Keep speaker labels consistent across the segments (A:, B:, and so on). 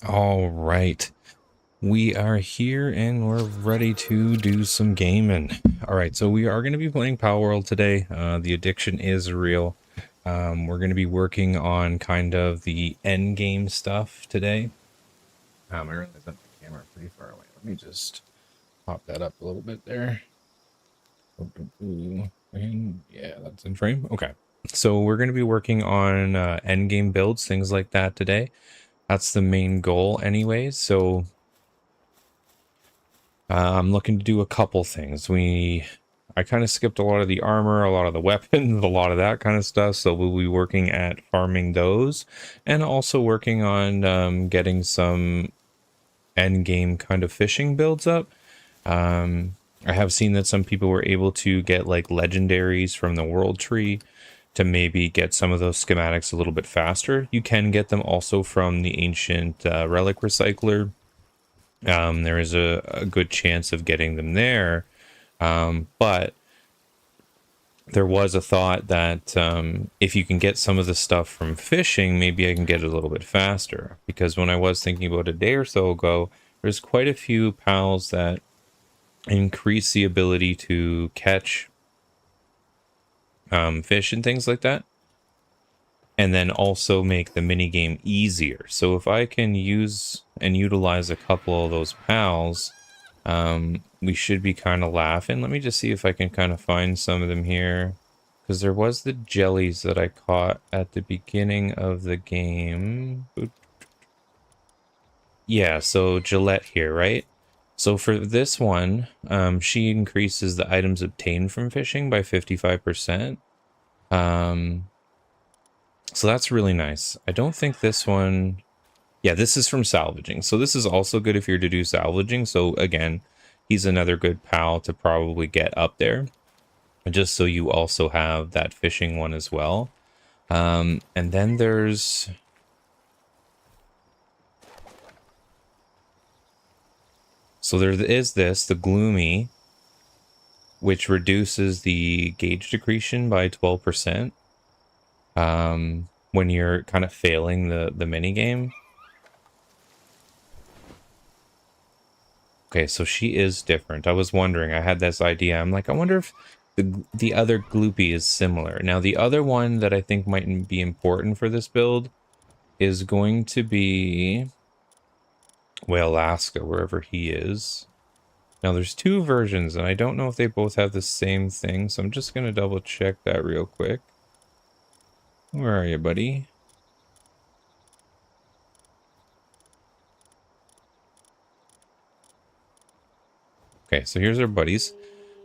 A: All right. We are here and we're ready to do some gaming. All right, so we are going to be playing Palworld today. The addiction is real. We're going to be working on kind of the end game stuff today. I realize that the camera pretty far away. Let me just pop that up a little bit there. And yeah, that's in frame. Okay. So we're going to be working on end game builds, things like that today. That's the main goal anyways. So I'm looking to do a couple things. I kind of skipped a lot of the armor, a lot of the weapons, a lot of that kind of stuff. So we'll be working at farming those and also working on getting some end game kind of fishing builds up. I have seen that some people were able to get like legendaries from the world tree to maybe get some of those schematics a little bit faster. You can get them also from the ancient relic recycler. There is a good chance of getting them there. But there was a thought that if you can get some of the stuff from fishing, maybe I can get it a little bit faster. Because when I was thinking about a day or so ago, there's quite a few pals that increase the ability to catch fish and things like that. And then also make the mini game easier. So if I can use and utilize a couple of those pals, we should be kind of laughing. Let me just see if I can kind of find some of them here. Because there was the jellies that I caught at the beginning of the game. Yeah, so Gillette here, right? So for this one, she increases the items obtained from fishing by 55%. So that's really nice. I don't think this one... Yeah, this is from salvaging. So this is also good if you're to do salvaging. So again, he's another good pal to probably get up there. Just so you also have that fishing one as well. And then there's... So there is this, the Gloomy, which reduces the gauge decretion by 12%. When you're kind of failing the mini game. Okay, so she is different. I was wondering, I had this idea. I'm like, I wonder if the other Gloopy is similar. Now, the other one that I think might be important for this build is going to be Alaska, wherever he is. Now, there's two versions, and I don't know if they both have the same thing, so I'm just going to double check that real quick. Where are you, buddy? Okay, so here's our buddies.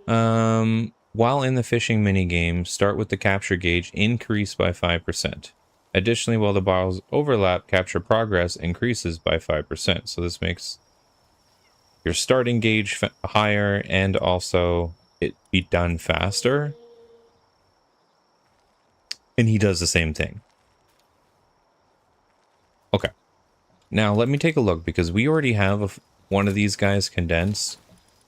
A: While in the fishing minigame, start with the capture gauge increase by 5%. Additionally, while the bottles overlap, capture progress increases by 5%. So this makes your starting gauge higher and also it be done faster. And he does the same thing. Okay. Now let me take a look because we already have one of these guys condensed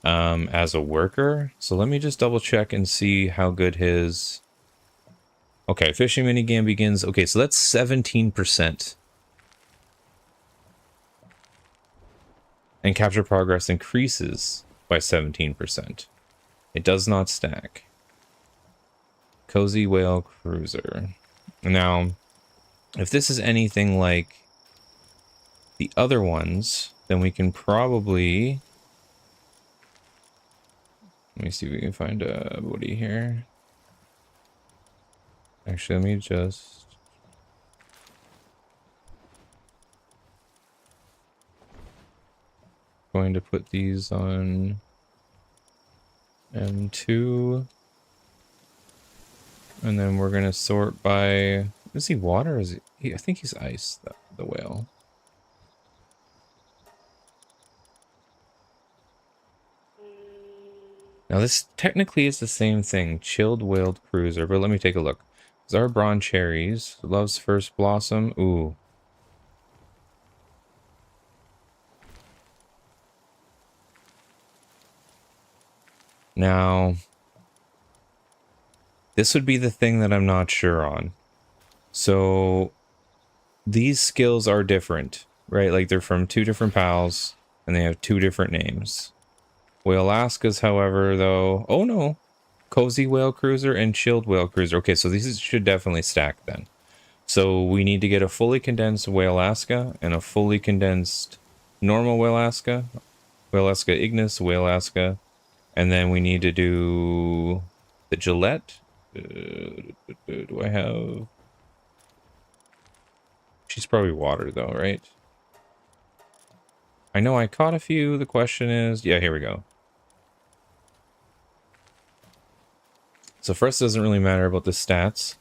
A: as a worker. So let me just double check and see how good his... Okay, fishing minigame begins. Okay, so that's 17%. And capture progress increases by 17%. It does not stack. Cozy Whale Cruiser. Now, if this is anything like the other ones, then we can probably... Let me see if we can find a booty here. Actually, let me just... Going to put these on M2. And then we're going to sort by... Is he water or is he... I think he's ice, the whale. Now this technically is the same thing, chilled whaled cruiser, but let me take a look. Zarbron cherries, loves first blossom. Ooh. Now, this would be the thing that I'm not sure on. So these skills are different. right? Like they're from two different pals and they have two different names. Whale Alaska's, however, though, oh no, Cozy Whale Cruiser and Chilled Whale Cruiser. Okay, so these should definitely stack then. So we need to get a fully condensed Whale Alaska and a fully condensed normal Whale Alaska, Whale Alaska Ignis, Whale Alaska, and then we need to do the Gillette. Do I have? She's probably water though, right? I know I caught a few. The question is, yeah, here we go. So first, it doesn't really matter about the stats.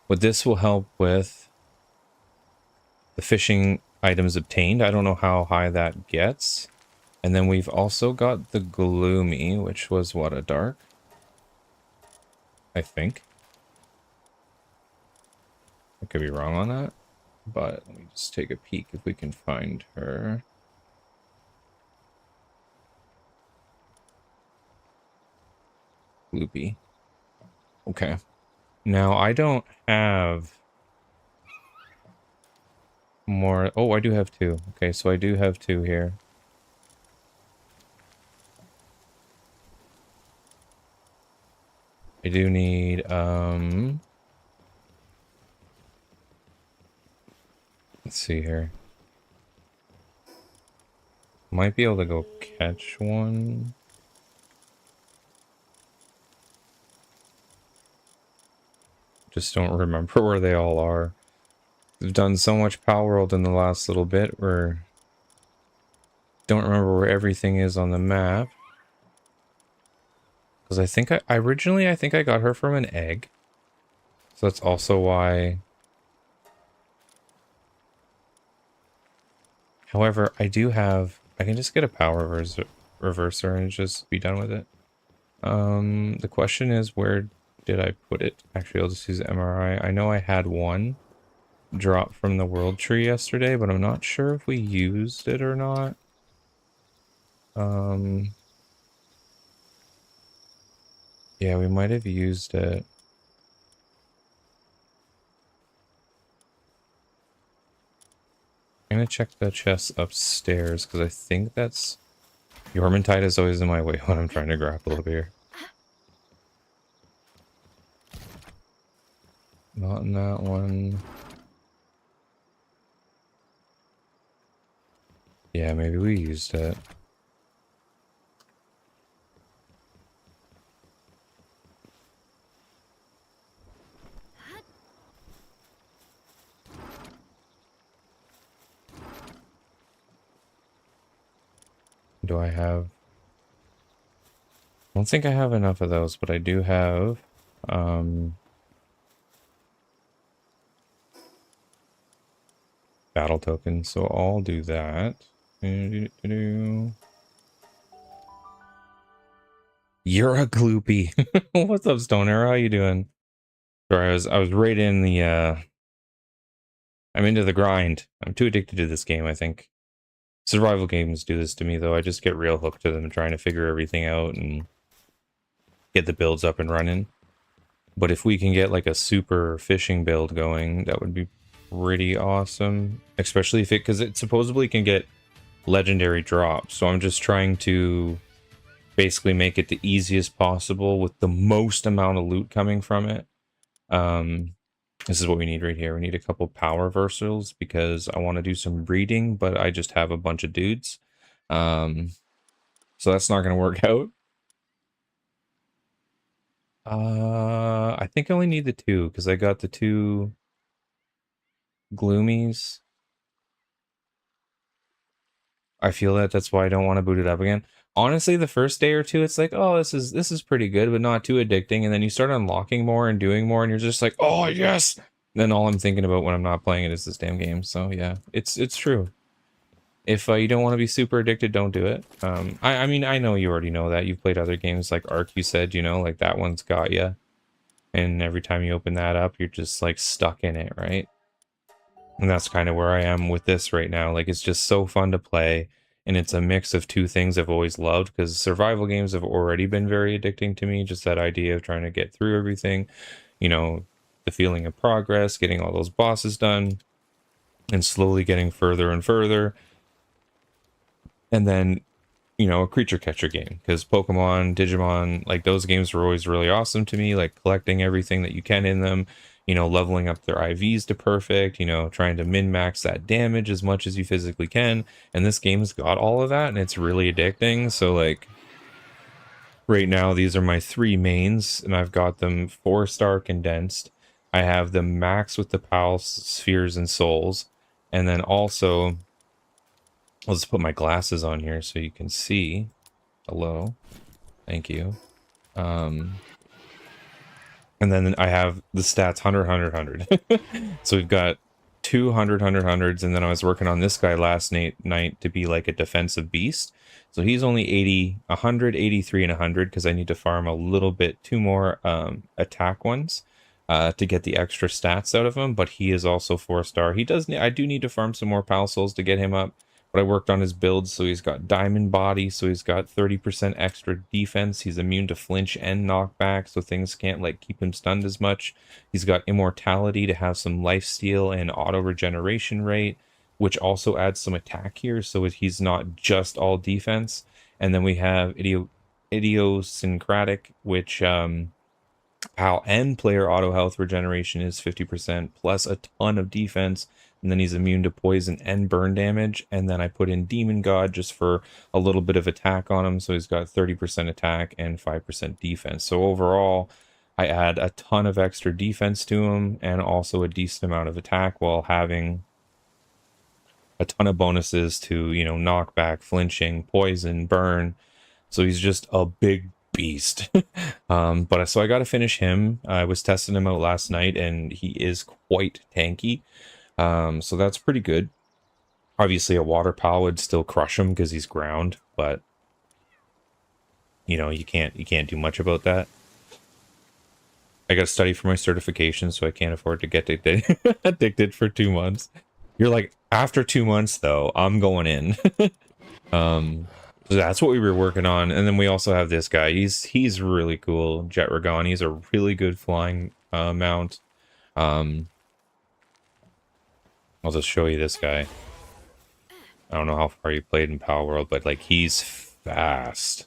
A: What this will help with the fishing items obtained. I don't know how high that gets. And then we've also got the gloomy, which was what, a dark? I think. I could be wrong on that. But let me just take a peek if we can find her. Loopy. Okay. Now I don't have more. Oh, I do have two. Okay, so I do have two here. I do need, let's see here. Might be able to go catch one. Just don't remember where they all are. We've done so much Palworld in the last little bit where don't remember where everything is on the map. Because I think I originally I think I got her from an egg. So that's also why. However, I do have, I can just get a power reverser and just be done with it. The question is, where did I put it? Actually, I'll just use MRI. I know I had one drop from the world tree yesterday, but I'm not sure if we used it or not. Yeah, we might have used it. I'm gonna check the chest upstairs because I think that's... Yormantide is always in my way when I'm trying to grapple over here. Not in that one. Yeah, maybe we used it. Do I have... I don't think I have enough of those, but I do have... battle tokens, so I'll do that. You're a gloopy. What's up, Stoner? How you doing? Sorry, I was right in the I'm into the grind. I'm too addicted to this game, I think. Survival games do this to me though. I just get real hooked to them, trying to figure everything out and get the builds up and running. But if we can get like a super fishing build going, that would be pretty awesome. Especially if it, because it supposedly can get legendary drops. So I'm just trying to basically make it the easiest possible with the most amount of loot coming from it. This is what we need right here. We need a couple power versals because I want to do some breeding, but I just have a bunch of dudes. So that's not going to work out. I think I only need the two because I got the two gloomies. I feel that's why I don't want to boot it up again. Honestly, the first day or two, it's like, oh, this is pretty good, but not too addicting. And then you start unlocking more and doing more, and you're just like, oh yes. Then all I'm thinking about when I'm not playing it is this damn game. So yeah, it's true. If you don't want to be super addicted, don't do it. I mean, I know you already know that. You've played other games like Ark, you said, you know, like that one's got you. And every time you open that up, you're just like stuck in it, right? And that's kind of where I am with this right now. Like, it's just so fun to play. And it's a mix of two things I've always loved, because survival games have already been very addicting to me. Just that idea of trying to get through everything, you know, the feeling of progress, getting all those bosses done. and slowly getting further and further. And then, you know, a creature catcher game, because Pokemon, Digimon, like those games were always really awesome to me, like collecting everything that you can in them, you know, leveling up their IVs to perfect, you know, trying to min max that damage as much as you physically can. And this game's got all of that and it's really addicting. So like right now, these are my three mains, and I've got them 4-star condensed. I have them max with the PAL spheres and souls, and then also I'll just put my glasses on here so you can see. Hello. Thank you. And then I have the stats 100. So we've got 200, 100s, and then I was working on this guy last night to be like a defensive beast. So he's only 80, 100, 83, and 100 because I need to farm a little bit, two more attack ones to get the extra stats out of him. But he is also 4-star. He does. I do need to farm some more Pal Souls to get him up. But I worked on his build, so he's got Diamond Body, so he's got 30% extra defense. He's immune to flinch and knockback, so things can't like keep him stunned as much. He's got Immortality to have some lifesteal and auto regeneration rate, which also adds some attack here, so he's not just all defense. And then we have Idiosyncratic, which PAL and player auto health regeneration is 50% plus a ton of defense, and then he's immune to poison and burn damage. And then I put in Demon God just for a little bit of attack on him, so he's got 30% attack and 5% defense. So overall, I add a ton of extra defense to him and also a decent amount of attack while having a ton of bonuses to, you know, knockback, flinching, poison, burn. So he's just a big beast. But so I got to finish him. I was testing him out last night and he is quite tanky. So that's pretty good. Obviously a water pal would still crush him because he's ground, but you know, you can't do much about that. I got to study for my certification, so I can't afford to get addicted for 2 months. You're like, after 2 months though, I'm going in. So that's what we were working on. And then we also have this guy. He's really cool. Jet Ragon. He's a really good flying mount. I'll just show you this guy. I don't know how far you played in Palworld, but like he's fast.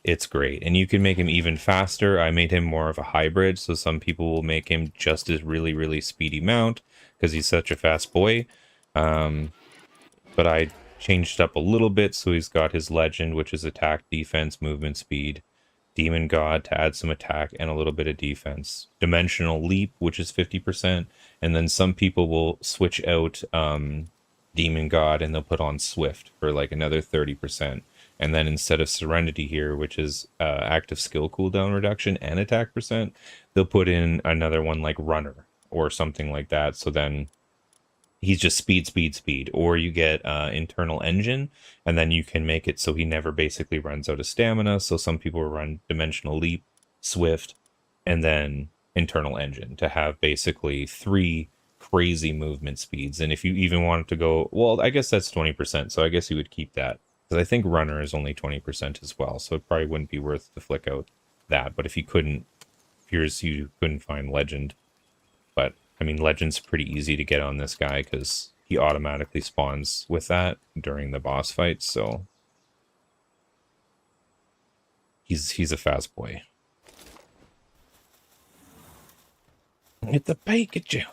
A: It's great. And you can make him even faster. I made him more of a hybrid, so some people will make him just as really, really speedy mount because he's such a fast boy. But I changed up a little bit, so he's got his legend, which is attack, defense, movement, speed. Demon God to add some attack and a little bit of defense. Dimensional Leap, which is 50%. And then some people will switch out Demon God and they'll put on Swift for like another 30%. And then instead of Serenity here, which is active skill cooldown reduction and attack percent, they'll put in another one like Runner or something like that. So then he's just speed, or you get internal engine, and then you can make it so he never basically runs out of stamina. So some people run dimensional leap, swift, and then internal engine to have basically 3 crazy movement speeds. And if you even wanted to go, well, I guess that's 20%, so I guess you would keep that, because I think runner is only 20% as well, so it probably wouldn't be worth to flick out that. But if you couldn't find legend, but I mean, Legend's pretty easy to get on this guy because he automatically spawns with that during the boss fight, so he's a fast boy. Hit the Pikachu.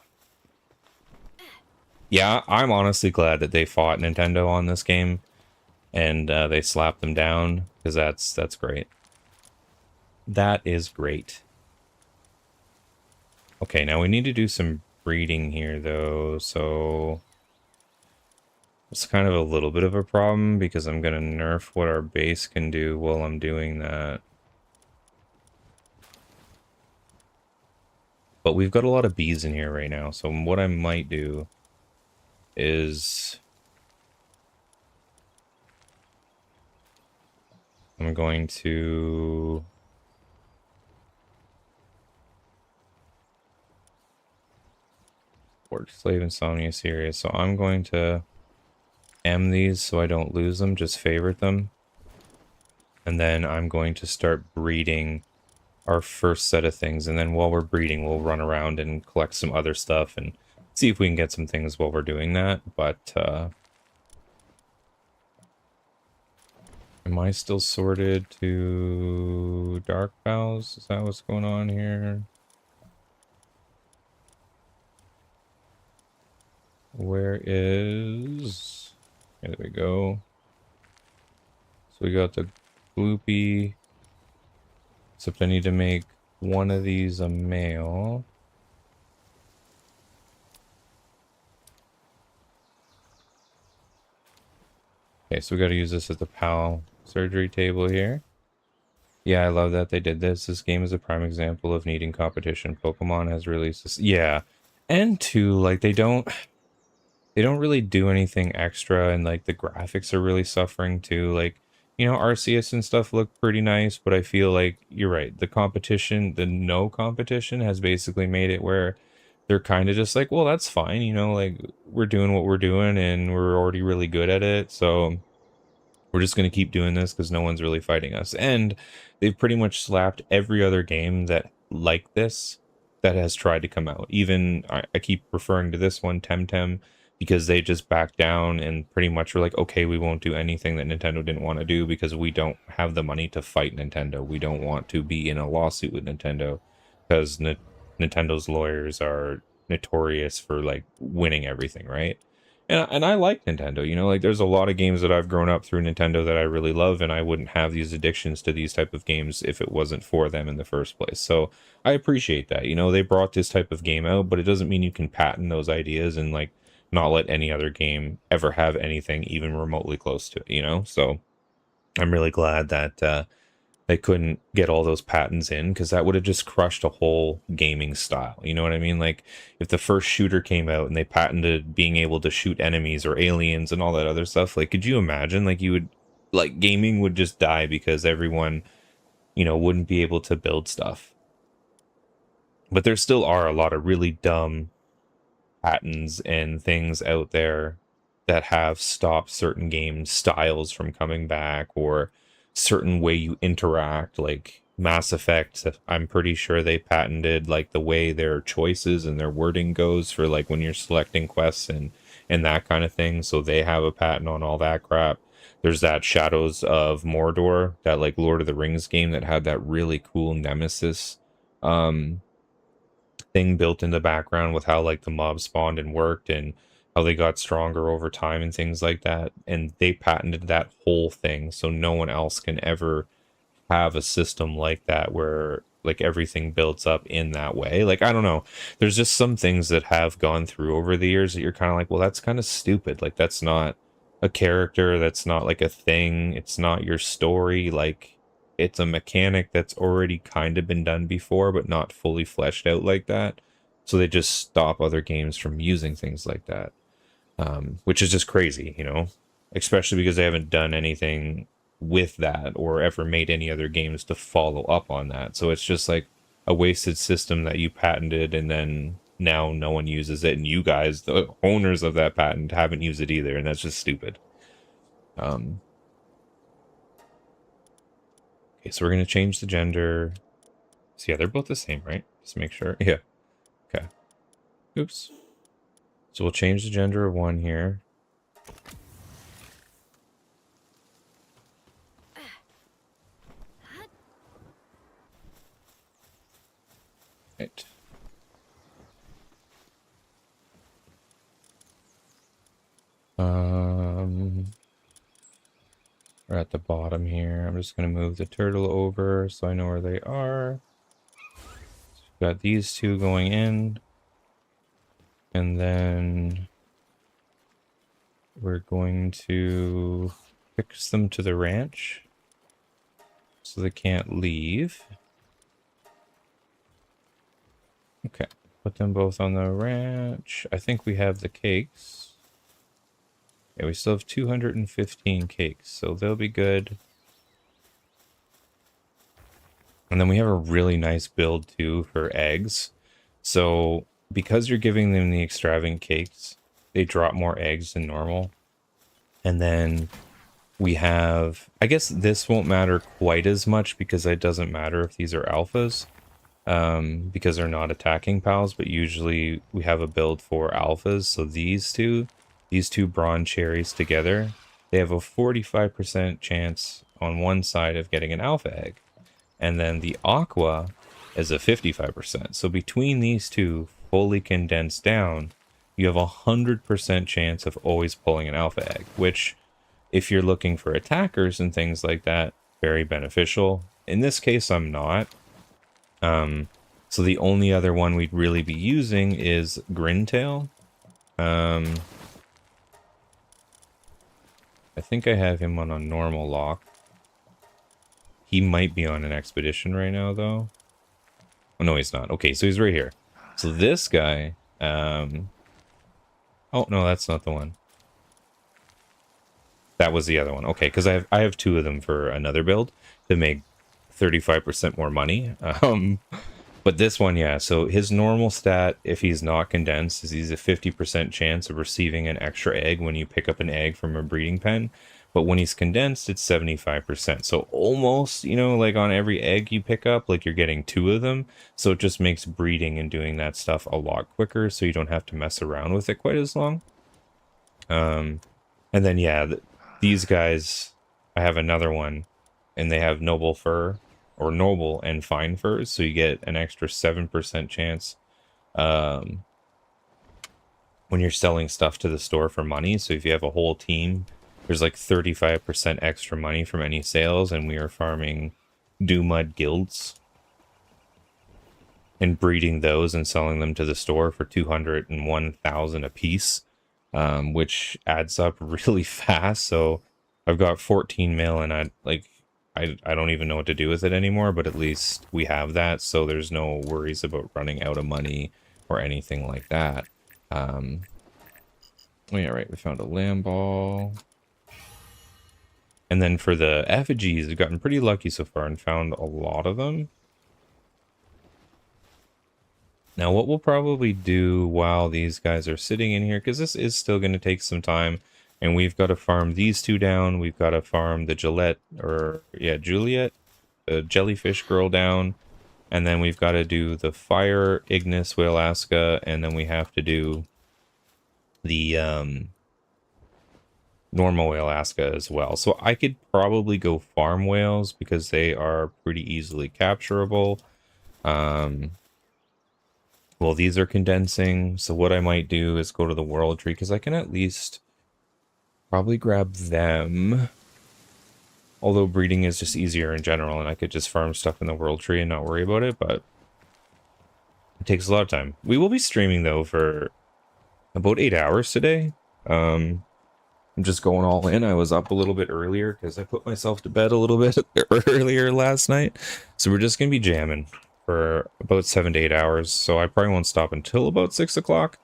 A: Yeah, I'm honestly glad that they fought Nintendo on this game and they slapped them down, because that's great. That is great. Okay, now we need to do some breeding here, though, so it's kind of a little bit of a problem, because I'm going to nerf what our base can do while I'm doing that. But we've got a lot of bees in here right now, so what I might do is I'm going to... Work Slave Insomnia Serious. So I'm going to M these so I don't lose them, just favorite them. And then I'm going to start breeding our first set of things. And then while we're breeding, we'll run around and collect some other stuff and see if we can get some things while we're doing that. But am I still sorted to dark vows? Is that what's going on here? Where is... There we go. So we got the gloopy. Except I need to make one of these a male. Okay, so we got to use this as the PAL surgery table here. Yeah, I love that they did this. This game is a prime example of needing competition. Pokemon has released this. Yeah. And two, like they don't really do anything extra, and like the graphics are really suffering too. Like, you know, Arceus and stuff look pretty nice, but I feel like you're right. The competition, the no competition has basically made it where they're kind of just like, well, that's fine, you know, like we're doing what we're doing and we're already really good at it. So we're just going to keep doing this because no one's really fighting us. And they've pretty much slapped every other game that like this that has tried to come out. Even I keep referring to this one, Temtem, because they just backed down and pretty much were like, okay, we won't do anything that Nintendo didn't want to do because we don't have the money to fight Nintendo. We don't want to be in a lawsuit with Nintendo because Nintendo's lawyers are notorious for like winning everything, right? And I like Nintendo, you know, like there's a lot of games that I've grown up through Nintendo that I really love, and I wouldn't have these addictions to these type of games if it wasn't for them in the first place. So I appreciate that. You know, they brought this type of game out, but it doesn't mean you can patent those ideas and like not let any other game ever have anything even remotely close to it, you know? So I'm really glad that they couldn't get all those patents in, because that would have just crushed a whole gaming style. You know what I mean? Like if the first shooter came out and they patented being able to shoot enemies or aliens and all that other stuff, like could you imagine, like you would, like gaming would just die because everyone, you know, wouldn't be able to build stuff. But there still are a lot of really dumb patents and things out there that have stopped certain game styles from coming back, or certain way you interact. Like Mass Effect, I'm pretty sure they patented like the way their choices and their wording goes for like when you're selecting quests and that kind of thing. So they have a patent on all that crap. There's that Shadows of Mordor, that like Lord of the Rings game that had that really cool Nemesis thing built in the background with how like the mob spawned and worked and how they got stronger over time and things like that. And they patented that whole thing, so no one else can ever have a system like that where like everything builds up in that way. Like I don't know, there's just some things that have gone through over the years that you're kind of like, well, that's kind of stupid. Like that's not a character, that's not like a thing, it's not your story. Like it's a mechanic that's already kind of been done before but not fully fleshed out like that, so they just stop other games from using things like that, which is just crazy, you know, especially because they haven't done anything with that or ever made any other games to follow up on that. So it's just like a wasted system that you patented, and then now no one uses it, and you guys, the owners of that patent, haven't used it either, and that's just stupid. Okay, so we're gonna change the gender. So yeah, they're both the same, right? Just make sure. Yeah. Okay. Oops. So we'll change the gender of one here. Right. We're at the bottom here. I'm just gonna move the turtle over so I know where they are. So we've got these two going in, and then we're going to fix them to the ranch so they can't leave. Okay, put them both on the ranch. I think we have the cakes. Yeah, we still have 215 cakes, so they'll be good. And then we have a really nice build too for eggs. So because you're giving them the extravagant cakes, they drop more eggs than normal. And then we have, I guess this won't matter quite as much because it doesn't matter if these are alphas. because they're not attacking pals, but usually we have a build for alphas. So these two bronze cherries together, they have a 45% chance on one side of getting an alpha egg. And then the aqua is a 55%. So between these two fully condensed down, you have a 100% chance of always pulling an alpha egg, which if you're looking for attackers and things like that, very beneficial. In this case, I'm not. So the only other one we'd really be using is Grintail. I think I have him on a normal lock. He might be on an expedition right now, though. Oh, no, he's not. Okay, so he's right here. So this guy... Oh, no, that's not the one. That was the other one. Okay, because I have two of them for another build to make 35% more money. But this one, yeah, so his normal stat, if he's not condensed, is he's a 50% chance of receiving an extra egg when you pick up an egg from a breeding pen. But when he's condensed, it's 75%. So almost, you know, like on every egg you pick up, like you're getting two of them. So it just makes breeding and doing that stuff a lot quicker, so you don't have to mess around with it quite as long. And then, yeah, these guys, I have another one, and they have noble fur, or noble and fine furs, so you get an extra 7% chance when you're selling stuff to the store for money. So if you have a whole team, there's like 35% extra money from any sales, and we are farming Mud guilds and breeding those and selling them to the store for 201,000 a piece, which adds up really fast. So I've got 14 mil, and I don't even know what to do with it anymore, but at least we have that, so there's no worries about running out of money or anything like that. Oh yeah, right, we found a lamb ball. And then for the effigies, we've gotten pretty lucky so far and found a lot of them. Now what we'll probably do while these guys are sitting in here, because this is still going to take some time, and we've got to farm these two down. We've got to farm the Juliet, the jellyfish girl down. And then we've got to do the Fire Ignis Whaleaska, and then we have to do the normal Whaleaska as well. So I could probably go farm whales because they are pretty easily capturable. Well, these are condensing, so what I might do is go to the world tree, because I can at least probably grab them. Although breeding is just easier in general, and I could just farm stuff in the world tree and not worry about it, but it takes a lot of time. We will be streaming, though, for about 8 hours today. I'm just going all in. I was up a little bit earlier because I put myself to bed a little bit earlier last night. So we're just going to be jamming for about 7 to 8 hours. So I probably won't stop until about 6 o'clock.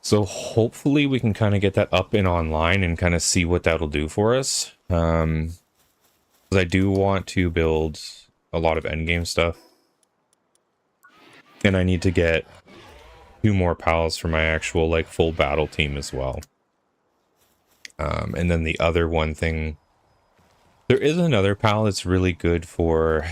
A: So hopefully we can kind of get that up and online and kind of see what that'll do for us. Because I do want to build a lot of endgame stuff. And I need to get 2 more pals for my actual, like, full battle team as well. And then the other one thing... There is another pal that's really good for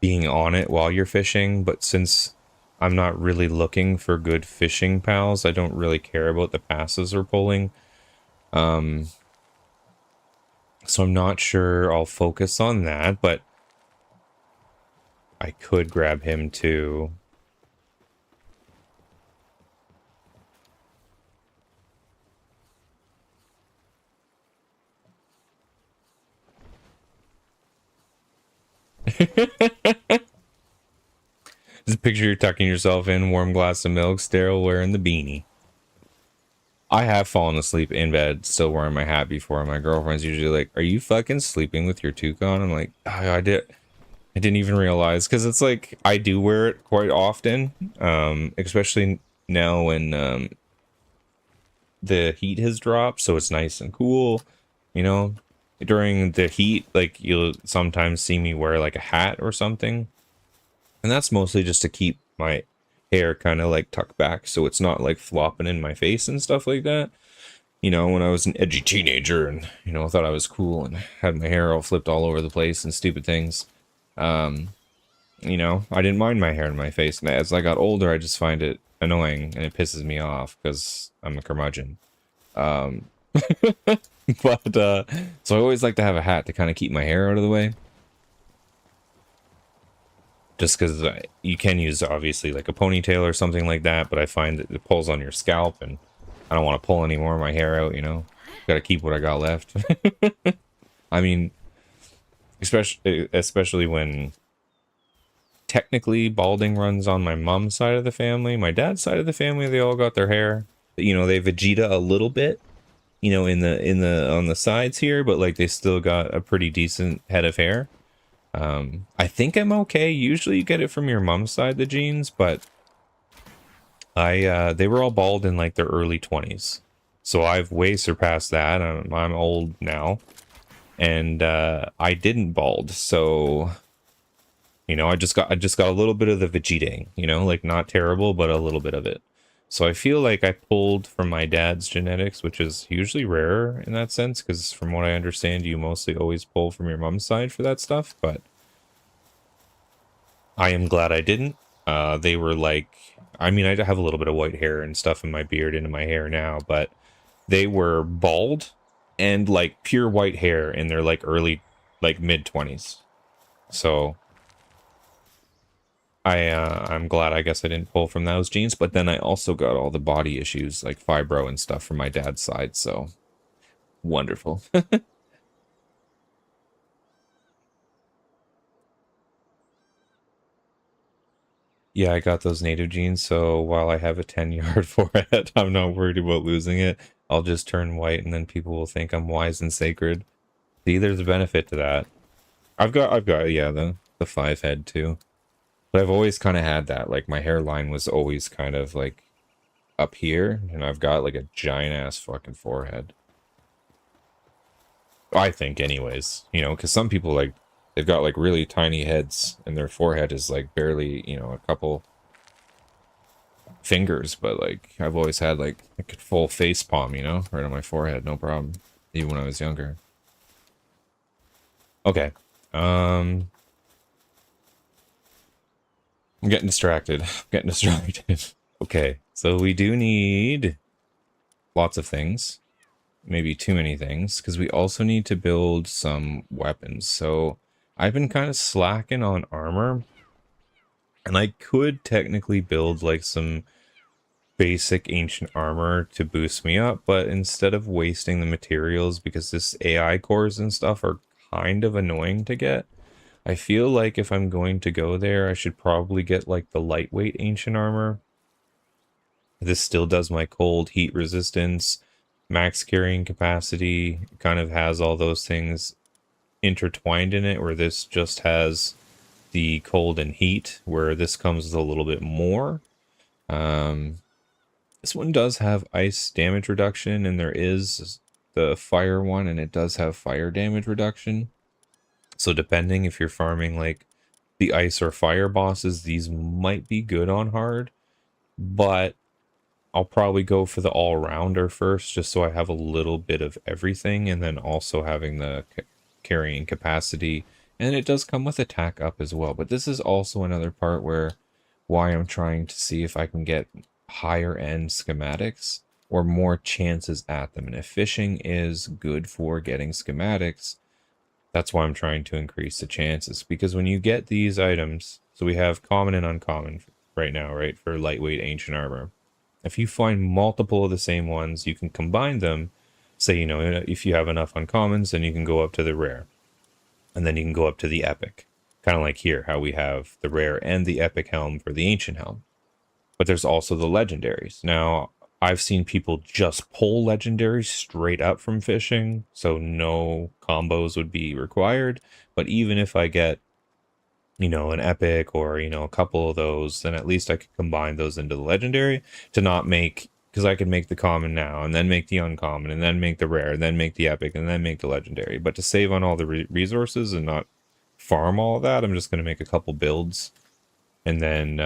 A: being on it while you're fishing, but since I'm not really looking for good fishing pals, I don't really care about the passes we're pulling. So I'm not sure I'll focus on that, but I could grab him too. Just picture you're tucking yourself in, warm glass of milk, sterile, wearing the beanie. I have fallen asleep in bed still wearing my hat before. My girlfriend's usually like, "Are you fucking sleeping with your toque on?" I'm like, oh, I didn't even realize, because it's like I do wear it quite often, especially now when the heat has dropped, so it's nice and cool, you know. During the heat, like, you'll sometimes see me wear like a hat or something, and that's mostly just to keep my hair kind of like tucked back so it's not like flopping in my face and stuff like that. You know, when I was an edgy teenager and, you know, thought I was cool and had my hair all flipped all over the place and stupid things. You know, I didn't mind my hair in my face, and as I got older, I just find it annoying and it pisses me off because I'm a curmudgeon. Um, but so I always like to have a hat to kind of keep my hair out of the way, just because you can use obviously like a ponytail or something like that, but I find that it pulls on your scalp, and I don't want to pull any more of my hair out. You know, got to keep what I got left. I mean, especially when technically balding runs on my mom's side of the family. My dad's side of the family, they all got their hair. You know, they Vegeta a little bit, you know, in the on the sides here, but like they still got a pretty decent head of hair. I think I'm okay. Usually you get it from your mom's side, the genes, but they were all bald in like their early 20s. So I've way surpassed that. I'm old now, and I didn't bald. So you know, I just got a little bit of the Vegetaing, you know, like not terrible, but a little bit of it. So I feel like I pulled from my dad's genetics, which is usually rarer in that sense, because from what I understand, you mostly always pull from your mom's side for that stuff. But I am glad I didn't. They were like, I mean, I have a little bit of white hair and stuff in my beard and in my hair now, but they were bald and like pure white hair in their like early, like mid 20s. So I'm glad, I guess, I didn't pull from those genes, but then I also got all the body issues like fibro and stuff from my dad's side, so wonderful. Yeah, I got those native genes, so while I have a 10-yard forehead, I'm not worried about losing it. I'll just turn white and then people will think I'm wise and sacred. See, there's a benefit to that. I've got yeah, the 5 head too. But I've always kind of had that, like my hairline was always kind of like up here, and I've got like a giant ass fucking forehead. I think, anyways, you know, because some people like they've got like really tiny heads, and their forehead is like barely, you know, a couple fingers. But like I've always had like a full face palm, you know, right on my forehead, no problem, even when I was younger. Okay, um, I'm getting distracted. I'm getting distracted. Okay, so we do need lots of things. Maybe too many things, because we also need to build some weapons. So I've been kind of slacking on armor, and I could technically build like some basic ancient armor to boost me up, but instead of wasting the materials, because this AI cores and stuff are kind of annoying to get, I feel like if I'm going to go there, I should probably get like the lightweight ancient armor. This still does my cold, heat resistance, max carrying capacity, kind of has all those things intertwined in it, where this just has the cold and heat, where this comes with a little bit more. Um, this one does have ice damage reduction, and there is the fire one, and it does have fire damage reduction. So depending if you're farming like the ice or fire bosses, these might be good on hard, but I'll probably go for the all-rounder first, just so I have a little bit of everything, and then also having the carrying capacity. And it does come with attack up as well. But this is also another part where why I'm trying to see if I can get higher end schematics or more chances at them. And if fishing is good for getting schematics, that's why I'm trying to increase the chances. Because when you get these items, so we have common and uncommon right now, right, for lightweight ancient armor. If you find multiple of the same ones, you can combine them. Say, you know, if you have enough uncommons, then you can go up to the rare. And then you can go up to the epic. Kind of like here, how we have the rare and the epic helm for the ancient helm. But there's also the legendaries. Now, I've seen people just pull legendaries straight up from fishing, so no combos would be required. But even if I get, you know, an epic or, you know, a couple of those, then at least I could combine those into the legendary to not make, because I could make the common now and then make the uncommon and then make the rare and then make the epic and then make the legendary. But to save on all the resources and not farm all of that, I'm just going to make a couple builds and then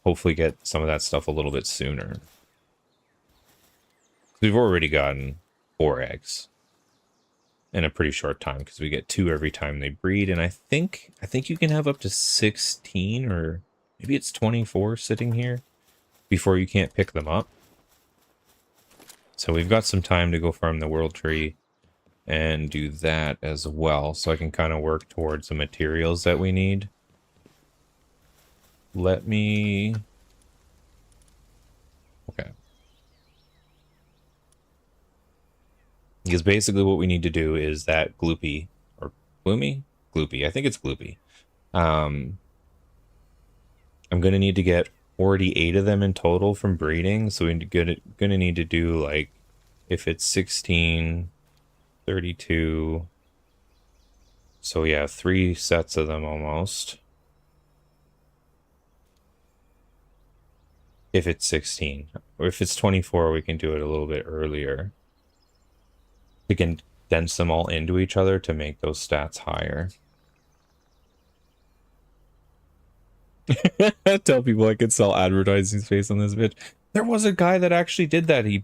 A: hopefully get some of that stuff a little bit sooner. We've already gotten 4 eggs. in a pretty short time because we get 2 every time they breed, and I think you can have up to 16 or maybe it's 24 sitting here before you can't pick them up. So we've got some time to go farm the world tree and do that as well, so I can kind of work towards the materials that we need. Let me... Okay. Because basically what we need to do is that gloopy, or gloomy? Gloopy. I think it's gloopy. I'm going to need to get 48 of them in total from breeding, so we're going to need to do, like, if it's 16, 32... So yeah, 3 sets of them almost. If it's 16. Or if it's 24, we can do it a little bit earlier. We can condense them all into each other to make those stats higher. Tell people I could sell advertising space on this bitch. There was a guy that actually did that. He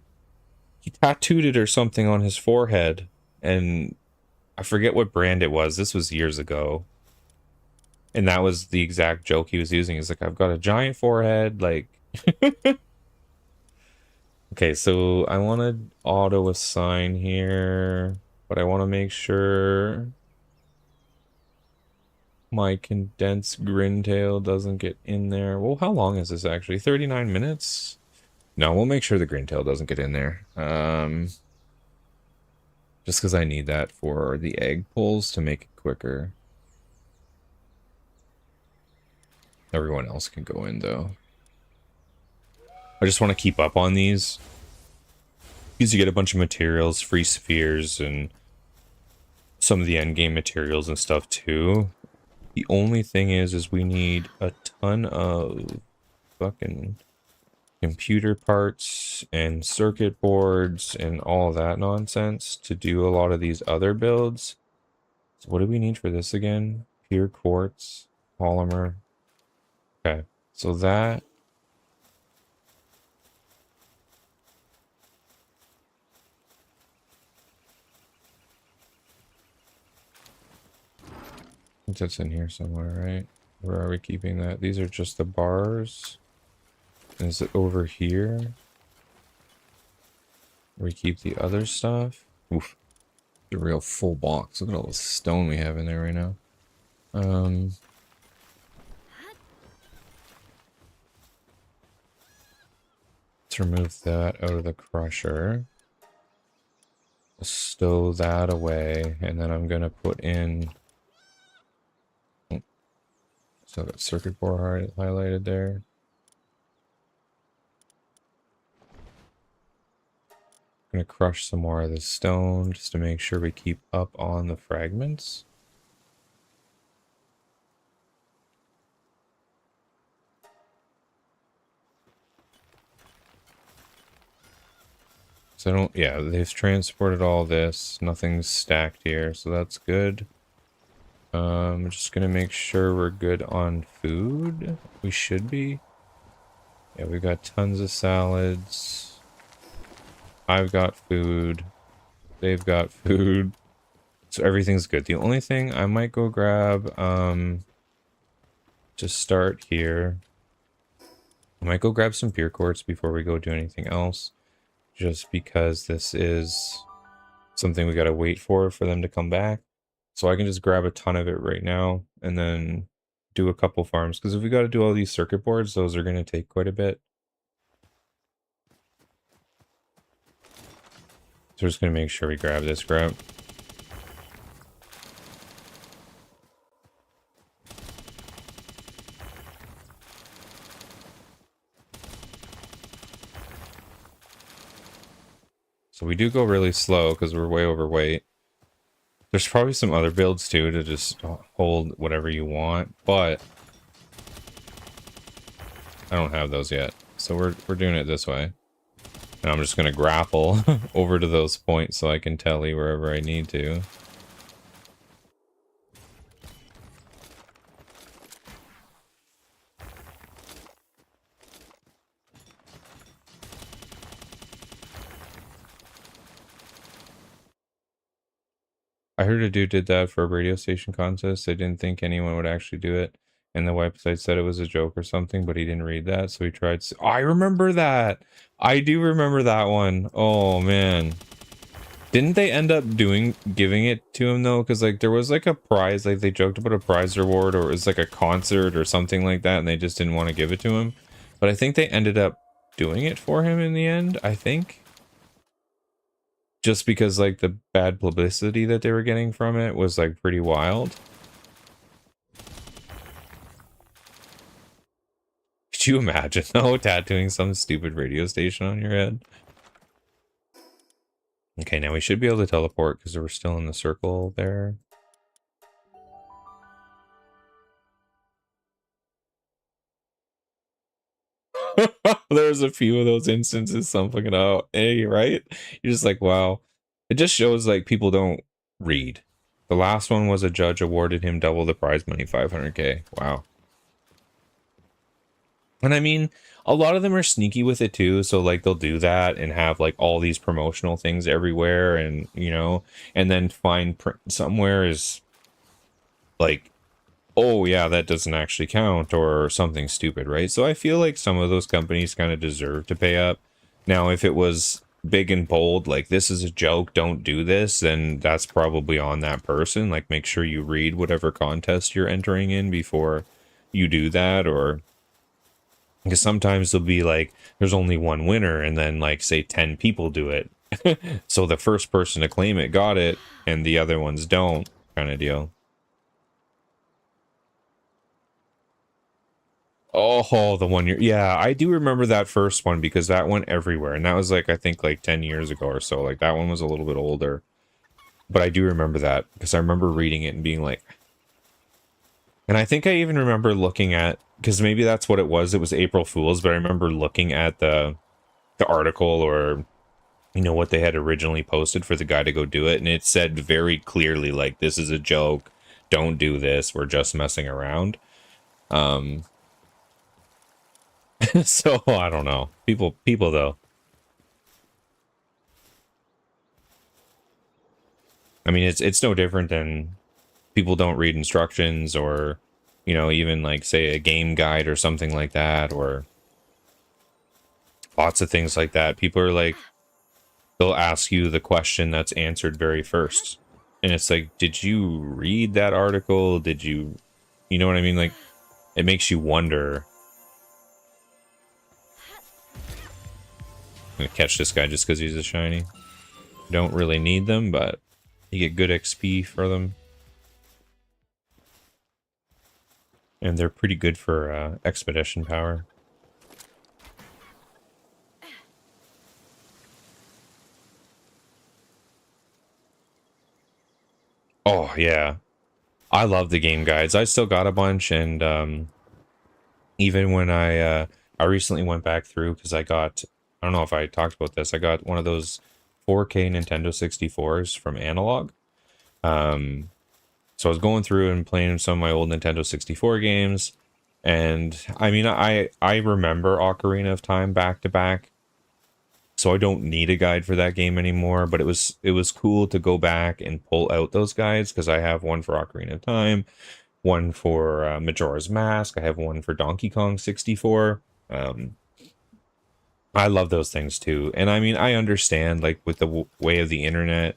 A: tattooed it or something on his forehead, and I forget what brand it was. This was years ago. And that was the exact joke he was using. He's like, I've got a giant forehead, like... Okay, so I want to auto assign here, but I want to make sure my condensed grintail doesn't get in there. Well, how long is this actually? 39 minutes? No, we'll make sure the grintail doesn't get in there. Just because I need that for the egg pulls to make it quicker. Everyone else can go in, though. I just want to keep up on these. Because you get a bunch of materials, free spheres, and some of the endgame materials and stuff, too. The only thing is we need a ton of fucking computer parts and circuit boards and all that nonsense to do a lot of these other builds. So what do we need for this again? Pure quartz, polymer. Okay, so that... I think that's in here somewhere, right? Where are we keeping that? These are just the bars. Is it over here? We keep the other stuff. Oof. A real full box. Look at all the stone we have in there right now. Let's remove that out of the crusher. Stow that away, and then I'm gonna put in... So I've got circuit board highlighted there. I'm gonna crush some more of the stone just to make sure we keep up on the fragments. So I don't, yeah, they've transported all this. Nothing's stacked here, so that's good. I'm just gonna make sure we're good on food. We should be. Yeah, we've got tons of salads. I've got food. They've got food. So everything's good. The only thing I might go grab, to start here, I might go grab some pure quartz before we go do anything else. Just because this is something we gotta wait for them to come back. So I can just grab a ton of it right now and then do a couple farms. Because if we got to do all these circuit boards, those are going to take quite a bit. So we're just going to make sure we grab this scrap. So we do go really slow because we're way overweight. There's probably some other builds too to just hold whatever you want, but I don't have those yet. So we're doing it this way. And I'm just gonna grapple over to those points so I can tele wherever I need to. I heard a dude did that for a radio station contest. They didn't think anyone would actually do it. And the website said it was a joke or something, but he didn't read that. So he tried. Oh, I remember that. I do remember that one. Oh, man. Didn't they end up giving it to him, though? Because, like, there was, like, a prize. Like, they joked about a prize reward, or it was, like, a concert or something like that, and they just didn't want to give it to him. But I think they ended up doing it for him in the end, I think. Just because, like, the bad publicity that they were getting from it was, like, pretty wild. Could you imagine, though, tattooing some stupid radio station on your head? Okay, now we should be able to teleport because we're still in the circle there. There's a few of those instances, some fucking out. Hey, right? You're just like, wow. It just shows like people don't read. The last one was a judge awarded him double the prize money, 500k. Wow. And I mean, a lot of them are sneaky with it too. So like they'll do that and have like all these promotional things everywhere, and you know, and then find somewhere is like, oh yeah, that doesn't actually count, or something stupid, right? So I feel like some of those companies kind of deserve to pay up. Now, if it was big and bold, like this is a joke, don't do this, then that's probably on that person. Like make sure you read whatever contest you're entering in before you do that, or because sometimes there'll be like there's only one winner and then like say 10 people do it. So the first person to claim it got it and the other ones don't, kind of deal. Oh, the one year. Yeah, I do remember that first one because that went everywhere. And that was like, I think like 10 years ago or so. Like that one was a little bit older. But I do remember that because I remember reading it and being like, and I think I even remember looking at, because maybe that's what it was. It was April Fool's, but I remember looking at the article, or, you know, what they had originally posted for the guy to go do it. And it said very clearly, like, this is a joke. Don't do this. We're just messing around. So I don't know. People though. I mean, it's no different than people don't read instructions, or, you know, even like say a game guide or something like that, or lots of things like that. People are like, they'll ask you the question that's answered very first. And it's like, did you read that article? Did you, you know what I mean? Like, it makes you wonder. I'm gonna catch this guy just because he's a shiny. Don't really need them, but you get good XP for them. And they're pretty good for expedition power. Oh, yeah. I love the game guides. I still got a bunch, and even when I recently went back through, because I don't know if I talked about this, I got one of those 4K Nintendo 64s from Analog. So I was going through and playing some of my old Nintendo 64 games, and I mean, I remember Ocarina of Time back to back, so I don't need a guide for that game anymore. But it was cool to go back and pull out those guides, because I have one for Ocarina of Time, one for Majora's Mask, I have one for Donkey Kong 64. I love those things too, and I mean, I understand, like, with the way of the internet,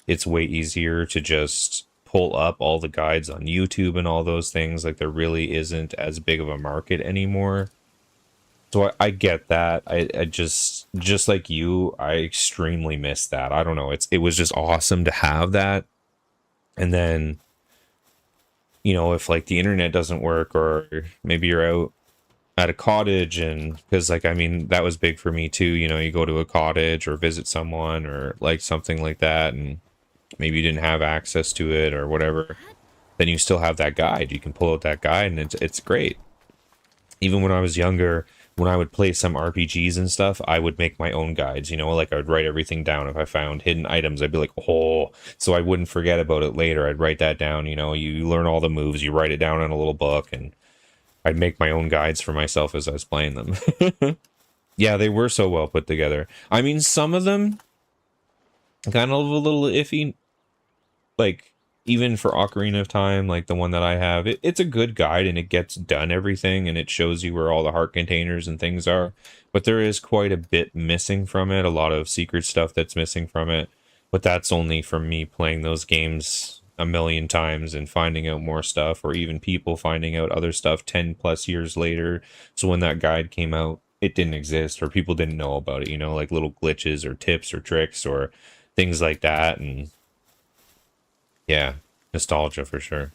A: it's way easier to just pull up all the guides on YouTube and all those things. Like, there really isn't as big of a market anymore. So I get that. I just like you, I extremely miss that. I don't know. It was just awesome to have that. And then, you know, if like the internet doesn't work, or maybe you're out at a cottage, and because like, I mean, that was big for me too. You know, you go to a cottage or visit someone or like something like that, and maybe you didn't have access to it or whatever, then you still have that guide. You can pull out that guide, and it's great. Even when I was younger, when I would play some RPGs and stuff, I would make my own guides, you know, like I would write everything down. If I found hidden items, I'd be like, oh, so I wouldn't forget about it later. I'd write that down, you know, you learn all the moves, you write it down in a little book, and I'd make my own guides for myself as I was playing them. Yeah, they were so well put together. I mean, some of them kind of a little iffy. like even for Ocarina of Time, like the one that I have, it's a good guide and it gets done everything and it shows you where all the heart containers and things are. But there is quite a bit missing from it, a lot of secret stuff that's missing from it. But that's only from me playing those games a million times and finding out more stuff, or even people finding out other stuff 10 plus years later. So when that guide came out, it didn't exist or people didn't know about it, you know, like little glitches or tips or tricks or things like that. And yeah, nostalgia for sure.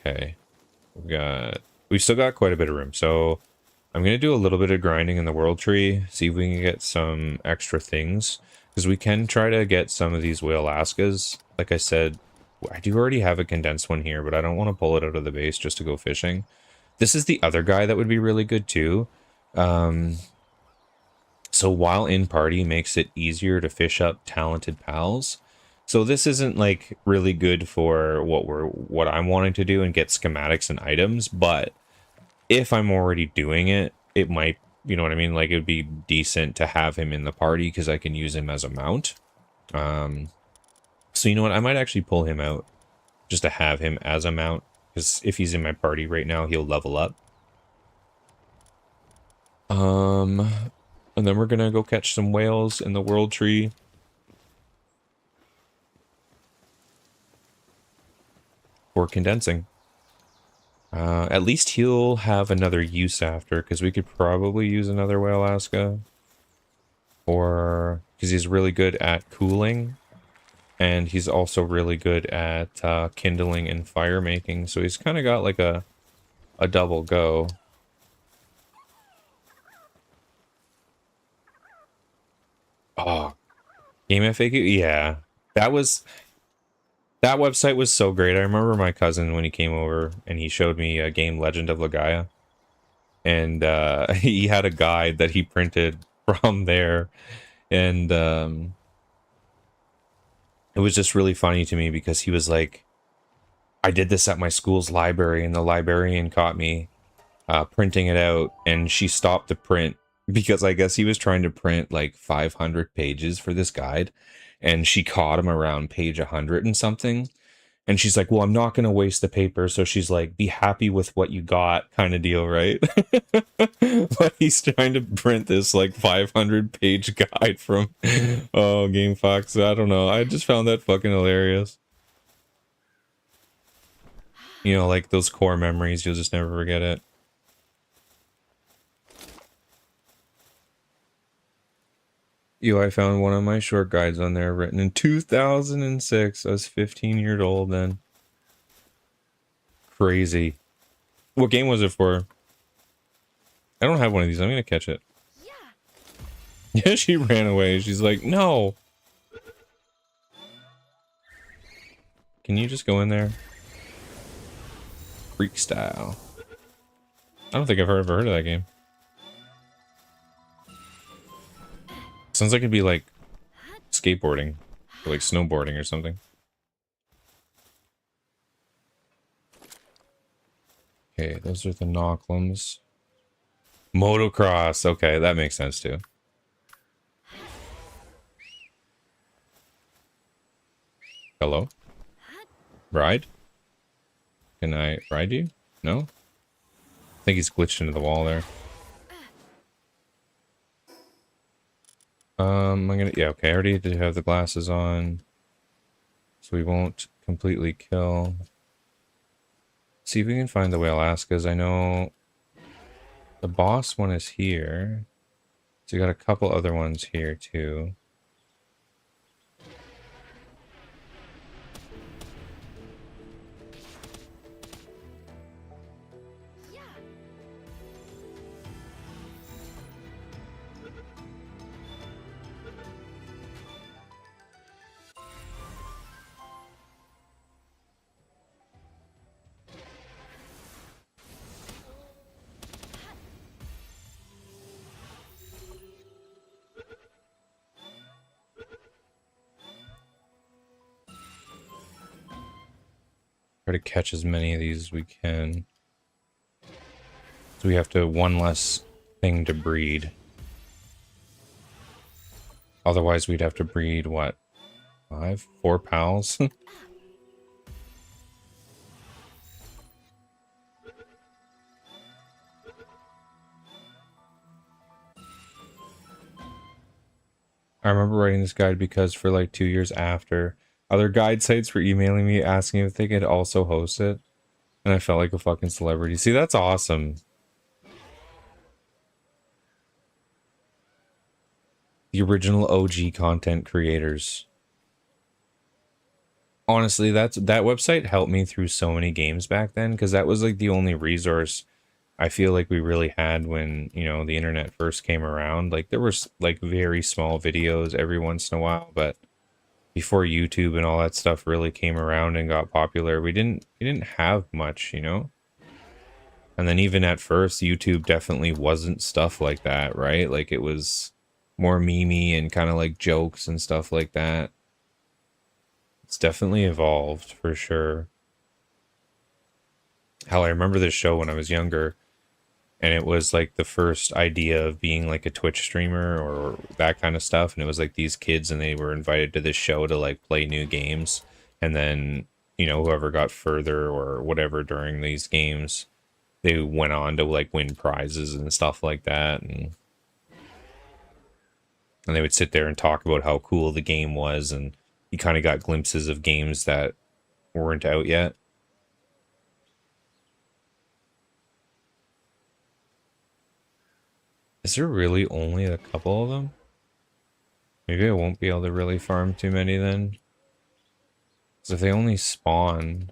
A: Okay. We've still got quite a bit of room. So I'm going to do a little bit of grinding in the world tree, see if we can get some extra things, because we can try to get some of these whale Alaskas. Like I said, I do already have a condensed one here, but I don't want to pull it out of the base just to go fishing. This is the other guy that would be really good too. So while in party makes it easier to fish up talented pals. So this isn't like really good for what I'm wanting to do and get schematics and items, but if I'm already doing it, it might, you know what I mean? Like it would be decent to have him in the party because I can use him as a mount. So you know what? I might actually pull him out just to have him as a mount, because if he's in my party right now, he'll level up. And then we're gonna go catch some whales in the world tree. For condensing. At least he'll have another use after, because we could probably use another whale Alaska. Or, because he's really good at cooling. And he's also really good at kindling and fire making. So he's kind of got like a double go. Oh, Game FAQ? Yeah. That website was so great. I remember my cousin when he came over and he showed me a game, Legend of Legaia. And he had a guide that he printed from there. And it was just really funny to me because he was like, I did this at my school's library and the librarian caught me printing it out, and she stopped the print because I guess he was trying to print like 500 pages for this guide, and she caught him around page 100 and something. And she's like, well, I'm not going to waste the paper. So she's like, be happy with what you got kind of deal, right? But he's trying to print this like 500 page guide from, oh, Game Fox. I don't know. I just found that fucking hilarious. You know, like those core memories, you'll just never forget it. I found one of my short guides on there written in 2006. I was 15 years old then. Crazy. What game was it for? I don't have one of these. I'm gonna catch it. Yeah, she ran away. She's like, no. Can you just go in there? Freak style. I don't think I've ever heard of that game. Sounds like it'd be like skateboarding, or like snowboarding or something. Okay, those are the Knocklums. Motocross. Okay, that makes sense too. Hello? Ride? Can I ride you? No? I think he's glitched into the wall there. Yeah, okay, I already did have the glasses on, so we won't completely kill. See if we can find the whale Alaskas. I know the boss one is here, so you got a couple other ones here too. Try to catch as many of these as we can. So we have to one less thing to breed. Otherwise we'd have to breed, what? 4 pals. I remember writing this guide because for like 2 years after, other guide sites were emailing me asking if they could also host it. And I felt like a fucking celebrity. See, that's awesome. The original OG content creators. Honestly, that website helped me through so many games back then because that was like the only resource I feel like we really had when, you know, the internet first came around. Like there was like very small videos every once in a while, but before YouTube and all that stuff really came around and got popular, we didn't have much, you know? And then even at first, YouTube definitely wasn't stuff like that, right? Like it was more memey and kind of like jokes and stuff like that. It's definitely evolved for sure. Hell, I remember this show when I was younger, and it was like the first idea of being like a Twitch streamer or that kind of stuff. And it was like these kids, and they were invited to this show to like play new games. And then, you know, whoever got further or whatever during these games, they went on to like win prizes and stuff like that. And they would sit there and talk about how cool the game was. And you kind of got glimpses of games that weren't out yet. Is there really only a couple of them? Maybe I won't be able to really farm too many then. Because if they only spawn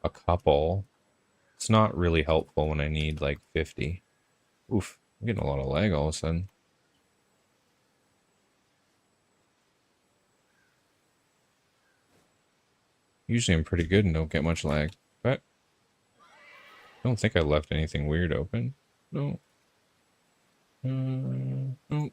A: a couple, it's not really helpful when I need like 50. Oof, I'm getting a lot of lag all of a sudden. Usually I'm pretty good and don't get much lag, but I don't think I left anything weird open. No. No.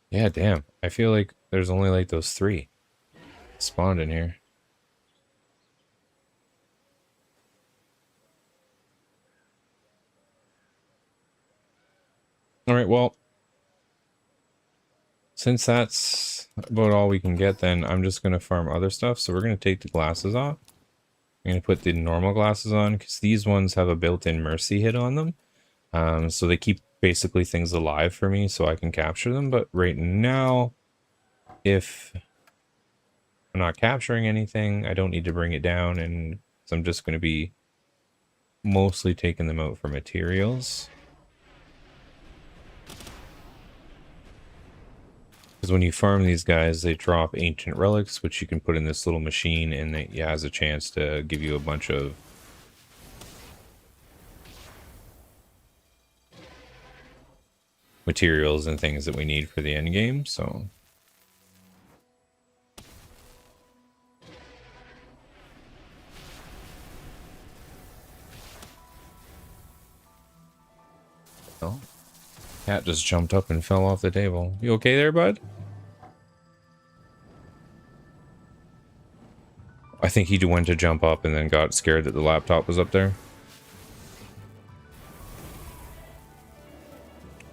A: Yeah, damn. I feel like there's only like those 3 spawned in here. All right, well, since that's about all we can get, then I'm just going to farm other stuff. So we're going to take the glasses off. I'm going to put the normal glasses on because these ones have a built-in mercy hit on them. So they keep basically things alive for me so I can capture them. But right now, if I'm not capturing anything, I don't need to bring it down. And so I'm just going to be mostly taking them out for materials. Because when you farm these guys, they drop ancient relics, which you can put in this little machine, and it has a chance to give you a bunch of materials and things that we need for the end game. So oh, cat just jumped up and fell off the table. You okay there, bud? I think he went to jump up and then got scared that the laptop was up there.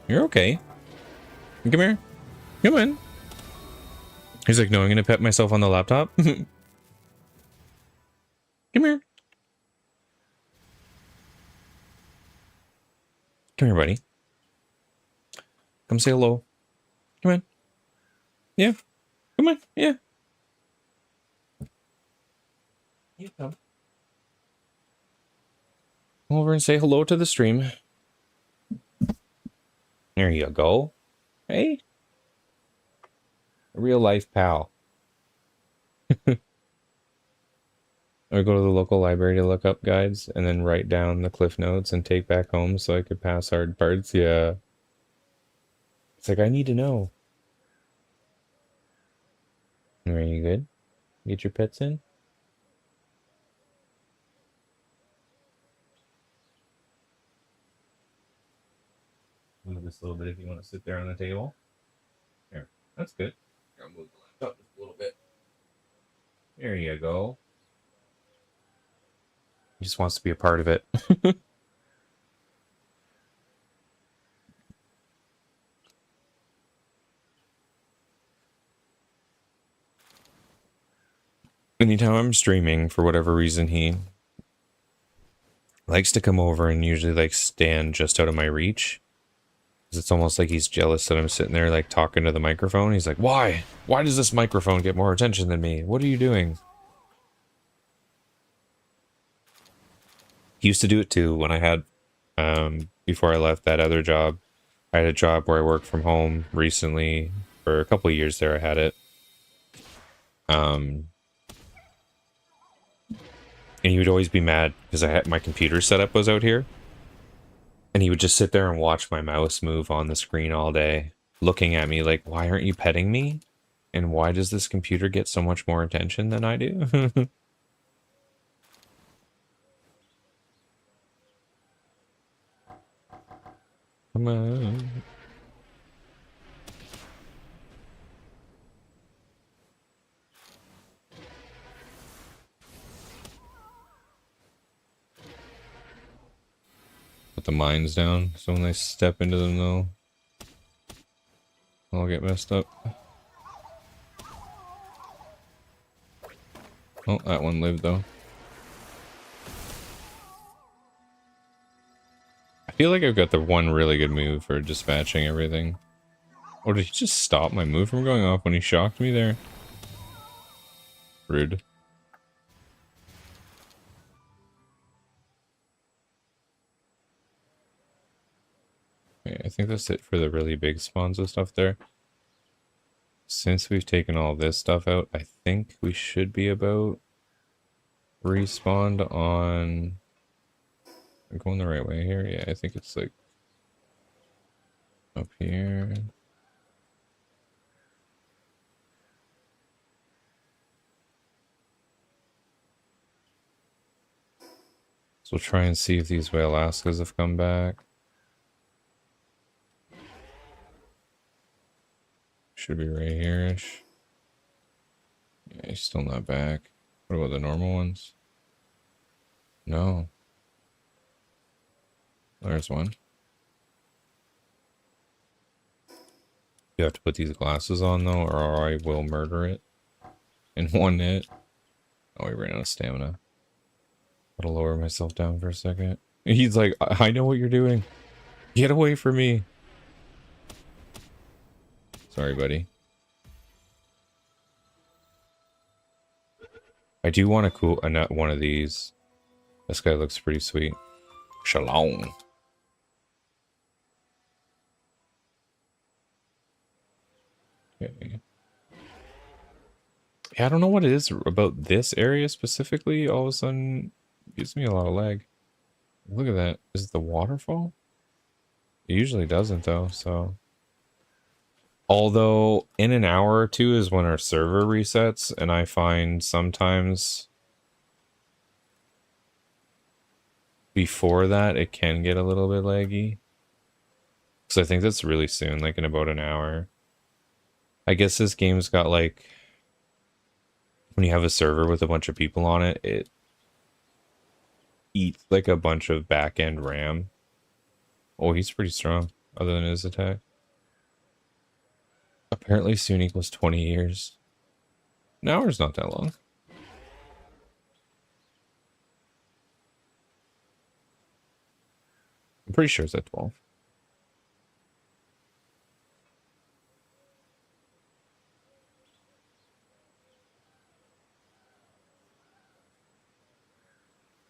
A: You're okay. Come here. Come in. He's like, no, I'm gonna pet myself on the laptop. Come here. Come here, buddy. Come say hello. Come on. Yeah. Come on. Yeah. You come. Come over and say hello to the stream. There you go. Hey. A real life pal. I go to the local library to look up guides and then write down the cliff notes and take back home so I could pass hard parts. Yeah. It's like, I need to know. Are you good? Get your pets in? Move this a little bit if you want to sit there on the table. There. That's good. I'll move the laptop just a little bit. There you go. He just wants to be a part of it. anytime I'm streaming, for whatever reason, he likes to come over and usually like stand just out of my reach. 'Cause it's almost like he's jealous that I'm sitting there like talking to the microphone. He's like, why? Why does this microphone get more attention than me? What are you doing? He used to do it too when I had, before I left that other job. I had a job where I worked from home recently. For a couple of years there, I had it. And he would always be mad because I had my computer setup was out here. And he would just sit there and watch my mouse move on the screen all day, looking at me like, why aren't you petting me? And why does this computer get so much more attention than I do? Come on. Put the mines down, so when they step into them, they'll get messed up. Oh, that one lived, though. I feel like I've got the one really good move for dispatching everything. Or did he just stop my move from going off when he shocked me there? Rude. Okay, I think that's it for the really big spawns of stuff there. Since we've taken all this stuff out, I think we should be about respawned on... I'm going the right way here? Yeah, I think it's like up here. So we'll try and see if these Whalaskas have come back. Should be right here-ish. Yeah, he's still not back. What about the normal ones? No. There's one. You have to put these glasses on though, or I will murder it in one hit. Oh, we ran out of stamina. Gotta lower myself down for a second. He's like, I know what you're doing. Get away from me. Sorry, buddy. I do want a nut one of these. This guy looks pretty sweet. Shalom. Okay. Yeah, I don't know what it is about this area specifically. All of a sudden, it gives me a lot of lag. Look at that. Is it the waterfall? It usually doesn't though, so... Although, in an hour or two is when our server resets, and I find sometimes... before that, it can get a little bit laggy. Because I think that's really soon, like in about an hour. I guess this game's got like... when you have a server with a bunch of people on it, it eats like a bunch of back-end RAM. Oh, he's pretty strong, other than his attack. Apparently soon equals 20 years. An hour's not that long. I'm pretty sure it's at 12.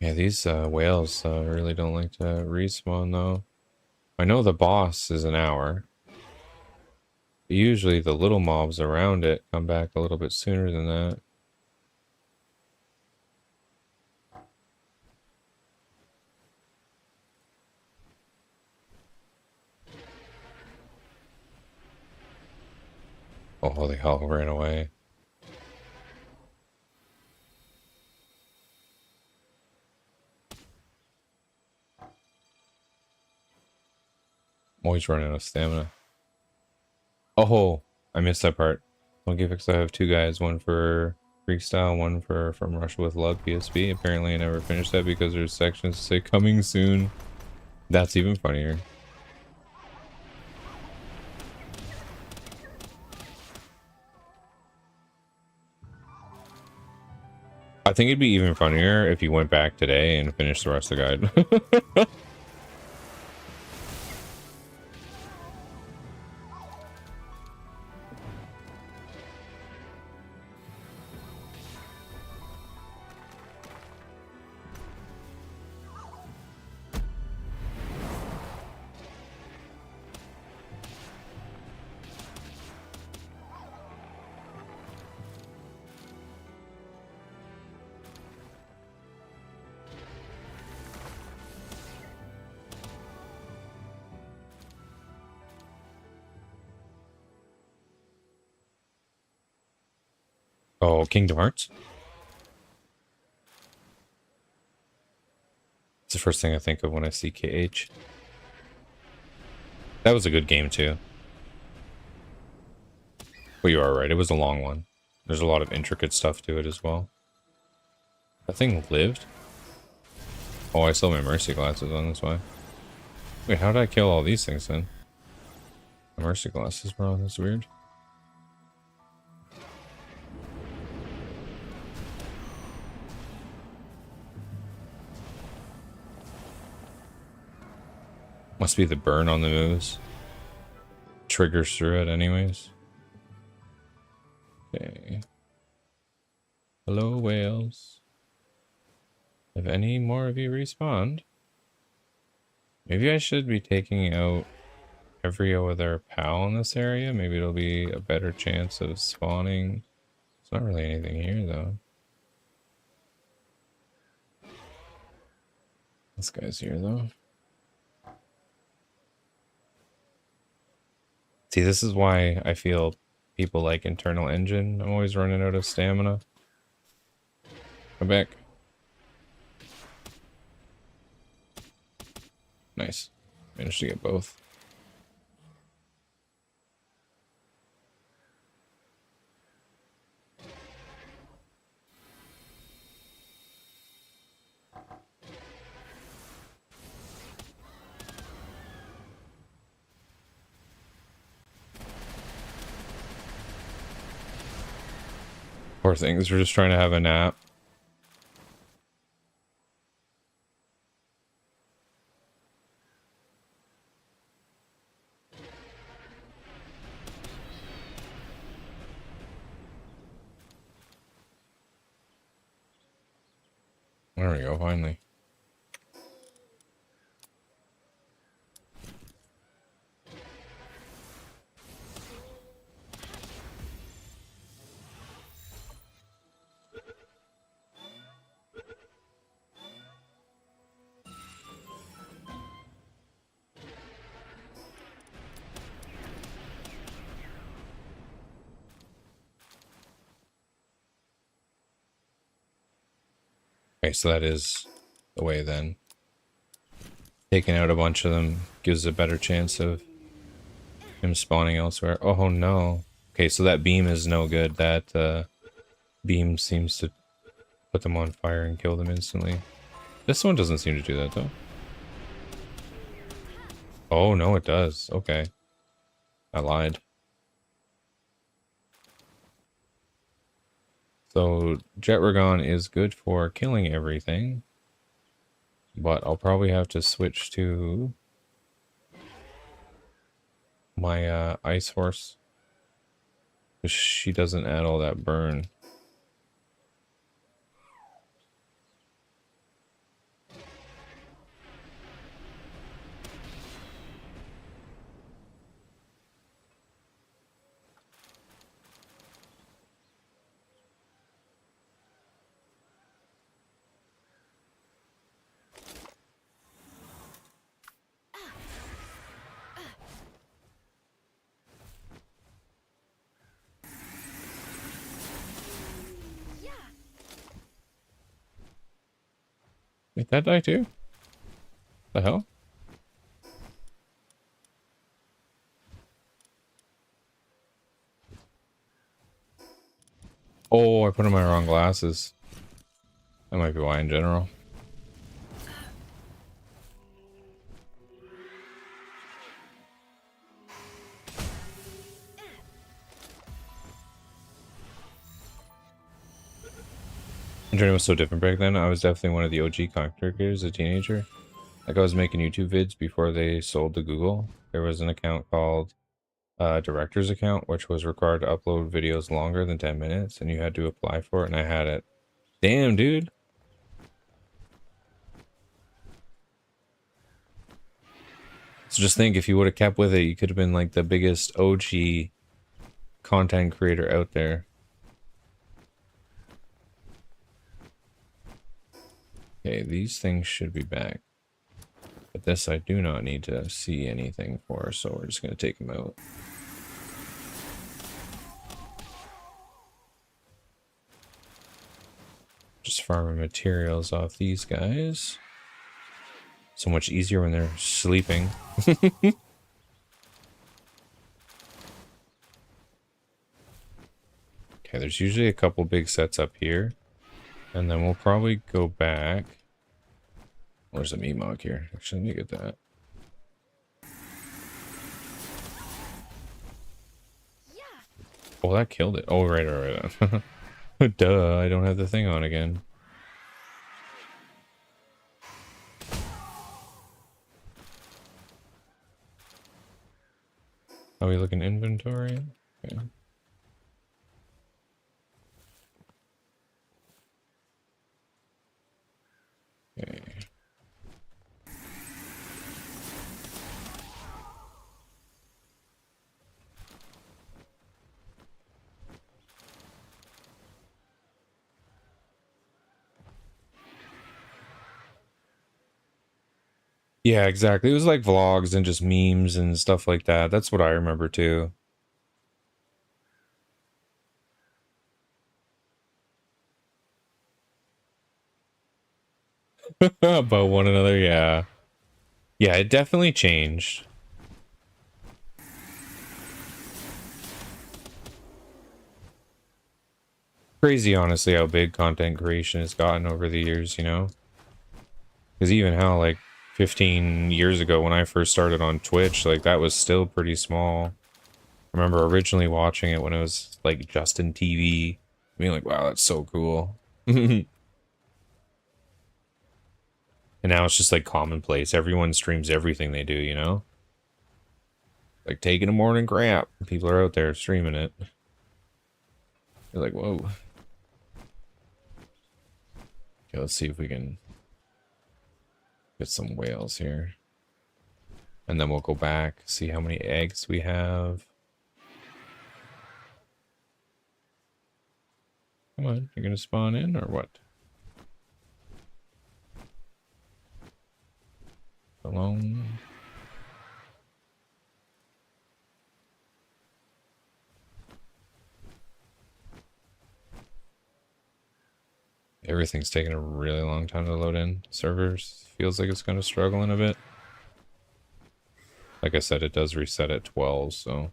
A: Yeah, these whales really don't like to respawn though. I know the boss is an hour. But usually the little mobs around it come back a little bit sooner than that. Oh, holy hell, ran away. I'm always running out of stamina. Oh, I missed that part. Okay, fix. I have two guys, one for freestyle, one for From Russia with Love PSP. Apparently I never finished that because there's sections that say coming soon. That's even funnier. I think it'd be even funnier if you went back today and finished the rest of the guide. Oh, Kingdom Hearts. It's the first thing I think of when I see KH. That was a good game too. Well, you are right. It was a long one. There's a lot of intricate stuff to it as well. That thing lived? Oh, I still have my mercy glasses on, that's why. Wait, how did I kill all these things then? My mercy glasses, bro. That's weird. Must be the burn on the moves. Triggers through it anyways. Okay. Hello, whales. Have any more of you respawned? Maybe I should be taking out every other pal in this area. Maybe it'll be a better chance of spawning. There's not really anything here, though. This guy's here, though. See, this is why I feel people like Internal Engine. I'm always running out of stamina. Come back. Nice. Managed to get both. Poor things, we're just trying to have a nap. There we go, finally. Okay, so that is the way then. Taking out a bunch of them gives a better chance of him spawning elsewhere. Oh no. Okay, so that beam is no good. That beam seems to put them on fire and kill them instantly. This one doesn't seem to do that though. Oh no, it does. Okay. I lied. So Jetragon is good for killing everything. But I'll probably have to switch to my ice horse. Because she doesn't add all that burn. Did that die too? The hell? Oh, I put on my wrong glasses. That might be why in general. internet was so different back then. I was definitely one of the OG content creators as a teenager. Like I was making YouTube vids before they sold to Google. There was an account called director's account, which was required to upload videos longer than 10 minutes, and you had to apply for it, and I had it. Damn, dude. So just think, if you would have kept with it, you could have been like the biggest OG content creator out there. Okay, these things should be back. But this I do not need to see anything for, so we're just going to take them out. Just farming materials off these guys. So much easier when they're sleeping. Okay, there's usually a couple big sets up here. And then we'll probably go back. Where's the meat mog here? Actually, let me get that. Oh, that killed it. Oh, right. Duh, I don't have the thing on again. Are we looking inventory? Okay. Okay. Yeah, exactly. It was like vlogs and just memes and stuff like that. That's what I remember too. About one another, yeah. Yeah, it definitely changed. Crazy, honestly, how big content creation has gotten over the years, you know? Because even how, like, 15 years ago when I first started on Twitch, like, that was still pretty small. I remember originally watching it when it was, like, Justin TV. Being like, wow, that's so cool. And now it's just, like, commonplace. Everyone streams everything they do, you know? Like, taking a morning crap. People are out there streaming it. You're like, whoa. Okay, let's see if we can get some whales here. And then we'll go back, see how many eggs we have. Come on, you're gonna spawn in or what? Alone. Everything's taking a really long time to load in. Servers feels like it's gonna struggle in a bit. Like I said, it does reset at 12, so.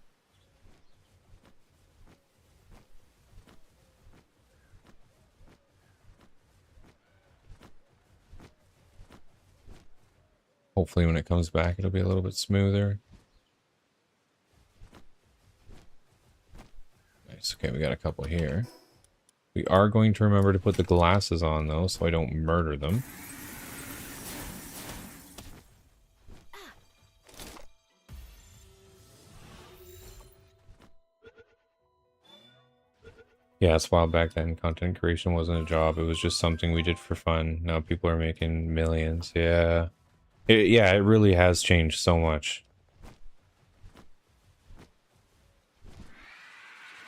A: Hopefully when it comes back, it'll be a little bit smoother. Nice, okay, we got a couple here. We are going to remember to put the glasses on, though, so I don't murder them. Yeah, it's a while back then. Content creation wasn't a job. It was just something we did for fun. Now people are making millions. Yeah. Yeah, it really has changed so much.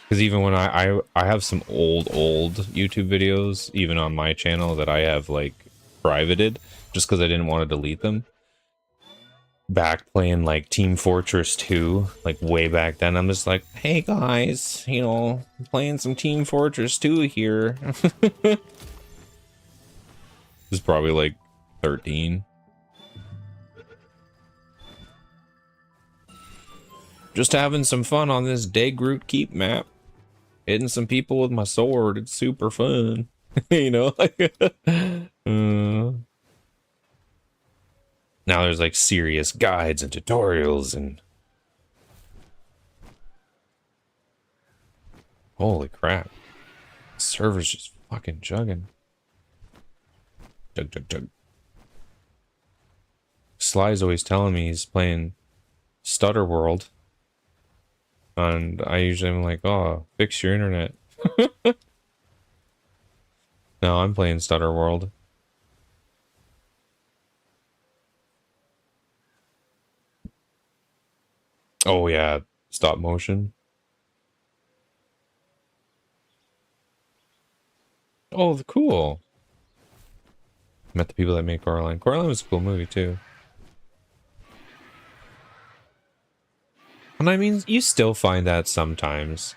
A: Because even when I have some old YouTube videos, even on my channel, that I have, like, privated, just because I didn't want to delete them. Back playing, like, Team Fortress 2, like, way back then, I'm just like, hey guys, you know, I'm playing some Team Fortress 2 here. This is probably, like, 13. Just having some fun on this Dagroot Keep map. Hitting some people with my sword. It's super fun. You know? Now there's like serious guides and tutorials and... Holy crap. The server's just fucking jugging. Chug, chug, chug. Sly's always telling me he's playing Stutter World. And I usually am like, oh, fix your internet. No, I'm playing Stutter World. Oh yeah, stop motion. Oh, cool. Met the people that made Coraline. Coraline was a cool movie too. And I mean, you still find that sometimes.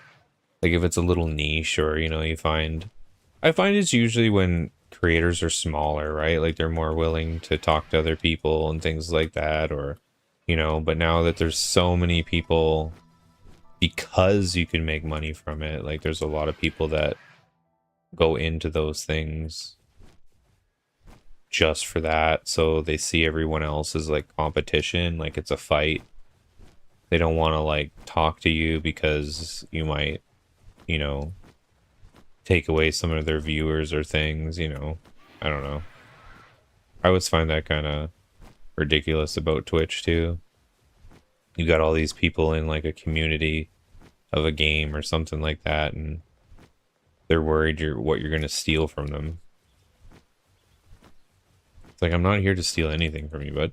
A: Like if it's a little niche or, you know, you find... I find it's usually when creators are smaller, right? Like they're more willing to talk to other people and things like that, or, you know, but now that there's so many people, because you can make money from it, like there's a lot of people that go into those things just for that. So they see everyone else as like competition, like it's a fight. They don't want to like talk to you because you might, you know, take away some of their viewers or things, you know. I don't know. I always find that kind of ridiculous about Twitch too. You got all these people in like a community of a game or something like that, and they're worried what you're gonna steal from them. It's like, I'm not here to steal anything from you, bud.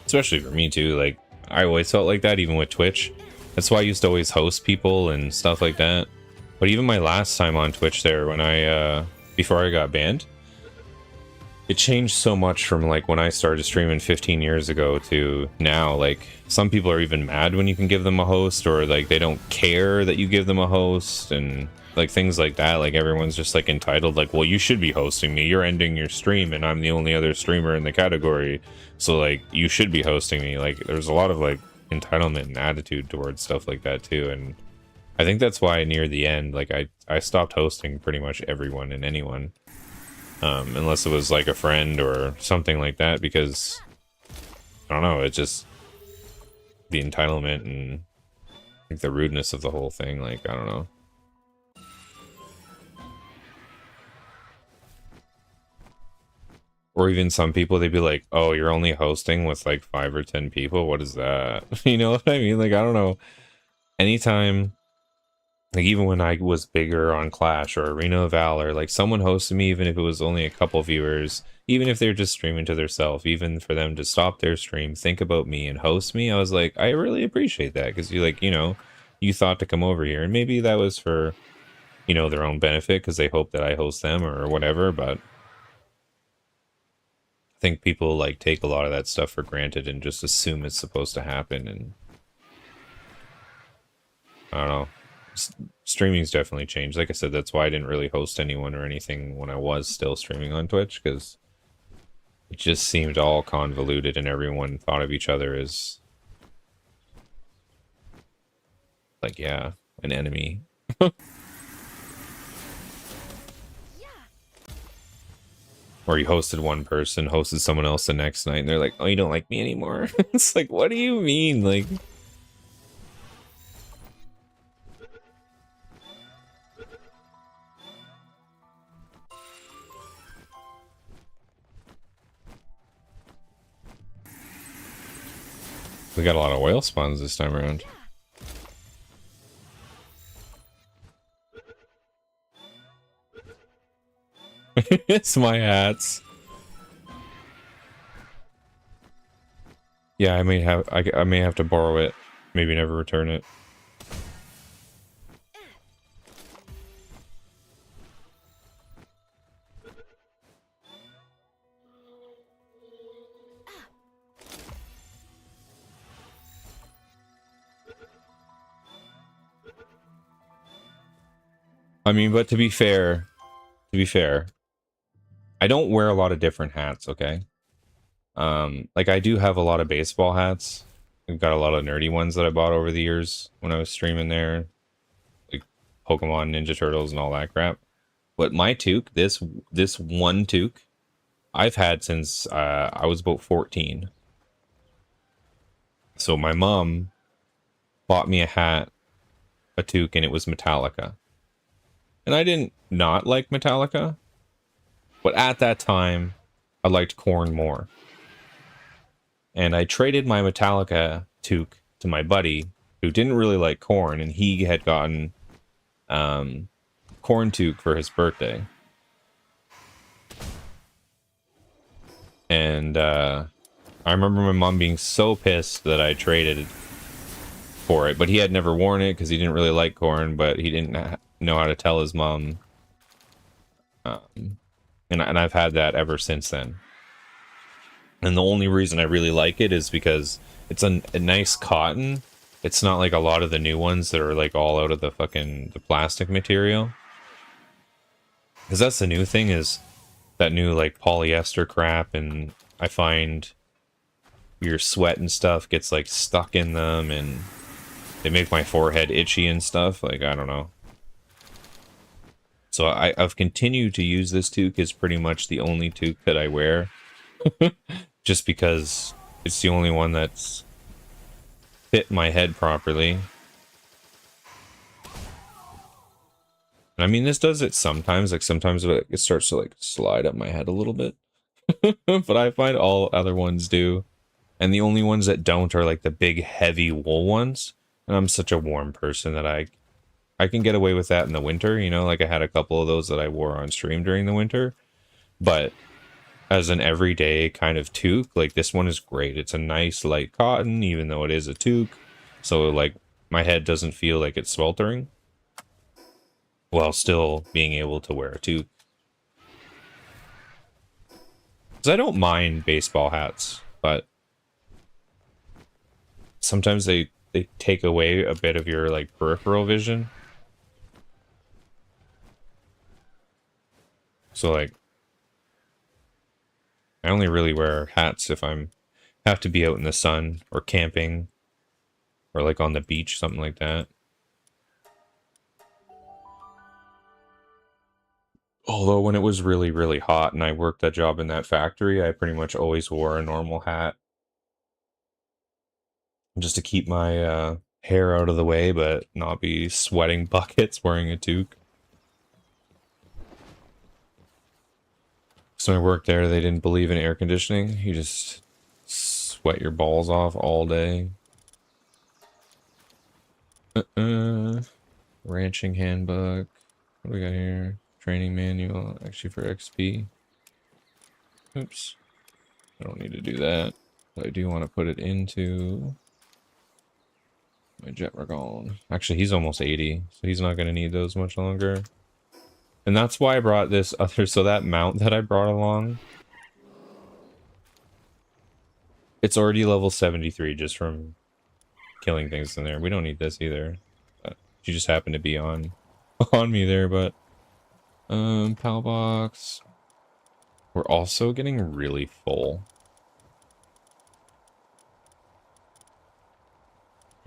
A: Especially for me too, like I always felt like that even with Twitch. That's why I used to always host people and stuff like that. But even my last time on Twitch there, when I before I got banned, it changed so much from like when I started streaming 15 years ago to now. Like some people are even mad when you can give them a host, or like they don't care that you give them a host, and like things like that. Like everyone's just like entitled, like, well, you should be hosting me, you're ending your stream and I'm the only other streamer in the category, so like you should be hosting me. Like there's a lot of like entitlement and attitude towards stuff like that too, and I think that's why near the end, like I stopped hosting pretty much everyone and anyone, unless it was like a friend or something like that, because I don't know, it's just the entitlement and like the rudeness of the whole thing. Like I don't know. Or even some people, they'd be like, oh, you're only hosting with like 5 or 10 people? What is that? You know what I mean? Like, I don't know. Anytime, like even when I was bigger on Clash or Arena of Valor, like someone hosted me, even if it was only a couple viewers, even if they're just streaming to themselves, even for them to stop their stream, think about me and host me, I was like, I really appreciate that, because you like, you know, you thought to come over here, and maybe that was for, you know, their own benefit because they hope that I host them or whatever, but think people like take a lot of that stuff for granted and just assume it's supposed to happen, and I don't know. Streaming's definitely changed. Like I said, that's why I didn't really host anyone or anything when I was still streaming on Twitch, because it just seemed all convoluted and everyone thought of each other as like, yeah, an enemy. Or you hosted one person, hosted someone else the next night, and they're like, oh, you don't like me anymore? It's like, what do you mean? Like, we got a lot of oil spawns this time around. It's my hats. Yeah, I may have to borrow it. Maybe never return it. I mean, but to be fair, I don't wear a lot of different hats, okay? Like I do have a lot of baseball hats. I've got a lot of nerdy ones that I bought over the years when I was streaming there, like Pokemon, Ninja Turtles, and all that crap. But my toque, this one toque, I've had since I was about 14. So my mom bought me a hat, a toque, and it was Metallica. And I didn't not like Metallica, but at that time, I liked Korn more. And I traded my Metallica toque to my buddy who didn't really like Korn, and he had gotten Korn toque for his birthday. And I remember my mom being so pissed that I traded for it, but he had never worn it because he didn't really like Korn, but he didn't know how to tell his mom. And I've had that ever since then. And the only reason I really like it is because it's a nice cotton. It's not like a lot of the new ones that are like all out of the plastic material. Because that's the new thing, is that new like polyester crap, and I find your sweat and stuff gets like stuck in them, and they make my forehead itchy and stuff. Like, I don't know. So I've continued to use this toque as pretty much the only toque that I wear. Just because it's the only one that's fit my head properly. And I mean, this does it sometimes. Like, sometimes it starts to like slide up my head a little bit. But I find all other ones do. And the only ones that don't are like the big heavy wool ones. And I'm such a warm person that I can get away with that in the winter, you know, like I had a couple of those that I wore on stream during the winter. But as an everyday kind of toque, like, this one is great. It's a nice light cotton, even though it is a toque. So like my head doesn't feel like it's sweltering while still being able to wear a toque. Because I don't mind baseball hats, but sometimes they take away a bit of your like peripheral vision. So like, I only really wear hats if have to be out in the sun or camping or like on the beach, something like that. Although when it was really, really hot and I worked that job in that factory, I pretty much always wore a normal hat. Just to keep my hair out of the way, but not be sweating buckets wearing a toque. So when I worked there, they didn't believe in air conditioning. You just sweat your balls off all day. Ranching handbook. What do we got here? Training manual, actually for XP. Oops. I don't need to do that. But I do want to put it into my Jet Dragon. Actually, he's almost 80, so he's not going to need those much longer. And that's why I brought this other, so that mount that I brought along, it's already level 73 just from killing things in there. We don't need this either. She just happened to be on me there, but PAL box. We're also getting really full.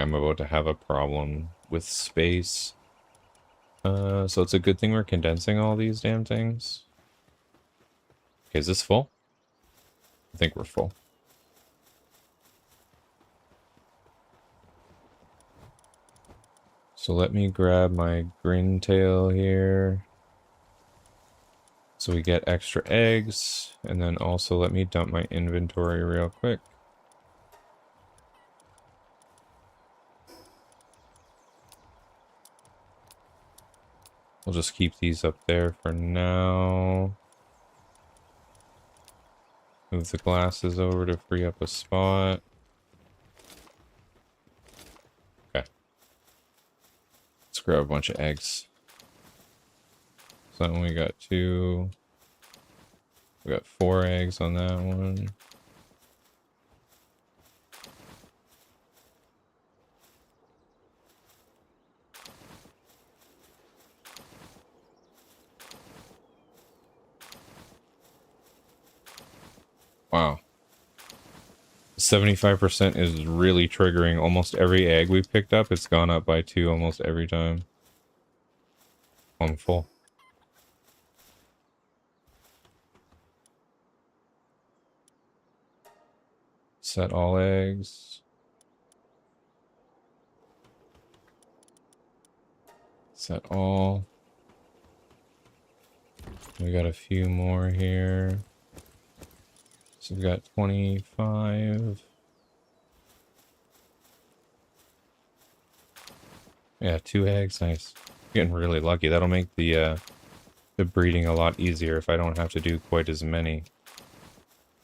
A: I'm about to have a problem with space. So it's a good thing we're condensing all these damn things. Okay, is this full? I think we're full. So let me grab my grin tail here. So we get extra eggs, and then also let me dump my inventory real quick. We'll just keep these up there for now. Move the glasses over to free up a spot. Okay. Let's grab a bunch of eggs. So then we got 2. We got 4 eggs on that one. Wow. 75% is really triggering. Almost every egg we picked up, it's gone up by 2 almost every time. I'm full. Set all eggs. Set all. We got a few more here. So we've got 25. Yeah, 2 eggs. Nice. Getting really lucky. That'll make the breeding a lot easier if I don't have to do quite as many.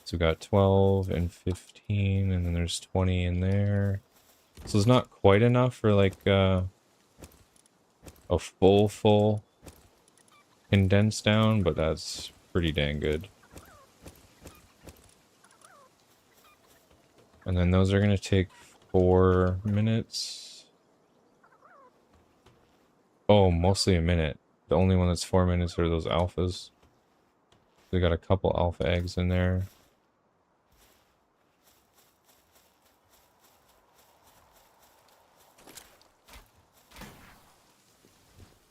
A: So we've got 12 and 15, and then there's 20 in there. So it's not quite enough for like a full condensed down, but that's pretty dang good. And then those are going to take 4 minutes. Oh, mostly a minute. The only one that's 4 minutes are those alphas. We got a couple alpha eggs in there.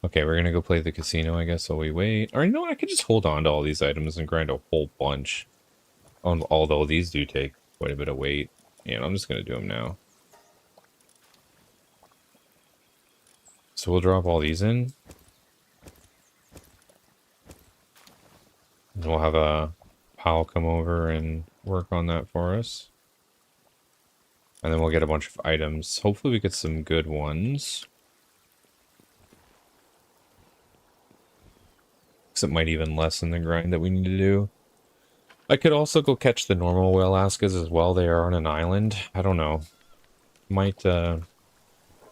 A: Okay, we're gonna go play the casino, I guess, while we wait. Or, you know what, I could just hold on to all these items and grind a whole bunch. Although these do take quite a bit of weight. Yeah, I'm just gonna do them now. So we'll drop all these in. And we'll have a pal come over and work on that for us. And then we'll get a bunch of items. Hopefully we get some good ones. Because it might even lessen the grind that we need to do. I could also go catch the normal whale Alaskas as well. They are on an island. I don't know. I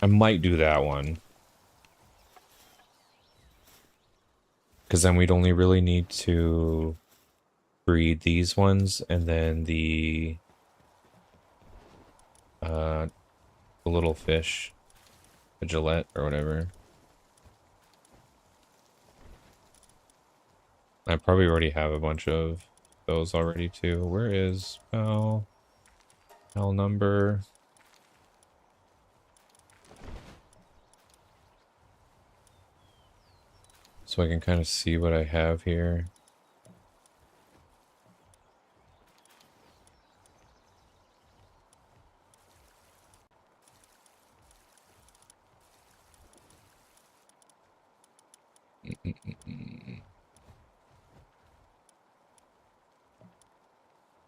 A: might do that one. Because then we'd only really need to breed these ones and then the little fish, a Gillette or whatever. I probably already have a bunch of those already too. Where is pal number? So I can kind of see what I have here.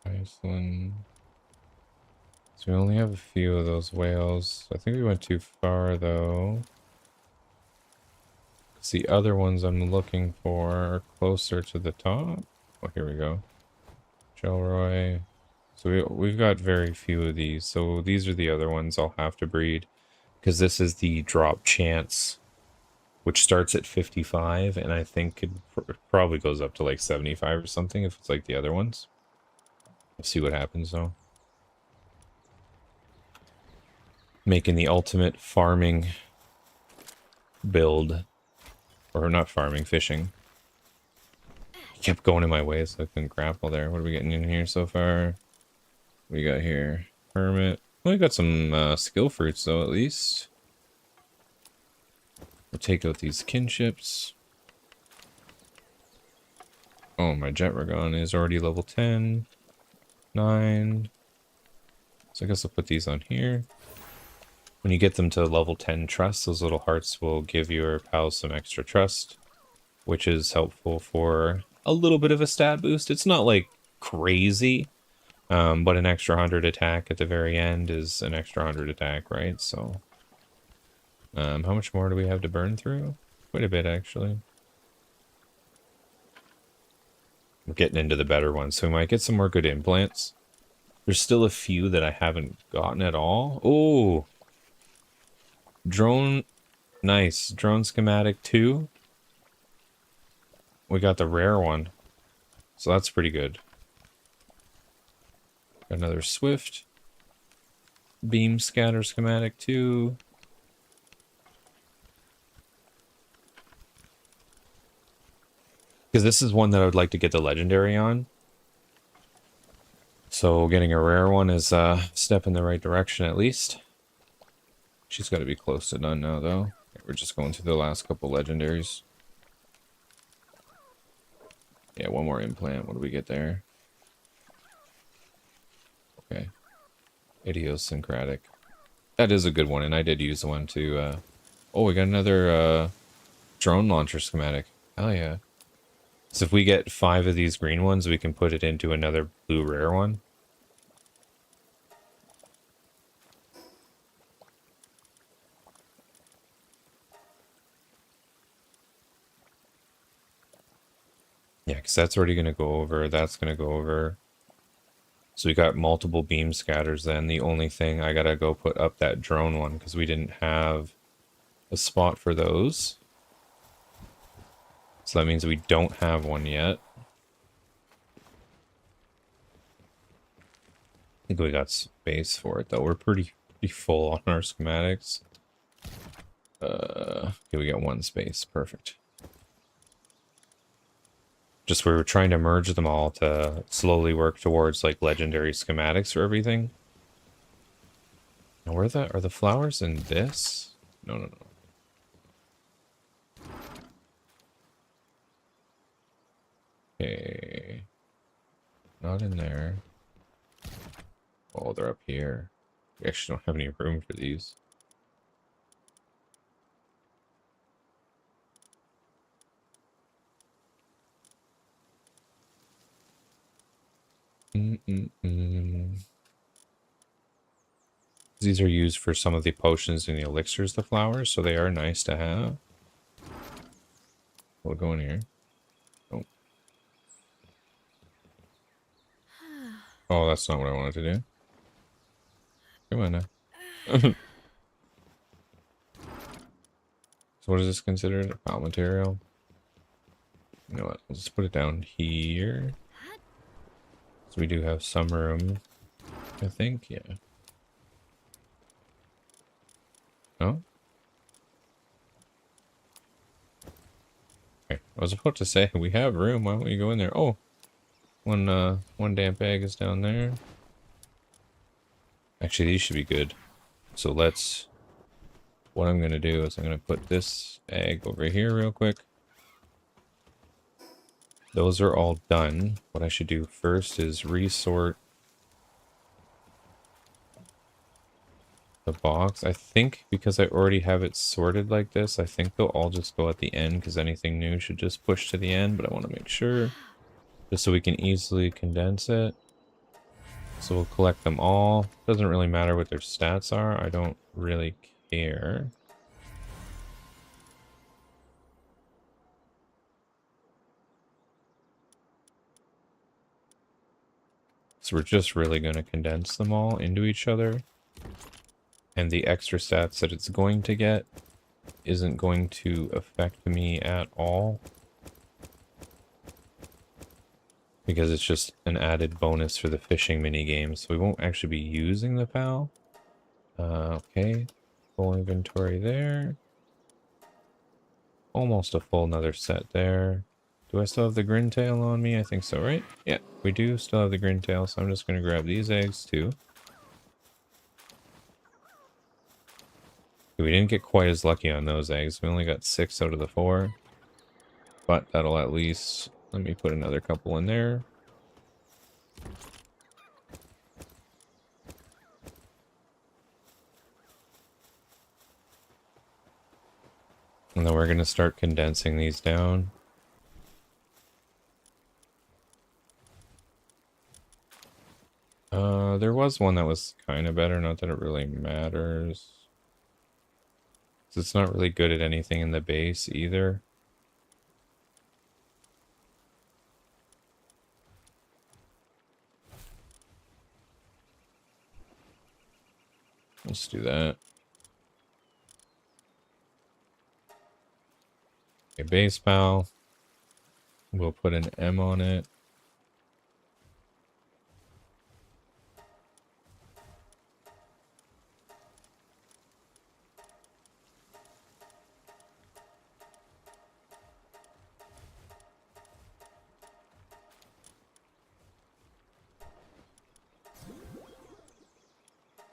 A: Iceland. So we only have a few of those whales. I think we went too far though. Because the other ones I'm looking for are closer to the top. Oh, here we go. Gelroy. So we've got very few of these. So these are the other ones I'll have to breed. Because this is the drop chance, which starts at 55, and I think it probably goes up to like 75 or something if it's like the other ones. We'll see what happens though. Making the ultimate farming build. Or not farming, fishing. He kept going in my way, so I couldn't grapple there. What are we getting in here so far? What we got here? Hermit. Well, we got some skill fruits, though, at least. We'll take out these kinships. Oh, my Jetragon is already level 10. 9. So I guess I'll put these on here. When you get them to level 10 trust, those little hearts will give your pals some extra trust, which is helpful for a little bit of a stat boost. It's not like crazy, but an extra 100 attack at the very end is an extra 100 attack, right? So, how much more do we have to burn through? Quite a bit, actually. We're getting into the better ones, so we might get some more good implants. There's still a few that I haven't gotten at all. Oh! Drone, nice. Drone schematic 2. We got the rare one. So that's pretty good. Got another Swift. Beam scatter schematic 2. Because this is one that I would like to get the legendary on. So getting a rare one is a step in the right direction at least. She's got to be close to done now, though. Okay, we're just going through the last couple legendaries. Yeah, one more implant. What do we get there? Okay. Idiosyncratic. That is a good one, and I did use the one to, oh, we got another, drone launcher schematic. Hell yeah. So if we get 5 of these green ones, we can put it into another blue rare one. Yeah, because that's already going to go over. That's going to go over. So we got multiple beam scatters then. The only thing I got to go put up that drone one because we didn't have a spot for those. So that means we don't have one yet. I think we got space for it though. We're pretty full on our schematics. Okay, we got one space. Perfect. Just we were trying to merge them all to slowly work towards like legendary schematics for everything. Now where are the flowers in this? No, no, no. Okay. Not in there. Oh, they're up here. We actually don't have any room for these. These are used for some of the potions and the elixirs, the flowers, so they are nice to have. We'll go in here. Oh. Oh, that's not what I wanted to do. Come on now. So what is this considered? A pal material? You know what? Let's put it down here. So we do have some room, I think. Yeah. No? Okay. I was about to say, we have room. Why don't we go in there? Oh! One damp egg is down there. Actually, these should be good. So what I'm going to do is I'm going to put this egg over here real quick. Those are all done. What I should do first is resort the box. I think because I already have it sorted like this, I think they'll all just go at the end because anything new should just push to the end, but I want to make sure just so we can easily condense it. So we'll collect them all. Doesn't really matter what their stats are. I don't really care. So we're just really going to condense them all into each other. And the extra stats that it's going to get isn't going to affect me at all. Because it's just an added bonus for the fishing minigame. So we won't actually be using the PAL. Okay. Full inventory there. Almost a full another set there. Do I still have the Grintail on me? I think so, right? Yeah, we do still have the Grintail, so I'm just going to grab these eggs too. We didn't get quite as lucky on those eggs. We only got 6 out of the 4. But that'll at least... Let me put another couple in there. And then we're going to start condensing these down. There was one that was kind of better, not that it really matters. 'Cause it's not really good at anything in the base either. Let's do that. Okay, base pal. We'll put an M on it.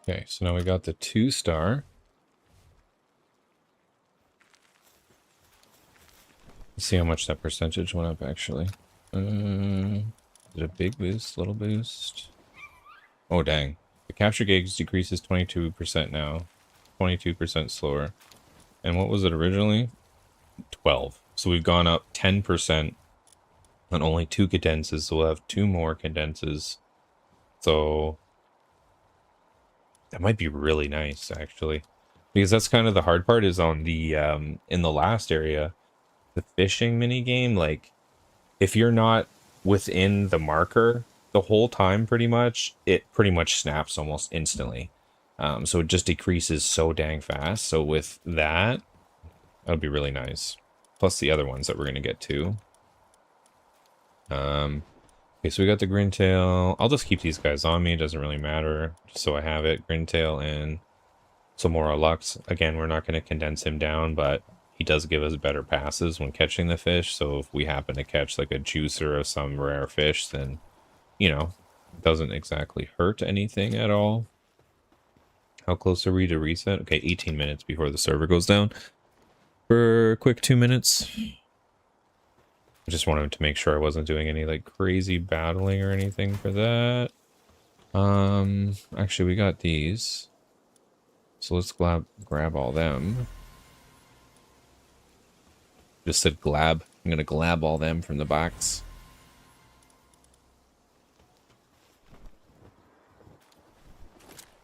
A: Okay, so now we got the 2-star. Let's see how much that percentage went up, actually. Is it a big boost, little boost? Oh, dang. The capture gauge decreases 22% now. 22% slower. And what was it originally? 12. So we've gone up 10% on only 2 cadences. So we'll have 2 more cadences. So that might be really nice, actually. Because that's kind of the hard part is on the, in the last area, the fishing mini game, like, if you're not within the marker the whole time, pretty much, it pretty much snaps almost instantly. So it just decreases so dang fast. So with that, that'll be really nice. Plus the other ones that we're going to get to. Okay, so we got the Grintail. I'll just keep these guys on me. It doesn't really matter. Just so I have it. Grintail and Samora Lux. Again, we're not going to condense him down, but he does give us better passes when catching the fish. So if we happen to catch like a juicer of some rare fish, then, you know, it doesn't exactly hurt anything at all. How close are we to reset? Okay, 18 minutes before the server goes down. For a quick 2 minutes. I just wanted to make sure I wasn't doing any like crazy battling or anything for that. Actually we got these. So let's grab all them. Just said glab. I'm gonna glab all them from the box.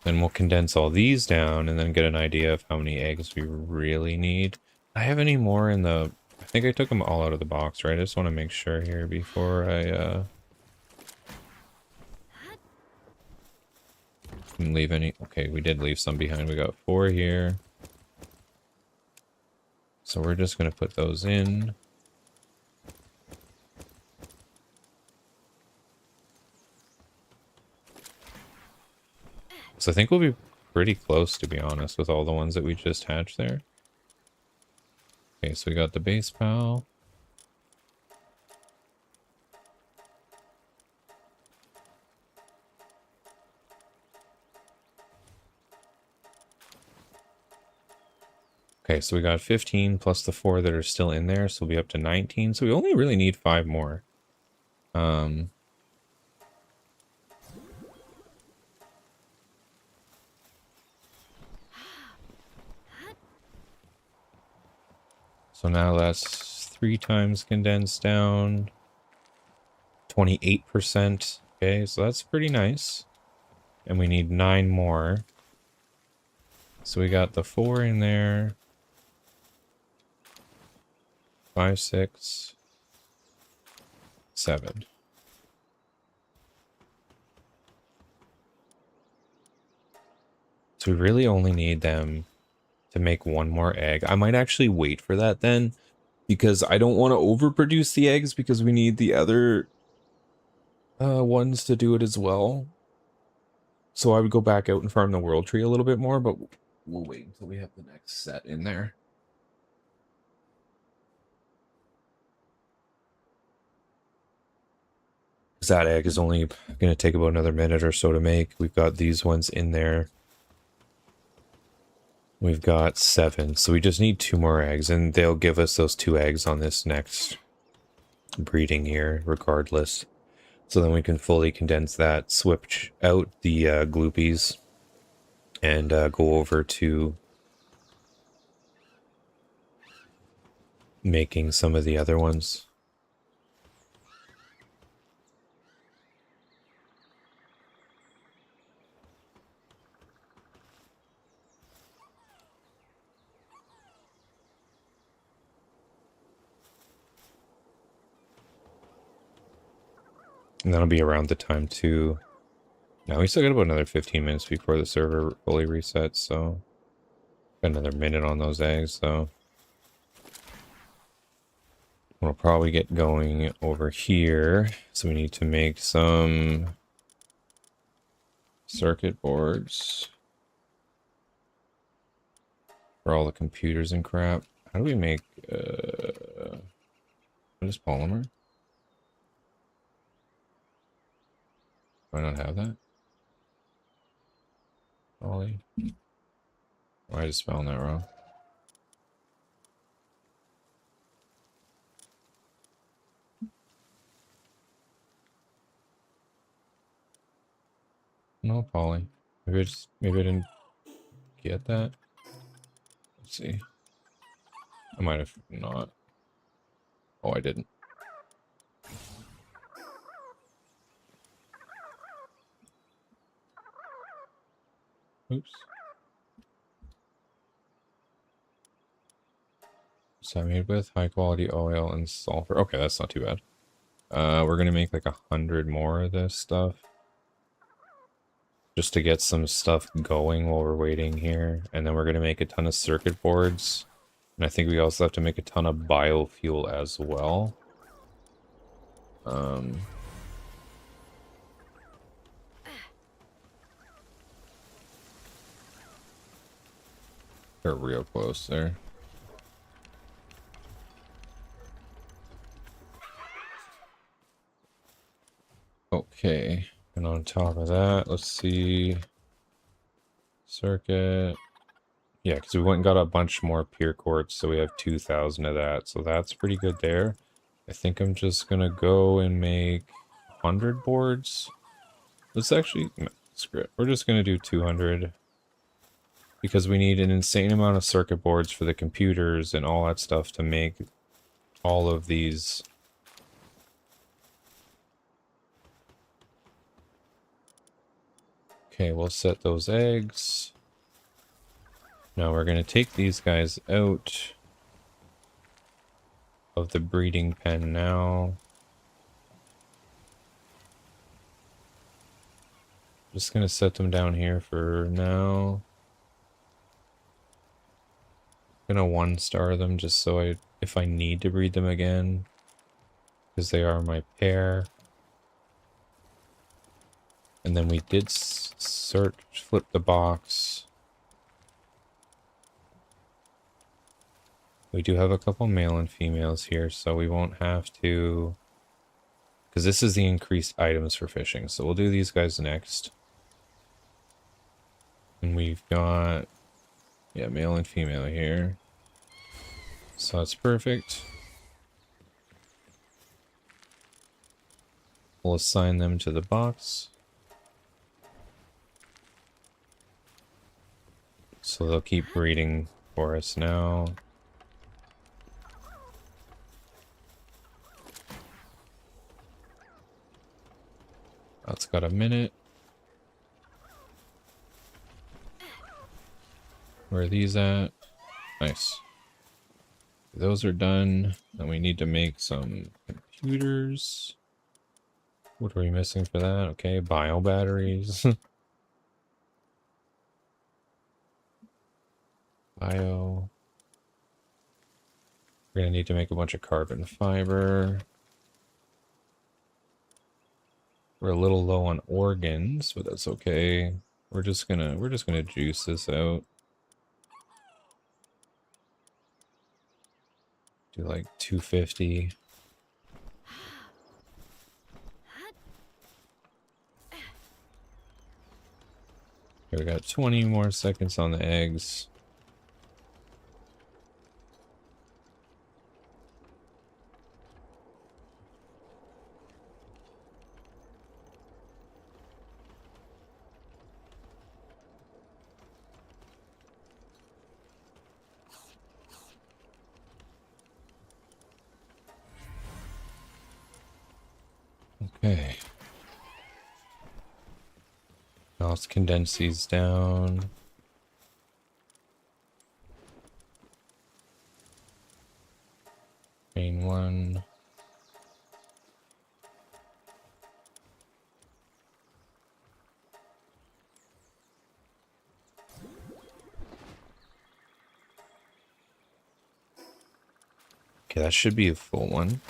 A: Then we'll condense all these down and then get an idea of how many eggs we really need. I have any more in the... I think I took them all out of the box, right? I just want to make sure here before I didn't leave any... Okay, we did leave some behind. We got 4 here. So we're just going to put those in. So I think we'll be pretty close, to be honest, with all the ones that we just hatched there. Okay, so we got the base pal. Okay, so we got 15 plus the 4 that are still in there, so we'll be up to 19. So we only really need 5 more. So now that's 3 times condensed down. 28%. Okay, so that's pretty nice. And we need 9 more. So we got the 4 in there. 5, 6, 7. So we really only need them to make 1 more egg. I might actually wait for that then, because I don't want to overproduce the eggs because we need the other ones to do it as well. So I would go back out and farm the world tree a little bit more, but we'll wait until we have the next set in there. That egg is only going to take about another minute or so to make. We've got these ones in there. We've got 7, so we just need 2 more eggs, and they'll give us those 2 eggs on this next breeding year, regardless. So then we can fully condense that, switch out the gloopies, and go over to making some of the other ones. And that'll be around the time too. Now we still got about another 15 minutes before the server fully resets, so got another minute on those eggs, so we'll probably get going over here. So we need to make some circuit boards for all the computers and crap. How do we make what is polymer? Do I not have that? Ollie. Why is spelling that wrong? No, poly. Maybe I didn't get that. Let's see. I might have not. Oh, I didn't. Oops. So I made with high quality oil and sulfur. Okay, that's not too bad. We're gonna make like 100 more of this stuff. Just to get some stuff going while we're waiting here. And then we're gonna make a ton of circuit boards. And I think we also have to make a ton of biofuel as well. They're real close there. Okay, and on top of that, let's see. Circuit. Yeah, because we went and got a bunch more pure quartz, so we have 2,000 of that. So that's pretty good there. I think I'm just gonna go and make 100 boards. Let's actually, no, screw it. We're just gonna do 200. Because we need an insane amount of circuit boards for the computers and all that stuff to make all of these. Okay, we'll set those eggs. Now we're going to take these guys out of the breeding pen now. Just going to set them down here for now. I'm going to 1-star them just so if I need to breed them again, because they are my pair. And then we did flip the box. We do have a couple male and females here, so we won't have to, because this is the increased items for fishing. So we'll do these guys next. And we've got, yeah, male and female here. So that's perfect. We'll assign them to the box. So they'll keep breeding for us now. That's got a minute. Where are these at? Nice. Those are done. And we need to make some computers. What are we missing for that? Okay, bio batteries. Bio. We're gonna need to make a bunch of carbon fiber. We're a little low on organs, but that's okay. We're just gonna juice this out. Do like 250. Okay, we got 20 more seconds on the eggs. Okay. Now let's condense these down. Main one. Okay, that should be a full one.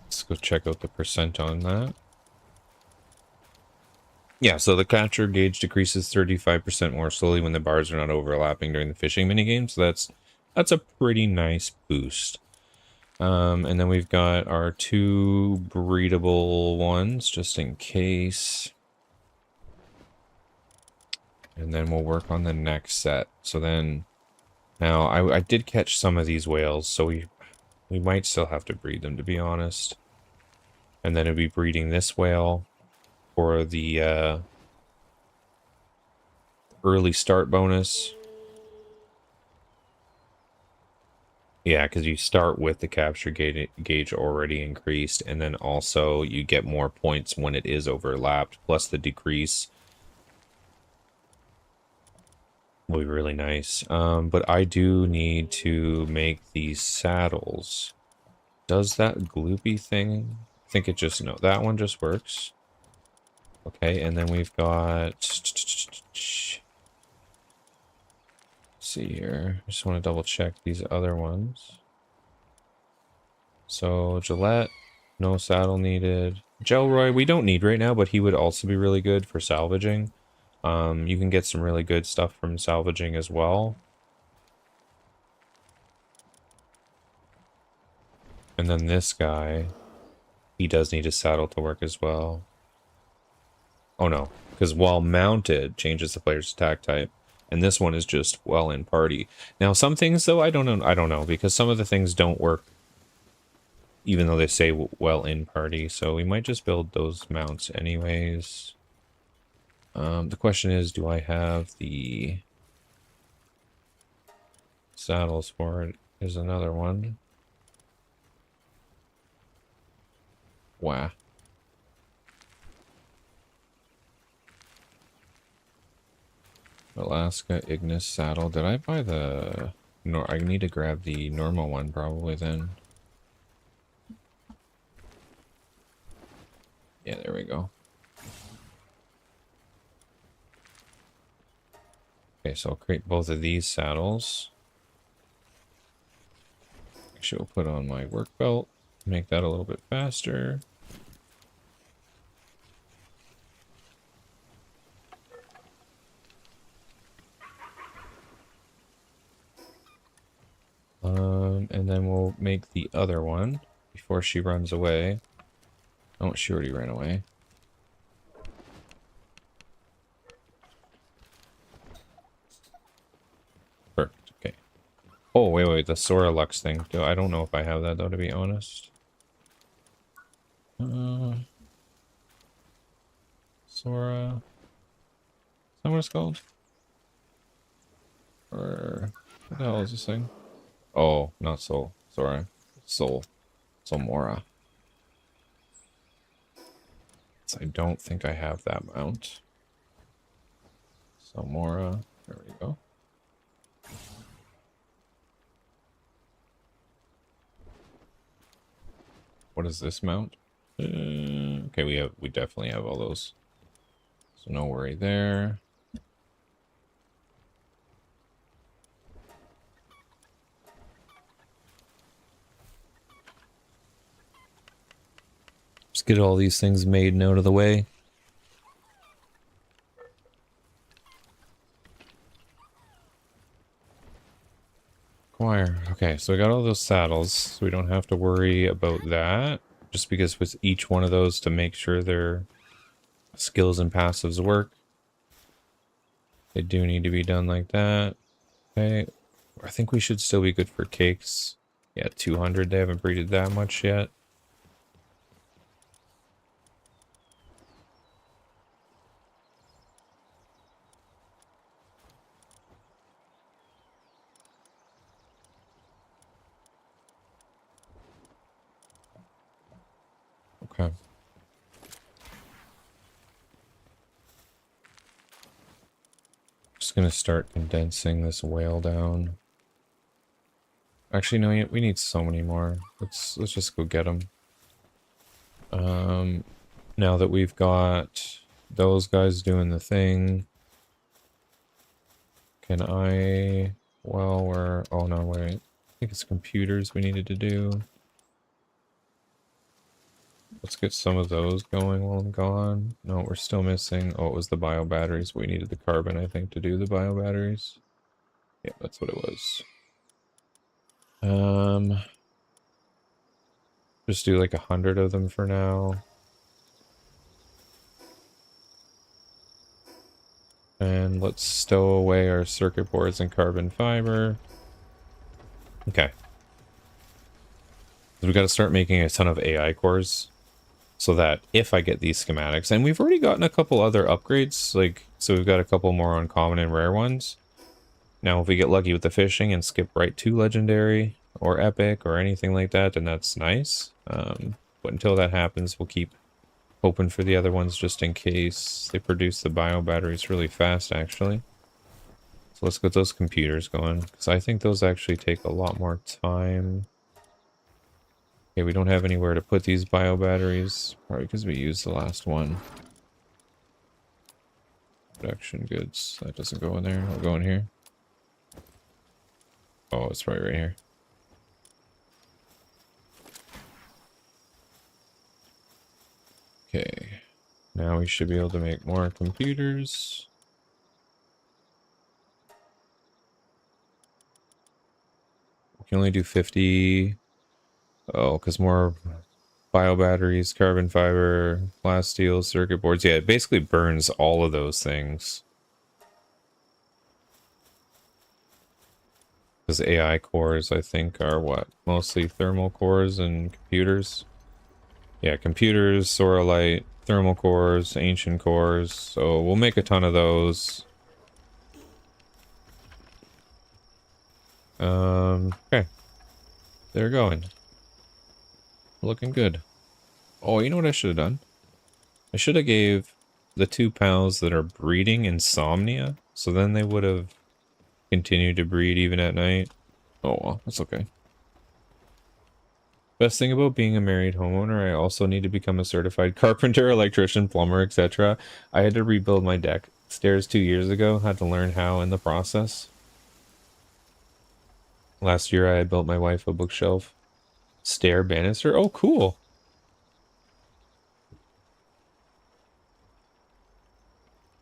A: Let's go check out the percent on that. Yeah, so the capture gauge decreases 35% more slowly when the bars are not overlapping during the fishing minigame. So that's a pretty nice boost. And then we've got our 2 breedable ones, just in case. And then we'll work on the next set. So then, now I did catch some of these whales, so we might still have to breed them, to be honest. And then it'll be breeding this whale for the early start bonus. Yeah, because you start with the capture gauge already increased, and then also you get more points when it is overlapped, plus the decrease will be really nice. But I do need to make these saddles. Does that gloopy thing? I think it just, no, that one just works. Okay, and then we've got, see here. I just want to double check these other ones. So Gillette, no saddle needed. Gelroy, we don't need right now, but he would also be really good for salvaging. You can get some really good stuff from salvaging as well. And then this guy, he does need a saddle to work as well. Oh no, because while mounted changes the player's attack type. And this one is just while in party. Now some things though, I don't know, because some of the things don't work even though they say well in party, so we might just build those mounts anyways. The question is, do I have the saddles for it? Here's another one. Wow. Alaska Ignis saddle. Did I buy the... No, I need to grab the normal one probably then. Yeah, there we go. Okay, so I'll create both of these saddles. Actually, we'll put on my work belt. Make that a little bit faster. And then we'll make the other one before she runs away. Oh, she already ran away. Perfect, okay. Oh, wait, the Sora Lux thing. I don't know if I have that, though, to be honest. Sora... Is that what it's called? Or... What the hell is this thing? Oh, not Soul. Sorry. Soul. Soulmora. So I don't think I have that mount. Soulmora. There we go. What is this mount? Okay, we definitely have all those. So no worry there. Just get all these things made and out of the way. Acquire. Okay, so we got all those saddles, so we don't have to worry about that. Just because with each one of those to make sure their skills and passives work. They do need to be done like that. Okay, I think we should still be good for cakes. Yeah, 200, they haven't breeded that much yet. Okay. Just gonna start condensing this whale down. Actually, no, we need so many more. Let's just go get them. Now that we've got those guys doing the thing, can I? Well, we're. Oh no, wait. I think it's computers we needed to do. Let's get some of those going while I'm gone. No, we're still missing. Oh, it was the bio batteries. We needed the carbon, I think, to do the bio batteries. Yeah, that's what it was. Just do like 100 of them for now. And let's stow away our circuit boards and carbon fiber. Okay. So we got to start making a ton of AI cores. so that if I get these schematics, and we've already gotten a couple other upgrades, like, so we've got a couple more uncommon and rare ones. Now, if we get lucky with the fishing and skip right to legendary or epic or anything like that, then that's nice. But until that happens, we'll keep hoping for the other ones just in case. They produce the bio batteries really fast, actually. So let's get those computers going, because I think those actually take a lot more time. Okay, we don't have anywhere to put these bio batteries, probably because we used the last one. Production goods, that doesn't go in there. I'll go in here. Oh, it's probably right here. Okay, now we should be able to make more computers. We can only do 50. Oh, because more bio batteries, carbon fiber, glass steel, circuit boards. Yeah, it basically burns all of those things. Because AI cores, I think, are what? Mostly thermal cores and computers. Yeah, computers, Sorolite, thermal cores, ancient cores. So we'll make a ton of those. Okay. They're going. Looking good. Oh, you know what I should have done? I should have gave the 2 pals that are breeding insomnia, so then they would have continued to breed even at night. Oh well, that's okay. Best thing about being a married homeowner, I also need to become a certified carpenter, electrician, plumber, etc. I had to rebuild my deck stairs 2 years ago, had to learn how in the process. Last year I had built my wife a bookshelf. Stair banister, oh cool.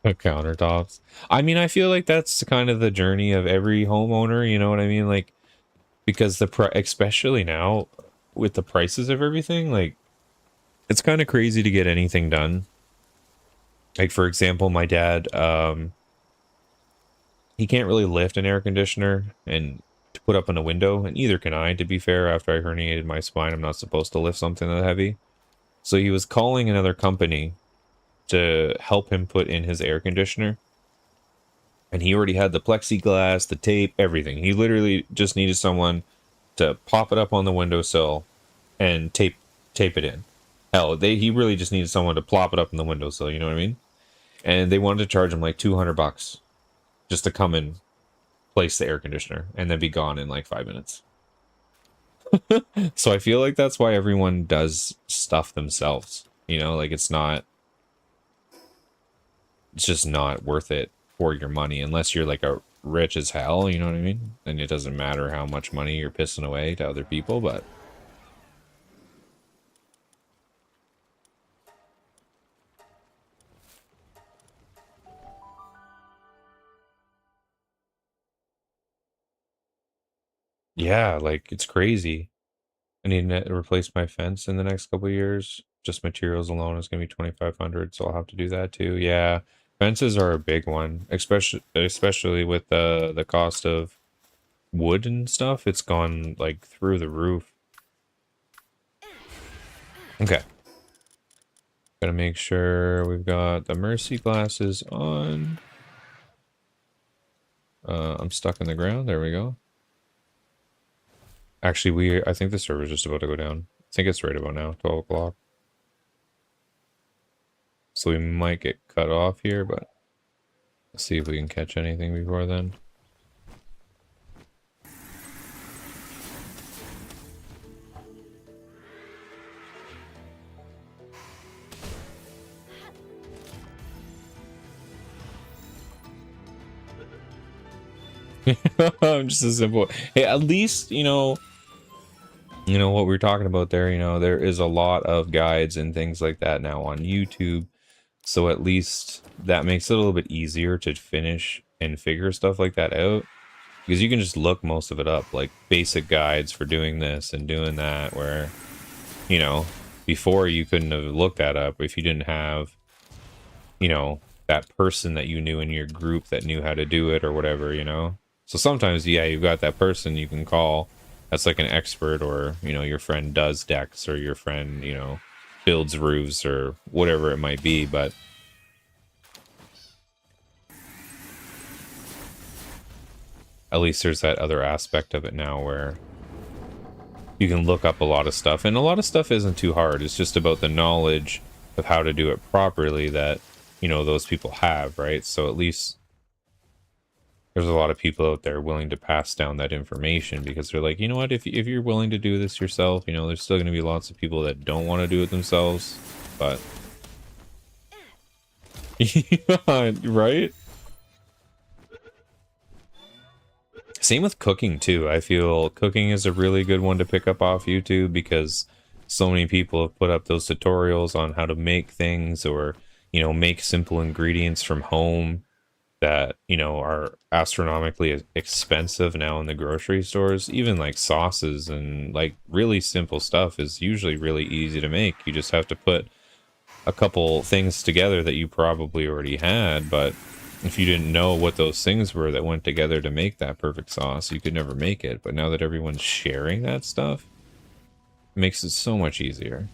A: Countertops. I mean, I feel like that's kind of the journey of every homeowner, you know what I mean? Like, because especially now with the prices of everything, like, it's kind of crazy to get anything done. Like, for example, my dad, he can't really lift an air conditioner and to put up in a window, and neither can I, to be fair. After I herniated my spine, I'm not supposed to lift something that heavy. So he was calling another company to help him put in his air conditioner. And he already had the plexiglass, the tape, everything. He literally just needed someone to pop it up on the windowsill and tape it in. Hell, he really just needed someone to plop it up in the windowsill, you know what I mean? And they wanted to charge him like $200 just to come and place the air conditioner and then be gone in like 5 minutes. So I feel like that's why everyone does stuff themselves. You know, like it's just not worth it for your money unless you're like a rich as hell, you know what I mean? And it doesn't matter how much money you're pissing away to other people, but yeah, like it's crazy. I need to replace my fence in the next couple of years. Just materials alone is going to be 2,500, so I'll have to do that too. Yeah, fences are a big one, especially with the cost of wood and stuff. It's gone like through the roof. Okay. Gotta make sure we've got the mercy glasses on. I'm stuck in the ground. There we go. Actually, I think the server's just about to go down. I think it's right about now, 12 o'clock. So we might get cut off here, but let's see if we can catch anything before then. I'm just a simple. Hey, at least you know what we were talking about there. You know, there is a lot of guides and things like that now on YouTube, so at least that makes it a little bit easier to finish and figure stuff like that out, because you can just look most of it up, like basic guides for doing this and doing that. Where you know, before you couldn't have looked that up if you didn't have, you know, that person that you knew in your group that knew how to do it or whatever, you know. So sometimes, yeah, you've got that person you can call that's like an expert, or, you know, your friend does decks, or your friend, you know, builds roofs or whatever it might be, but at least there's that other aspect of it now where you can look up a lot of stuff, and a lot of stuff isn't too hard. It's just about the knowledge of how to do it properly that, you know, those people have, right? So at least there's a lot of people out there willing to pass down that information because they're like, you know what, if you're willing to do this yourself, you know, there's still going to be lots of people that don't want to do it themselves, but yeah, right? Same with cooking too. I feel cooking is a really good one to pick up off YouTube because so many people have put up those tutorials on how to make things or, you know, make simple ingredients from home that, you know, are astronomically expensive now in the grocery stores. Even like sauces and like really simple stuff is usually really easy to make. You just have to put a couple things together that you probably already had, but if you didn't know what those things were that went together to make that perfect sauce, you could never make it. But now that everyone's sharing that stuff, it makes it so much easier.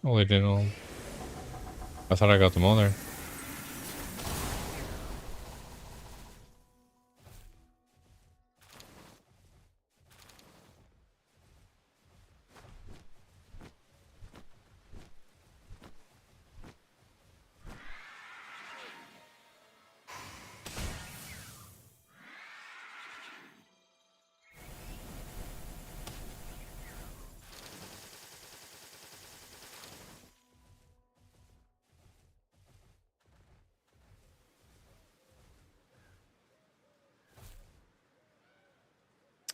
A: Oh, they didn't all. I thought I got them all there.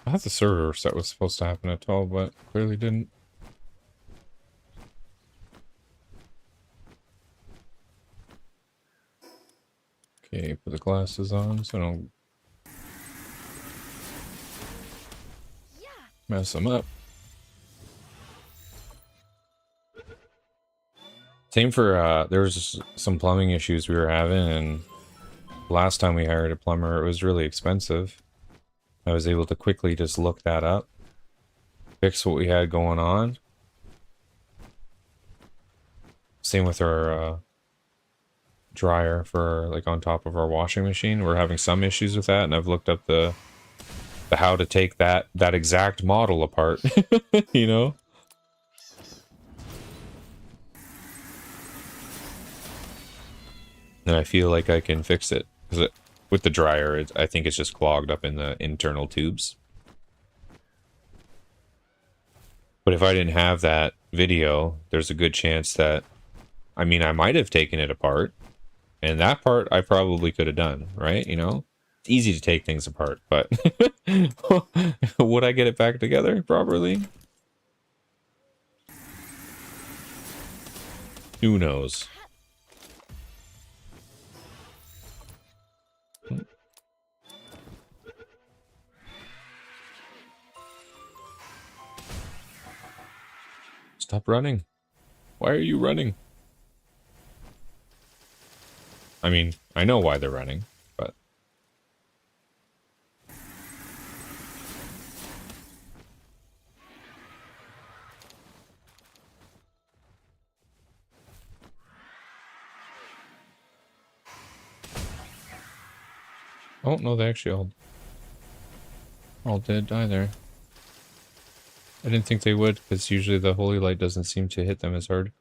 A: I thought the server set was supposed to happen at 12, but clearly didn't. Okay, put the glasses on so I don't mess them up. Same for, there was some plumbing issues we were having, and last time we hired a plumber, it was really expensive. I was able to quickly just look that up, fix what we had going on. Same with our dryer for like on top of our washing machine. We're having some issues with that, and I've looked up the how to take that exact model apart, you know? And I feel like I can fix it. Because with the dryer, I think it's just clogged up in the internal tubes. But if I didn't have that video, there's a good chance that, I mean, I might have taken it apart. And that part I probably could have done, right? You know? It's easy to take things apart, but would I get it back together properly? Who knows? Stop running. Why are you running? I mean, I know why they're running, but... Oh, no, they actually all did die there. I didn't think they would, because usually the holy light doesn't seem to hit them as hard.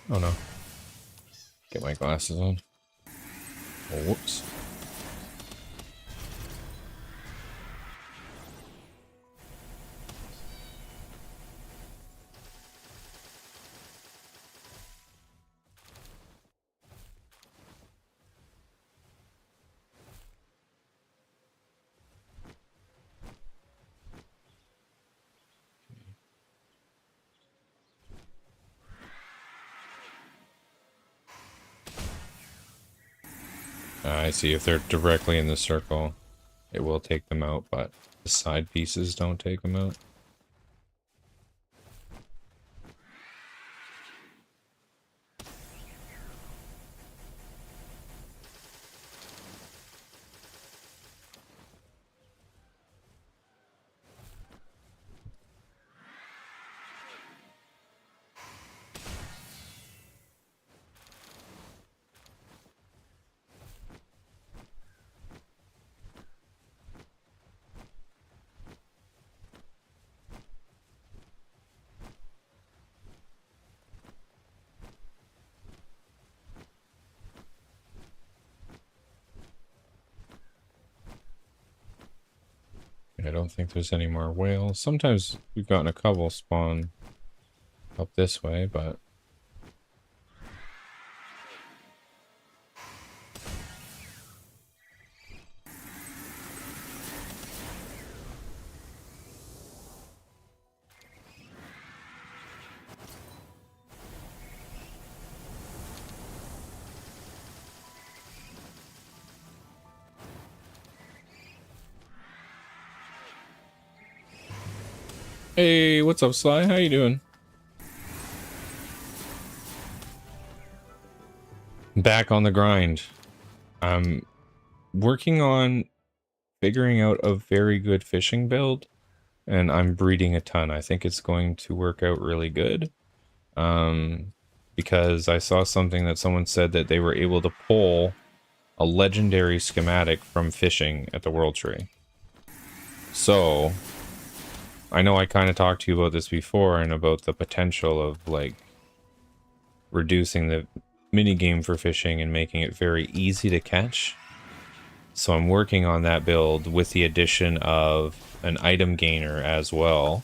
A: Oh no. Get my glasses on. Oh, whoops. I see. If they're directly in the circle, it will take them out, but the side pieces don't take them out. I don't think there's any more whales. Sometimes we've gotten a couple spawn up this way, but... Hey, what's up, Sly? How you doing? Back on the grind. I'm working on figuring out a very good fishing build, and I'm breeding a ton. I think it's going to work out really good. Because I saw something that someone said that they were able to pull a legendary schematic from fishing at the World Tree. So, I know I kind of talked to you about this before and about the potential of, like, reducing the minigame for fishing and making it very easy to catch. So I'm working on that build with the addition of an item gainer as well.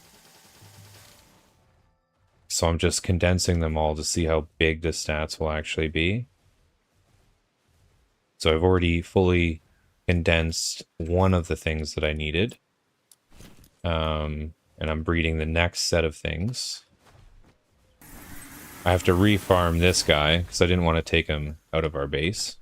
A: So I'm just condensing them all to see how big the stats will actually be. So I've already fully condensed one of the things that I needed. And I'm breeding the next set of things. I have to refarm this guy because I didn't want to take him out of our base.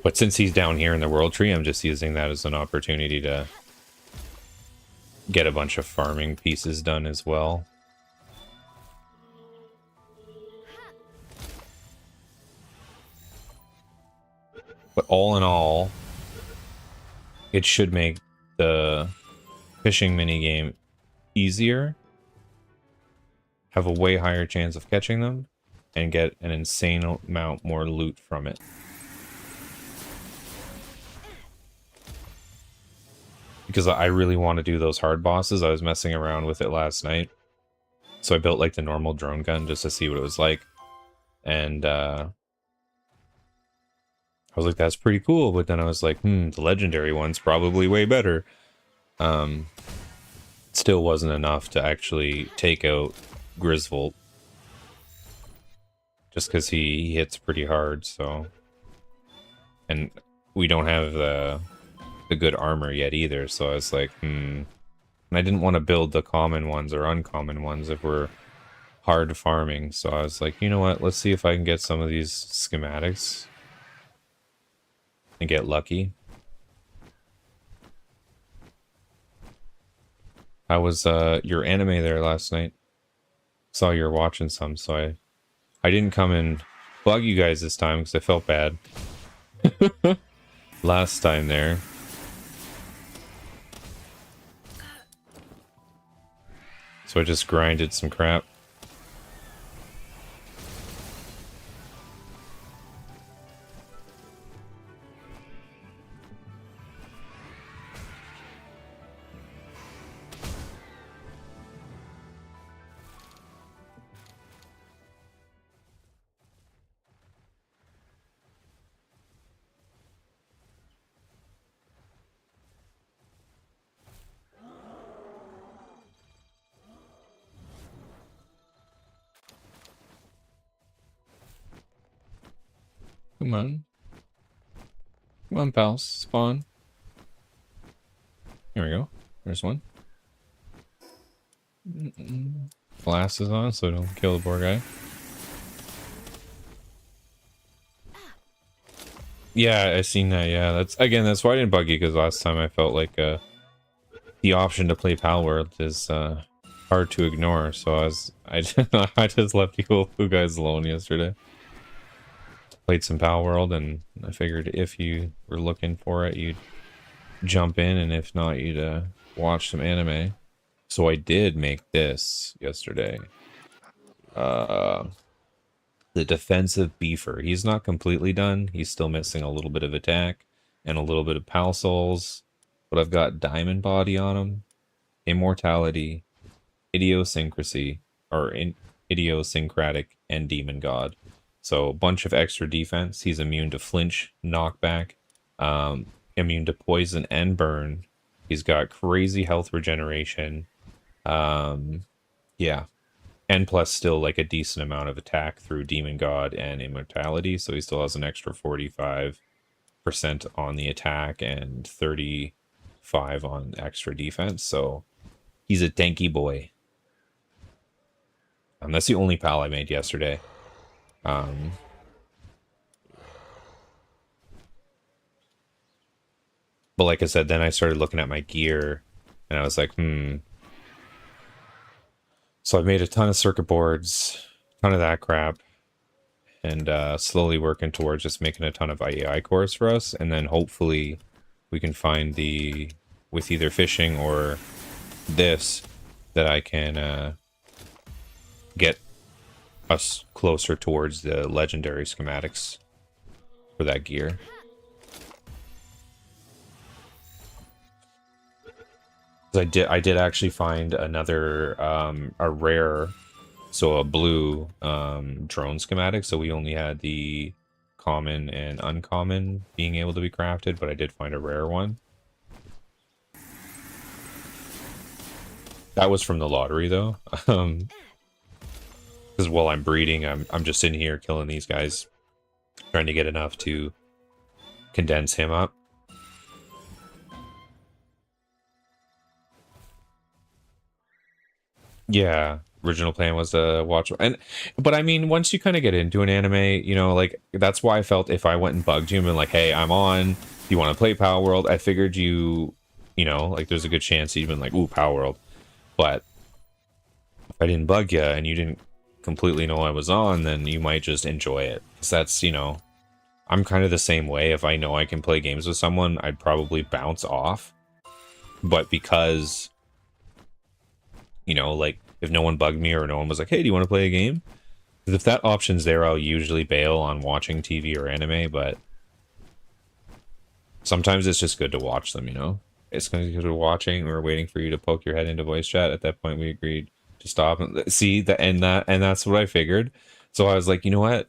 A: But since he's down here in the World Tree, I'm just using that as an opportunity to get a bunch of farming pieces done as well. But all in all, it should make the fishing minigame easier, have a way higher chance of catching them, and get an insane amount more loot from it. Because I really want to do those hard bosses. I was messing around with it last night. So I built like the normal drone gun just to see what it was like. And I was like, that's pretty cool. But then I was like, the legendary one's probably way better. Still wasn't enough to actually take out Griswold. Just because he hits pretty hard, so... And we don't have the good armor yet either, so I was like, And I didn't want to build the common ones or uncommon ones if we're hard farming, so I was like, you know what, let's see if I can get some of these schematics and get lucky. How was your anime there last night? Saw you were watching some, so I didn't come and bug you guys this time because I felt bad. Last time there. So I just grinded some crap. Come on. Come on, pals. Spawn. Here we go. There's one. Blast is on, so don't kill the poor guy. Yeah, I seen that. Yeah, that's why I didn't bug you, because last time I felt like the option to play Palworld is hard to ignore. So I just left you guys alone yesterday. Played some Palworld, and I figured if you were looking for it, you'd jump in, and if not, you'd watch some anime. So I did make this yesterday. The defensive beefer. He's not completely done. He's still missing a little bit of attack and a little bit of pal souls. But I've got diamond body on him, immortality, idiosyncrasy, or idiosyncratic, and demon god. So a bunch of extra defense. He's immune to flinch, knockback, immune to poison and burn. He's got crazy health regeneration. Yeah. And plus still like a decent amount of attack through demon god and immortality. So he still has an extra 45% on the attack and 35 on extra defense. So he's a tanky boy. That's the only pal I made yesterday. But like I said, then I started looking at my gear and I was like, So I've made a ton of circuit boards, a ton of that crap, and slowly working towards just making a ton of IEI cores for us. And then hopefully we can find with either fishing or this, that I can get us closer towards the legendary schematics for that gear. I did actually find another a rare, so a blue drone schematic. So we only had the common and uncommon being able to be crafted, but I did find a rare one. That was from the lottery though. Because while I'm breeding, I'm just sitting here killing these guys, trying to get enough to condense him up. Yeah, original plan was to watch, but I mean, once you kind of get into an anime, you know, like that's why I felt if I went and bugged you and been like, "Hey, I'm on. You want to play Palworld?" I figured you know, like there's a good chance you'd been like, "Ooh, Palworld," but if I didn't bug you and you didn't completely know I was on, then you might just enjoy it. 'Cause that's, you know, I'm kind of the same way. If I know I can play games with someone, I'd probably bounce off, but because, you know, like if no one bugged me or no one was like, "Hey, do you want to play a game?" If that option's there, I'll usually bail on watching TV or anime, but sometimes it's just good to watch them, you know? It's going to be good to watching or waiting for you to poke your head into voice chat. At that point, we agreed to stop and see and that's what I figured. So I was like, you know what?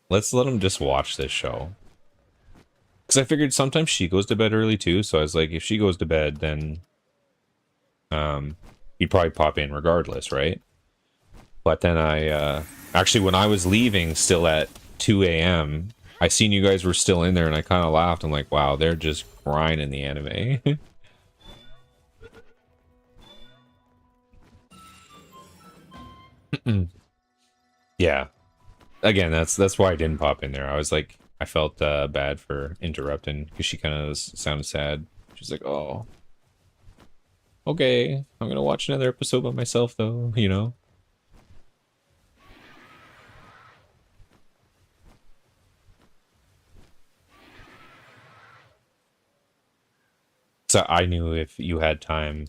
A: Let's let them just watch this show. Because I figured sometimes she goes to bed early too, so I was like, if she goes to bed, then he'd probably pop in regardless, right? But then I actually, when I was leaving still at 2 a.m., I seen you guys were still in there, and I kind of laughed. I'm like, wow, they're just grinding the anime. Yeah. Again, that's why I didn't pop in there. I was like, I felt bad for interrupting, because she kind of sounded sad. She's like, oh, okay, I'm gonna watch another episode by myself, though, you know? So I knew if you had time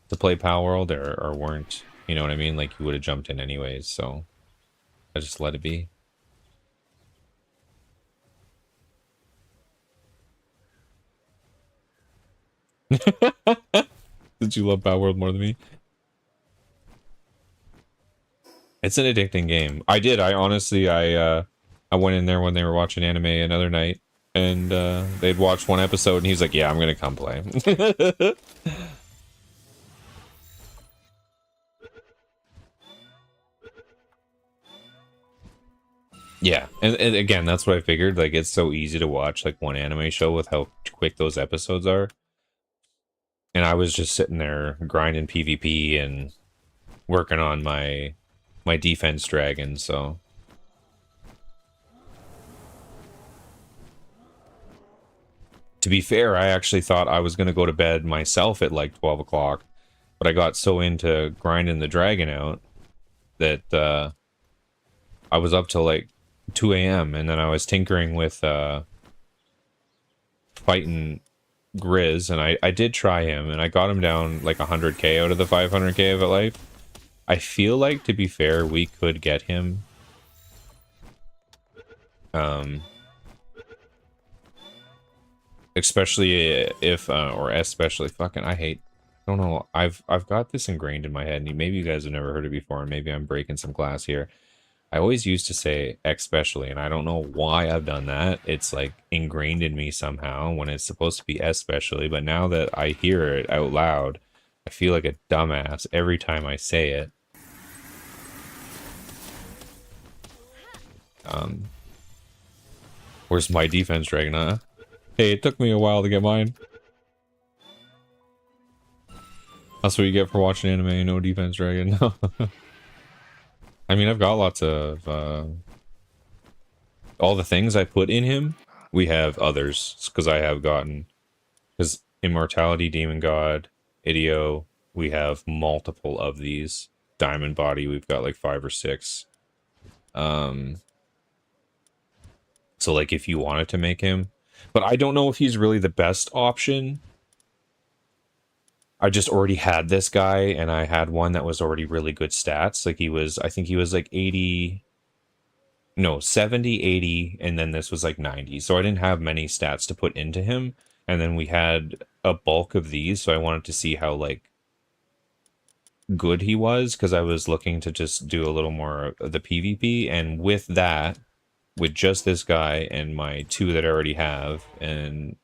A: to play Palworld or weren't, you know what I mean? Like, you would have jumped in anyways, so I just let it be. Did you love Palworld more than me? It's an addicting game. I did. I honestly, I went in there when they were watching anime another night, and they'd watched one episode, and he's like, "Yeah, I'm gonna come play." Yeah, and again, that's what I figured. Like, it's so easy to watch like one anime show with how quick those episodes are. And I was just sitting there grinding PvP and working on my defense dragon. So to be fair, I actually thought I was gonna go to bed myself at like 12 o'clock, but I got so into grinding the dragon out that I was up till like 2 a.m. and then I was tinkering with fighting Grizz, and I did try him, and I got him down like 100k out of the 500k of it life. I feel like, to be fair, we could get him. Especially if, or especially, fucking, I don't know, I've got this ingrained in my head, and maybe you guys have never heard it before, and maybe I'm breaking some glass here. I always used to say especially, and I don't know why I've done that. It's like ingrained in me somehow when it's supposed to be especially, but now that I hear it out loud, I feel like a dumbass every time I say it. Where's my defense dragon, huh? Hey, it took me a while to get mine. That's what you get for watching anime, no defense dragon. I mean, I've got lots of all the things I put in him. We have others because I have gotten, because Immortality, Demon God, Idio, we have multiple of these. Diamond Body, we've got like 5 or 6. So like if you wanted to make him, but I don't know if he's really the best option. I just already had this guy, and I had one that was already really good stats. Like he was, I think he was like 80, no, 70, 80, and then this was like 90. So I didn't have many stats to put into him. And then we had a bulk of these, so I wanted to see how like good he was, because I was looking to just do a little more of the PvP. And with that, with just this guy and my 2 that I already have, and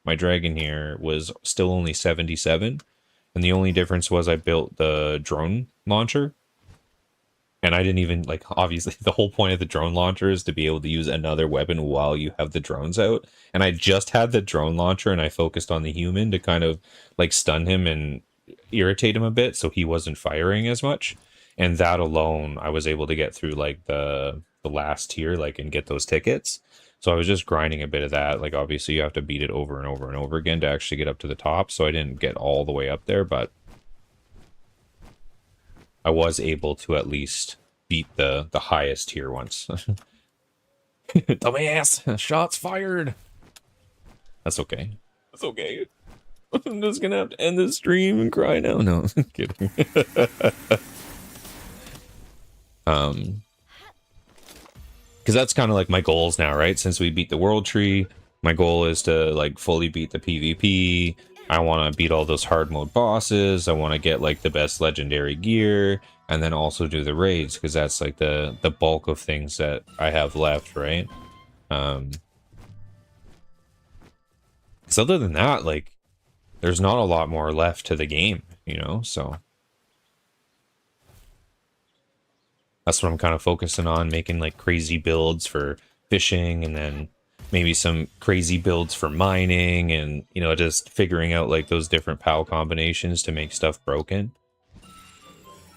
A: my dragon here was still only 77, and the only difference was I built the drone launcher, and I didn't even, like, obviously the whole point of the drone launcher is to be able to use another weapon while you have the drones out, and I just had the drone launcher and I focused on the human to kind of like stun him and irritate him a bit so he wasn't firing as much, and that alone I was able to get through like the last tier, like, and get those tickets. So I was just grinding a bit of that. Like, obviously you have to beat it over and over and over again to actually get up to the top, so I didn't get all the way up there, but I was able to at least beat the highest tier once. Dumbass! Shots fired! That's okay. That's okay. I'm just gonna have to end this stream and cry now. No, I'm kidding. Because that's kind of like my goals now, right? Since we beat the world tree, my goal is to like fully beat the PvP. I want to beat all those hard mode bosses. I want to get like the best legendary gear, and then also do the raids, because that's like the bulk of things that I have left, right? Because other than that, like, there's not a lot more left to the game, you know? So that's what I'm kind of focusing on, making like crazy builds for fishing, and then maybe some crazy builds for mining, and, you know, just figuring out like those different PAL combinations to make stuff broken.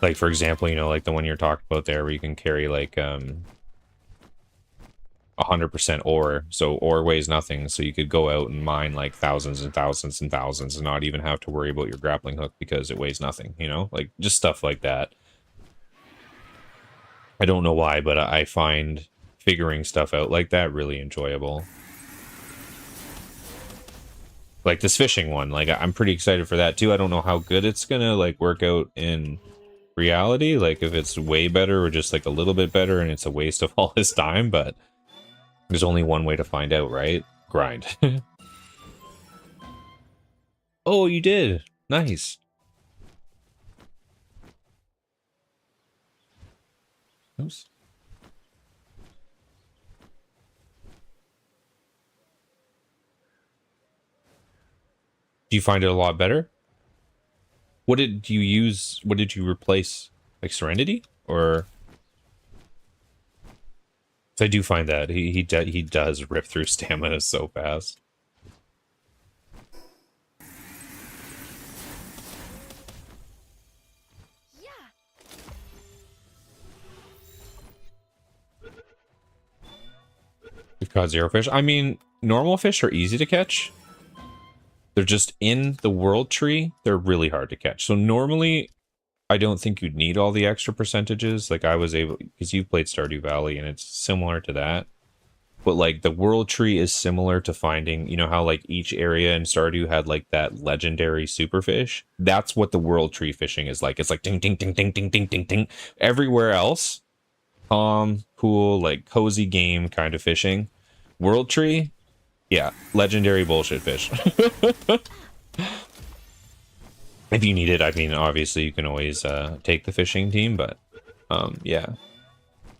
A: Like, for example, you know, like the one you're talking about there, where you can carry like 100% ore, so ore weighs nothing, so you could go out and mine like thousands and thousands and thousands and not even have to worry about your grappling hook because it weighs nothing, you know, like just stuff like that. I don't know why, but I find figuring stuff out like that really enjoyable. Like this fishing one, like I'm pretty excited for that too. I don't know how good it's gonna like work out in reality, like if it's way better or just like a little bit better and it's a waste of all his time, but there's only one way to find out, right? Grind. Oh, you did. Nice. Oops. Do you find it a lot better? What did you use? What did you replace? Like Serenity? Or So I do find that he does rip through stamina so fast. We've caught 0 fish. I mean, normal fish are easy to catch. They're just in the world tree. They're really hard to catch. So normally, I don't think you'd need all the extra percentages. Like I was able, because you've played Stardew Valley and it's similar to that. But like the world tree is similar to finding, you know how like each area in Stardew had like that legendary superfish? That's what the world tree fishing is like. It's like ding, ding, ding, ding, ding, ding, ding, ding. Everywhere else, cool, like cozy game kind of fishing. World tree, yeah, legendary bullshit fish. If you need it, I mean, obviously you can always take the fishing team, but yeah,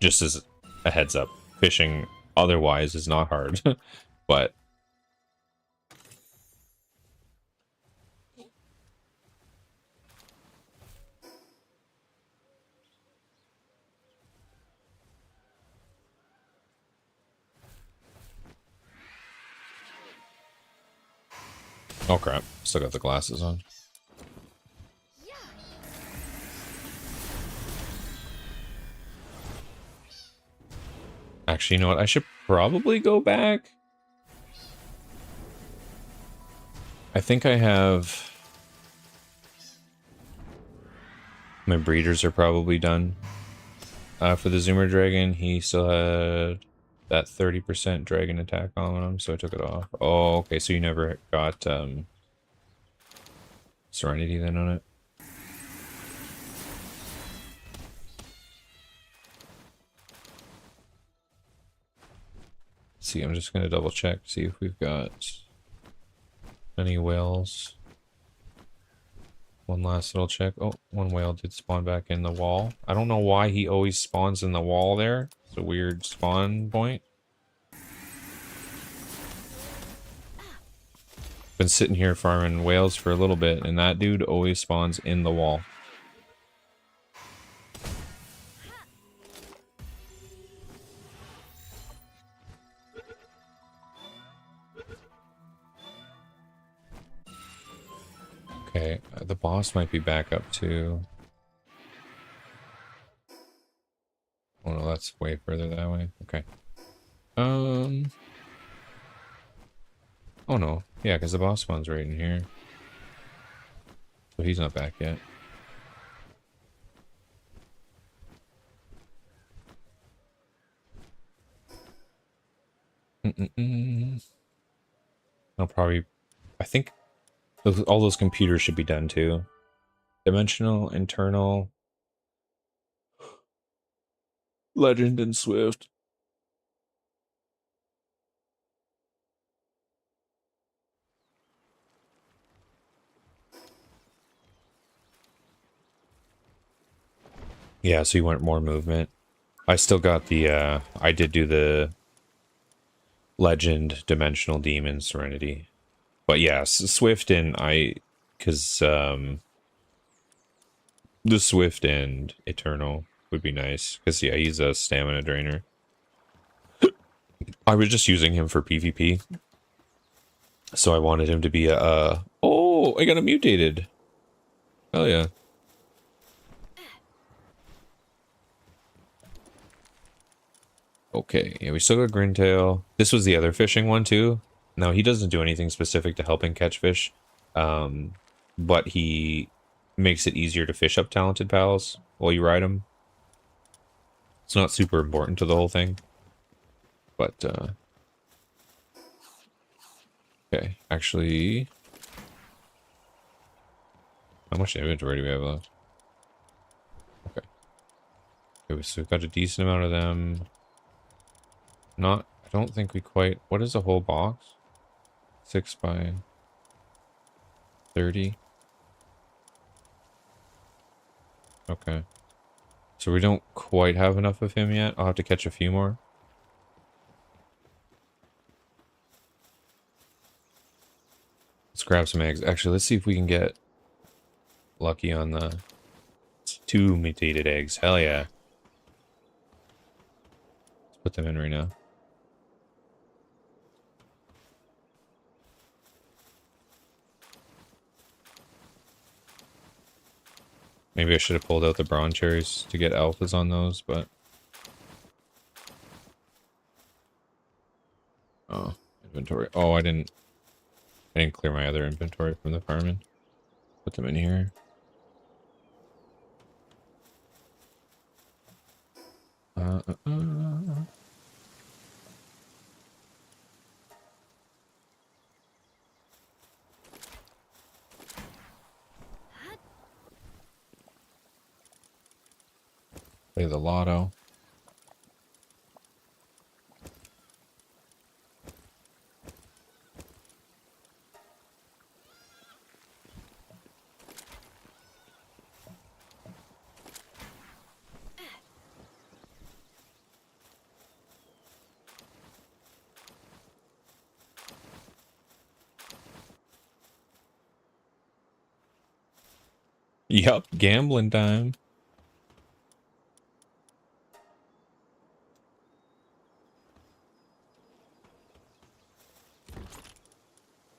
A: just as a heads up, fishing otherwise is not hard, but oh crap, still got the glasses on. Actually, you know what? I should probably go back. I think I have... My breeders are probably done. For the Zoomer Dragon, he still had that 30% dragon attack on him, so I took it off. Oh, okay, so you never got Serenity then on it? See, I'm just going to double check, see if we've got any whales. One last little check. Oh, one whale did spawn back in the wall. I don't know why he always spawns in the wall there. It's a weird spawn point. Been sitting here farming whales for a little bit, and that dude always spawns in the wall. Okay, the boss might be back up too. Oh no, that's way further that way. Okay. Oh no, yeah, because the boss spawns right in here. So he's not back yet. I'll probably... I think all those computers should be done too. Dimensional, internal, legend, and Swift. Yeah, so you want more movement. I still got the, I did do the legend, dimensional demon, serenity. But yeah, Swift and because the Swift and Eternal would be nice. Because yeah, he's a stamina drainer. I was just using him for PvP. So I wanted him to be a, oh, I got him mutated. Hell yeah. Okay, yeah, we still got Grintail. This was the other fishing one too. Now, he doesn't do anything specific to helping catch fish, but he makes it easier to fish up talented pals while you ride them. It's not super important to the whole thing, but, okay, actually, how much inventory do we have left? Okay, so we've got a decent amount of them. I don't think we quite, what is a whole box? 6 by 30. Okay. So we don't quite have enough of him yet. I'll have to catch a few more. Let's grab some eggs. Actually, let's see if we can get lucky on the 2 mutated eggs. Hell yeah. Put them in right now. Maybe I should have pulled out the bronze cherries to get alphas on those, but... Oh, inventory. Oh, I didn't clear my other inventory from the farming. Put them in here. Play the lotto. Yup, gambling time.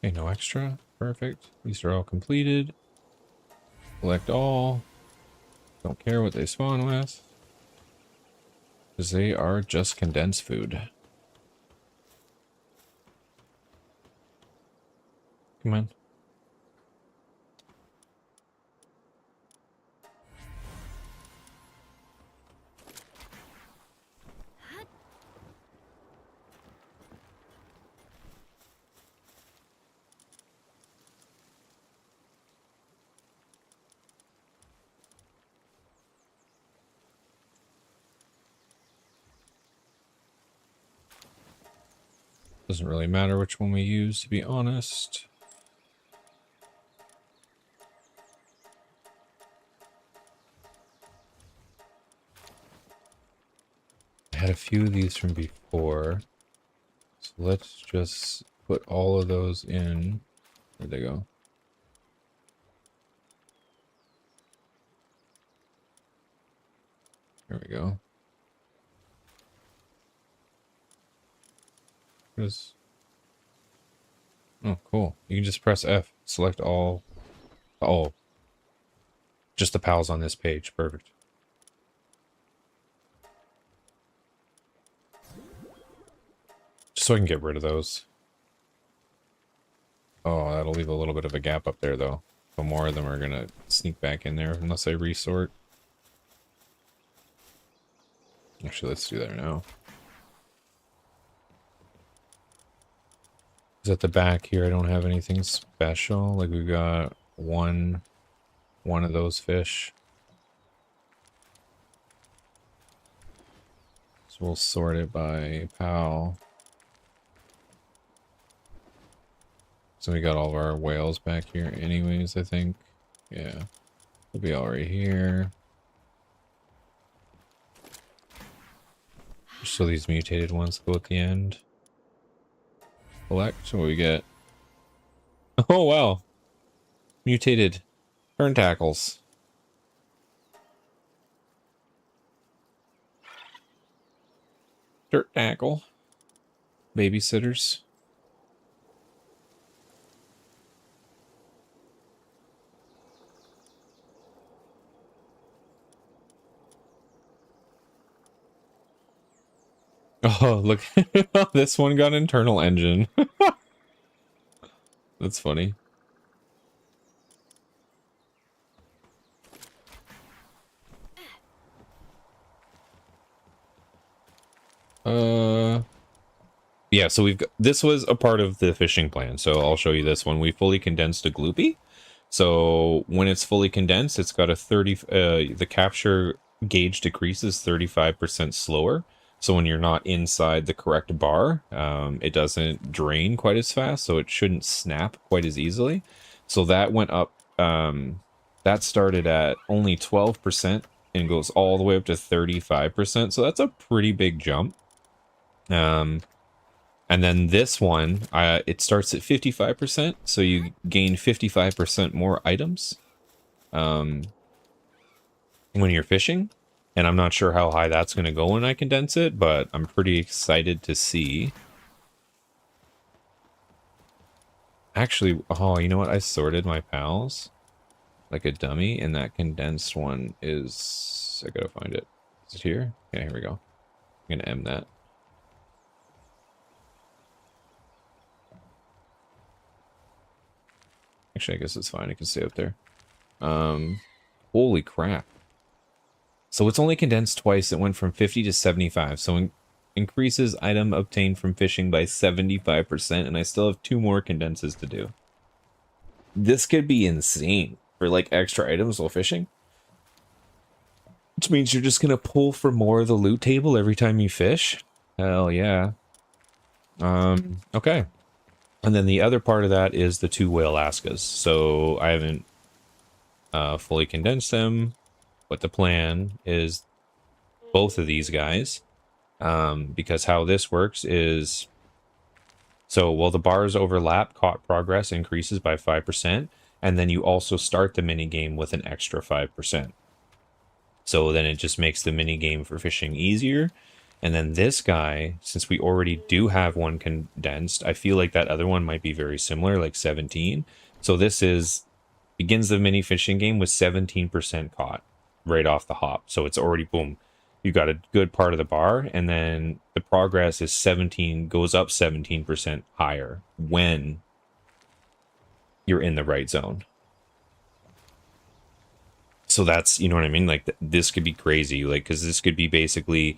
A: Okay, no extra. Perfect. These are all completed. Select all. Don't care what they spawn with. Because they are just condensed food. Come on. Doesn't really matter which one we use, to be honest. I had a few of these from before. So let's just put all of those in. Where'd they go? There we go. Oh, cool. You can just press F. Select all. Oh. Just the pals on this page. Perfect. Just so I can get rid of those. Oh, that'll leave a little bit of a gap up there, though. So more of them are going to sneak back in there unless I resort. Actually, let's do that now. Because at the back here, I don't have anything special. Like, we've got one of those fish. So we'll sort it by pal. So we got all of our whales back here anyways, I think. Yeah. They'll be all right here. So these mutated ones go at the end. Select what we get. Oh wow. Mutated turn tackles. Dirt tackle. Babysitters. Oh, look. This one got internal engine. That's funny. Yeah, so we've got, this was a part of the fishing plan, so I'll show you this one. We fully condensed a gloopy. So when it's fully condensed, it's got a 30, the capture gauge decreases 35% slower. So when you're not inside the correct bar, it doesn't drain quite as fast, so it shouldn't snap quite as easily. So that went up, that started at only 12% and goes all the way up to 35%. So that's a pretty big jump. And then this one, it starts at 55%, so you gain 55% more items when you're fishing. And I'm not sure how high that's going to go when I condense it, but I'm pretty excited to see. Actually, oh, you know what? I sorted my pals like a dummy, and that condensed one is... I gotta find it. Is it here? Yeah, here we go. I'm gonna M that. Actually, I guess it's fine. I can stay up there. Holy crap. So it's only condensed twice. It went from 50 to 75. So increases item obtained from fishing by 75%, and I still have 2 more condenses to do. This could be insane for like extra items while fishing. Which means you're just gonna pull for more of the loot table every time you fish? Hell yeah. Okay. And then the other part of that is the 2 whale ascas. So I haven't fully condensed them, but the plan is both of these guys. Because how this works is, so while the bars overlap, caught progress increases by 5%, and then you also start the mini game with an extra 5%. So then it just makes the mini game for fishing easier. And then this guy, since we already do have one condensed, I feel like that other one might be very similar, like 17. So this is begins the mini fishing game with 17% caught right off the hop. So it's already, boom, you got a good part of the bar, and then the progress is 17, goes up 17% higher when you're in the right zone. So that's, you know what I mean? Like this could be crazy, like, because this could be basically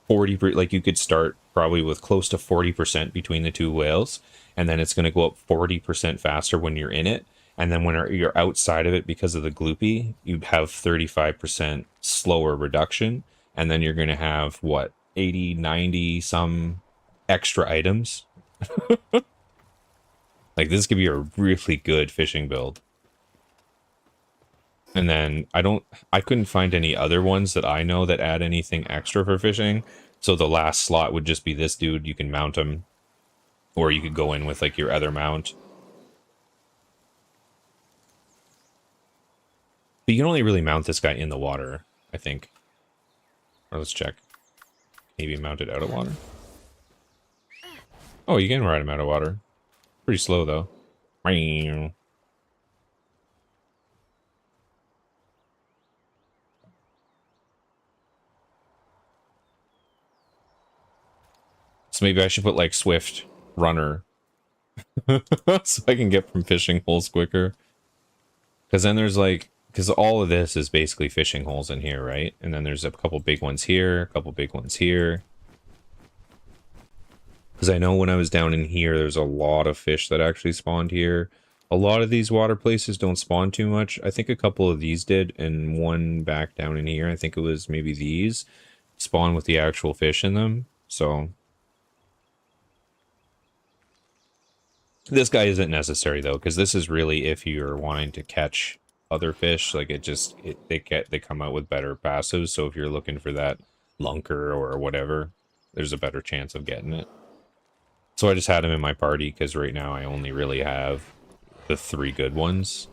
A: 40, like you could start probably with close to 40% between the 2 whales, and then it's going to go up 40% faster when you're in it. And then when you're outside of it, because of the gloopy, you have 35% slower reduction. And then you're going to have, what, 80, 90, some extra items. Like, this could be a really good fishing build. And then I couldn't find any other ones that I know that add anything extra for fishing. So the last slot would just be this dude. You can mount him. Or you could go in with, like, your other mount. But you can only really mount this guy in the water, I think. Or let's check. Maybe mount it out of water. Oh, you can ride him out of water. Pretty slow, though. So maybe I should put, like, Swift Runner. So I can get from fishing holes quicker. Because then there's, like... Because all of this is basically fishing holes in here, right? And then there's a couple big ones here, a couple big ones here. Because I know when I was down in here, there's a lot of fish that actually spawned here. A lot of these water places don't spawn too much. I think a couple of these did, and one back down in here, I think it was maybe these, spawn with the actual fish in them. So this guy isn't necessary, though, because this is really if you're wanting to catch other fish. Like, they come out with better passives. So if you're looking for that lunker or whatever, there's a better chance of getting it. So I just had him in my party because right now I only really have the 3 good ones.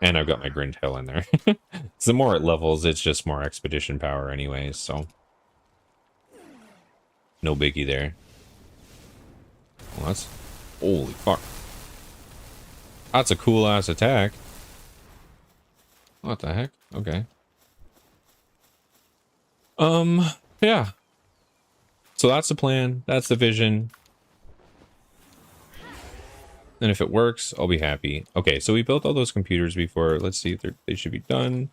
A: And I've got my Grindtail in there. So the more it levels, it's just more expedition power anyways, so no biggie there. Well, that's... Holy fuck. That's a cool ass attack. What the heck? Okay. Yeah. So that's the plan. That's the vision. And if it works, I'll be happy. Okay, so we built all those computers before. Let's see if they should be done.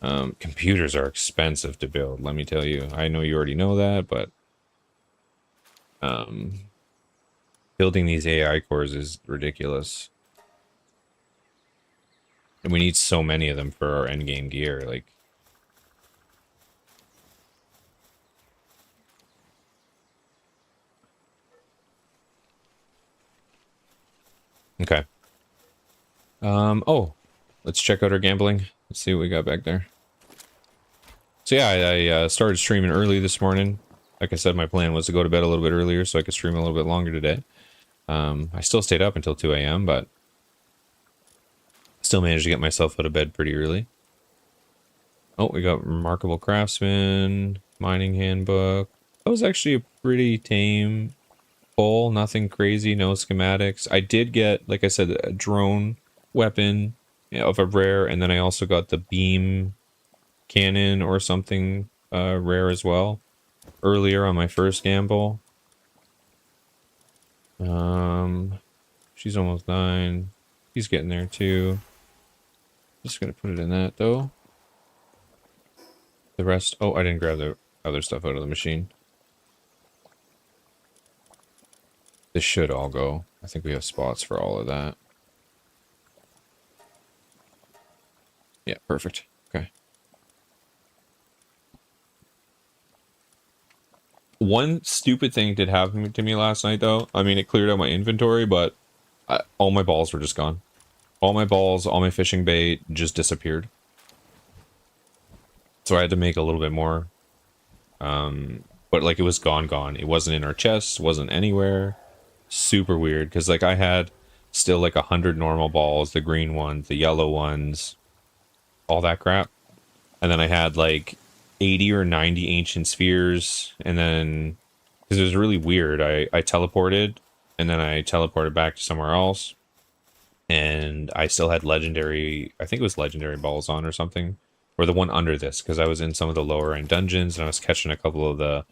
A: Computers are expensive to build, let me tell you. I know you already know that, but... building these AI cores is ridiculous. And we need so many of them for our endgame gear, like... Okay. Oh, let's check out our gambling. Let's see what we got back there. So yeah, I started streaming early this morning. Like I said, my plan was to go to bed a little bit earlier so I could stream a little bit longer today. I still stayed up until 2 a.m., but still managed to get myself out of bed pretty early. Oh, we got Remarkable Craftsman, Mining Handbook. That was actually a pretty tame pull, nothing crazy, no schematics. I did get, like I said, a drone weapon of a rare, and then I also got the beam cannon or something rare as well earlier on my first gamble. She's almost 9. He's getting there too. Just gonna put it in that though. The rest, oh, I didn't grab the other stuff out of the machine. This should all go. I think we have spots for all of that. Yeah, perfect. Okay. One stupid thing did happen to me last night, though. I mean, it cleared out my inventory, but all my balls were just gone. All my balls, all my fishing bait just disappeared. So I had to make a little bit more. But, like, it was gone. It wasn't in our chests, wasn't anywhere. Super weird, because, like, I had still, like, 100 normal balls, the green ones, the yellow ones, all that crap. And then I had, like, 80 or 90 ancient spheres, and then because it was really weird, I teleported, and then I teleported back to somewhere else, and I still had legendary, I think it was legendary balls on or something, or the one under this, because I was in some of the lower end dungeons, and I was catching a couple of the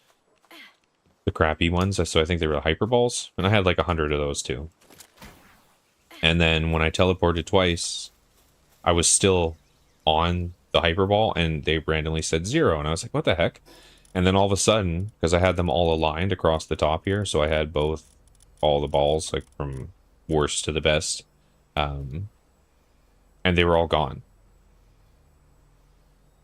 A: crappy ones, so I think they were the hyper balls, and I had like 100 of those too. And then when I teleported twice, I was still on the hyperball, and they randomly said 0, and I was like, what the heck? And then all of a sudden, because I had them all aligned across the top here, so I had both, all the balls, like from worst to the best, and they were all gone.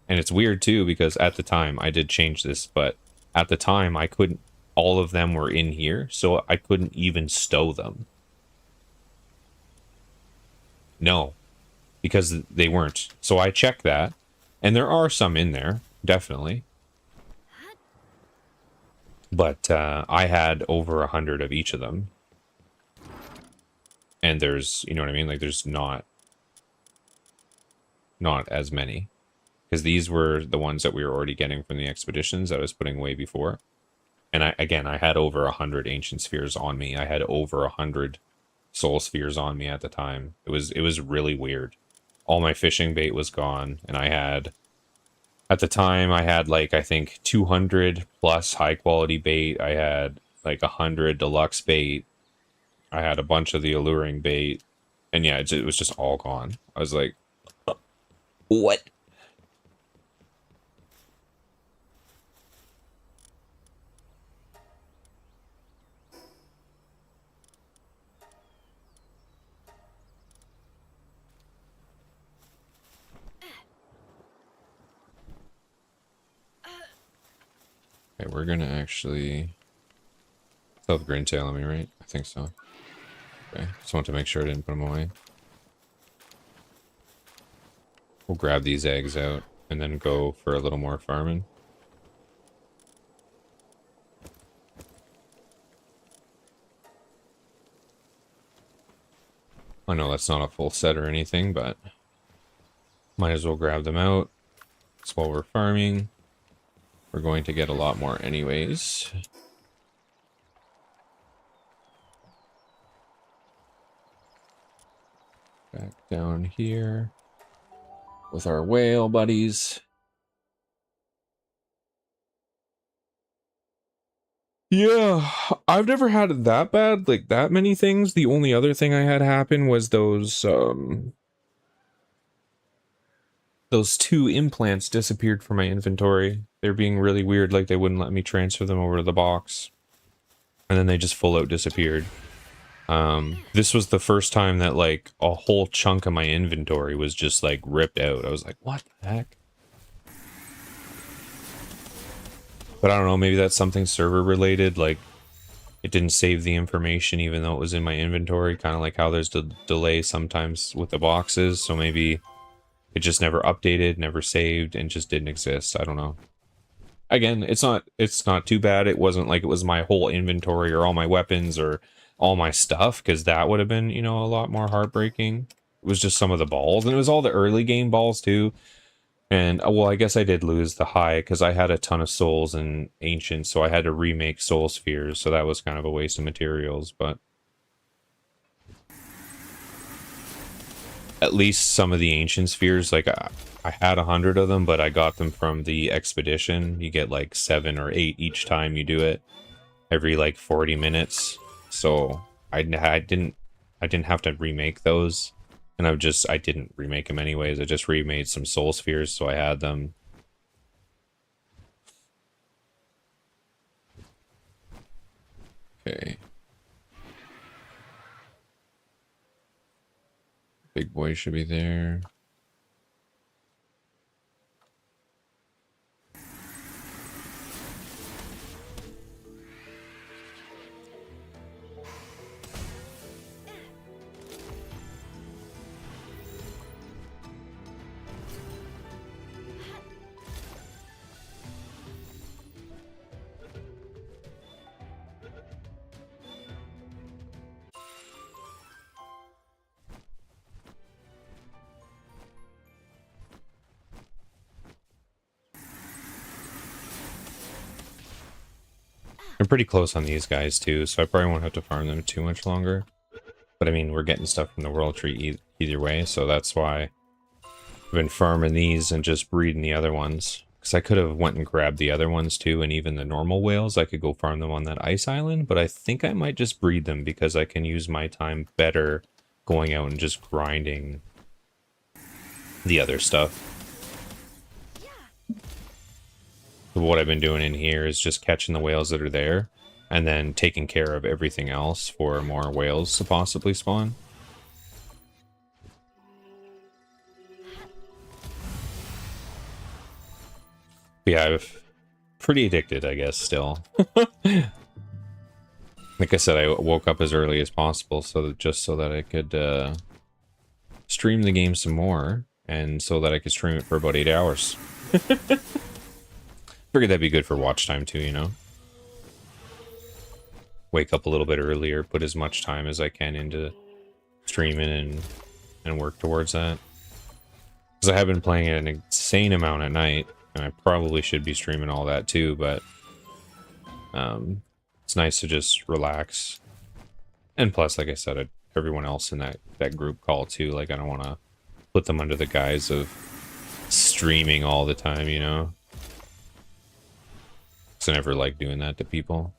A: And it's weird too, because at the time, I did change this, but at the time I couldn't, all of them were in here, so I couldn't even stow them. No, because they weren't. So I checked that, and there are some in there, definitely. But I had over 100 of each of them. And there's, you know what I mean? Like, there's not as many. Because these were the ones that we were already getting from the expeditions that I was putting way before. And I had over 100 ancient spheres on me. I had over 100 soul spheres on me at the time. It was really weird. All my fishing bait was gone, and I had, at the time, I had like, I think 200 plus high quality bait. I had like 100 deluxe bait. I had a bunch of the alluring bait, and yeah, it was just all gone. I was like, what? Okay, we're gonna actually still have Grintail on me, right? I think so. Okay, just want to make sure I didn't put them away. We'll grab these eggs out and then go for a little more farming. I know that's not a full set or anything, but might as well grab them out. That's while we're farming. We're going to get a lot more anyways. Back down here with our whale buddies. Yeah, I've never had it that bad, like that many things. The only other thing I had happen was those 2 implants disappeared from my inventory. They're being really weird, like they wouldn't let me transfer them over to the box. And then they just full out disappeared. This was the first time that like a whole chunk of my inventory was just like ripped out. I was like, what the heck? But I don't know, maybe that's something server related, like it didn't save the information even though it was in my inventory, kind of like how there's the delay sometimes with the boxes, so maybe it just never updated, never saved, and just didn't exist. I don't know. Again, it's not too bad. It wasn't like it was my whole inventory or all my weapons or all my stuff, because that would have been, you know, a lot more heartbreaking. It was just some of the balls, and it was all the early game balls too. And well, I guess I did lose the high because I had a ton of souls in ancient, so I had to remake soul spheres, so that was kind of a waste of materials, but at least some of the ancient spheres, like I had 100 of them, but I got them from the expedition. You get like 7 or 8 each time you do it, every like 40 minutes. So I didn't have to remake those, and I didn't remake them anyways. I just remade some soul spheres, so I had them. Okay. Big boy should be there. I'm pretty close on these guys too, so I probably won't have to farm them too much longer. But I mean, we're getting stuff from the World Tree either way, so that's why I've been farming these and just breeding the other ones. Because I could have went and grabbed the other ones too, and even the normal whales, I could go farm them on that ice island, but I think I might just breed them because I can use my time better going out and just grinding the other stuff. What I've been doing in here is just catching the whales that are there and then taking care of everything else for more whales to possibly spawn. But yeah, I'm pretty addicted, I guess, still. Like I said, I woke up as early as possible just so that I could stream the game some more, and so that I could stream it for about 8 hours. Figured that'd be good for watch time too, you know? Wake up a little bit earlier, put as much time as I can into streaming and work towards that. Because I have been playing an insane amount at night, and I probably should be streaming all that too, but it's nice to just relax. And plus, like I said, everyone else in that group call too, like I don't want to put them under the guise of streaming all the time, you know? Because I never like doing that to people.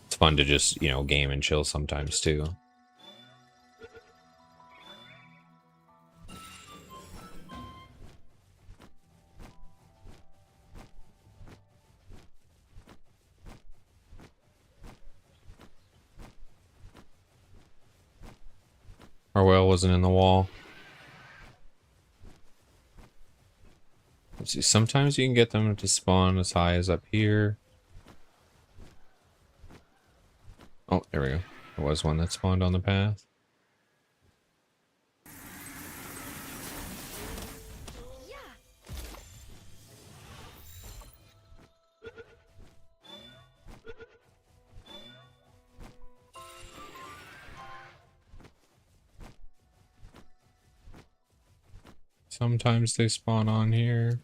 A: It's fun to just, you know, game and chill sometimes too. Our whale wasn't in the wall. Let's see, sometimes you can get them to spawn as high as up here. Oh, there we go. There was one that spawned on the path. Sometimes they spawn on here.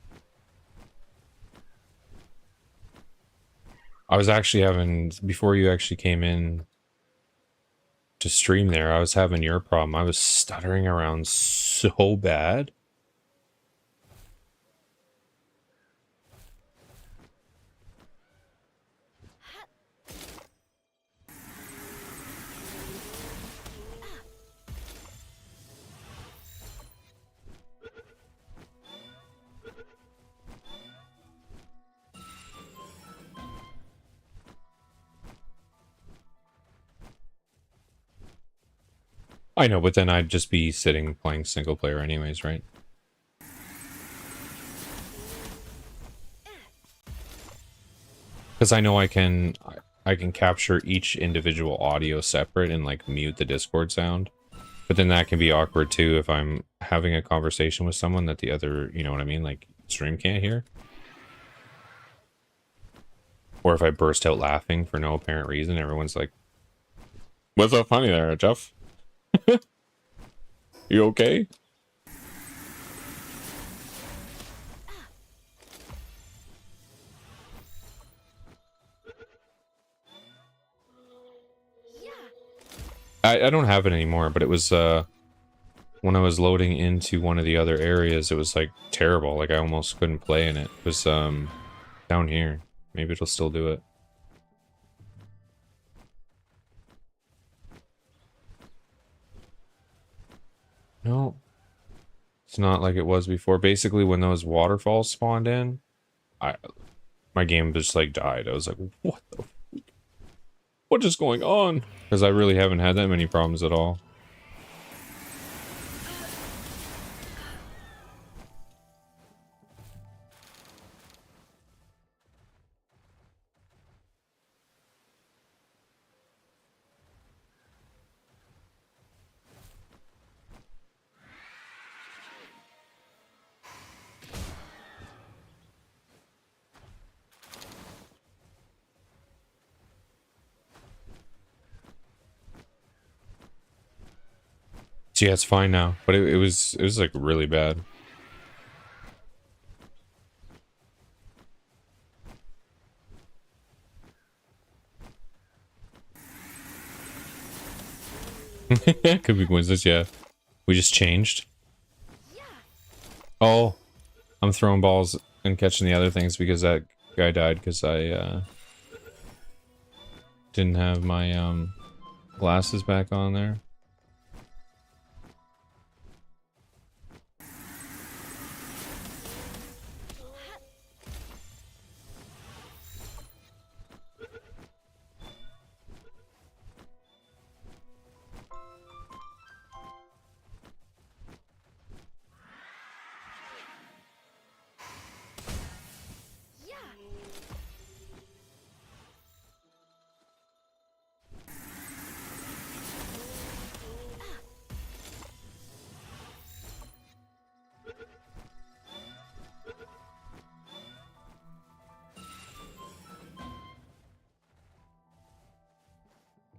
A: I was actually having, before you actually came in to stream there, I was having your problem. I was stuttering around so bad. I know, but then I'd just be sitting playing single player anyways, right? Because I know I can capture each individual audio separate and like mute the Discord sound. But then that can be awkward too if I'm having a conversation with someone that the other, you know what I mean, like stream can't hear. Or if I burst out laughing for no apparent reason, everyone's like, "What's so funny there, Jeff?" You okay? I don't have it anymore, but it was when I was loading into one of the other areas, it was like terrible. Like I almost couldn't play in it. It was down here. Maybe it'll still do it. No. It's not like it was before. Basically when those waterfalls spawned in, my game just like died. I was like, what is going on? Because I really haven't had that many problems at all. So yeah, it's fine now, but it was like really bad. Could be coincidence, yeah. We just changed. Oh, I'm throwing balls and catching the other things because that guy died because I didn't have my glasses back on there.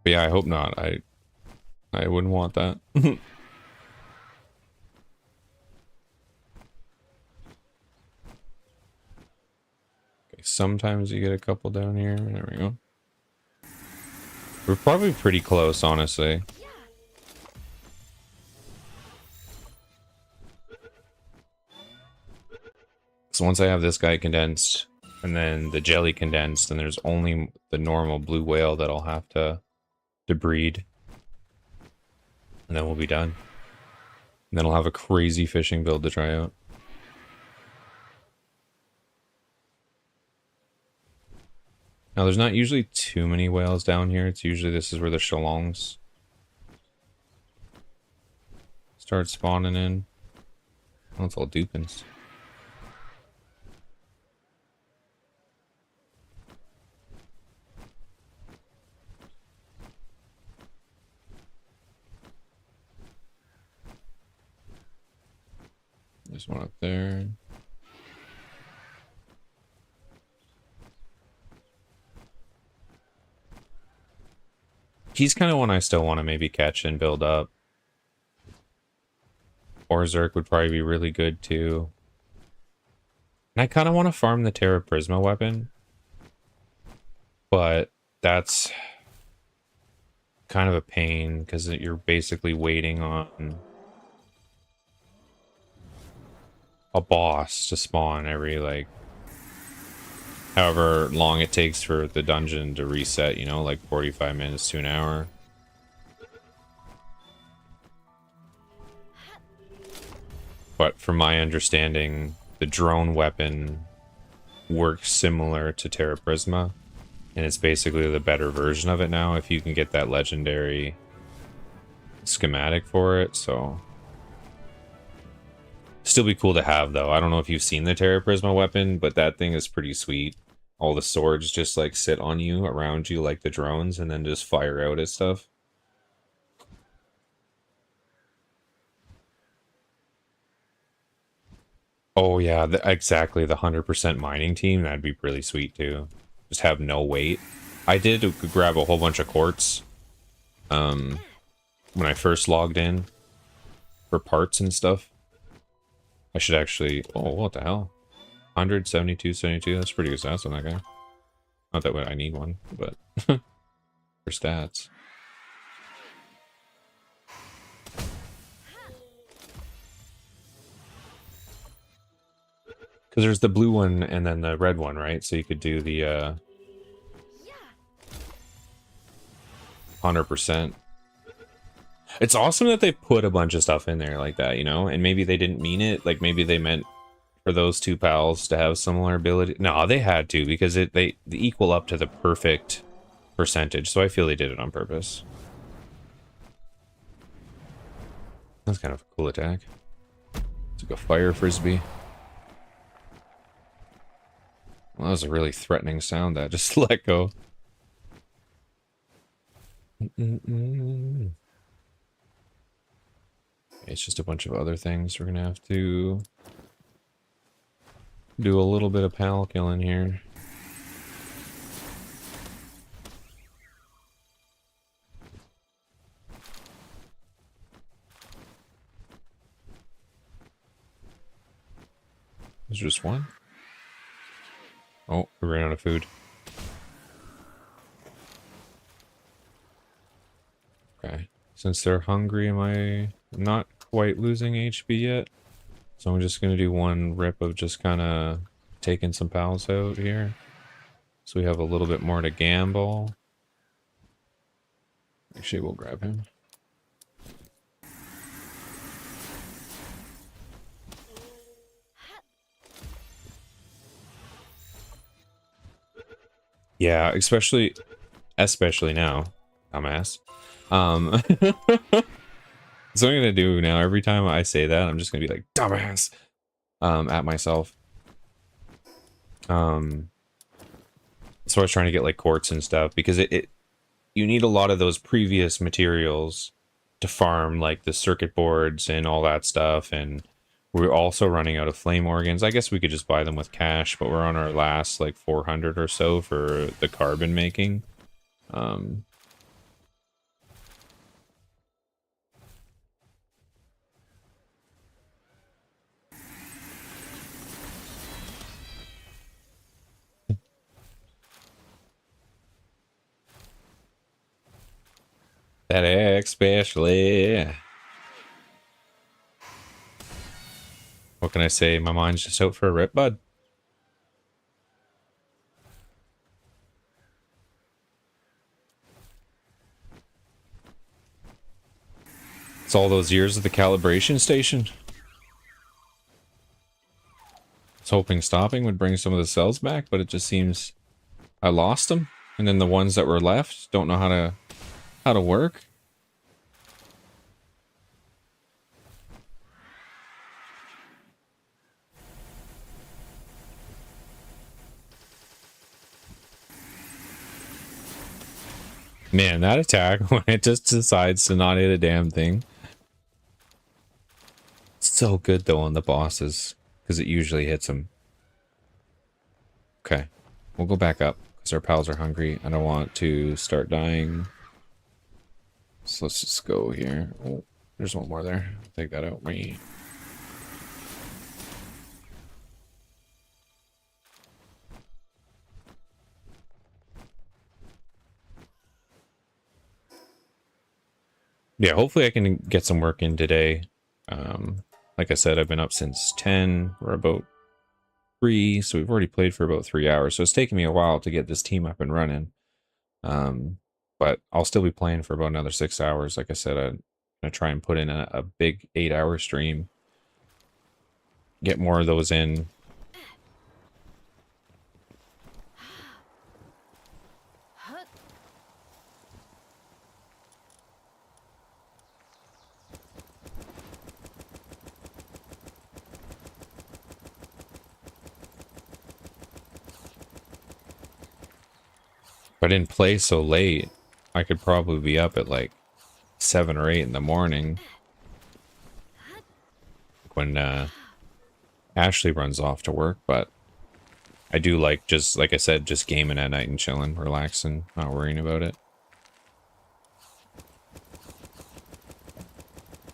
A: But yeah, I hope not. I wouldn't want that. Okay, sometimes you get a couple down here. There we go. We're probably pretty close, honestly. So once I have this guy condensed, and then the jelly condensed, and there's only the normal blue whale that I'll have to breed. And then we'll be done. And then I'll have a crazy fishing build to try out. Now there's not usually too many whales down here. It's usually this is where the shalongs start spawning in. Oh, it's all dupins. There's one up there. He's kind of one I still want to maybe catch and build up. Orzerk would probably be really good too. And I kind of want to farm the Terra Prisma weapon. But that's kind of a pain because you're basically waiting on a boss to spawn every, like, however long it takes for the dungeon to reset, you know, like 45 minutes to an hour. But from my understanding, the drone weapon works similar to Terra Prisma, and it's basically the better version of it now if you can get that legendary schematic for it, so... Still be cool to have, though. I don't know if you've seen the Terra Prisma weapon, but that thing is pretty sweet. All the swords just, like, sit on you, around you, like the drones, and then just fire out at stuff. Oh, yeah, exactly. The 100% mining team, that'd be really sweet, too. Just have no weight. I did grab a whole bunch of quartz when I first logged in. for parts and stuff. I should actually... Oh, what the hell? 172, 72. That's pretty good stats on that guy. Not that way I need one, but for stats. Because there's the blue one and then the red one, right? So you could do the 100%. It's awesome that they put a bunch of stuff in there like that, you know? And maybe they didn't mean it. Like, maybe they meant for those two pals to have similar ability. No, they had to, because they equal up to the perfect percentage. So I feel they did it on purpose. That's kind of a cool attack. It's like a fire frisbee. Well, that was a really threatening sound that just let go. It's just a bunch of other things we're gonna have to do a little bit of pal killing here. There's just one. Oh, we ran out of food. Okay. Since they're hungry, am I not quite losing HP yet? So I'm just going to do one rip of just kind of taking some pals out here. So we have a little bit more to gamble. Actually, we'll grab him. Yeah, especially now, dumbass. So I'm gonna do now, every time I say that, I'm just gonna be like, dumbass, at myself. So I was trying to get like quartz and stuff, because you need a lot of those previous materials to farm like the circuit boards and all that stuff, and we're also running out of flame organs. I guess we could just buy them with cash, but we're on our last like 400 or so for the carbon making. That especially. What can I say? My mind's just out for a rip, bud. It's all those years of the calibration station. I was hoping stopping would bring some of the cells back, but it just seems I lost them. And then the ones that were left don't know how to work. Man, that attack, when it just decides to not hit a damn thing. It's so good, though, on the bosses, because it usually hits them. Okay, we'll go back up, because our pals are hungry. I don't want to start dying. So let's just go here. Oh, there's one more there. Take that out. Me. Yeah, hopefully I can get some work in today. Like I said, I've been up since 10. We're about 3, so we've already played for about 3 hours. So it's taken me a while to get this team up and running. But I'll still be playing for about another 6 hours. Like I said, I'm gonna try and put in a big 8-hour stream. Get more of those in. If I didn't play so late, I could probably be up at like 7 or 8 in the morning when Ashley runs off to work. But I do like, just like I said, just gaming at night and chilling, relaxing, not worrying about it.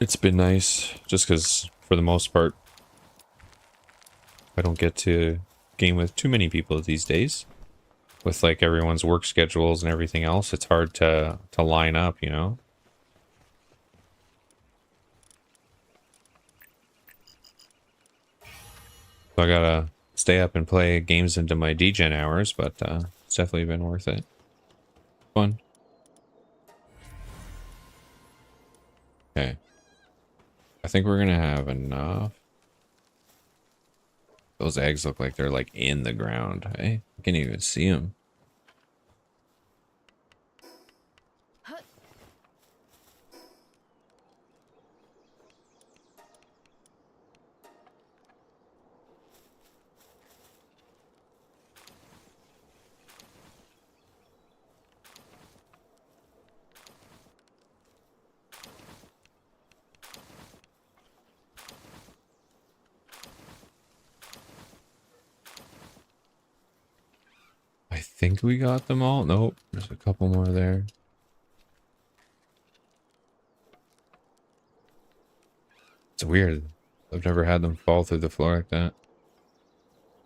A: It's been nice, just because for the most part, I don't get to game with too many people these days. With like everyone's work schedules and everything else, it's hard to line up, you know? So I gotta stay up and play games into my DGen hours, but it's definitely been worth it. Fun. Okay. I think we're gonna have enough. Those eggs look like they're like in the ground, eh? I can't even see them. I think we got them all. Nope, there's a couple more there. It's weird. I've never had them fall through the floor like that.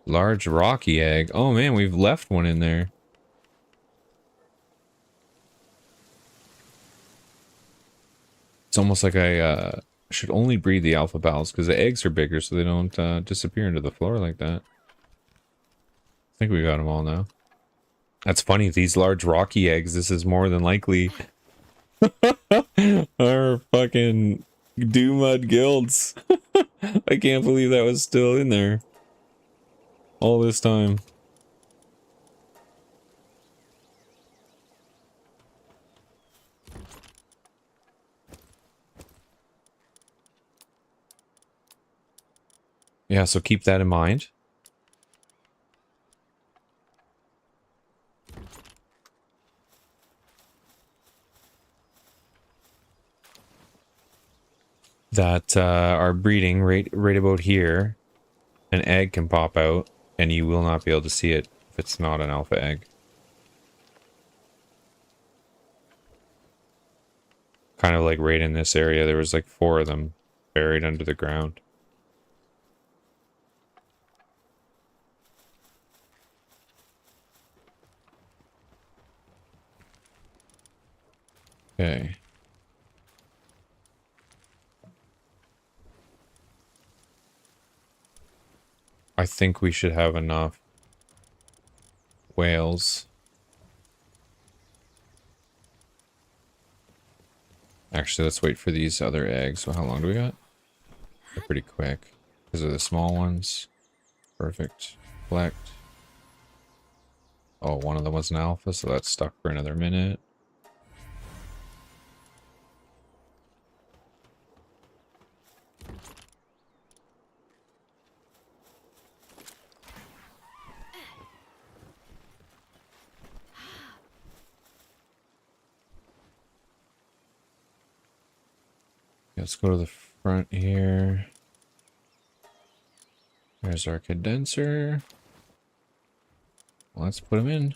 A: Large rocky egg. Oh man, we've left one in there. It's almost like I should only breed the alpha pals because the eggs are bigger so they don't disappear into the floor like that. I think we got them all now. That's funny, these large rocky eggs, this is more than likely our fucking Doomud guilds. I can't believe that was still in there all this time. Yeah, so keep that in mind. That are breeding right about here. An egg can pop out, and you will not be able to see it if it's not an alpha egg. Kind of like right in this area, there was like 4 of them buried under the ground. Okay. I think we should have enough whales. Actually, let's wait for these other eggs. So how long do we got? They're pretty quick. These are the small ones. Perfect. Collect. Oh, one of them was an alpha, so that's stuck for another minute. Let's go to the front here. There's our condenser. Let's put them in.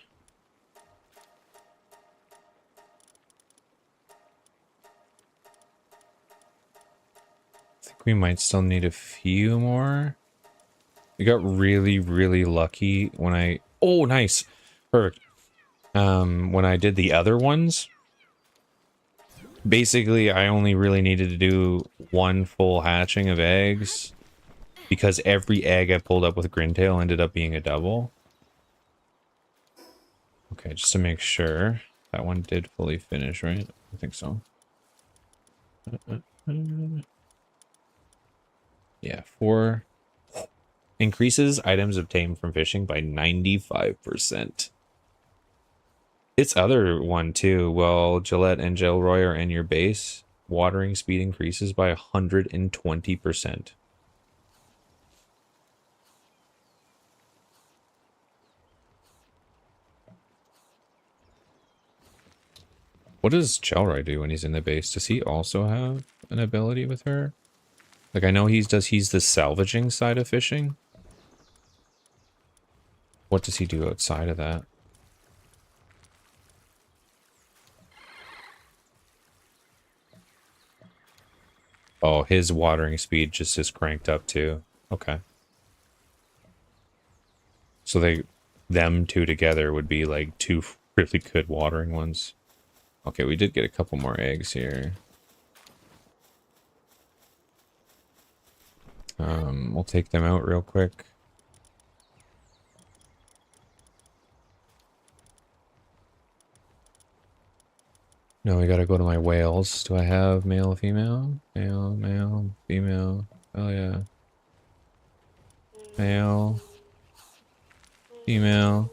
A: I think we might still need a few more. We got really, really lucky when I... Oh, nice. Perfect. When I did the other ones, basically I only really needed to do 1 full hatching of eggs because every egg I pulled up with Grintail ended up being a double. Okay, just to make sure. That one did fully finish, right? I think so. Yeah, 4. Increases items obtained from fishing by 95%. Its other one too. Well, Gillette and Gelroy are in your base. Watering speed increases by 120%. What does Gelroy do when he's in the base? Does he also have an ability with her? Like I know he's the salvaging side of fishing. What does he do outside of that? Oh, his watering speed just is cranked up too. Okay. So them two together would be like two really good watering ones. Okay, we did get a couple more eggs here. We'll take them out real quick. No, we gotta go to my whales. Do I have male, female? Male, male, female. Oh yeah. Male, female.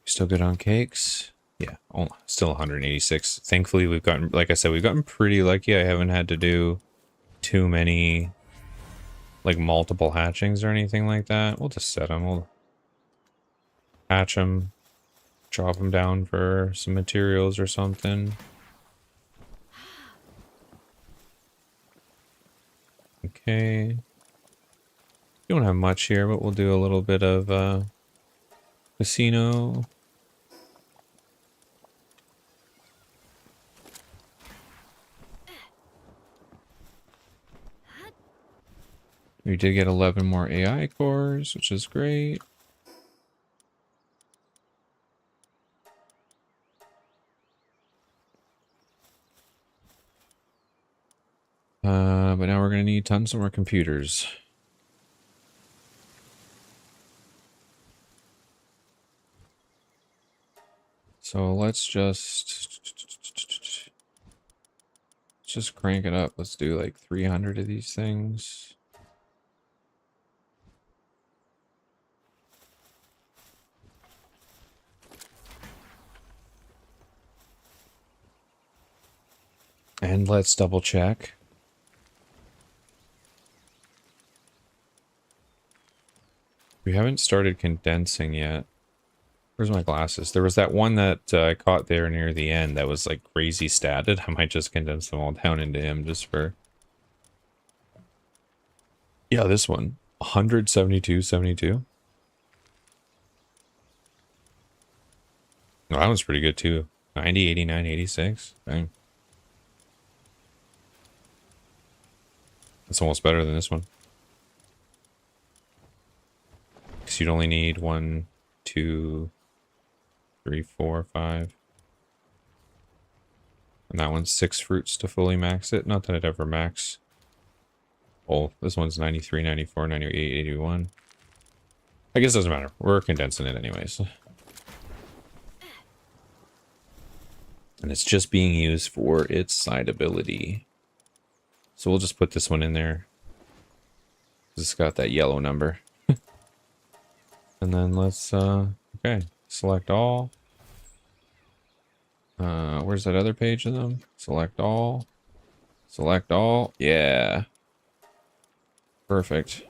A: Still good on cakes? Yeah, oh, still 186. Thankfully, we've gotten, like I said, we've gotten pretty lucky. I haven't had to do too many, like, multiple hatchings or anything like that. We'll just set them. We'll hatch them, chop them down for some materials or something. Okay. Don't have much here, but we'll do a little bit of casino. We did get 11 more AI cores, which is great. But now we're going to need tons more computers. So let's just crank it up. Let's do like 300 of these things. And let's double check. We haven't started condensing yet. Where's my glasses? There was that one that I caught there near the end that was like crazy statted. I might just condense them all down into him just for... Yeah, this one. 172.72. Oh, that one's pretty good too. 90, 89, 86. Dang. That's almost better than this one. Because you'd only need 1, 2, 3, 4, 5. And that one's 6 fruits to fully max it. Not that I'd ever max. Oh, this one's 93, 94, 98, 81. I guess it doesn't matter. We're condensing it anyways. And it's just being used for its side ability. So we'll just put this one in there. It's got that yellow number. And then let's, okay, select all. Where's that other page of them? Select all. Select all. Yeah. Perfect.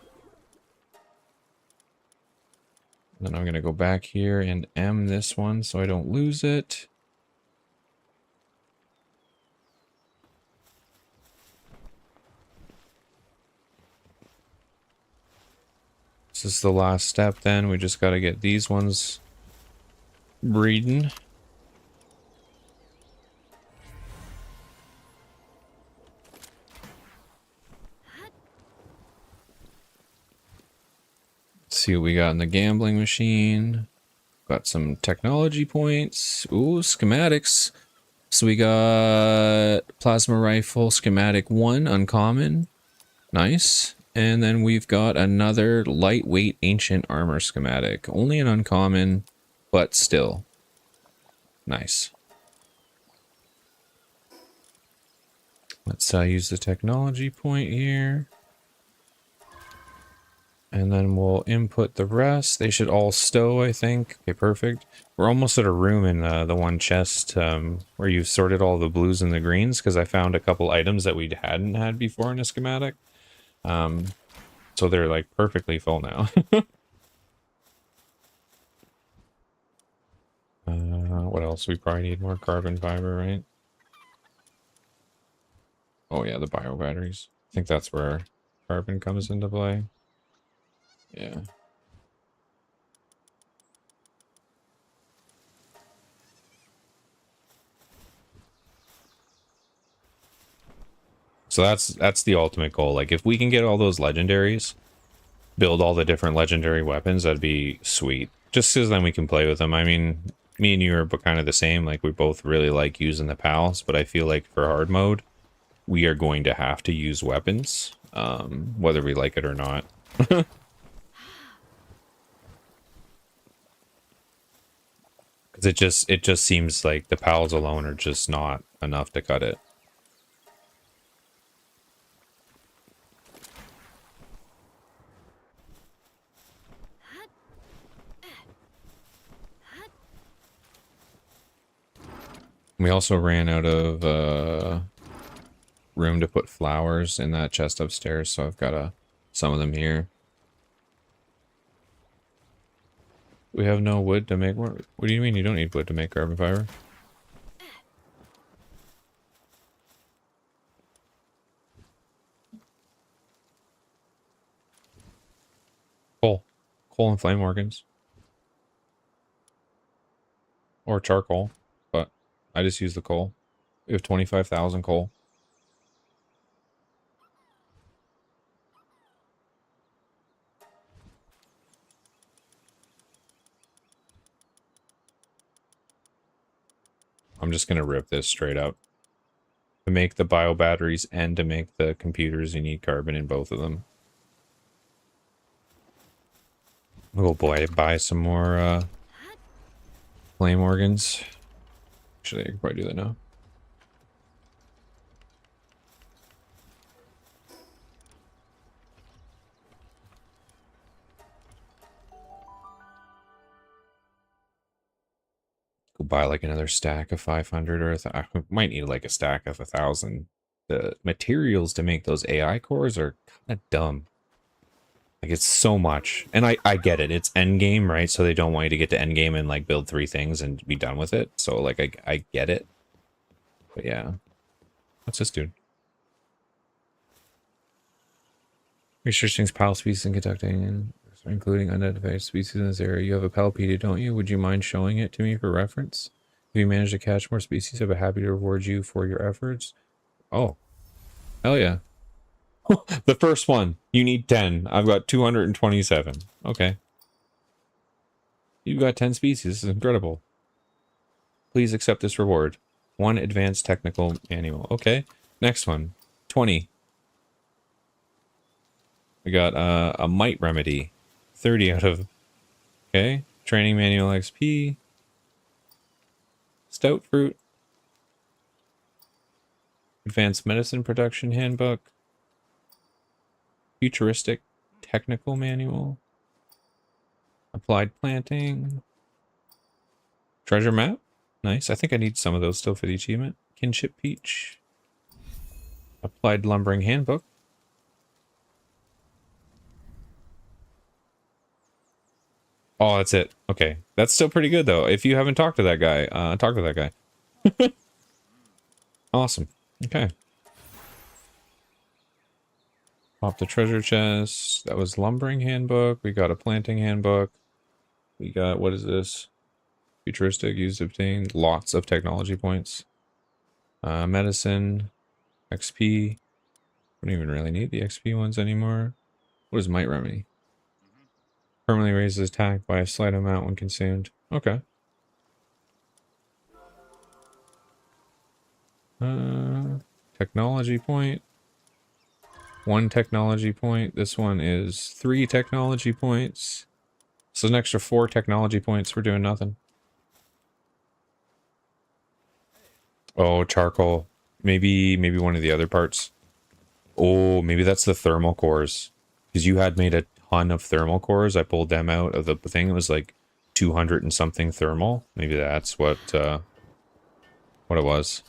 A: Then I'm going to go back here and M this one so I don't lose it. This is the last step then. We just got to get these ones breeding. Let's see what we got in the gambling machine. Got some technology points. Ooh, schematics. So we got plasma rifle schematic 1, uncommon. Nice. And then we've got another lightweight ancient armor schematic. Only an uncommon, but still. Nice. Let's use the technology point here. And then we'll input the rest. They should all stow, I think. Okay, perfect. We're almost at a room in the one chest where you've sorted all the blues and the greens, because I found a couple items that we hadn't had before in a schematic. So they're like perfectly full now. What else? We probably need more carbon fiber, right? Oh yeah, the bio batteries. I think that's where carbon comes into play. Yeah. So that's the ultimate goal. Like if we can get all those legendaries, build all the different legendary weapons, that'd be sweet. Just because then we can play with them. I mean, me and you are kind of the same. Like we both really like using the pals, but I feel like for hard mode, we are going to have to use weapons, whether we like it or not. Because it just seems like the pals alone are just not enough to cut it. We also ran out of room to put flowers in that chest upstairs, so I've got some of them here. We have no wood to make more. What do you mean you don't need wood to make carbon fiber? Coal. Coal and flame organs. Or charcoal, but I just use the coal. We have 25,000 coal. I'm just going to rip this straight up. To make the bio batteries and to make the computers, you need carbon in both of them. Oh boy, buy some more flame organs. Actually, I could probably do that now. Go buy like another stack of 500 or I might need like a stack of 1,000. The materials to make those AI cores are kind of dumb. Like it's so much, and I get it. It's end game, right? So they don't want you to get to end game and like build 3 things and be done with it. So like I get it, but yeah. What's this dude? Researching pal species and conducting, including unidentified species in this area. You have a palpedia, don't you? Would you mind showing it to me for reference? If you manage to catch more species, I'd be happy to reward you for your efforts. Oh, hell yeah. The first one, you need 10. I've got 227. Okay. You've got 10 species. This is incredible. Please accept this reward. 1 advanced technical manual. Okay. Next one. 20. We got a mite remedy. 30 out of... Okay. Training manual XP. Stout fruit. Advanced medicine production handbook. Futuristic technical manual. Applied planting. Treasure map. Nice. I think I need some of those still for the achievement. Kinship peach. Applied lumbering handbook. Oh, that's it. Okay. That's still pretty good though. If you haven't talked to that guy, talk to that guy. Awesome. Okay. Pop the treasure chest. That was lumbering handbook. We got a planting handbook. We got, what is this? Futuristic, used to obtain lots of technology points. Medicine, XP. We don't even really need the XP ones anymore. What is Might Remedy? Permanently raises attack by a slight amount when consumed. Okay. Technology point. 1 technology point. This one is 3 technology points. So an extra 4 technology points for doing nothing. Oh, charcoal. Maybe one of the other parts. Oh, maybe that's the thermal cores. Because you had made a ton of thermal cores. I pulled them out of the thing. It was like 200 and something thermal. Maybe that's what it was.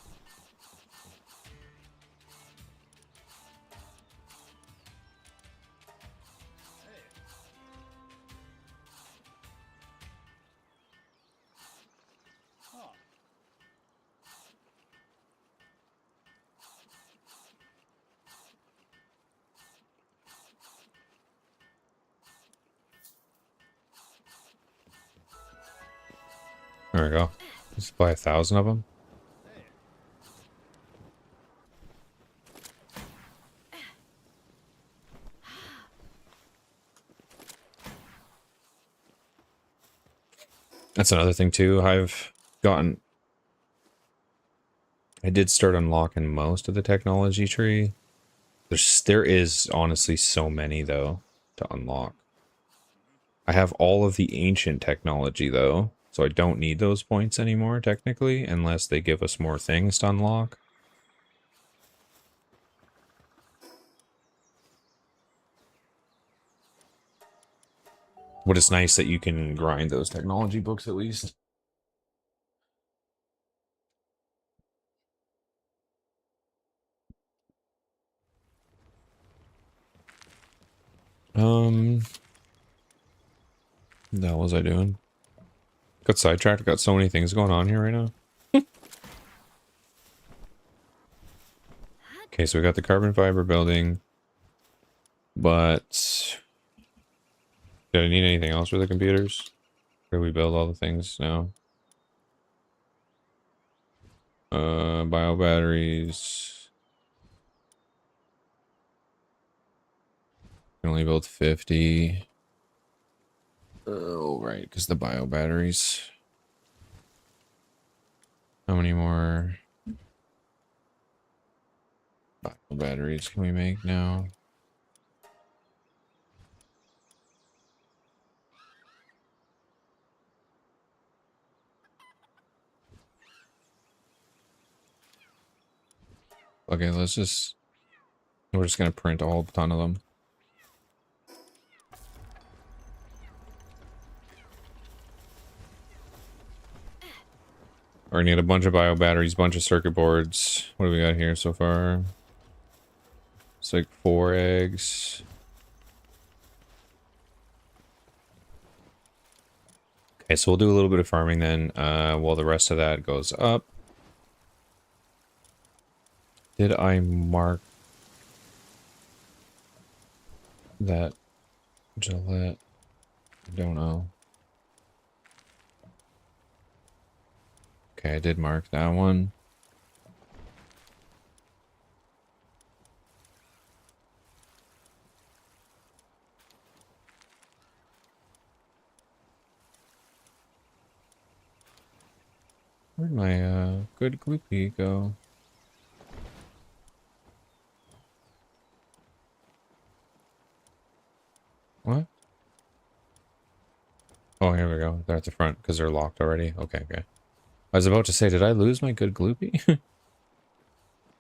A: There we go. Just buy 1,000 of them. That's another thing too. I did start unlocking most of the technology tree. There is honestly so many though to unlock. I have all of the ancient technology though, so I don't need those points anymore technically, unless they give us more things to unlock. But it's nice that you can grind those technology books at least. What the hell was I doing? Got sidetracked. Got so many things going on here right now. Okay, so we got the carbon fiber building, but do I need anything else for the computers? Or do we build all the things now? Bio batteries. Can only build 50. Oh, right, because the bio batteries. How many more bio batteries can we make now? Okay, we're just gonna print a whole ton of them. We're gonna need a bunch of bio batteries, bunch of circuit boards. What do we got here so far? It's like 4 eggs. Okay, so we'll do a little bit of farming then, while the rest of that goes up. Did I mark that Gillette? I don't know. Okay, I did mark that one. Where'd my good gloopy go? What? Oh, here we go. They're at the front because they're locked already. Okay, okay. I was about to say, did I lose my good gloopy?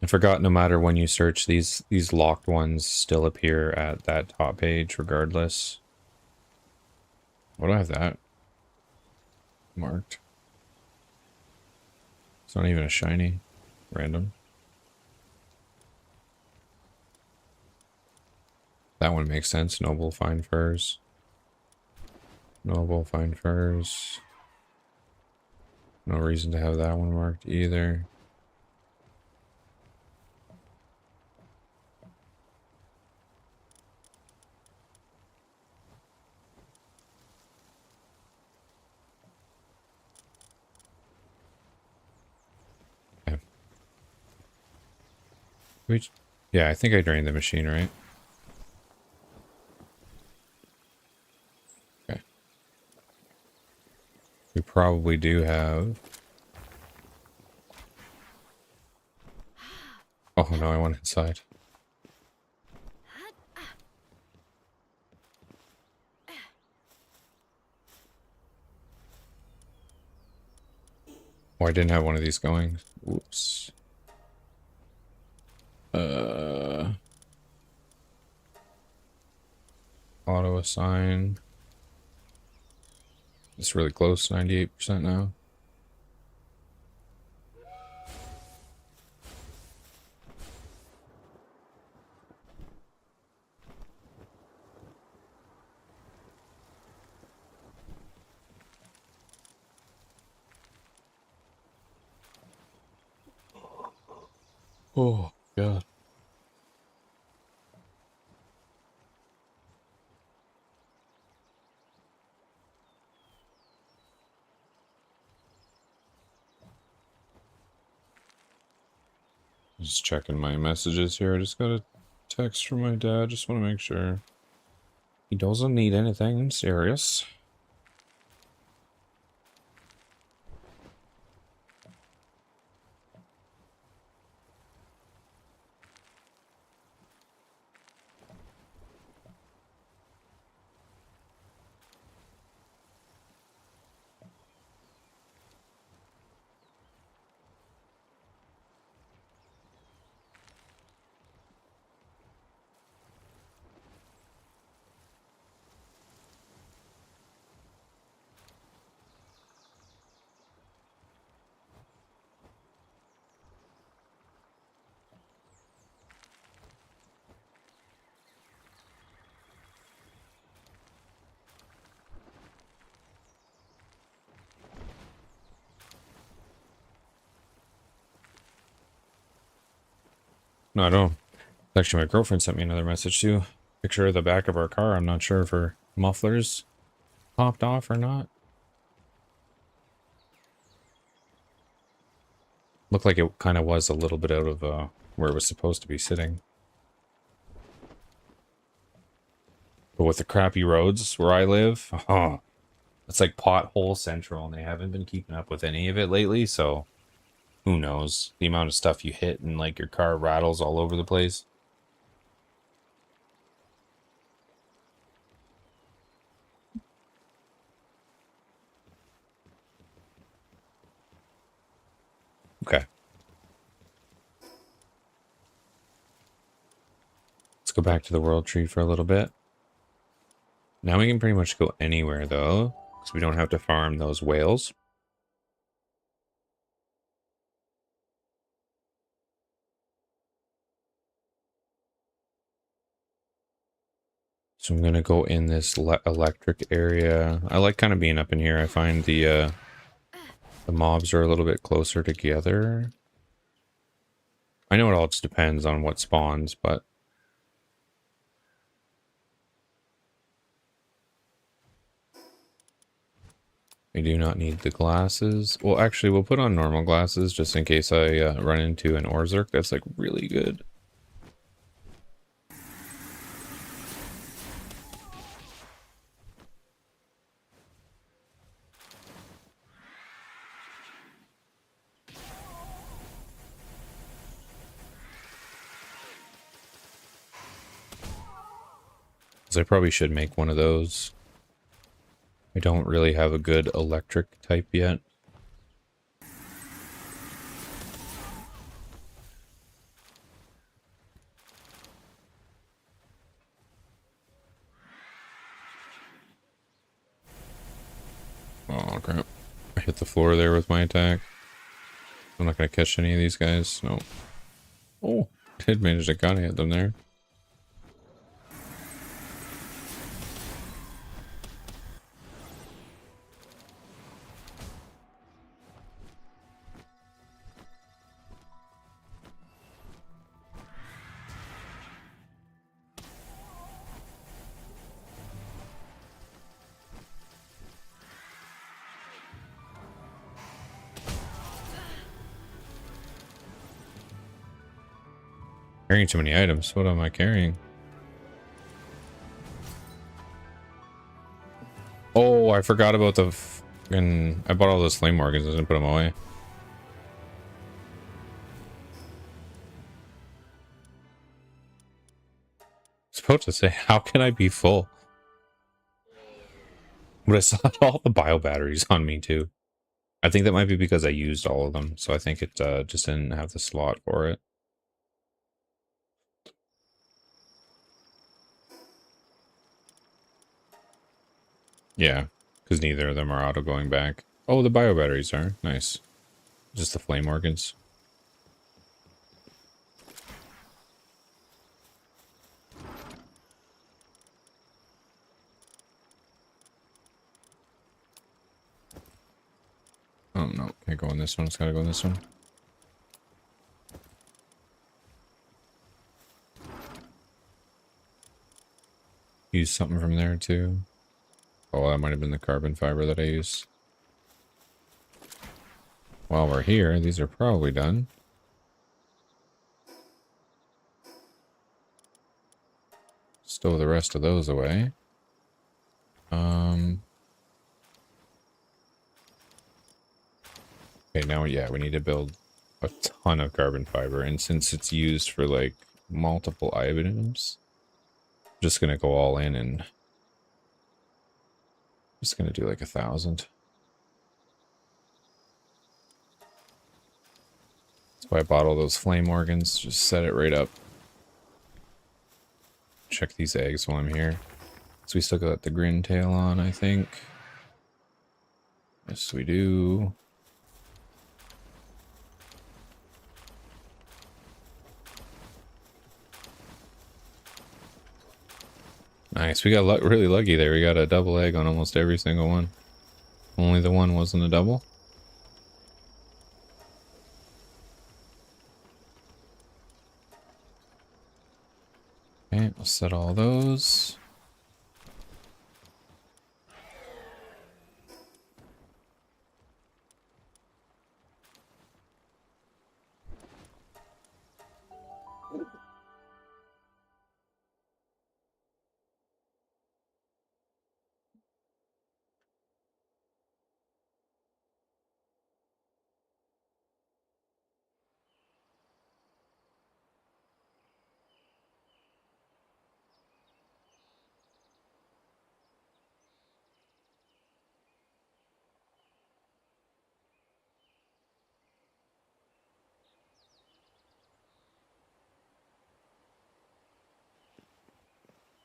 A: I forgot no matter when you search, these locked ones still appear at that top page regardless. Why do I have that marked? It's not even a shiny. Random. That one makes sense. Noble fine furs. Noble fine furs. No reason to have that one marked either. Okay. Yeah, I think I drained the machine, right? Okay. We probably do have... Oh no, I went inside. Oh, I didn't have one of these going. Whoops. Auto assign. It's really close, 98% now. Oh, God. Just checking my messages here. I just got a text from my dad. Just want to make sure he doesn't need anything serious. No, I don't. Actually, my girlfriend sent me another message too. Picture of the back of our car. I'm not sure if her muffler's popped off or not. Looked like it kind of was a little bit out of where it was supposed to be sitting. But with the crappy roads where I live, oh, it's like pothole central, and they haven't been keeping up with any of it lately, so who knows? The amount of stuff you hit and like your car rattles all over the place. Okay. Let's go back to the world tree for a little bit. Now we can pretty much go anywhere though, because we don't have to farm those whales. So I'm going to go in this electric area. I like kind of being up in here. I find the mobs are a little bit closer together. I know it all just depends on what spawns, but I do not need the glasses. Well, actually, we'll put on normal glasses just in case I run into an Orzerk that's like really good. So I probably should make one of those. I don't really have a good electric type yet. Oh crap. I hit the floor there with my attack. I'm not going to catch any of these guys. No. Oh, did manage to kind of hit them there. Carrying too many items. What am I carrying? Oh, I forgot about the fucking... I bought all those flame organs and didn't put them away. I was about to say, how can I be full? But I saw all the bio batteries on me too. I think that might be because I used all of them, so I think it just didn't have the slot for it. Yeah, because neither of them are auto going back. Oh, the bio batteries are. Nice. Just the flame organs. Oh, no. Can't go on this one. It's gotta go on this one. Use something from there, too. Oh, that might have been the carbon fiber that I used. While we're here, these are probably done. stow the rest of those away. Okay, now, yeah, we need to build a ton of carbon fiber. And since it's used for, like, multiple items, I'm just going to go all in and just going to do like 1,000. That's why I bought all those flame organs. Just set it right up. Check these eggs while I'm here. So we still got the grin tail on, I think. Yes, we do. Nice. We got really lucky there. We got a double egg on almost every single one. Only the one wasn't a double. Okay, we'll set all those.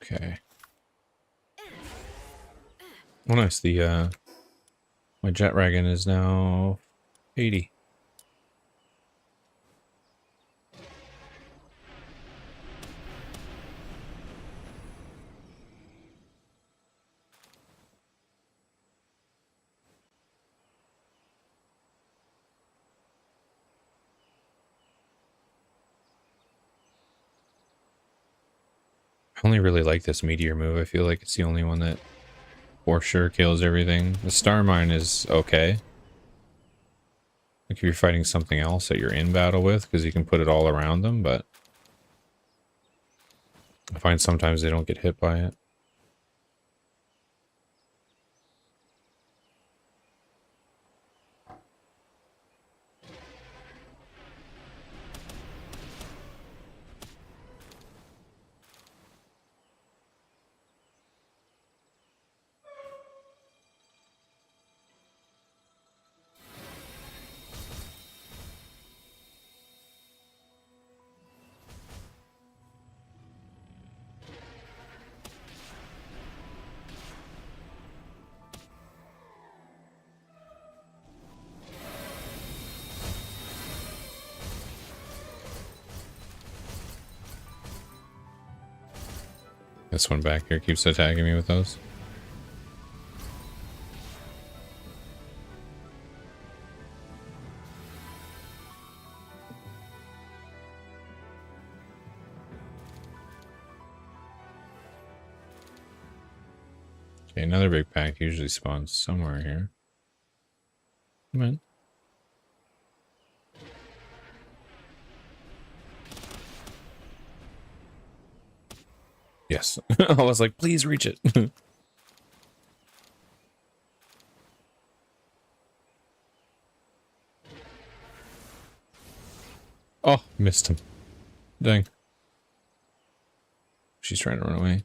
A: Okay. Oh, nice. The, my jet wagon is now 80. I only really like this meteor move. I feel like it's the only one that for sure kills everything. The star mine is okay. Like if you're fighting something else that you're in battle with, because you can put it all around them, but I find sometimes they don't get hit by it. This one back here keeps attacking me with those. Okay, another big pack usually spawns somewhere here. Come on. Yes. I was like, please reach it. Oh, missed him. Dang. She's trying to run away.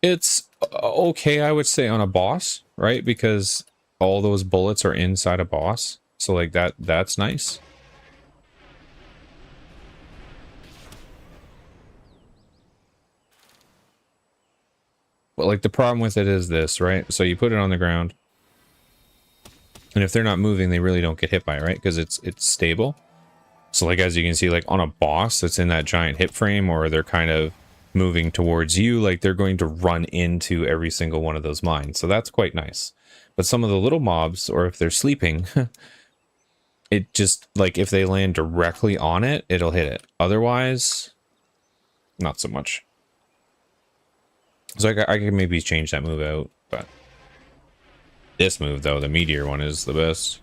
A: It's okay, I would say, on a boss, right? Because all those bullets are inside a boss. So like that's nice. But like the problem with it is this, right? So you put it on the ground. And if they're not moving, they really don't get hit by it, right? Because it's stable. So like as you can see, like on a boss that's in that giant hit frame, or they're kind of moving towards you, like they're going to run into every single one of those mines. So that's quite nice. But some of the little mobs, or if they're sleeping, it just, like if they land directly on it, it'll hit it. Otherwise, not so much. So I could maybe change that move out, but this move though, the meteor one, is the best.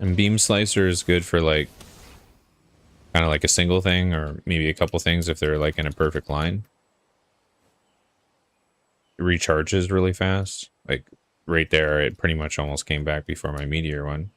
A: And beam slicer is good for like kind of like a single thing or maybe a couple things if they're like in a perfect line. It recharges really fast. Like right there, it pretty much almost came back before my meteor one.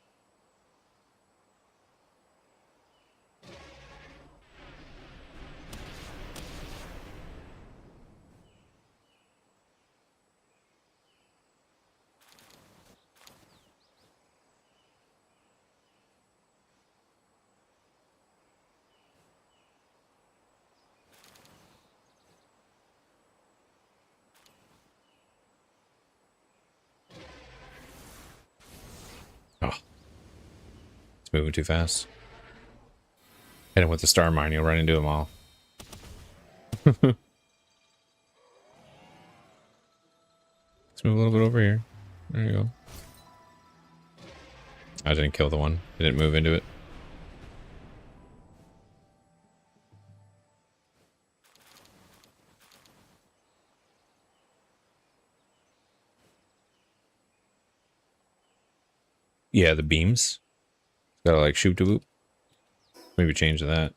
A: Oh, it's moving too fast. Hit him with the star mine, you'll run into them all. Let's move a little bit over here. There you go. I didn't kill the one. I didn't move into it. Yeah, the beams. Gotta like shoot to whoop. Maybe change that.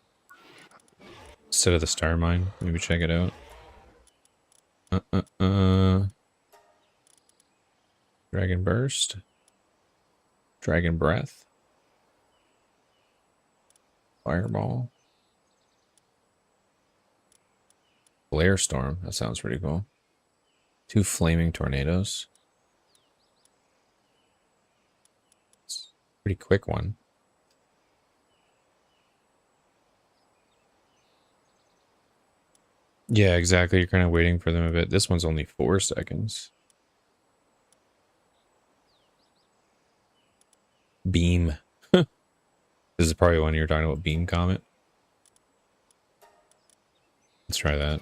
A: Instead of the star mine. Maybe check it out. Dragon burst. Dragon breath. Fireball. Flare storm. That sounds pretty cool. 2 flaming tornadoes. It's a pretty quick one. Yeah, exactly. You're kind of waiting for them a bit. This one's only 4 seconds. Beam. This is probably when you're talking about beam comet. Let's try that.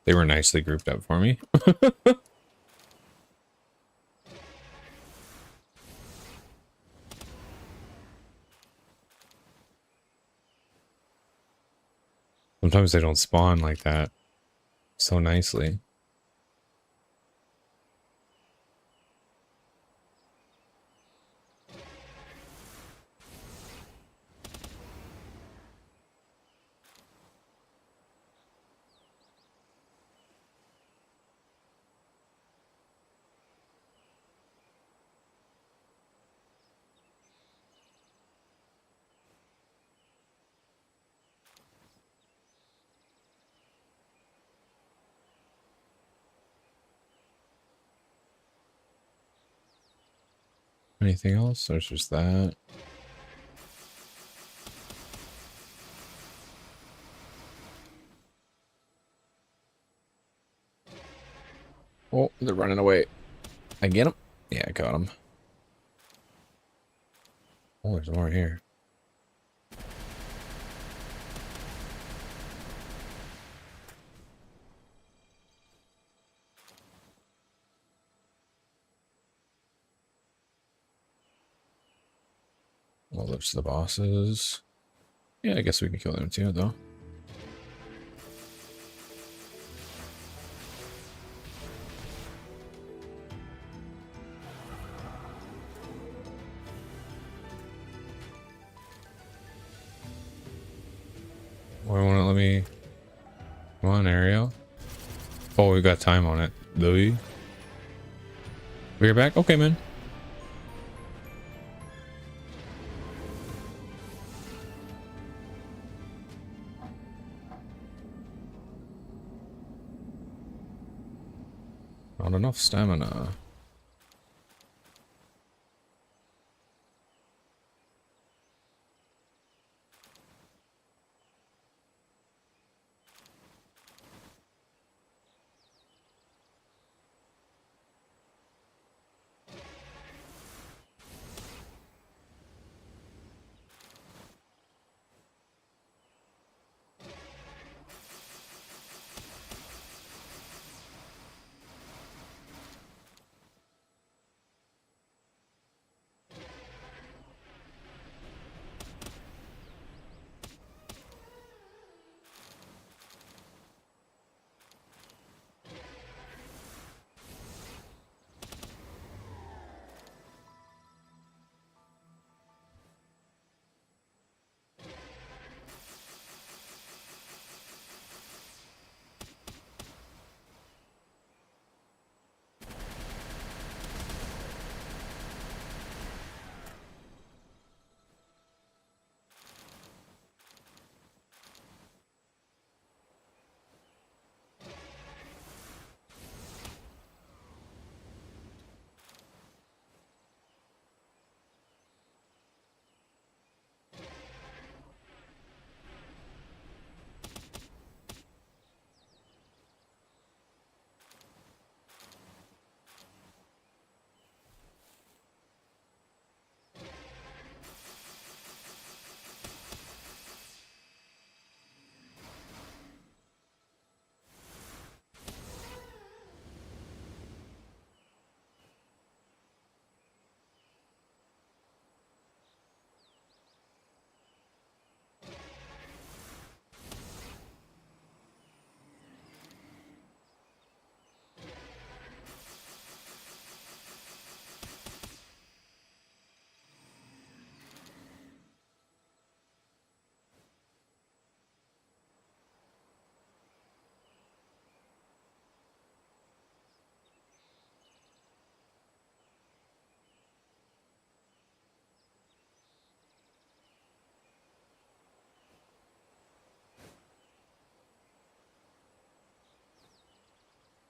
A: They were nicely grouped up for me. Sometimes they don't spawn like that so nicely. Anything else? There's just that. Oh, they're running away. I get them? Yeah, I got them. Oh, there's more here. Well, there's the bosses. Yeah, I guess we can kill them too, though. Why won't it let me? Come on, Ariel. Oh, we got time on it. Louis. We're back? Okay, man. Not enough stamina.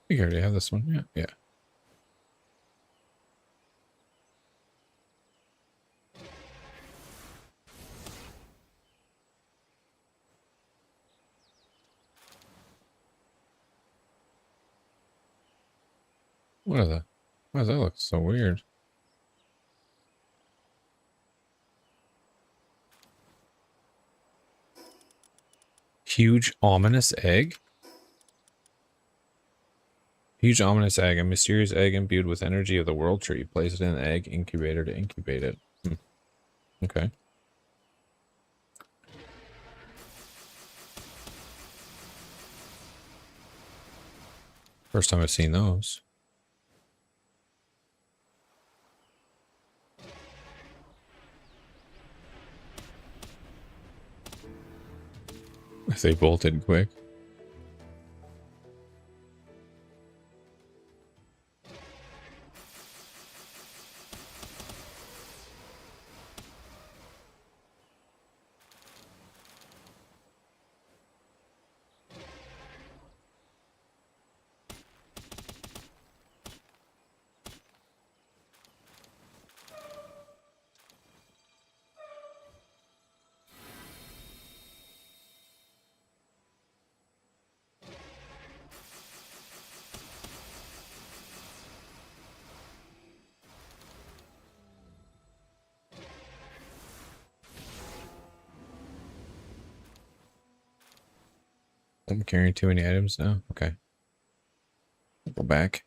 A: You already have this one. Yeah, yeah. What are the? Why does that look so weird? Huge ominous egg? Huge ominous egg, a mysterious egg imbued with energy of the world tree. Place it in an egg incubator to incubate it. Okay. First time I've seen those. If they bolted quick. I'm carrying too many items now. Okay. Go back.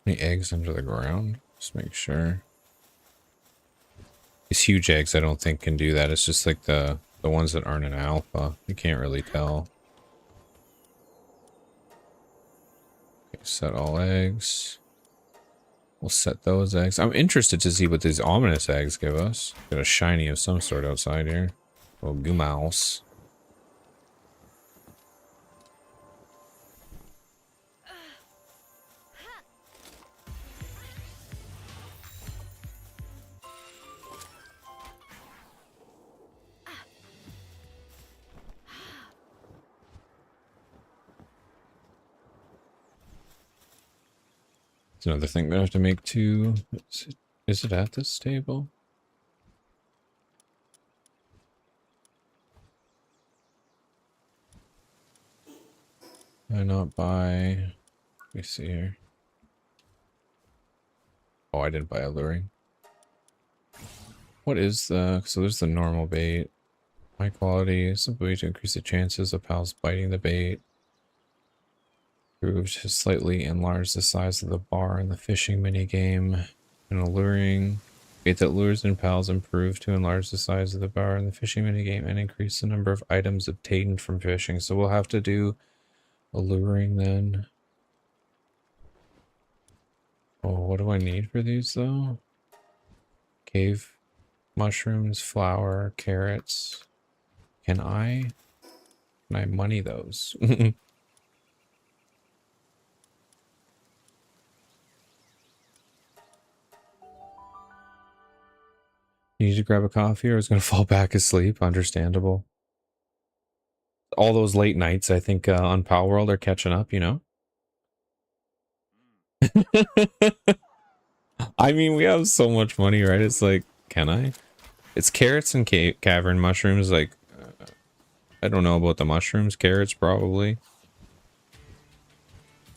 A: Any eggs under the ground? Just make sure. These huge eggs I don't think can do that. It's just like the ones that aren't an alpha. You can't really tell. Okay, set all eggs. We'll set those eggs. I'm interested to see what these ominous eggs give us. Got a shiny of some sort outside here. Oh, goo mouse. It's another thing that I have to make too. Is it at this table? Why not buy? Let me see here. Oh, I didn't buy alluring. What is the... So there's the normal bait. High quality. Simple way to increase the chances of pals biting the bait. Improved to slightly enlarge the size of the bar in the fishing minigame. And alluring. Bait that lures in pals improved to enlarge the size of the bar in the fishing minigame and increase the number of items obtained from fishing. So we'll have to do alluring then. Oh, what do I need for these though? Cave mushrooms, flour, carrots. Can I money those? You need to grab a coffee or I was going to fall back asleep. Understandable. All those late nights, I think, on Palworld are catching up, you know? I mean, we have so much money, right? It's like, can I? It's carrots and cavern mushrooms. Like, I don't know about the mushrooms. Carrots, probably.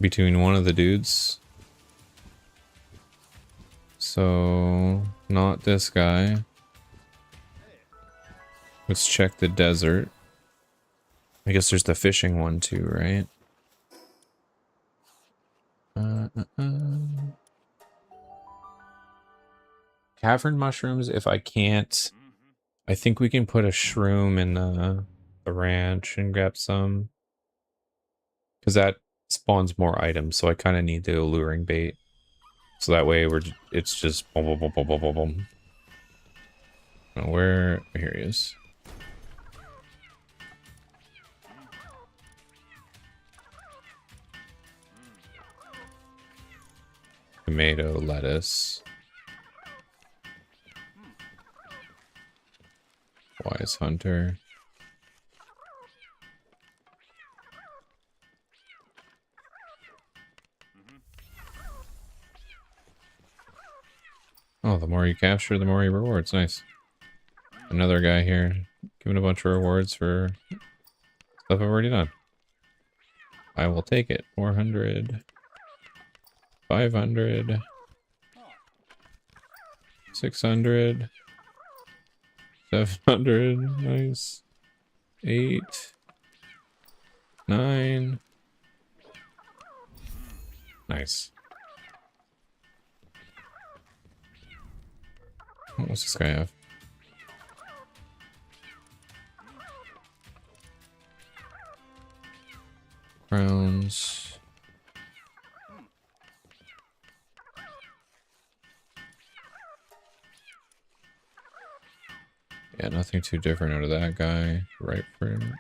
A: Between one of the dudes. So, not this guy. Let's check the desert. I guess there's the fishing one too, right? Cavern mushrooms, if I can't... I think we can put a shroom in the ranch and grab some. Because that spawns more items, so I kind of need the alluring bait. So that way it's just boom, boom, boom, boom, boom, boom, boom. Oh, where... Here he is. Tomato, lettuce. Wise hunter. Oh, the more you capture, the more you rewards. Nice. Another guy here. Giving a bunch of rewards for stuff I've already done. I will take it. 400. 500. 600. 700. Nice. 8. 9. Nice. What's this guy have? Crowns. Yeah, nothing too different out of that guy. Right for him.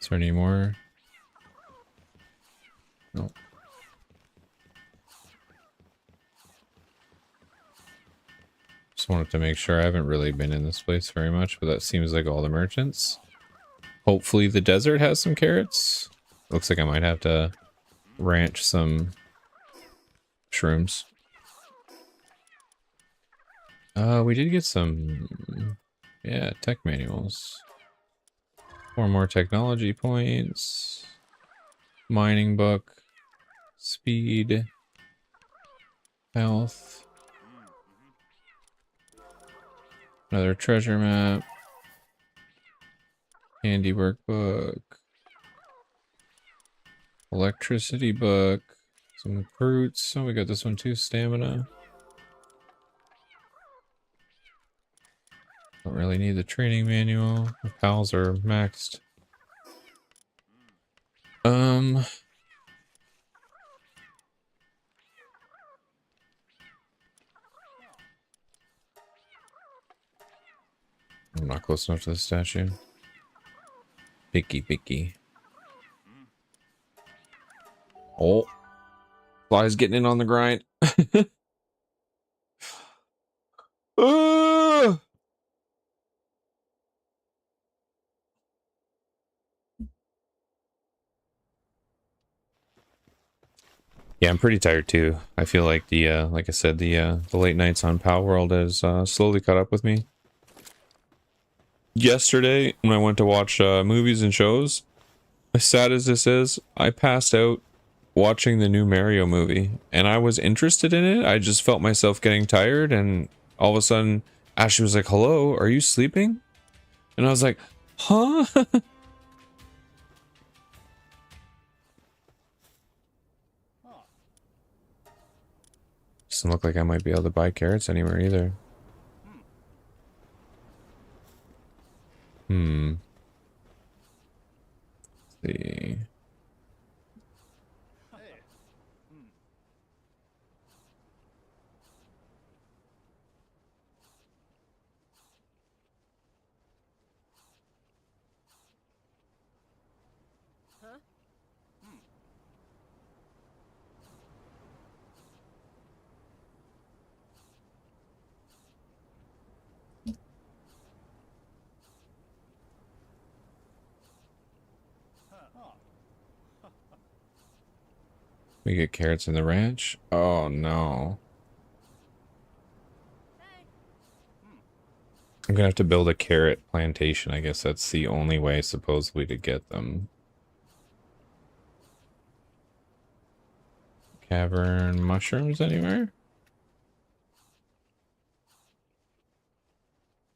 A: Is there any more? No. Just wanted to make sure. I haven't really been in this place very much, but that seems like all the merchants. Hopefully the desert has some carrots. Looks like I might have to ranch some shrooms. We did get some, yeah, tech manuals. 4 more technology points. Mining book. Speed. Health. Another treasure map. Handiwork book. Electricity book. Some fruits. Oh, we got this one too. Stamina. Don't really need the training manual. My pals are maxed. I'm not close enough to the statue. Picky. Oh. Fly's getting in on the grind. Ah! Yeah, I'm pretty tired too. I feel like like I said, the late nights on Palworld has slowly caught up with me. Yesterday, when I went to watch movies and shows, as sad as this is, I passed out watching the new Mario movie, and I was interested in it. I just felt myself getting tired, and all of a sudden, Ashley was like, "Hello, are you sleeping?" And I was like, "Huh?" Doesn't look like I might be able to buy carrots anywhere either. Let's see. We get carrots in the ranch? Oh no. I'm gonna have to build a carrot plantation. I guess that's the only way supposedly to get them. Cavern mushrooms anywhere?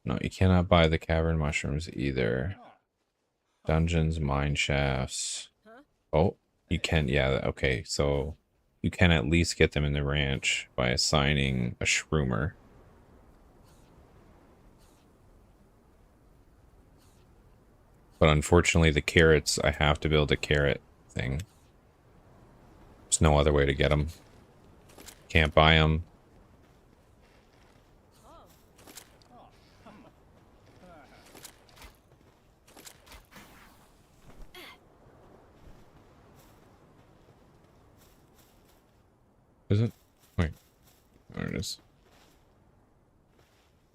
A: No, you cannot buy the cavern mushrooms either. Dungeons, mine shafts. Oh, you can, yeah, okay, so you can at least get them in the ranch by assigning a shroomer. But unfortunately, the carrots, I have to build a carrot thing. There's no other way to get them. Can't buy them. Is it? Wait, there it is.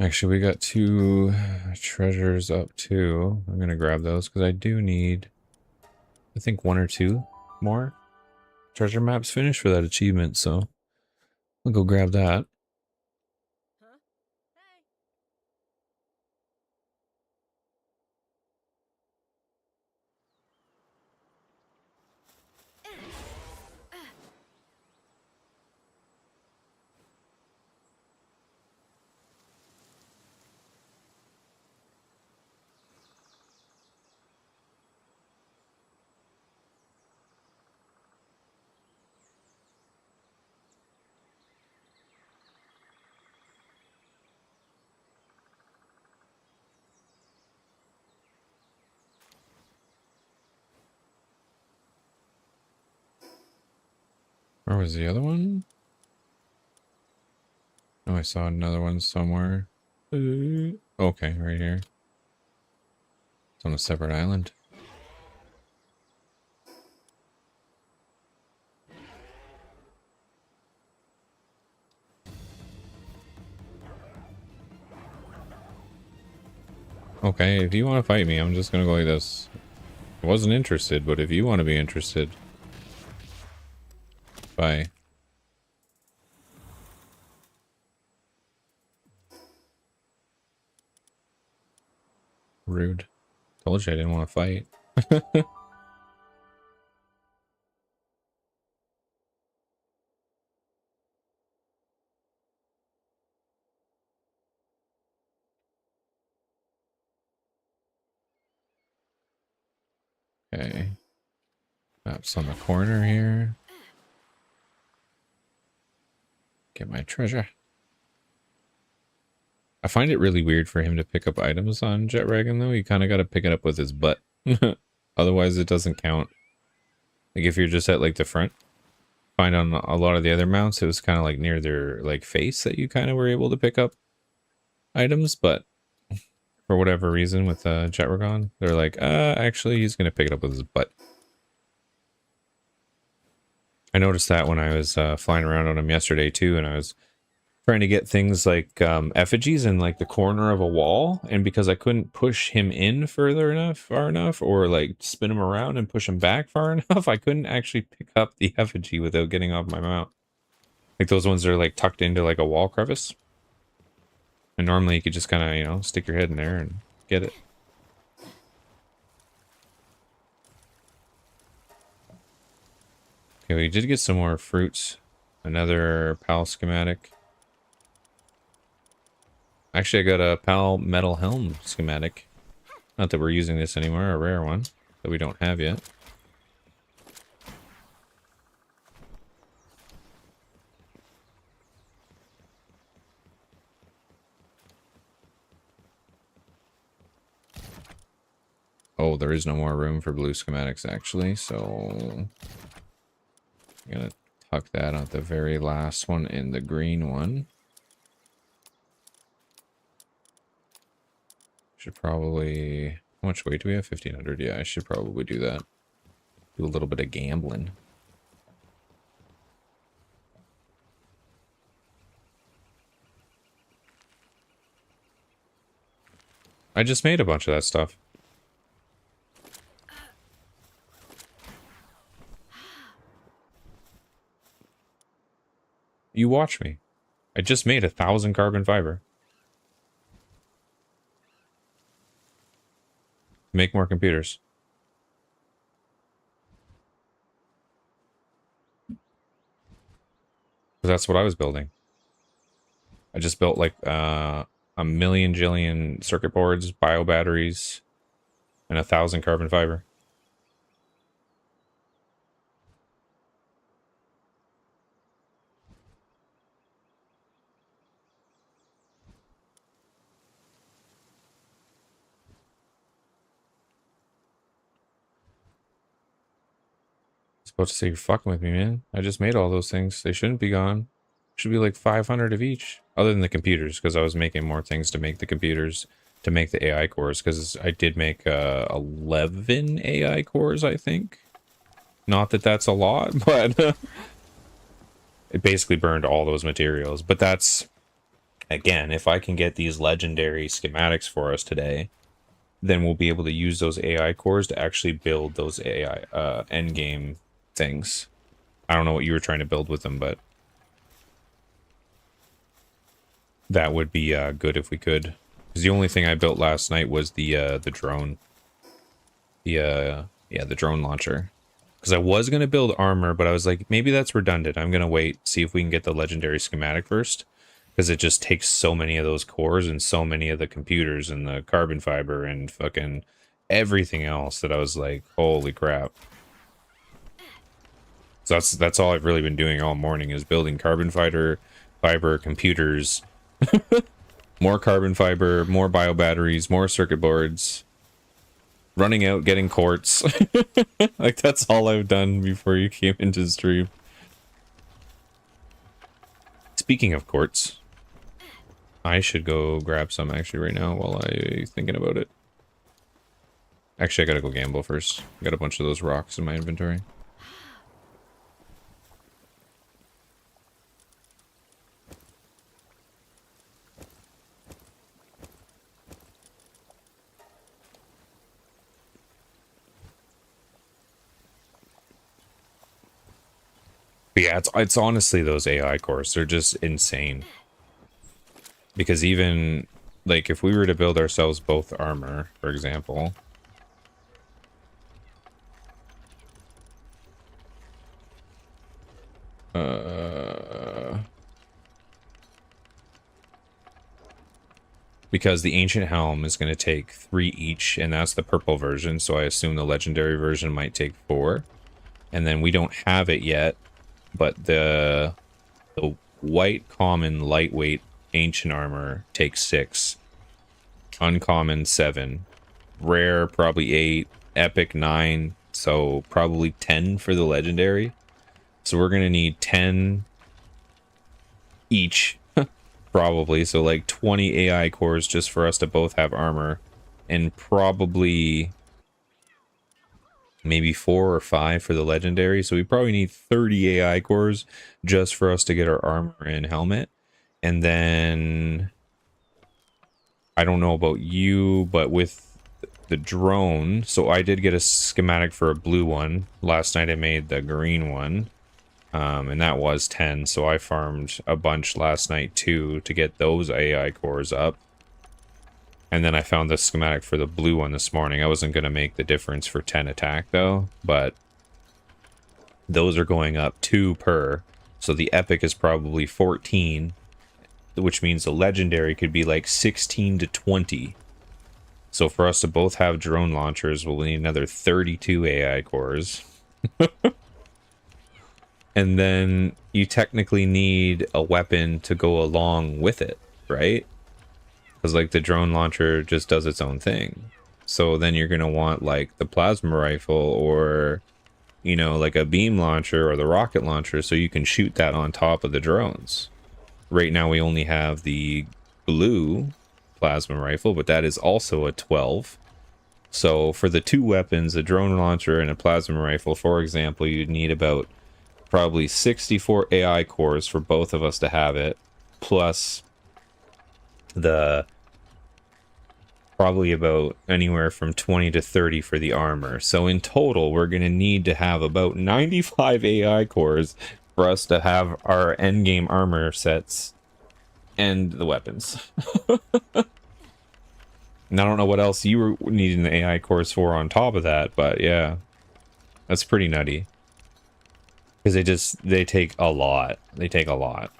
A: Actually, we got 2 treasures up too. I'm gonna grab those because I do need, I think, 1 or 2 more treasure maps finished for that achievement, so I'll go grab that. Where was the other one? Oh, I saw another one somewhere. Okay, right here. It's on a separate island. Okay, if you want to fight me, I'm just gonna go like this. I wasn't interested, but if you want to be interested. Bye. Rude. Told you I didn't want to fight. Okay. Maps on the corner here. Get my treasure. I find it really weird for him to pick up items on Jet Dragon, though. You kind of got to pick it up with his butt. Otherwise, it doesn't count. Like, if you're just at, like, the front. Find on a lot of the other mounts, it was kind of, like, near their, like, face that you kind of were able to pick up items. But for whatever reason, with Jet Dragon, they're like, actually, he's going to pick it up with his butt. I noticed that when I was flying around on him yesterday, too, and I was trying to get things like effigies in like the corner of a wall, and because I couldn't push him in far enough, or like spin him around and push him back far enough, I couldn't actually pick up the effigy without getting off my mount. Like those ones that are like tucked into like a wall crevice. And normally you could just kind of, you know, stick your head in there and get it. Okay, we did get some more fruits. Another PAL schematic. Actually, I got a PAL metal helm schematic. Not that we're using this anymore, a rare one that we don't have yet. Oh, there is no more room for blue schematics, actually, so I'm gonna tuck that on the very last one in the green one. Should probably... How much weight do we have? 1,500. Yeah, I should probably do that. Do a little bit of gambling. I just made a bunch of that stuff. You watch me. I just made 1,000 carbon fiber. Make more computers. That's what I was building. I just built like a million jillion circuit boards, bio batteries, and 1,000 carbon fiber. Supposed to say you're fucking with me, man. I just made all those things. They shouldn't be gone. Should be like 500 of each, other than the computers, because I was making more things to make the computers, to make the AI cores, because I did make 11 AI cores, I think. Not that that's a lot, but it basically burned all those materials. But that's, again, if I can get these legendary schematics for us today, then we'll be able to use those AI cores to actually build those AI endgame things. I don't know what you were trying to build with them, but that would be good if we could. Because the only thing I built last night was the drone. The drone launcher. Because I was going to build armor, but I was like, maybe that's redundant. I'm going to wait, see if we can get the legendary schematic first. Because it just takes so many of those cores and so many of the computers and the carbon fiber and fucking everything else that I was like, holy crap. So that's all I've really been doing all morning, is building carbon fiber computers, more carbon fiber, more bio batteries, more circuit boards, running out, getting quartz. Like, that's all I've done before you came into the stream. Speaking of quartz, I should go grab some actually right now while I'm thinking about it. Actually, I gotta go gamble first. I got a bunch of those rocks in my inventory. But yeah, it's honestly those AI cores. They're just insane. Because even, like, if we were to build ourselves both armor, for example... because the ancient helm is going to take 3 each, and that's the purple version, so I assume the legendary version might take 4. And then we don't have it yet, but the white common lightweight ancient armor takes 6, uncommon 7, rare probably 8, epic 9, so probably 10 for the legendary. So we're gonna need 10 each, probably. So like 20 AI cores just for us to both have armor, and probably maybe 4 or 5 for the legendary. So we probably need 30 AI cores just for us to get our armor and helmet. And then I don't know about you, but with the drone, so I did get a schematic for a blue one. Last night I made the green one. And that was 10, so I farmed a bunch last night too to get those AI cores up. And then I found the schematic for the blue one this morning. I wasn't going to make the difference for 10 attack though, but those are going up 2 per. So the epic is probably 14, which means the legendary could be like 16 to 20. So for us to both have drone launchers, we'll need another 32 AI cores. And then you technically need a weapon to go along with it, right? Because like the drone launcher just does its own thing. So then you're going to want like the plasma rifle, or, you know, like a beam launcher or the rocket launcher, so you can shoot that on top of the drones. Right now we only have the blue plasma rifle, but that is also a 12. So for the 2 weapons, a drone launcher and a plasma rifle, for example, you'd need about probably 64 AI cores for both of us to have it, plus the probably about anywhere from 20 to 30 for the armor. So in total, we're going to need to have about 95 AI cores for us to have our endgame armor sets and the weapons. And I don't know what else you were needing the AI cores for on top of that, but yeah, that's pretty nutty. Because they take a lot. They take a lot.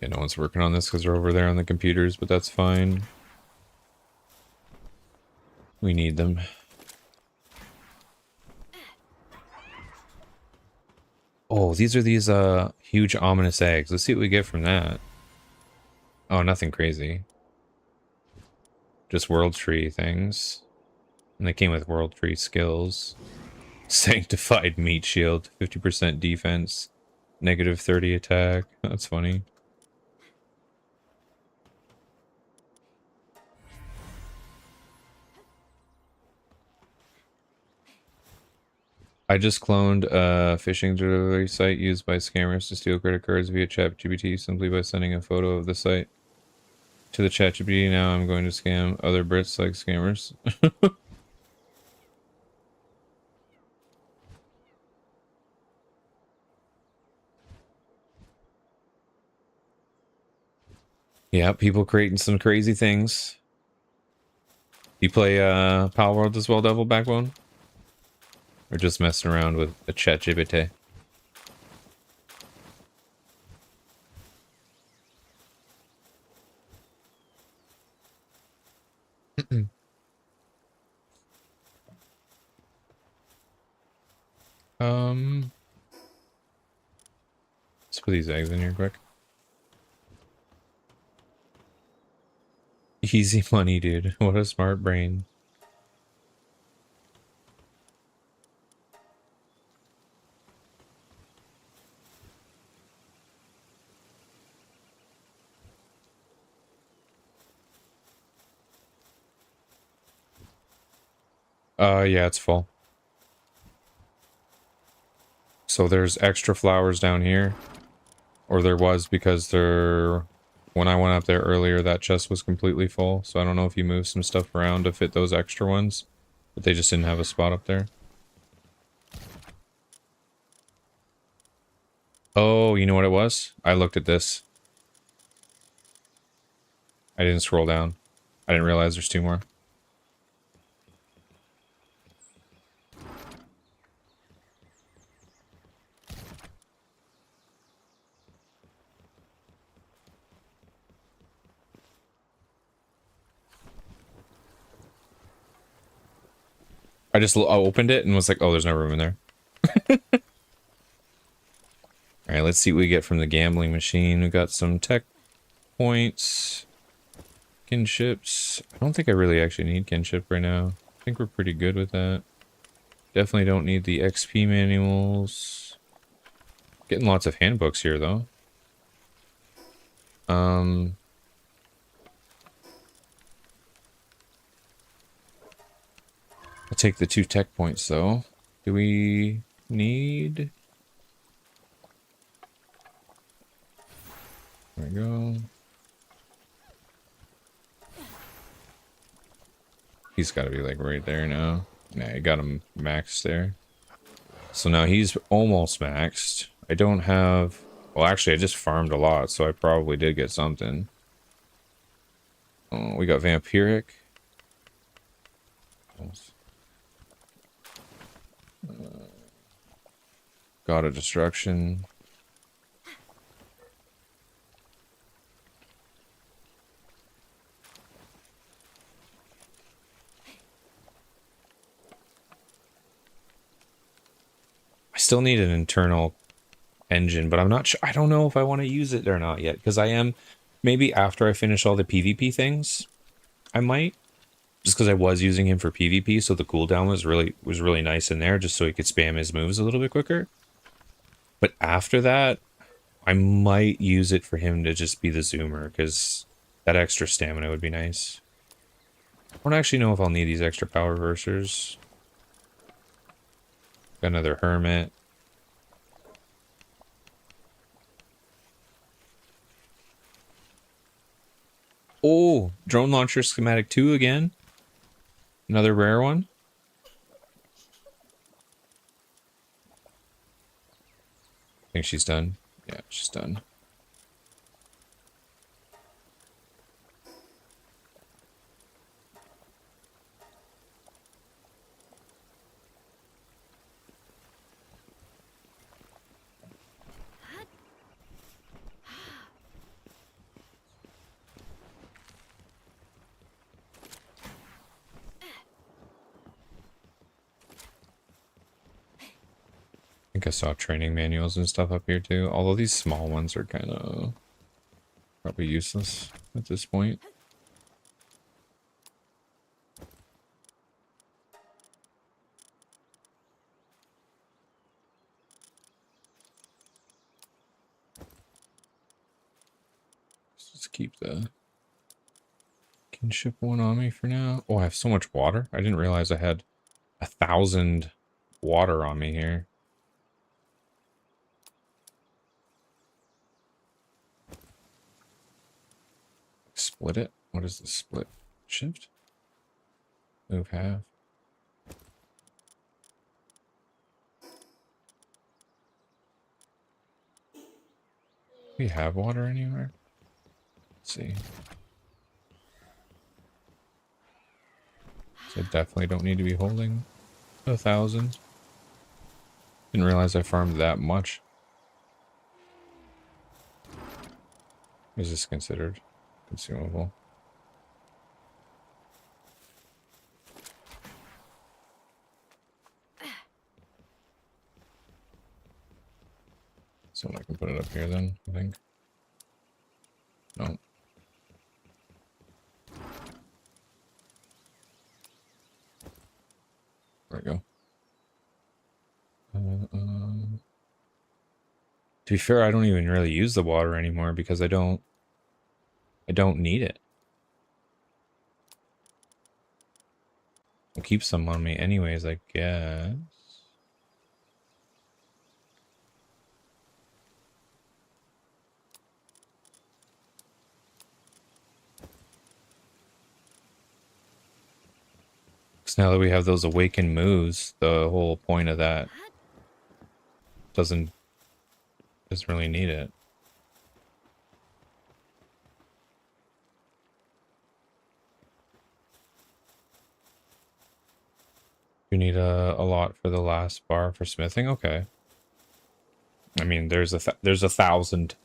A: Yeah, no one's working on this because they're over there on the computers, but that's fine. We need them. Oh, these are these huge ominous eggs. Let's see what we get from that. Oh, nothing crazy. Just world tree things. And they came with world tree skills. Sanctified meat shield, 50% defense, negative 30 attack. That's funny. I just cloned a phishing delivery site used by scammers to steal credit cards via ChatGPT simply by sending a photo of the site to the ChatGPT. Now I'm going to scam other Brits like scammers. Yeah, people creating some crazy things. You play Palworld as well, Devil Backbone? Or just messing around with a ChatGPT? Let's put these eggs in here quick. Easy money, dude. What a smart brain. Yeah, it's full. So there's extra flowers down here. Or there was, because when I went up there earlier, that chest was completely full. So I don't know if you moved some stuff around to fit those extra ones. But they just didn't have a spot up there. Oh, you know what it was? I looked at this. I didn't scroll down. I didn't realize there's 2 more. I just opened it and was like, oh, there's no room in there. All right, let's see what we get from the gambling machine. We got some tech points, kinships. I don't think I really actually need kinship right now. I think we're pretty good with that. Definitely don't need the XP manuals. Getting lots of handbooks here, though. I'll take the 2 tech points, though. Do we need... There we go. He's got to be, like, right there now. Nah, I got him maxed there. So now he's almost maxed. I don't have... Well, actually, I just farmed a lot, so I probably did get something. Oh, we got Vampiric. God of Destruction. I still need an internal engine, but I'm not sure. I don't know if I want to use it or not yet, because I am... Maybe after I finish all the PvP things, I might. Just because I was using him for PvP, so the cooldown was really nice in there, just so he could spam his moves a little bit quicker. But after that, I might use it for him to just be the zoomer, because that extra stamina would be nice. I don't actually know if I'll need these extra power versers. Got another hermit. Oh, drone launcher schematic 2 again. Another rare one. I think she's done. Yeah, she's done. I think I saw training manuals and stuff up here too. Although these small ones are kind of probably useless at this point. Let's keep the kinship one on me for now. Oh, I have so much water. I didn't realize I had 1,000 water on me here. Split it? What is the split? Shift? Move half. We have water anywhere? Let's see. So I definitely don't need to be holding 1,000. Didn't realize I farmed that much. Is this considered consumable? So I can put it up here then, I think. No. There we go. To be fair, I don't even really use the water anymore because I don't need it. I'll keep some on me anyways, I guess. Because now that we have those awakened moves, the whole point of that doesn't really need it. You need a lot for the last bar for smithing? Okay. I mean, there's a 1,000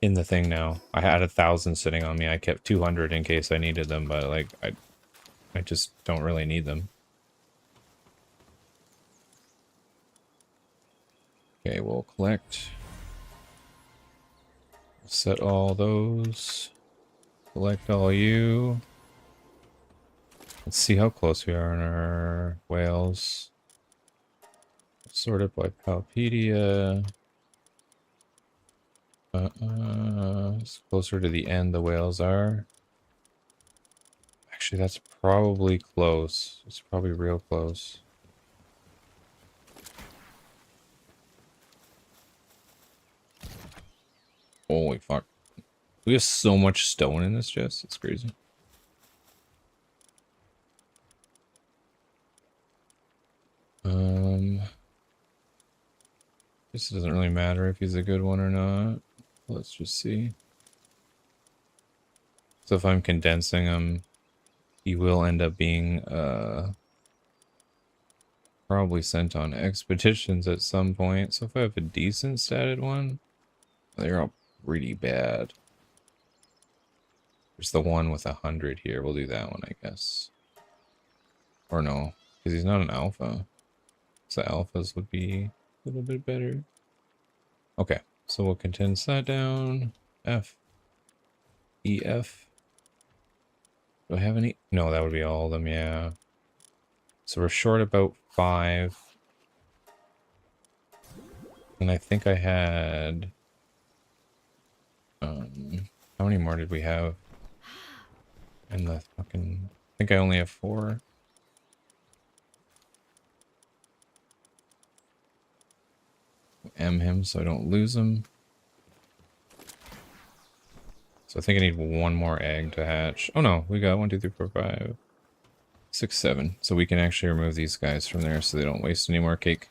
A: in the thing now. I had 1,000 sitting on me. I kept 200 in case I needed them, but like I just don't really need them. Okay, we'll collect. Set all those. Select all you. Let's see how close we are in our whales. Sorted by Palpedia. It's closer to the end the whales are. Actually, that's probably close. It's probably real close. Holy fuck. We have so much stone in this chest. It's crazy. Guess it doesn't really matter if he's a good one or not. Let's just see. So if I'm condensing him, he will end up being probably sent on expeditions at some point. So if I have a decent statted one, they're all pretty bad. There's the one with 100 here. We'll do that one, I guess. Or no, because he's not an alpha. So alphas would be a little bit better. Okay, so we'll condense that down. F. E, F. Do I have any? No, that would be all of them, yeah. So we're short about 5. And I think I had... how many more did we have? In the fucking... I think I only have 4. M him so I don't lose him. So I think I need one more egg to hatch. Oh no, we got 1, 2, 3, 4, 5, 6, 7. So we can actually remove these guys from there so they don't waste any more cake.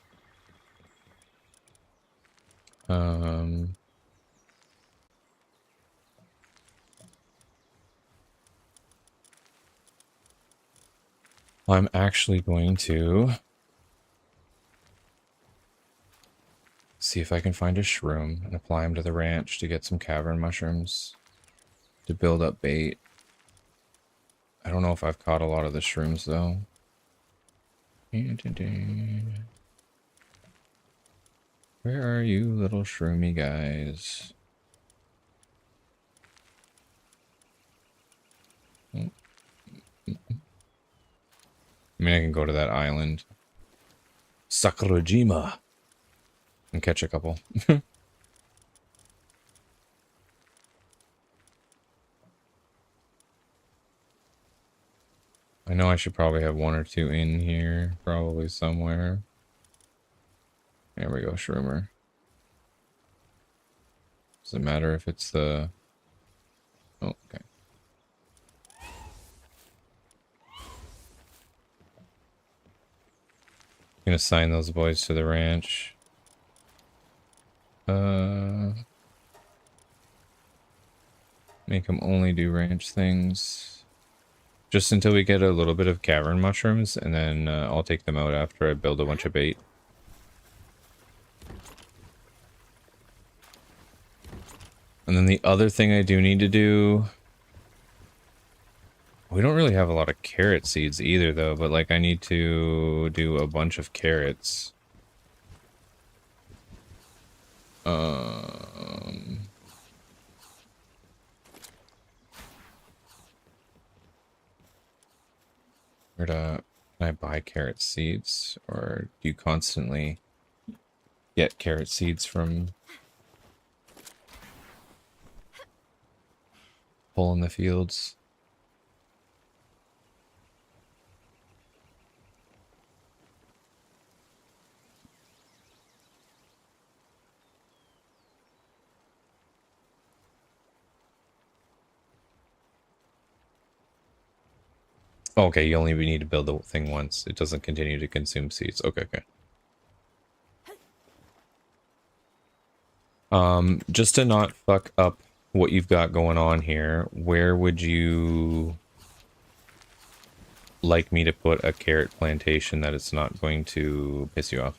A: I'm actually going to see if I can find a shroom and apply them to the ranch to get some cavern mushrooms to build up bait. I don't know if I've caught a lot of the shrooms though. Where are you little shroomy guys? I mean, I can go to that island, Sakurajima, and catch a couple. I know I should probably have 1 or 2 in here, probably somewhere. There we go, shroomer. Does it matter if it's the... Oh, okay. Gonna assign those boys to the ranch. Make them only do ranch things. Just until we get a little bit of cavern mushrooms, and then I'll take them out after I build a bunch of bait. And then the other thing I do need to do... We don't really have a lot of carrot seeds either, though, but like I need to do a bunch of carrots. Where to... Can I buy carrot seeds? Or do you constantly get carrot seeds from pulling the fields? Okay, you only need to build the thing once. It doesn't continue to consume seeds. Okay, okay. Just to not fuck up what you've got going on here, where would you like me to put a carrot plantation that it's not going to piss you off?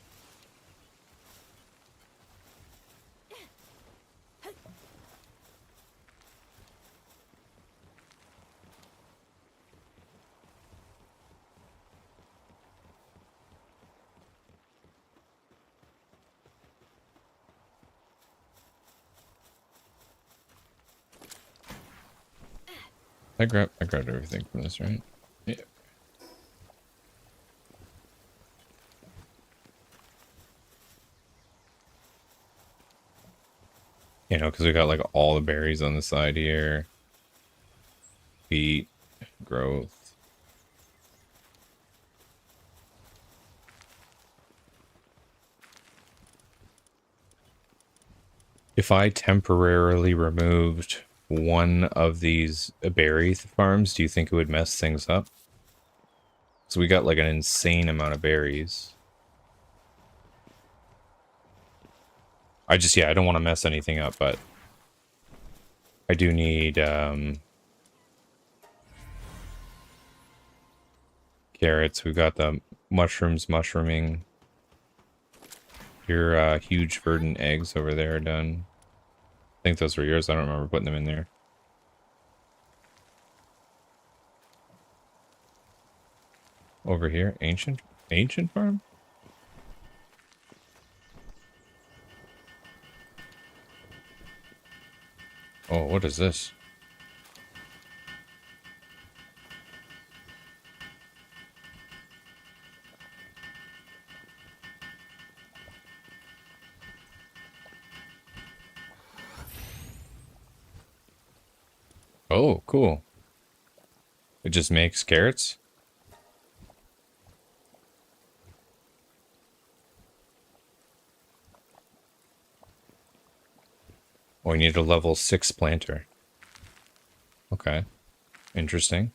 A: I grabbed everything from this, right? Yeah. You know, because we got like all the berries on the side here. Wheat, growth. If I temporarily removed one of these berry farms, do you think it would mess things up? So we got like an insane amount of berries. Yeah, I don't want to mess anything up, but I do need carrots. We've got the mushrooms mushrooming. Your huge verdant eggs over there are done. I think those were yours. I don't remember putting them in there. Over here, ancient farm? Oh, what is this? Oh, cool. It just makes carrots? Oh, we need a level 6 planter. Okay. Interesting.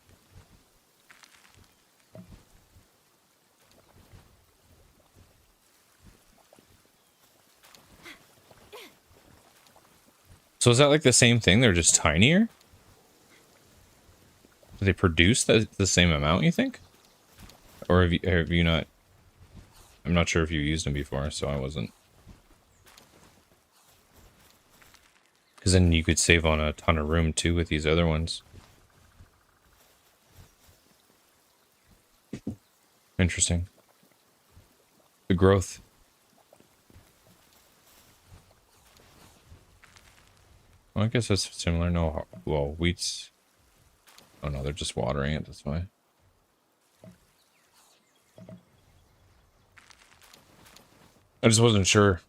A: So is that like the same thing? They're just tinier? Do they produce the same amount, you think? Or have you not... I'm not sure if you used them before, so I wasn't. Because then you could save on a ton of room too with these other ones. Interesting. The growth. Well, I guess that's similar. No, well, wheat's... Oh no, they're just watering it, that's why. I just wasn't sure.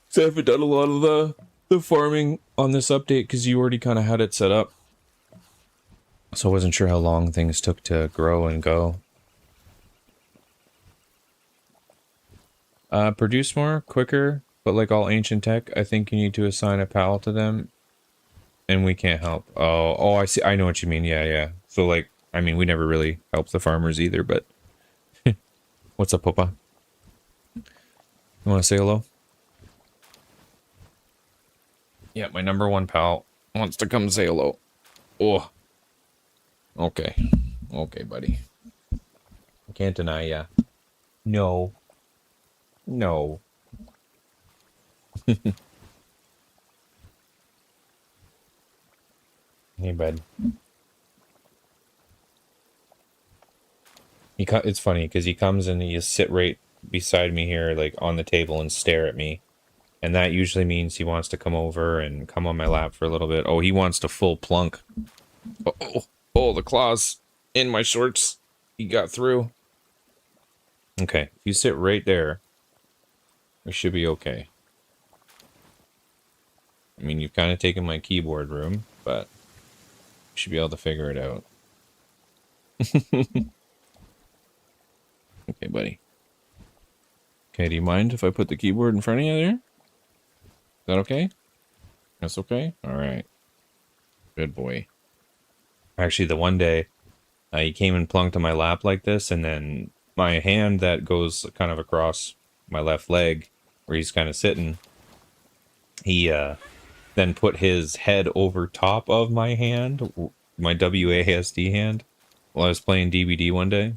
A: So I haven't done a lot of the farming on this update because you already kind of had it set up. So I wasn't sure how long things took to grow and go. Produce more, quicker, but like all ancient tech, I think you need to assign a pal to them. And we can't help. Oh, I see. I know what you mean. Yeah, yeah. So like, I mean, we never really helped the farmers either, but... What's up, Popa? You want to say hello? Yeah, my number one pal wants to come say hello. Oh. Okay. Okay, buddy. I can't deny ya. No. No. Hey, bud. It's funny because he comes and he just sit right beside me here, like on the table and stare at me. And that usually means he wants to come over and come on my lap for a little bit. Oh, he wants to full plunk. Oh, the claws in my shorts. He got through. Okay, if you sit right there, we should be okay. I mean, you've kind of taken my keyboard room, but you should be able to figure it out. Okay, buddy. Okay, do you mind if I put the keyboard in front of you there? Is that okay? That's okay? Alright. Good boy. Actually, the one day, he came and plunked on my lap like this, and then my hand that goes kind of across my left leg, where he's kind of sitting, he then put his head over top of my hand, my WASD hand, while I was playing DBD one day.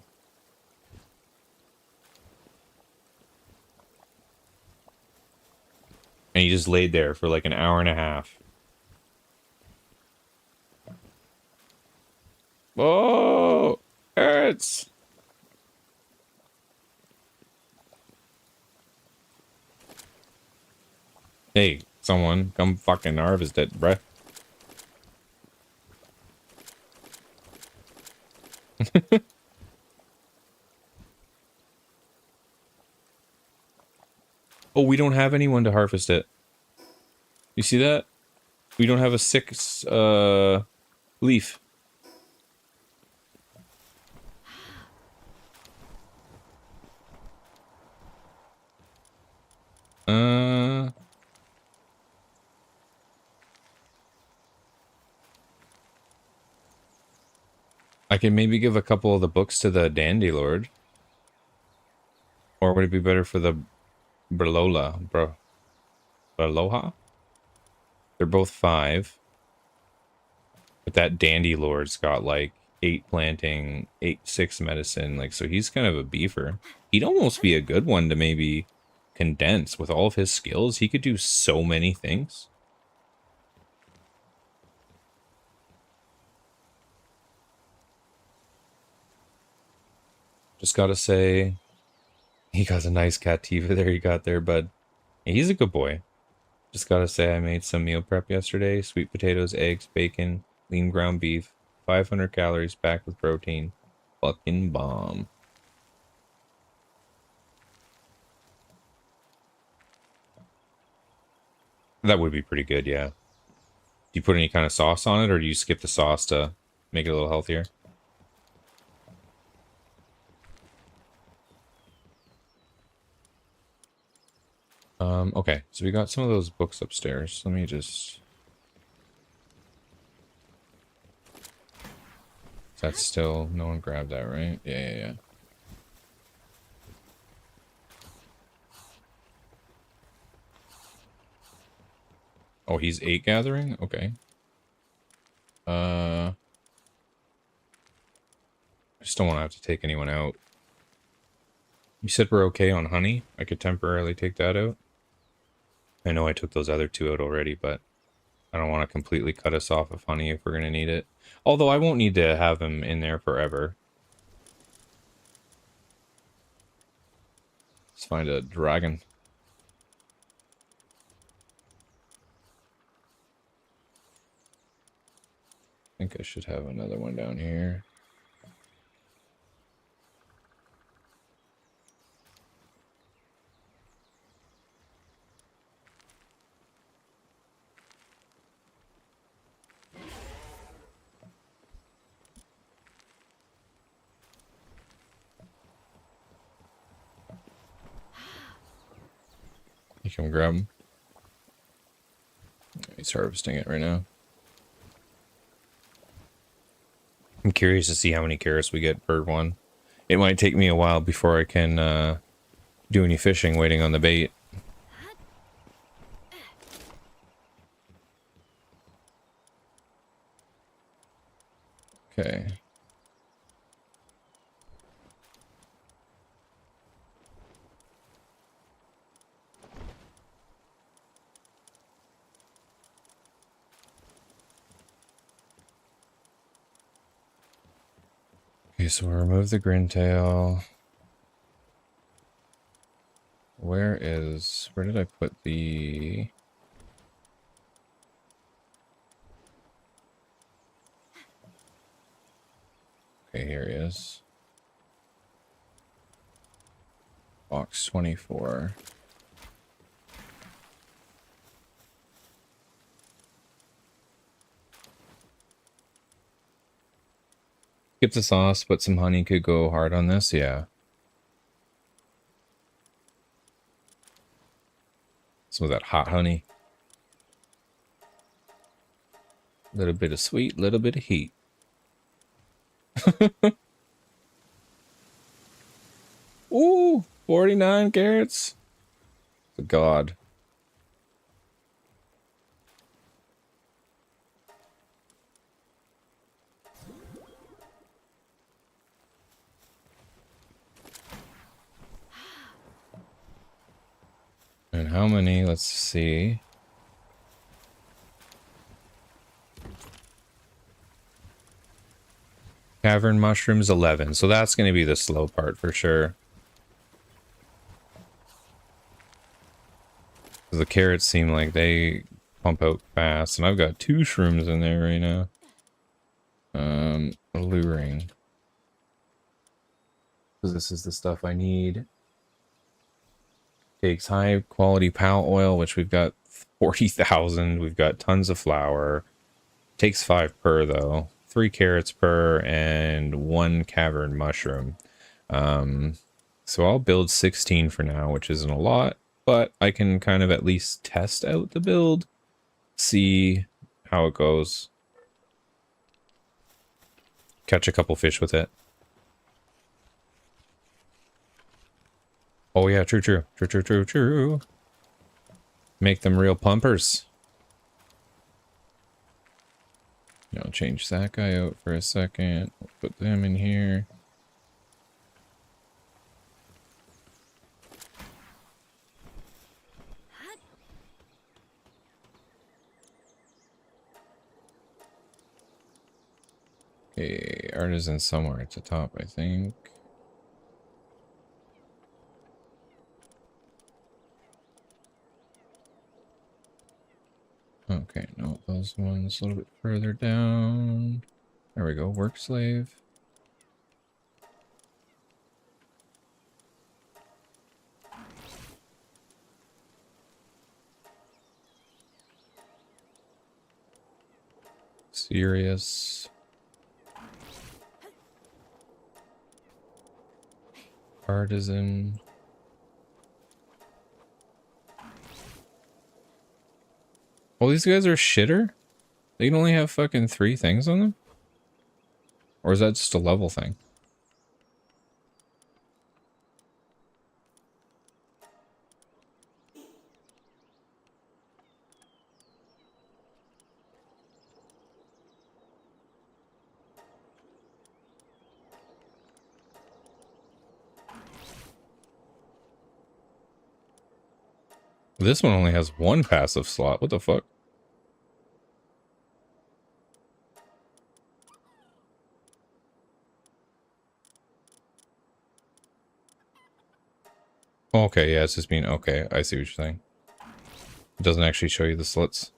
A: And he just laid there for like an hour and a half. Oh, hurts. Hey, someone come fucking harvest it, bruh. Oh, we don't have anyone to harvest it. You see that? We don't have a sick leaf. I can maybe give a couple of the books to the Dandy Lord. Or would it be better for the Braloha? They're both 5. But that Dandy Lord's got like 8 planting, 6 medicine. Like, so he's kind of a beefer. He'd almost be a good one to maybe condense with all of his skills. He could do so many things. Just gotta say, he got a nice Cativa there you got there, bud. He's a good boy. Just gotta say, I made some meal prep yesterday. Sweet potatoes, eggs, bacon, lean ground beef, 500 calories packed with protein. Fucking bomb. That would be pretty good, yeah. Do you put any kind of sauce on it, or do you skip the sauce to make it a little healthier? Okay, so we got some of those books upstairs. Let me just... That's still... No one grabbed that, right? Yeah. Oh, he's 8 gathering? Okay. I just don't want to have to take anyone out. You said we're okay on honey? I could temporarily take that out? I know I took those other 2 out already, but I don't want to completely cut us off of honey if we're going to need it. Although I won't need to have him in there forever. Let's find a dragon. I think I should have another one down here. You can grab him. He's harvesting it right now. I'm curious to see how many carrots we get per one. It might take me a while before I can do any fishing waiting on the bait. Okay. Okay, so we'll remove the grintail. Where did I put the... Okay, here he is. Box 24. Skip the sauce, but some honey could go hard on this, yeah. Some of that hot honey. A little bit of sweet, little bit of heat. Ooh, 49 carrots. Good God. And how many? Let's see. Cavern mushrooms 11. So that's going to be the slow part for sure. The carrots seem like they pump out fast, and I've got 2 shrooms in there right now. Alluring. because this is the stuff I need. Takes high quality pal oil, which we've got 40,000. We've got tons of flour. Takes 5 per though. 3 carrots per and 1 cavern mushroom. So I'll build 16 for now, which isn't a lot, but I can kind of at least test out the build, see how it goes. Catch a couple fish with it. Oh yeah, true. Make them real pumpers. I'll change that guy out for a second. We'll put them in here. Okay, artisan somewhere at the top, I think. Okay, no, those ones a little bit further down. There we go, work slave. Serious. Artisan. Well, these guys are shitter? They can only have fucking 3 things on them? Or is that just a level thing? This one only has 1 passive slot. What the fuck? Okay, yeah, it's just being... Okay, I see what you're saying. It doesn't actually show you the slits.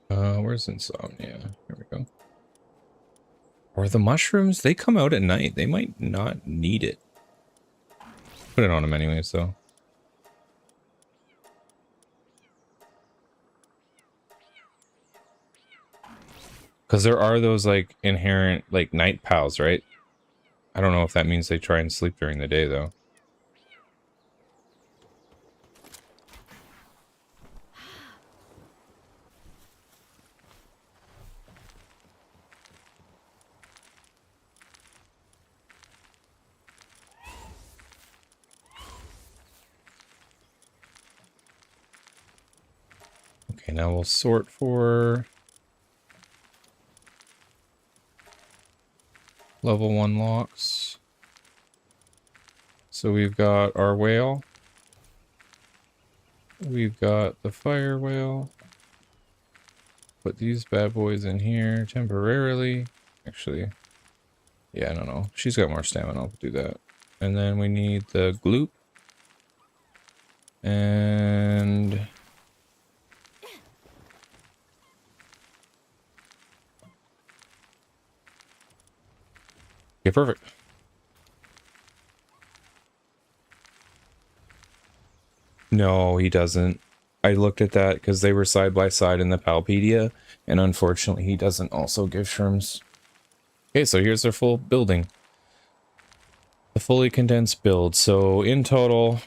A: Where's Insomnia? Here we go. Or the mushrooms, they come out at night. They might not need it. Put it on them anyways, though. Because there are those, like, inherent, like, night pals, right? I don't know if that means they try and sleep during the day, though. Okay, now we'll sort for... level 1 locks. So we've got our whale. We've got the fire whale. Put these bad boys in here temporarily. Actually, yeah, I don't know. She's got more stamina. I'll do that. And then we need the gloop. And... okay, perfect. No, he doesn't. I looked at that because they were side by side in the Palpedia, and unfortunately he doesn't also give shrooms. Okay, so here's their full building. The fully condensed build. So in total,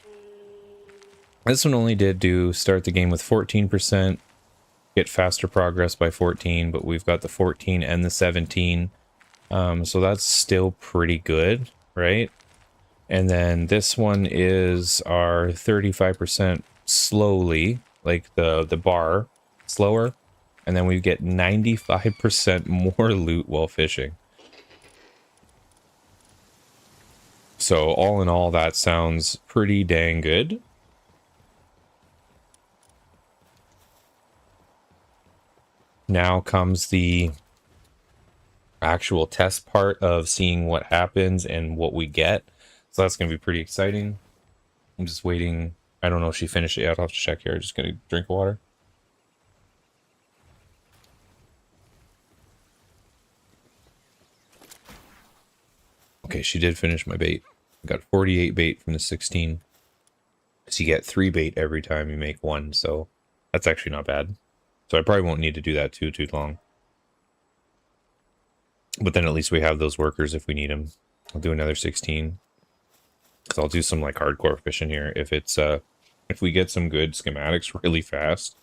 A: this one only did do start the game with 14%, get faster progress by 14, but we've got the 14 and the 17. So that's still pretty good, right? And then this one is our 35% slowly, like the bar, slower. And then we get 95% more loot while fishing. So all in all, that sounds pretty dang good. Now comes the actual test part of seeing what happens and what we get. So that's going to be pretty exciting. I'm just waiting. I don't know if she finished it yet. I'll have to check here. Just going to drink water. Okay, she did finish my bait. I got 48 bait from the 16. So you get 3 bait every time you make one, so that's actually not bad. So I probably won't need to do that too long. But then at least we have those workers if we need them. I'll do another 16. So I'll do some like hardcore fishing here. If we get some good schematics really fast,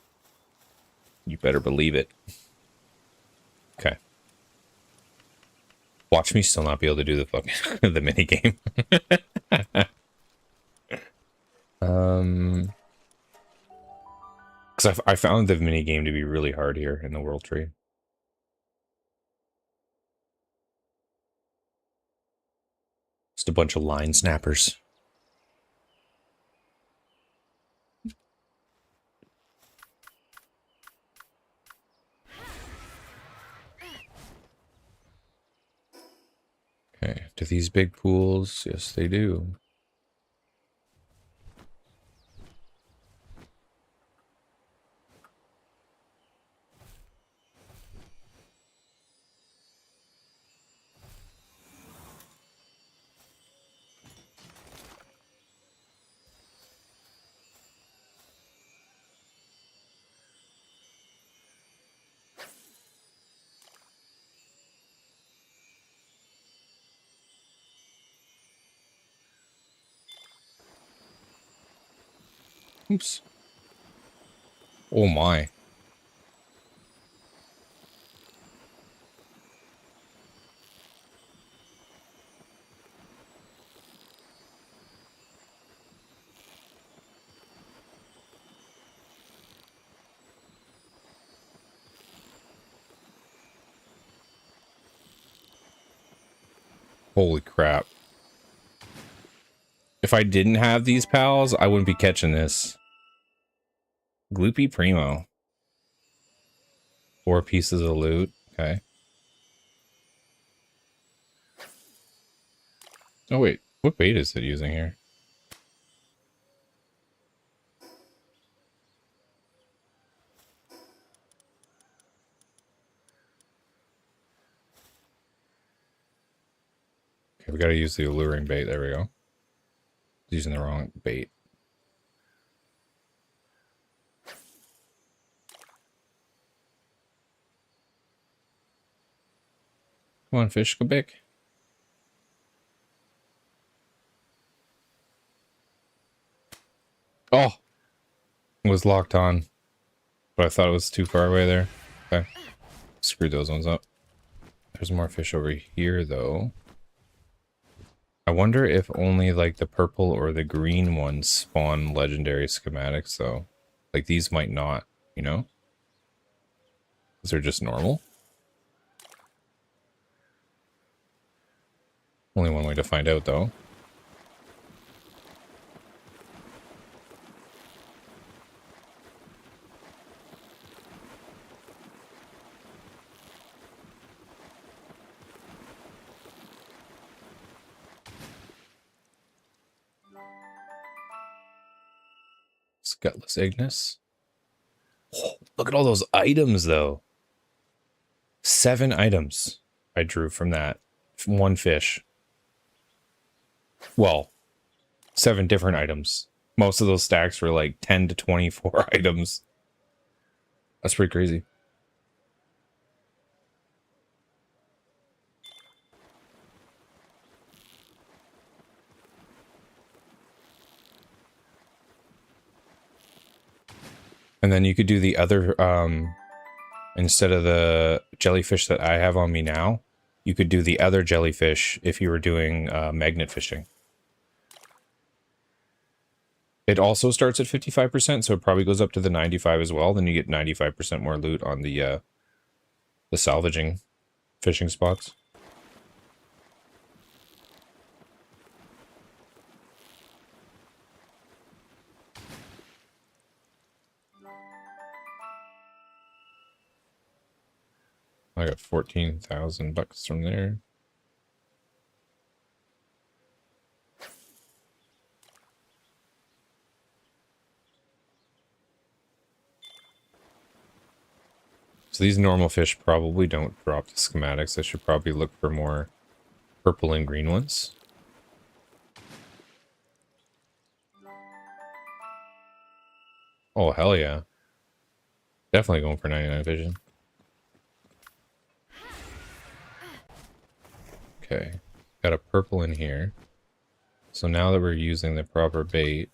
A: you better believe it. Okay. Watch me still not be able to do the fucking the mini game. Because I found the mini game to be really hard here in the world tree. Just a bunch of line snappers. Okay, do these big pools? Yes, they do. Oops. Oh my. Holy crap. If I didn't have these pals, I wouldn't be catching this. Gloopy Primo. 4 pieces of loot. Okay. Oh wait, what bait is it using here? Okay, we gotta use the alluring bait. There we go. Using the wrong bait. Come on, fish, go big. Oh! It was locked on. But I thought it was too far away there. Okay. Screwed those ones up. There's more fish over here, though. I wonder if only, like, the purple or the green ones spawn legendary schematics, though. Like, these might not, you know? Because they're just normal. Only one way to find out, though. Gutless Ignis. Oh, look at all those items, though. 7 items I drew from that. From 1 fish. Well, 7 different items. Most of those stacks were like 10 to 24 items. That's pretty crazy. And then you could do the other, instead of the jellyfish that I have on me now, you could do the other jellyfish if you were doing magnet fishing. It also starts at 55%, so it probably goes up to the 95 as well. Then you get 95% more loot on the salvaging fishing spots. I got 14,000 bucks from there. So these normal fish probably don't drop the schematics. I should probably look for more purple and green ones. Oh, hell yeah. Definitely going for 99 vision. Okay. Got a purple in here. So now that we're using the proper bait,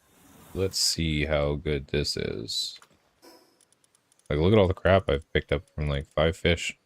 A: let's see how good this is. Like, look at all the crap I've picked up from like 5 fish.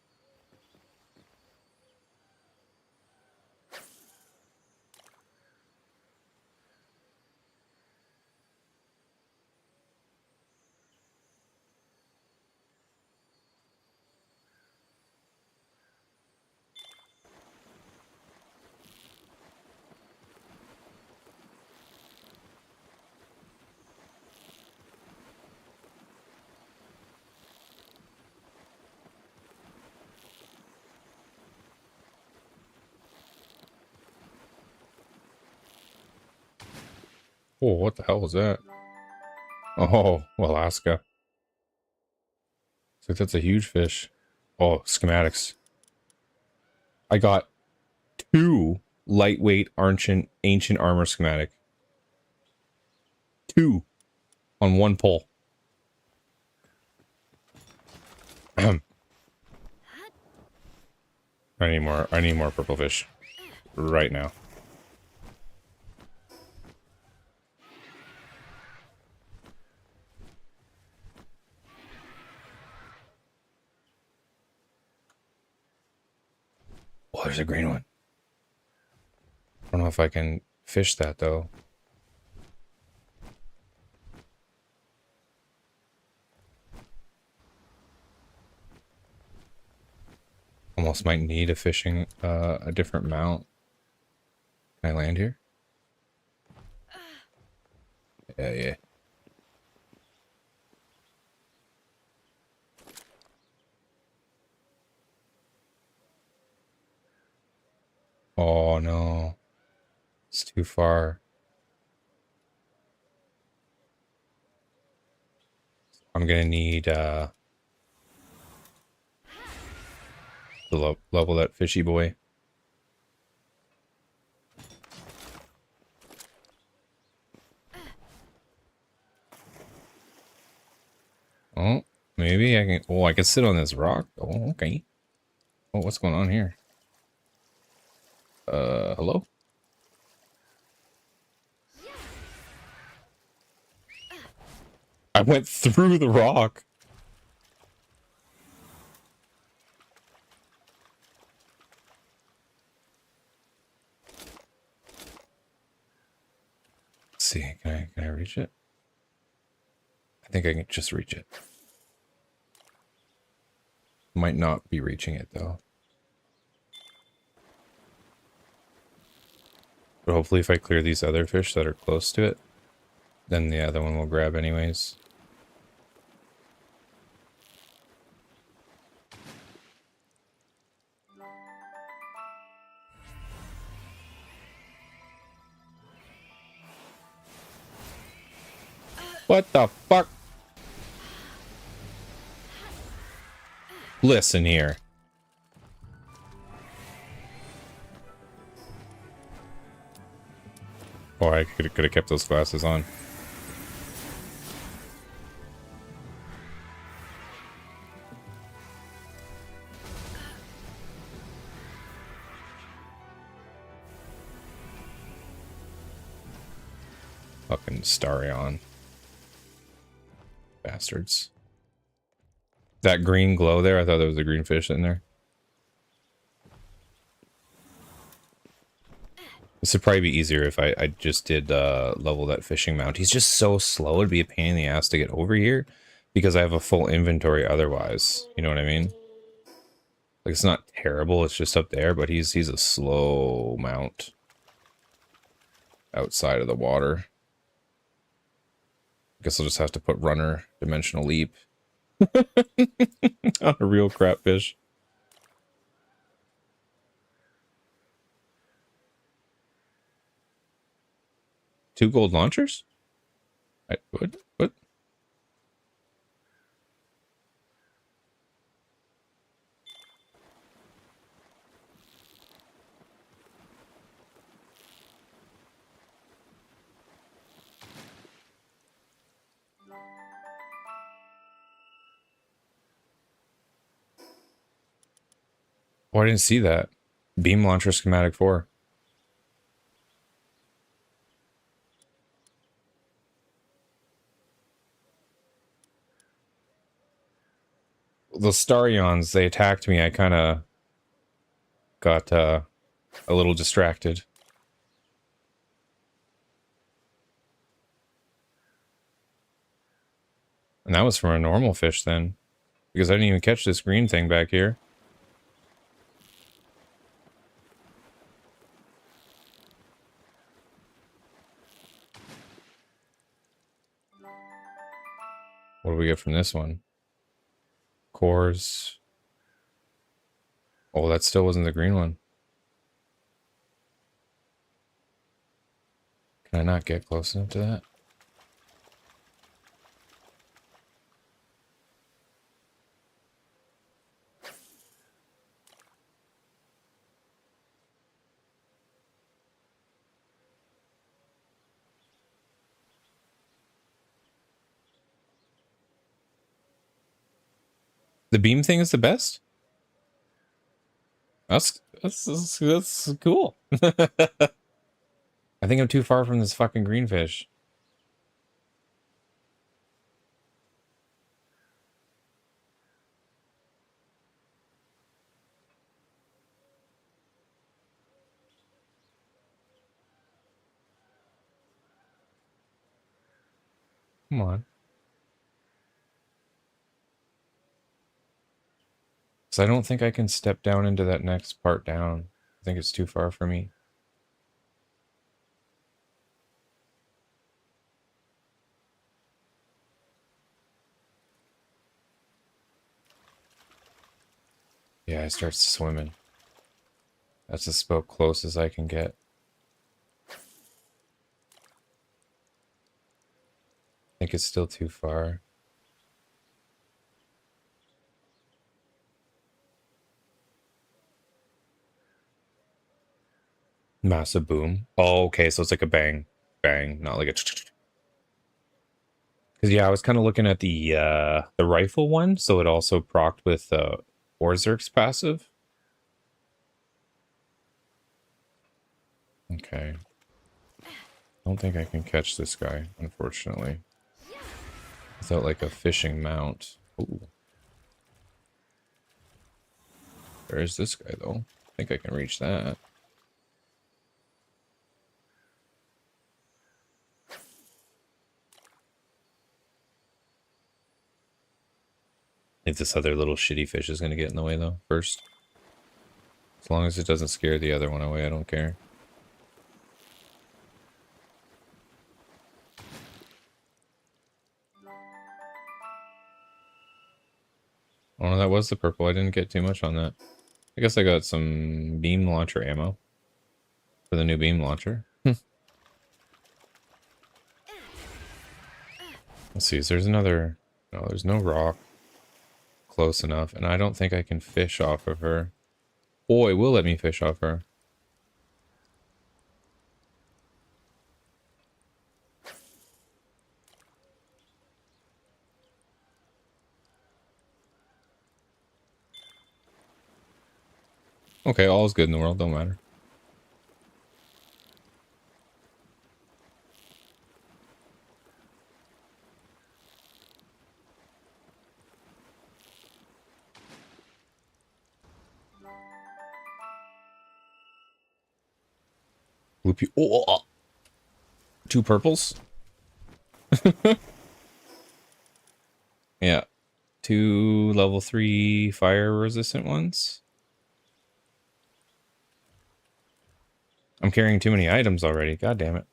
A: Oh, what the hell was that? Oh, Alaska. So that's a huge fish. Oh, schematics. I got 2 lightweight ancient armor schematic. 2 on 1 pole. I need more purple fish right now. Oh, there's a green one. I don't know if I can fish that though. Almost might need a different mount. Can I land here? Yeah. Oh no. It's too far. I'm gonna need to level that fishy boy. Oh, maybe I can. Oh, I can sit on this rock. Oh, okay. Oh, what's going on here? Hello? I went through the rock. Let's see, can I reach it? I think I can just reach it. Might not be reaching it though. But hopefully if I clear these other fish that are close to it, then the other one will grab anyways. What the fuck? Listen here. Or I could have kept those glasses on. Fucking Starion. Bastards. That green glow there, I thought there was a green fish in there. This would probably be easier if I just did level that fishing mount. He's just so slow, it'd be a pain in the ass to get over here because I have a full inventory otherwise. You know what I mean? Like, it's not terrible, it's just up there, but he's a slow mount outside of the water. Guess I'll just have to put runner dimensional leap on a real crap fish. Two gold launchers? What? Oh, I didn't see that. Beam launcher schematic 4. The Starions, they attacked me. I kind of got a little distracted. And that was from a normal fish then. Because I didn't even catch this green thing back here. What do we get from this one? Cores. Oh, that still wasn't the green one. Can I not get close enough to that? The beam thing is the best? That's cool. I think I'm too far from this fucking green fish. Come on. So I don't think I can step down into that next part down. I think it's too far for me. Yeah, I start swimming. That's as about close as I can get. I think it's still too far. Massive boom. Oh, okay, so it's like a bang. Bang, not like a... Because, yeah, I was kind of looking at the rifle one, so it also procced with Orzerk's passive. Okay. I don't think I can catch this guy, unfortunately. Without, like, a fishing mount. Ooh. Where is this guy, though? I think I can reach that. I think this other little shitty fish is going to get in the way, though, first. As long as it doesn't scare the other one away, I don't care. Oh, no, that was the purple. I didn't get too much on that. I guess I got some beam launcher ammo for the new beam launcher. Let's see, there's another... No, there's no rock close enough, and I don't think I can fish off of her. Oh, it will let me fish off her. Okay, all's good in the world, don't matter. Loopy. Oh, two purples. Yeah, two level 3 fire resistant ones. I'm carrying too many items already. God damn it.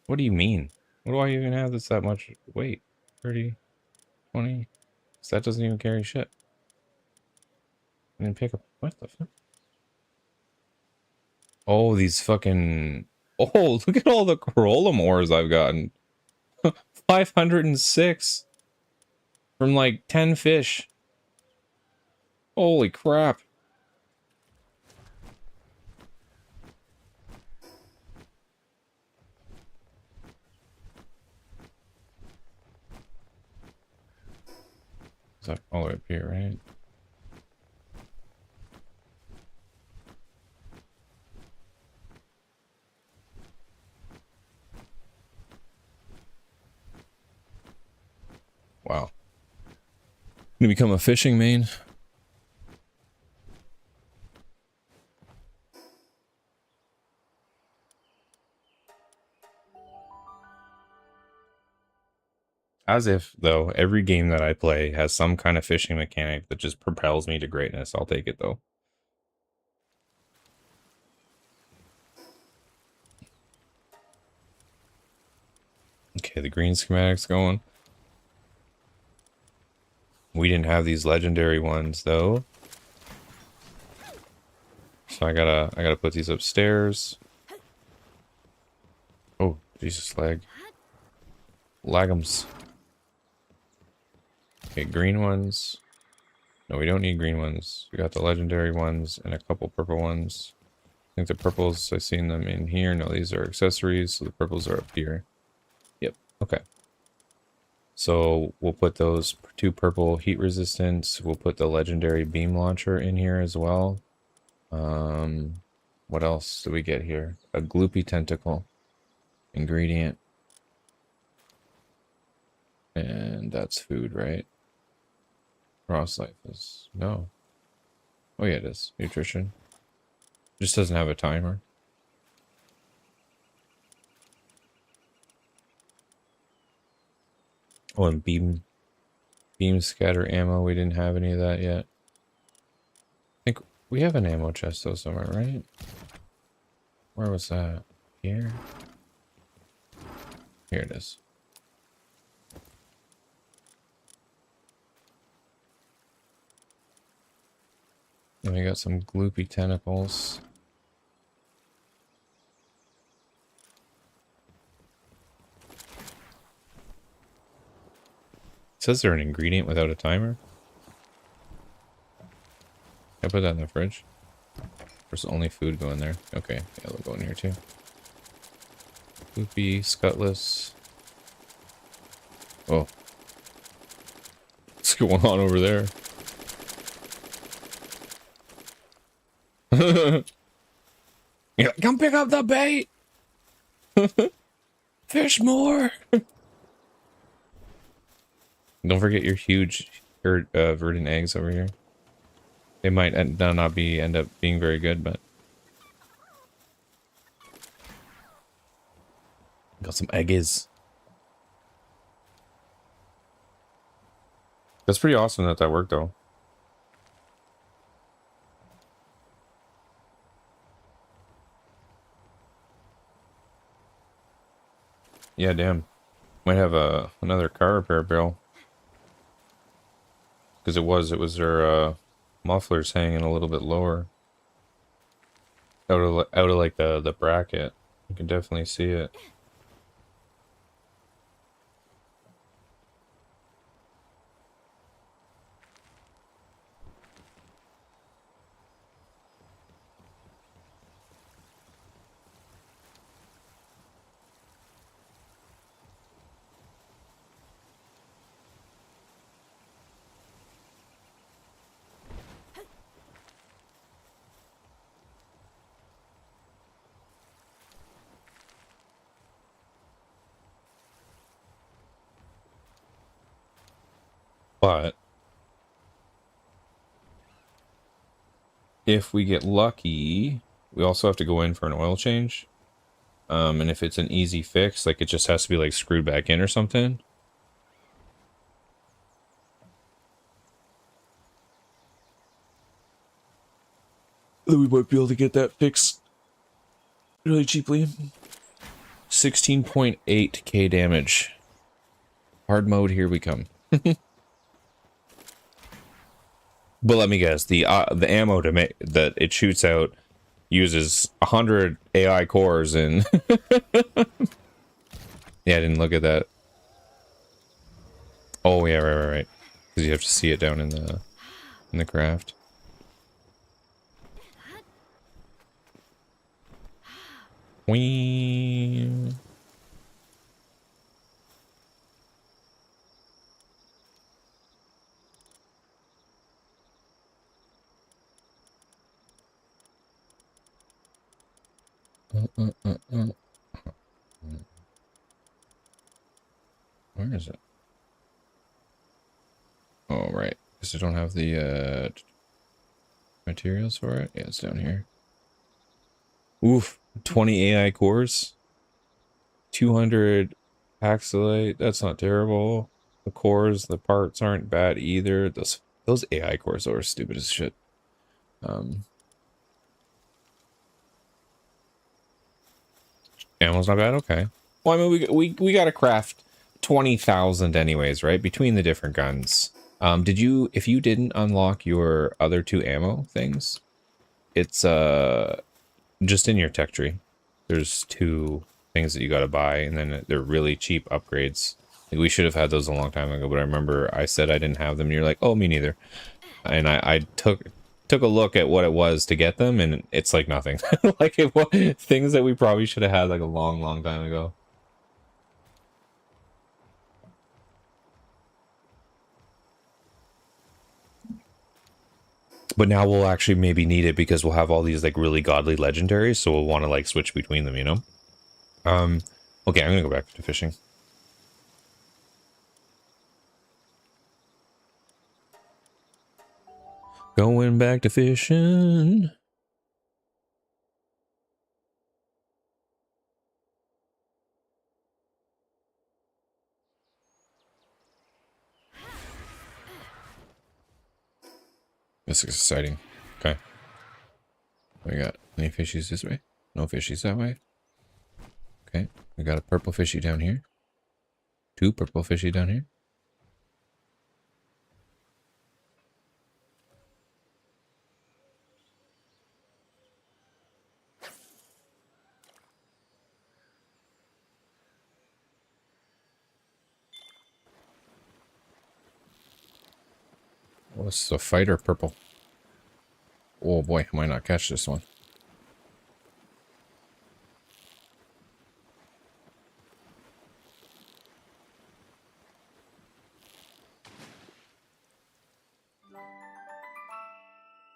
A: What do you mean? What do I even have that's that much weight? 30, 20. So that doesn't even carry shit. I didn't pick up. What the fuck? Oh, these fucking... Oh, look at all the Corolla ores I've gotten. 506 from like 10 fish. Holy crap. Is that all the way up here, right? To become a fishing main. As if, though, every game that I play has some kind of fishing mechanic that just propels me to greatness. I'll take it, though. Okay, the green schematic's going. We didn't have these legendary ones, though. So I gotta put these upstairs. Oh, Jesus, lag. Lag'ems. Okay, green ones. No, we don't need green ones. We got the legendary ones and a couple purple ones. I think the purples, I've seen them in here. No, these are accessories, so the purples are up here. Yep, okay. So we'll put those 2 purple heat resistance. We'll put the legendary beam launcher in here as well. What else do we get here? A gloopy tentacle ingredient. And that's food, right? Cross life is no. Oh yeah, it is. Nutrition. Just doesn't have a timer. Oh, and beam scatter ammo. We didn't have any of that yet. I think we have an ammo chest though somewhere, right? Where was that? Here? Here it is. And we got some gloopy tentacles. It says they're an ingredient without a timer. Can I put that in the fridge? There's only food going there. Okay, yeah, they'll go in here too. Gloopy, scutless. Oh. What's going on over there? Yeah, come pick up the bait! Fish more! Don't forget your huge verdant eggs over here. They might end up being very good, but got some eggies. That's pretty awesome that worked though. Yeah, damn. Might have another car repair bill. Because it was their mufflers hanging a little bit lower. Out of like the bracket. You can definitely see it. But if we get lucky, we also have to go in for an oil change. And if it's an easy fix, like it just has to be like screwed back in or something. Then we might be able to get that fixed really cheaply. 16.8k damage. Hard mode, here we come. But let me guess, the ammo to make that it shoots out uses 100 AI cores and yeah, I didn't look at that. Oh yeah, right. Because you have to see it down in the craft. Whee. Where is it? Oh, right. Because I don't have the materials for it. Yeah, it's down here. Oof, 20 AI cores, 200 Paxilite. That's not terrible. The cores, the parts aren't bad either. Those AI cores are stupid as shit. Ammo's not bad. Okay. Well, I mean, we got to craft 20,000 anyways, right? Between the different guns. Did you, if you didn't unlock your other two ammo things, it's just in your tech tree. There's two things that you got to buy, and then they're really cheap upgrades. Like, we should have had those a long time ago, but I remember I said I didn't have them, and you're like, oh, me neither. And I took a look at what it was to get them, and it's like nothing. Like it was things that we probably should have had like a long time ago. But now we'll actually maybe need it because we'll have all these like really godly legendaries, so we'll want to like switch between them, you know? Okay, I'm gonna go back to fishing. Going back to fishing. This is exciting. Okay. We got any fishies this way? No fishies that way. Okay. We got a purple fishy down here. Two purple fishy down here. What's the fighter purple? Oh boy, I might not catch this one.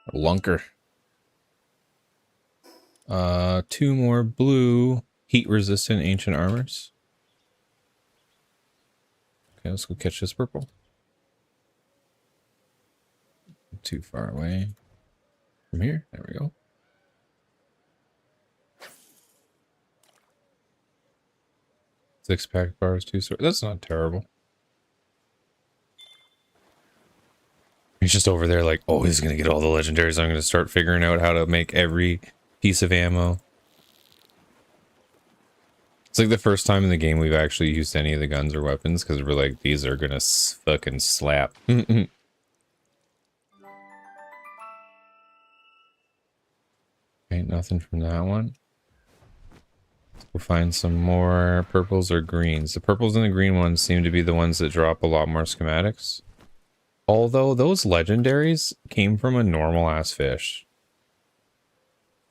A: A lunker. Two more blue heat resistant ancient armors. Okay, let's go catch this purple. Too far away from here. There we go. Six pack bars, two swords. That's not terrible. He's just over there like, oh, he's gonna get all the legendaries. I'm gonna start figuring out how to make every piece of ammo. It's like the first time in the game we've actually used any of the guns or weapons because we're like, these are gonna fucking slap. Ain't nothing from that one. We'll find some more purples or greens. The purples and the green ones seem to be the ones that drop a lot more schematics. Although those legendaries came from a normal ass fish.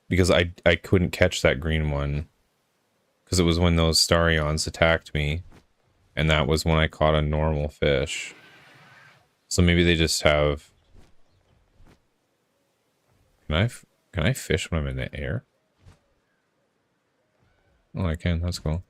A: Because I couldn't catch that green one. Because it was when those Starions attacked me. And that was when I caught a normal fish. So maybe they just have... Can I fish when I'm in the air? Oh, I can. That's cool.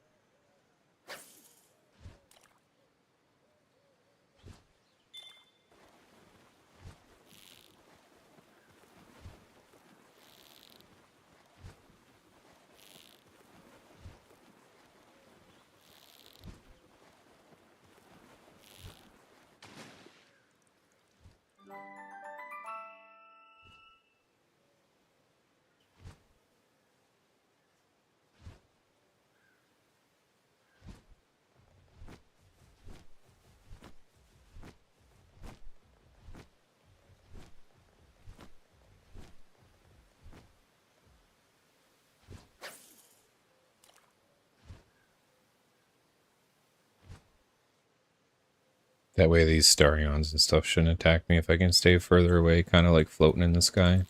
A: That way these Starions and stuff shouldn't attack me if I can stay further away, kind of like floating in the sky.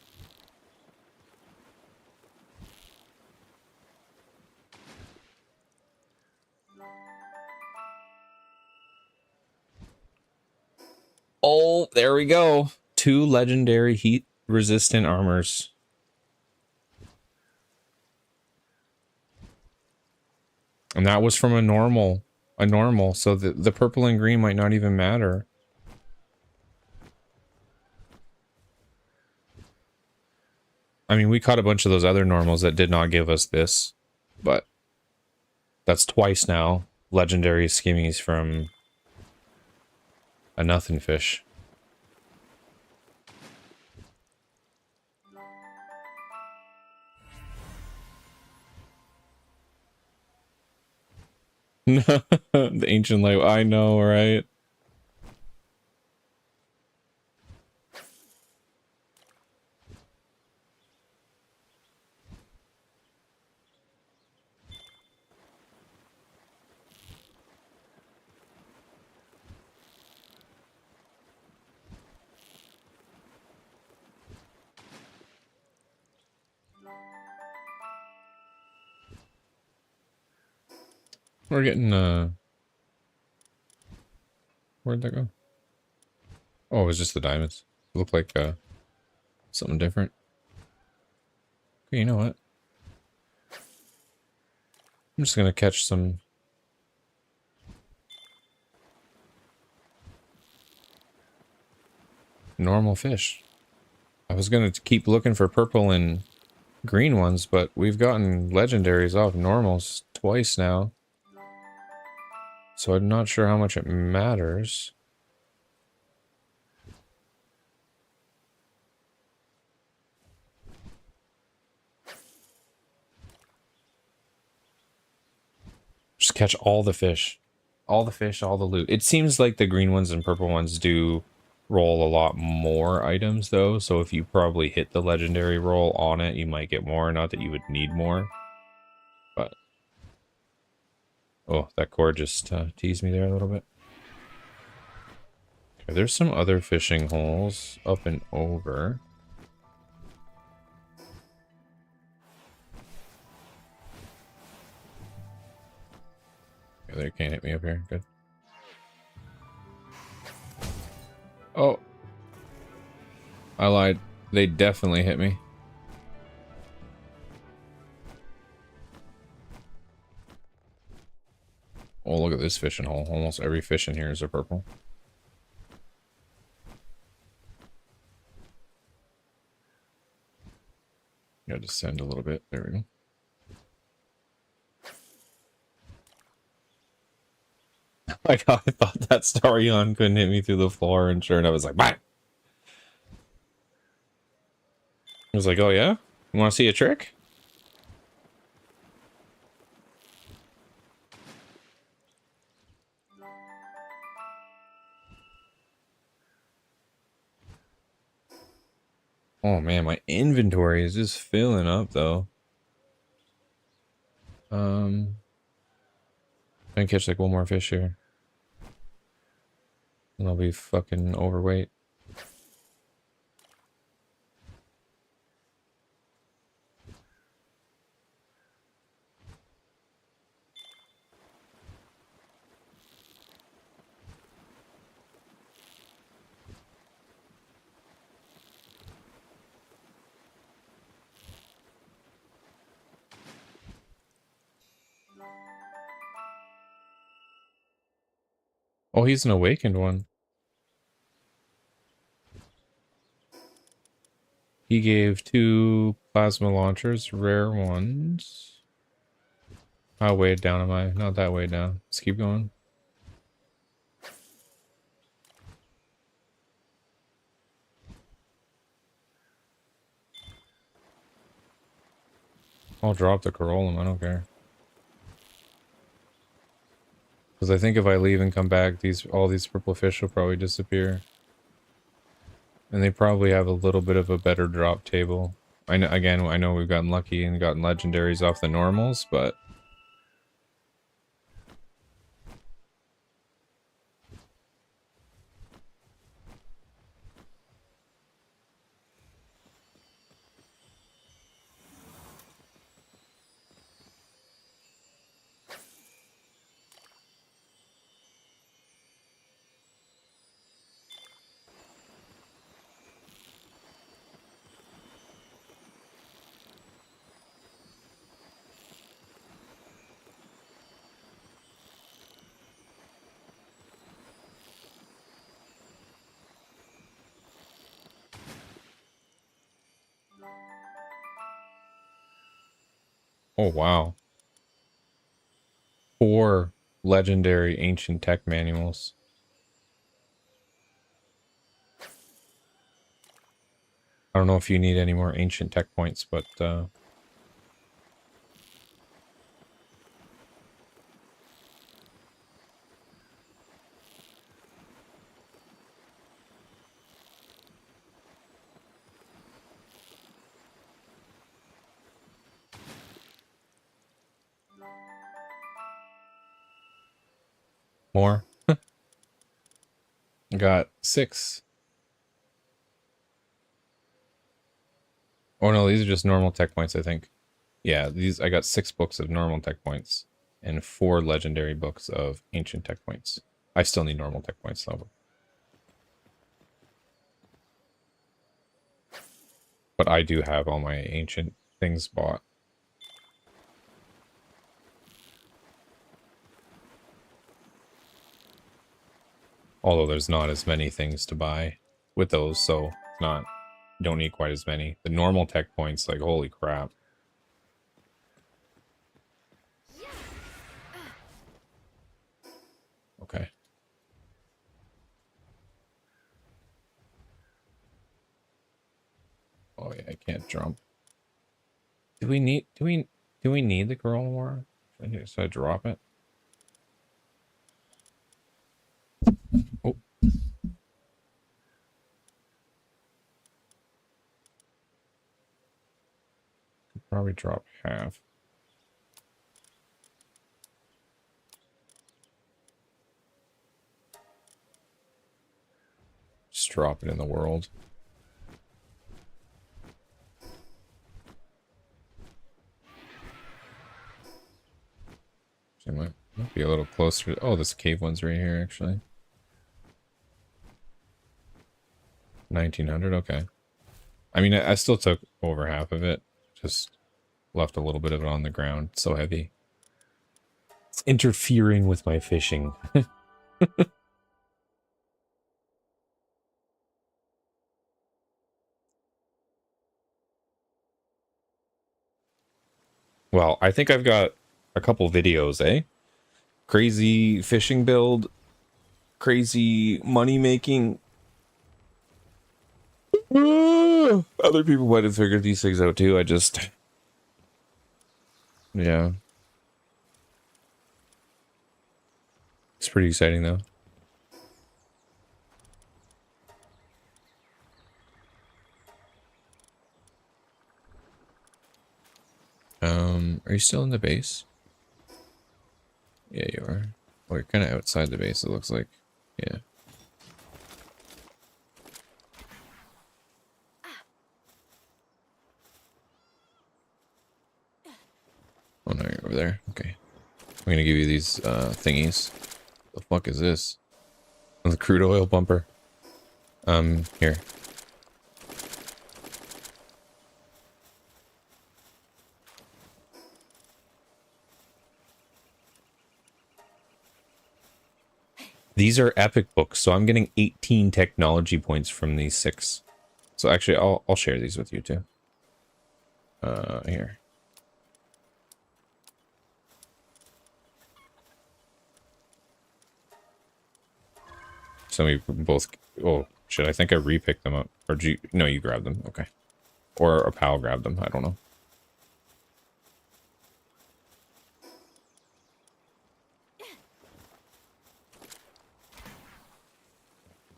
A: Oh, there we go. Two legendary heat resistant armors. And that was from a normal, so the purple and green might not even matter. I mean, we caught a bunch of those other normals that did not give us this, but that's twice now. Legendary skimmies from a nothing fish. The ancient light. I know, right? We're getting where'd that go? Oh, it was just the diamonds. It looked like something different. Okay, you know what? I'm just gonna catch some normal fish. I was gonna keep looking for purple and green ones, but we've gotten legendaries off normals twice now. So I'm not sure how much it matters. Just catch all the fish. All the fish, all the loot. It seems like the green ones and purple ones do roll a lot more items, though. So if you probably hit the legendary roll on it, you might get more. Not that you would need more. But... oh, that cord just teased me there a little bit. Okay, there's some other fishing holes up and over. They can't hit me up here. Good. Oh. I lied. They definitely hit me. Oh, look at this fishing hole. Almost every fish in here is a purple. Gotta descend a little bit. There we go. Like how I thought that Starion couldn't hit me through the floor, and sure enough, I was like, bang! I was like, oh yeah? You want to see a trick? Oh man, my inventory is just filling up though. I can catch like one more fish here. And I'll be fucking overweight. Oh, he's an awakened one. He gave 2 plasma launchers, rare ones. How weighed down am I? Not that way down. Let's keep going. I'll drop the Corolum, I don't care. Because I think if I leave and come back, all these purple fish will probably disappear. And they probably have a little bit of a better drop table. I know, again, I know we've gotten lucky and gotten legendaries off the normals, but... Oh, wow. 4 legendary ancient tech manuals. I don't know if you need any more ancient tech points, but more. I got 6. Oh no, these are just normal tech points, I think. Yeah, these I got 6 books of normal tech points and 4 legendary books of ancient tech points. I still need normal tech points though. But I do have all my ancient things bought. Although there's not as many things to buy with those, so it's not, you don't need quite as many. The normal tech points, like, holy crap. Okay. Oh yeah, I can't jump. Do we need the Gorilla War? Should I drop it? Oh. Could probably drop half. Just drop it in the world. So might be a little closer. Oh, this cave one's right here, actually. 1900, okay. I mean, I still took over half of it. Just left a little bit of it on the ground. It's so heavy. It's interfering with my fishing. Well, I think I've got a couple videos, eh? Crazy fishing build, crazy money making. Other people might have figured these things out too. Yeah. It's pretty exciting though. Are you still in the base? Yeah, you are. Well, you're kind of outside the base, it looks like. Yeah. Oh, no, you're over there. Okay. I'm gonna give you these, thingies. The fuck is this? Oh, the crude oil bumper. Here. These are epic books, so I'm getting 18 technology points from these 6. So actually, I'll share these with you too. Here. So we both. Oh shit! I think I repicked them up, or did you? No, you grabbed them. Okay. Or a pal grabbed them. I don't know.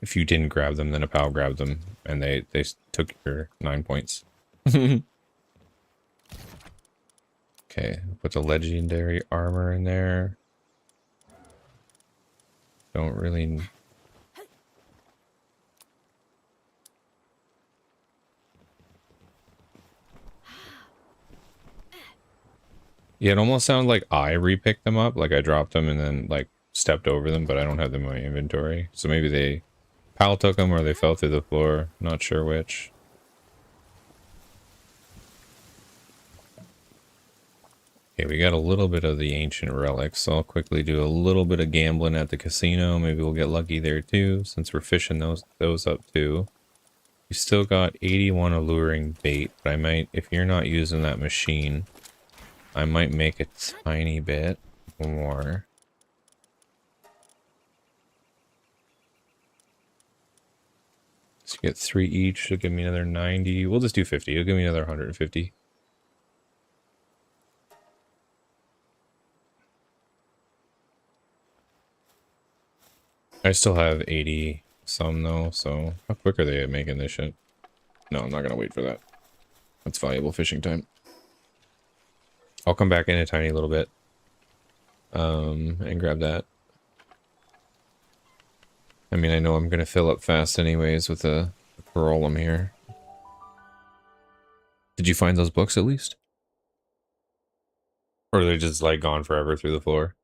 A: If you didn't grab them, then a pal grabbed them, and they took your 9 points. Okay, put the legendary armor in there. Don't really. Yeah, it almost sounded like I repicked them up, like I dropped them and then like stepped over them, but I don't have them in my inventory. So maybe they pal took them or they fell through the floor. Not sure which. Okay, we got a little bit of the ancient relics, so I'll quickly do a little bit of gambling at the casino. Maybe we'll get lucky there too, since we're fishing those up too. We still got 81 alluring bait, but I might, if you're not using that machine, I might make a tiny bit more. So you get 3 each. It'll give me another 90. We'll just do 50. It'll give me another 150. I still have 80 some though, so how quick are they at making this shit? No, I'm not gonna wait for that. That's valuable fishing time. I'll come back in a tiny little bit. And grab that. I mean, I know I'm gonna fill up fast anyways with the pearlum here. Did you find those books at least? Or are they just like gone forever through the floor?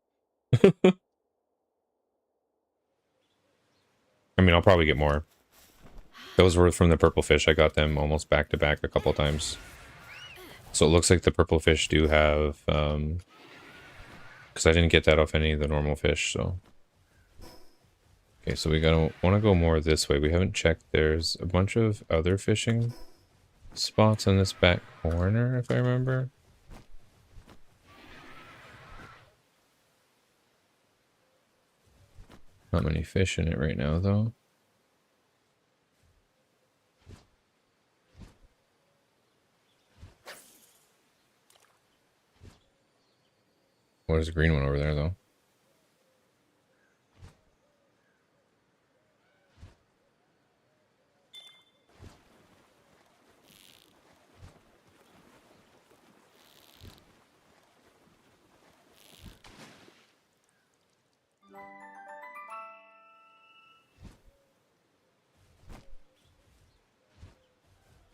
A: I mean, I'll probably get more. Those were from the purple fish. I got them almost back to back a couple times. So it looks like the purple fish do have, because I didn't get that off any of the normal fish, so. Okay, so we want to go more this way. We haven't checked. There's a bunch of other fishing spots in this back corner, if I remember. Not many fish in it right now, though. What is the green one over there, though?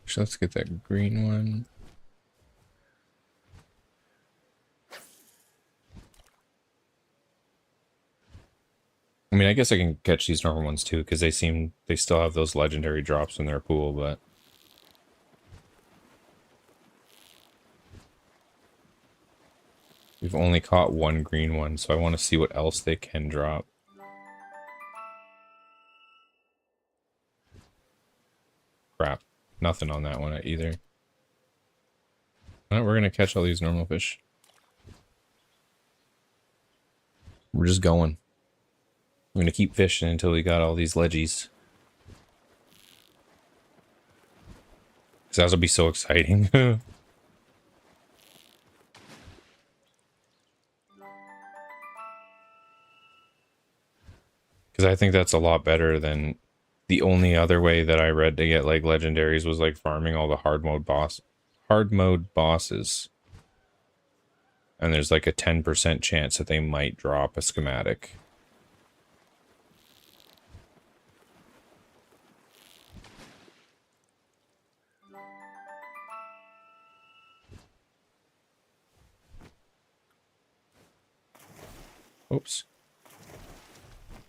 A: So let's get that green one. I mean, I guess I can catch these normal ones too, because they still have those legendary drops in their pool, but we've only caught one green one, so I want to see what else they can drop. Crap. Nothing on that one either. Alright, we're gonna catch all these normal fish. We're just going. We're gonna keep fishing until we got all these ledgies. Because that'll be so exciting. Because I think that's a lot better than the only other way that I read to get like legendaries was like farming all the hard mode bosses. And there's like a 10% chance that they might drop a schematic. Oops.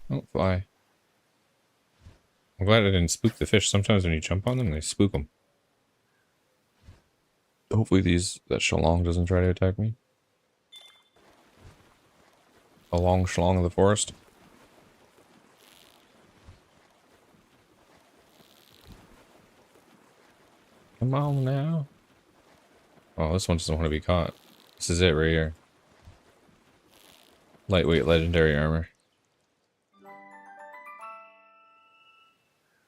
A: Don't fly. I'm glad I didn't spook the fish. Sometimes when you jump on them, they spook them. Hopefully that shalong doesn't try to attack me. A long shalong of the forest. Come on now. Oh, this one doesn't want to be caught. This is it right here. Lightweight legendary armor.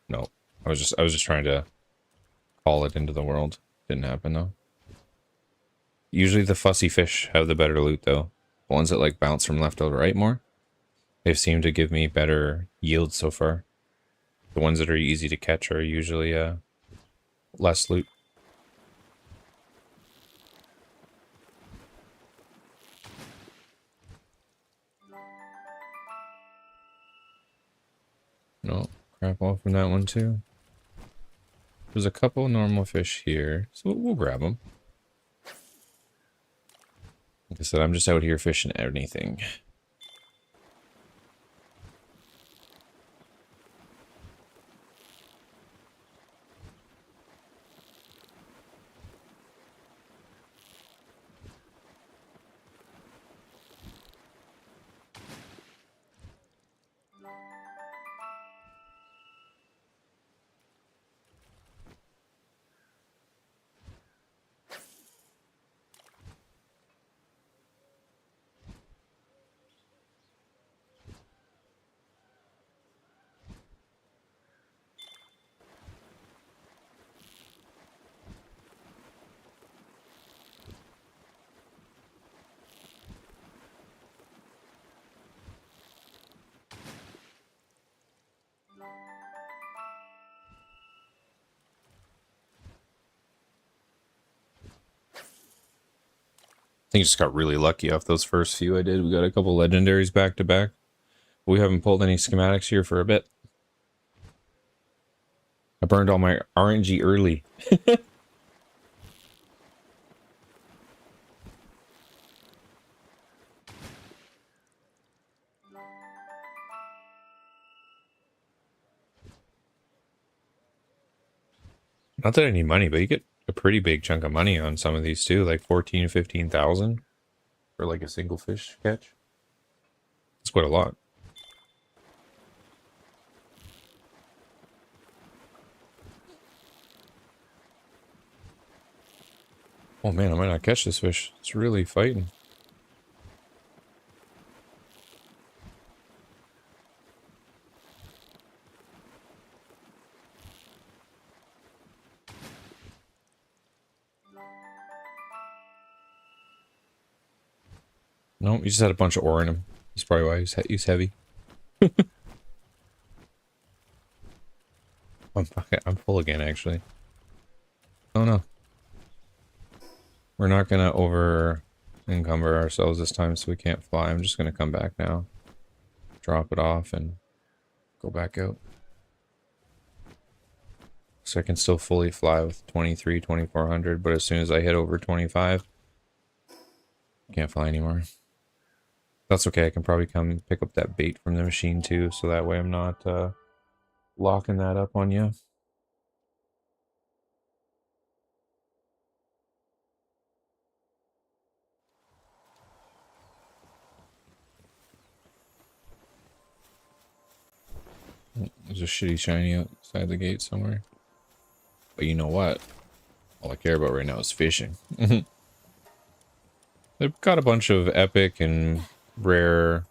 A: No, I was just trying to call it into the world. Didn't happen though. Usually the fussy fish have the better loot though. The ones that like bounce from left to right more. They've seemed to give me better yield so far. The ones that are easy to catch are usually less loot. No, crap all from that one too. There's a couple normal fish here, so we'll grab them. Like I said, I'm just out here fishing anything. think I just got really lucky off those first few I did. We got a couple legendaries back to back. We haven't pulled any schematics here for a bit. I burned all my RNG early. Not that I need money, but you get a pretty big chunk of money on some of these too, like 14 to 15,000 for like a single fish catch. That's quite a lot. Oh man, I might not catch this fish. It's really fighting. No, he just had a bunch of ore in him. That's probably why he's heavy. I'm full again, actually. Oh no. We're not gonna over encumber ourselves this time, so we can't fly. I'm just gonna come back now. Drop it off and go back out. So I can still fully fly with 23, 2400, but as soon as I hit over 25, I can't fly anymore. That's okay, I can probably come pick up that bait from the machine too, so that way I'm not locking that up on you. There's a shitty shiny outside the gate somewhere. But you know what? All I care about right now is fishing. They've got a bunch of epic and rare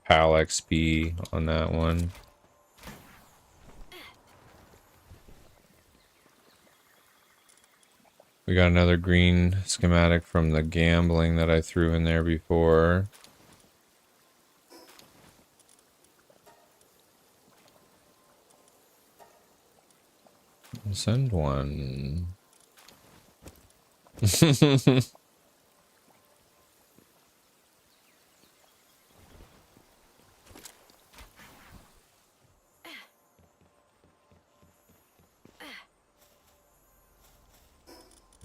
A: PAL XP on that one. We got another green schematic from the gambling that I threw in there before. Send one. This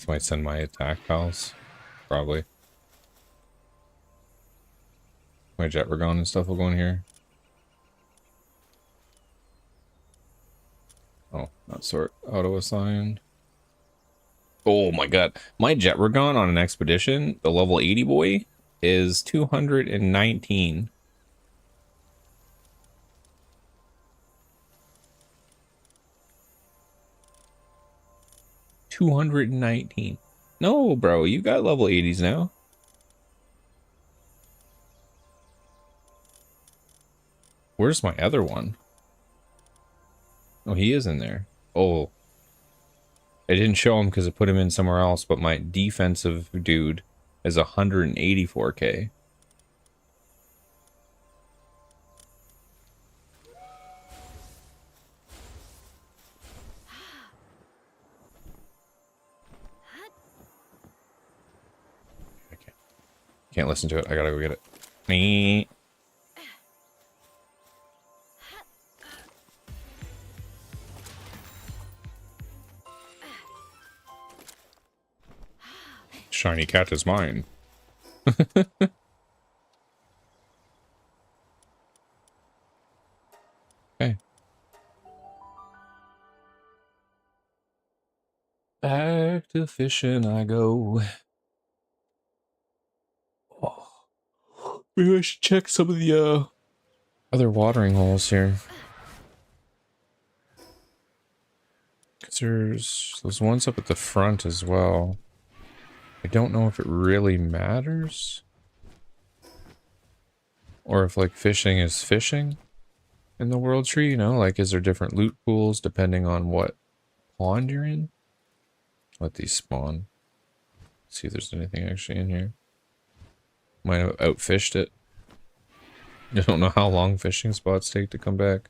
A: might send my attack pals. Probably. My jet Ragon and stuff will go in here. Oh, not sort. Auto assigned. Oh my god. My jet Ragon on an expedition, the level 80 boy, is 219. $219. No, bro, you got level 80s now. Where's my other one? Oh, he is in there. Oh. I didn't show him because I put him in somewhere else, but my defensive dude is 184k. Can't listen to it. I gotta go get it. Me. Shiny cat is mine. Okay. Back to fishing I go. Oh. Maybe I should check some of the other watering holes here. Because there's ones up at the front as well. I don't know if it really matters. Or if, like, fishing is fishing in the world tree, you know? Like, is there different loot pools depending on what pond you're in? Let these spawn. See if there's anything actually in here. Might have outfished it. I don't know how long fishing spots take to come back.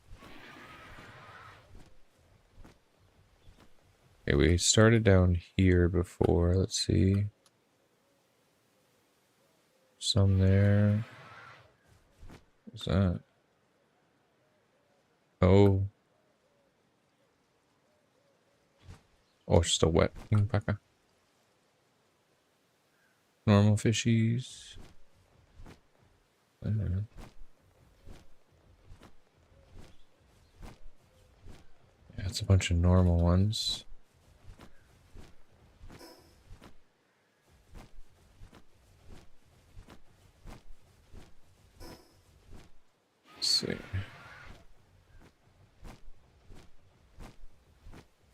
A: Okay, we started down here before. Let's see. Some there. What's that? Oh. Oh, it's just a wet king-paka. Normal fishies. Yeah, it's a bunch of normal ones. Let's see.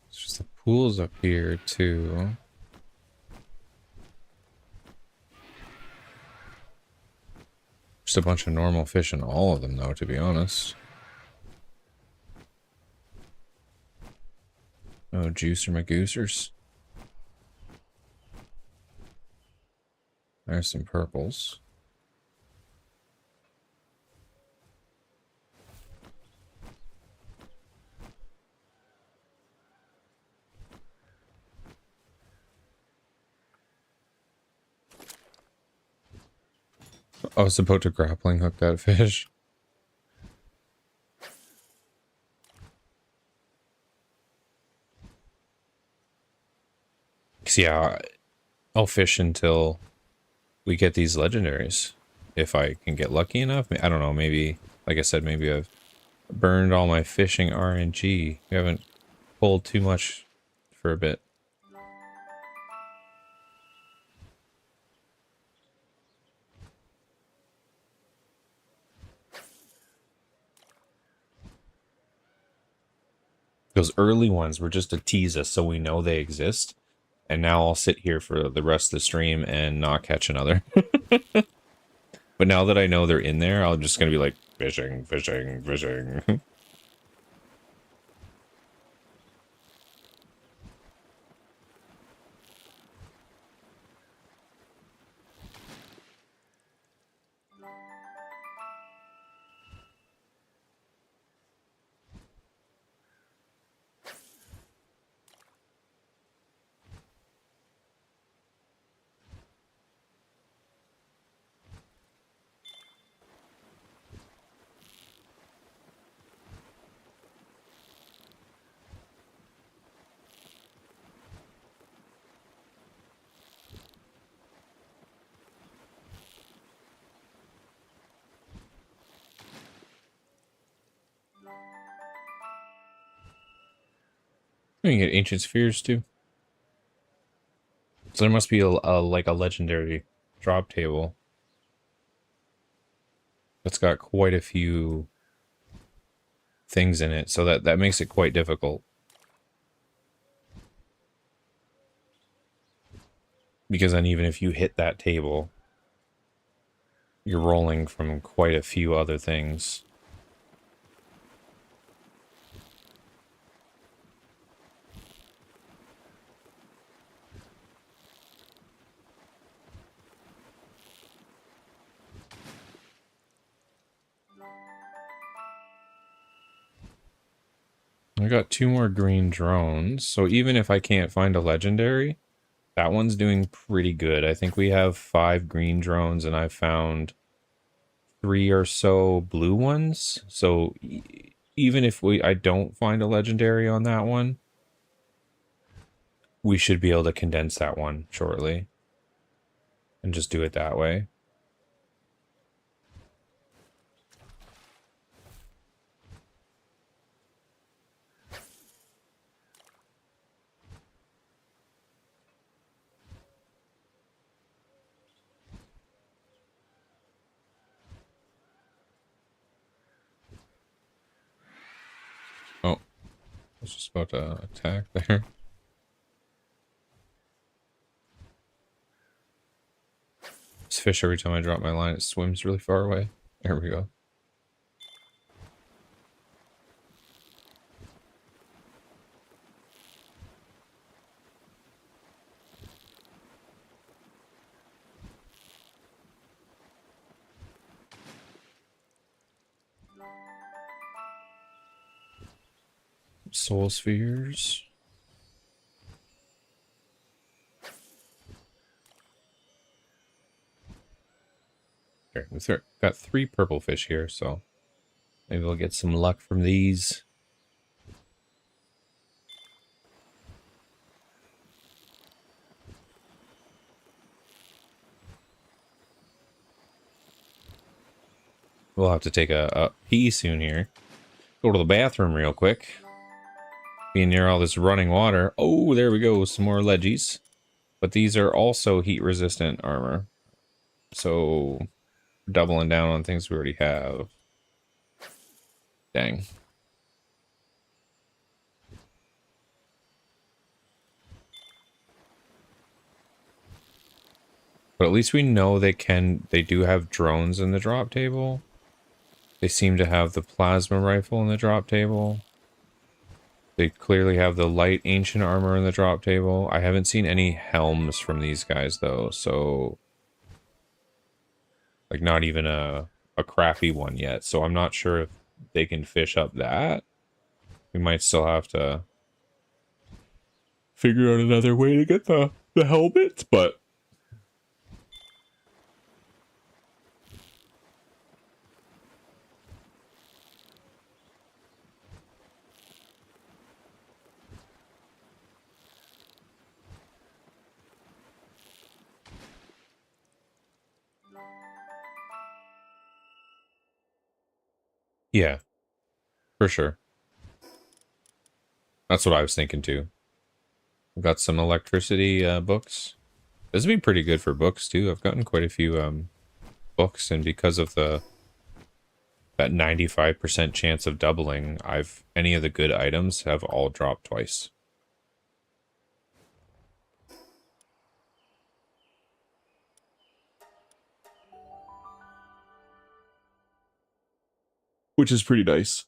A: It's just the pools up here, too. Just a bunch of normal fish in all of them, though, to be honest. Oh, juicer magoosers. There's some purples. I was about to grappling hook that fish. Yeah, I'll fish until we get these legendaries. If I can get lucky enough. I don't know, maybe, like I said, maybe I've burned all my fishing RNG. We haven't pulled too much for a bit. Those early ones were just to tease us so we know they exist. And now I'll sit here for the rest of the stream and not catch another. But now that I know they're in there, I'm just going to be like, fishing, fishing, fishing. You can get ancient spheres too. So there must be like a legendary drop table that's got quite a few things in it, so that makes it quite difficult. Because then even if you hit that table, you're rolling from quite a few other things. I got 2 more green drones, so even if I can't find a legendary, that one's doing pretty good. I think we have 5 green drones, and I've found 3 or so blue ones. So even if I don't find a legendary on that one, we should be able to condense that one shortly and just do it that way. Oh, I was just about to attack there. This fish, every time I drop my line, it swims really far away. There we go. Soul spheres. Okay, we've got 3 purple fish here, so maybe we'll get some luck from these. We'll have to take a pee soon here. Go to the bathroom real quick. Being near all this running water. Oh, there we go. Some more leggies. But these are also heat-resistant armor. So, doubling down on things we already have. Dang. But at least we know they do have drones in the drop table. They seem to have the plasma rifle in the drop table. They clearly have the light ancient armor in the drop table. I haven't seen any helms from these guys though, so like not even a crappy one yet. So I'm not sure if they can fish up that. We might still have to figure out another way to get the helmets, but yeah, for sure. That's what I was thinking too. We've got some electricity books. This would be pretty good for books too. I've gotten quite a few books, and because of that 95% chance of doubling, any of the good items have all dropped twice. Which is pretty nice.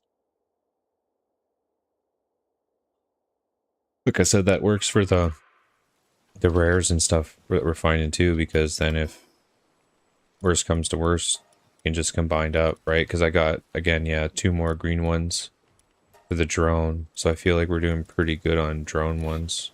A: Like I said, that works for the rares and stuff that we're finding too, because then if worst comes to worst, you can just combine up, right? Because I got, again, yeah, 2 more green ones for the drone, so I feel like we're doing pretty good on drone ones.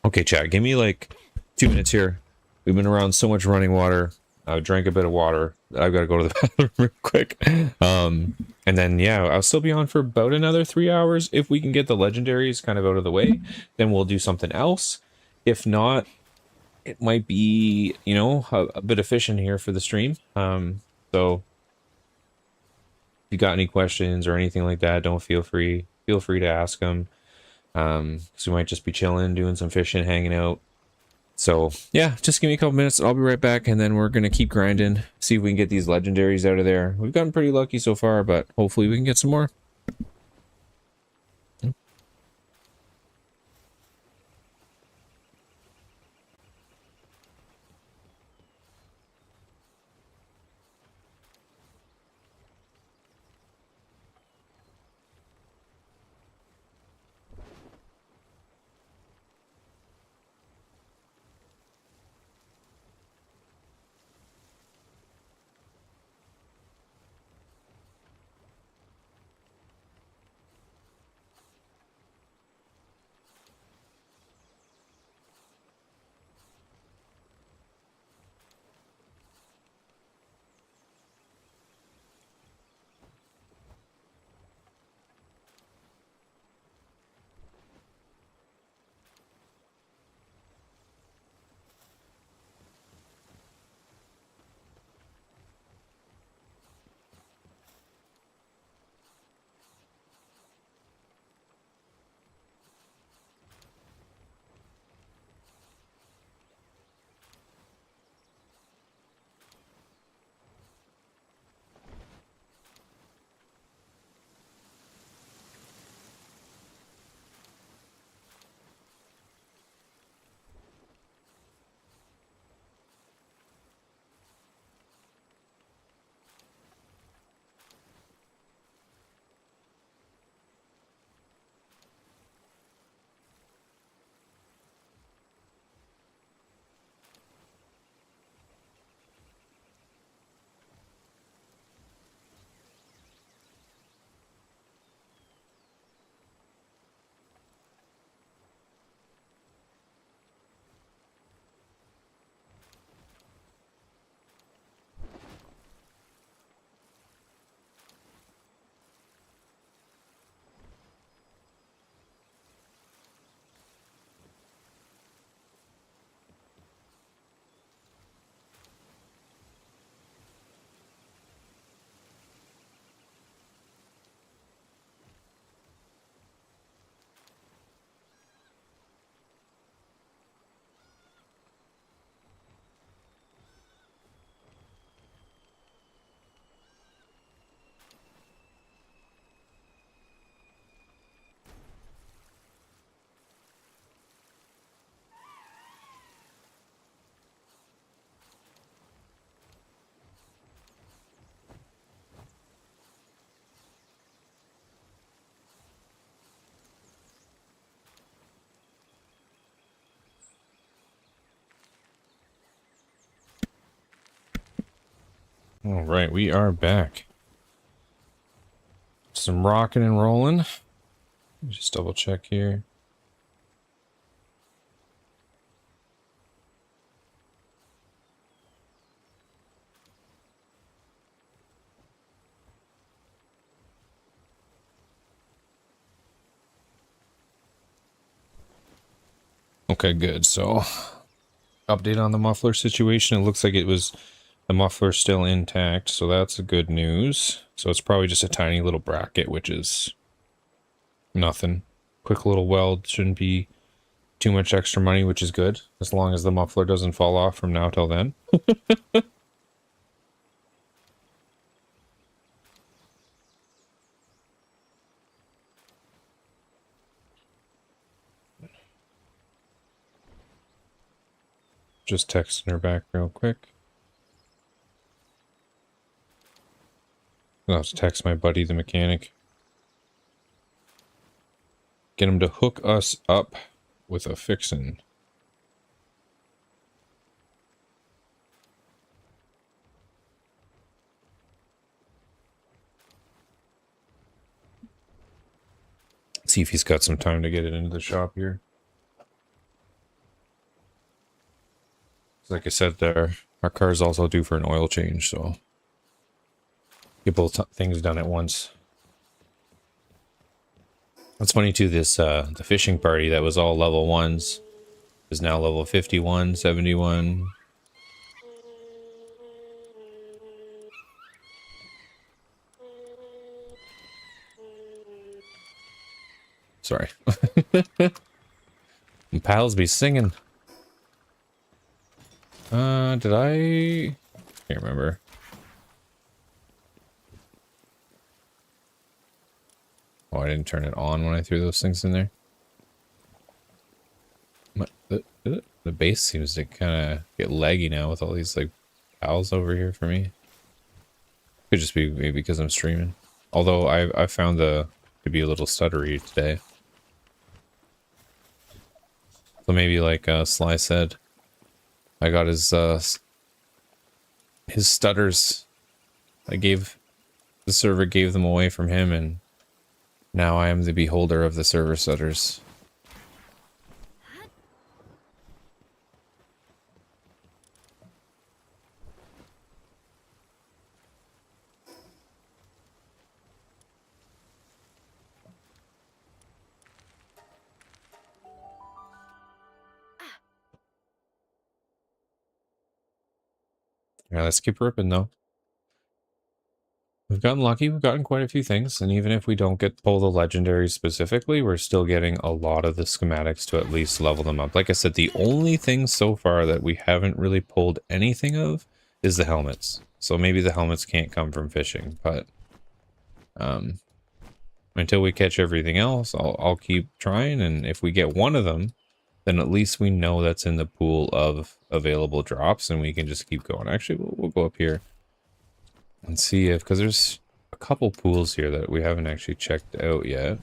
A: Okay, chat, give me like 2 minutes here. We've been around so much running water. I drank a bit of water. I've got to go to the bathroom real quick. And then, yeah, I'll still be on for about another 3 hours. If we can get the legendaries kind of out of the way, then we'll do something else. If not, it might be, you know, a bit of fishing here for the stream. So if you got any questions or anything like that, don't feel free to ask them. Because we might just be chilling, doing some fishing, hanging out. So yeah, just give me a couple minutes. I'll be right back, and then we're gonna keep grinding, see if we can get these legendaries out of there. We've gotten pretty lucky so far, but hopefully we can get some more. All right, we are back. Some rocking and rolling. Let me just double check here. Okay, good. So, update on the muffler situation. It looks like the muffler's still intact, so that's good news. So it's probably just a tiny little bracket, which is nothing. Quick little weld, shouldn't be too much extra money, which is good, as long as the muffler doesn't fall off from now till then. Just texting her back real quick. I'll have to text my buddy, the mechanic. Get him to hook us up with a fixin'. See if he's got some time to get it into the shop here. Like I said, our car's also due for an oil change, so get both things done at once. It's funny too, this the fishing party that was all level 1s is now level 51, 71. Sorry. And pals be singing. Did I can't remember. Oh, I didn't turn it on when I threw those things in there. The base seems to kind of get laggy now with all these like pals over here for me. Could just be maybe because I'm streaming. Although I found to be a little stuttery today. So maybe like Sly said, I got his stutters. The server gave them away from him, and now I am the beholder of the server stutters. Yeah, let's keep ripping though. We've gotten lucky, we've gotten quite a few things, and even if we don't pull the legendaries specifically, we're still getting a lot of the schematics to at least level them up. Like I said, the only thing so far that we haven't really pulled anything of is the helmets. So maybe the helmets can't come from fishing, but until we catch everything else, I'll keep trying, and if we get one of them, then at least we know that's in the pool of available drops, and we can just keep going. Actually, we'll go up here and see if, because there's a couple pools here that we haven't actually checked out yet.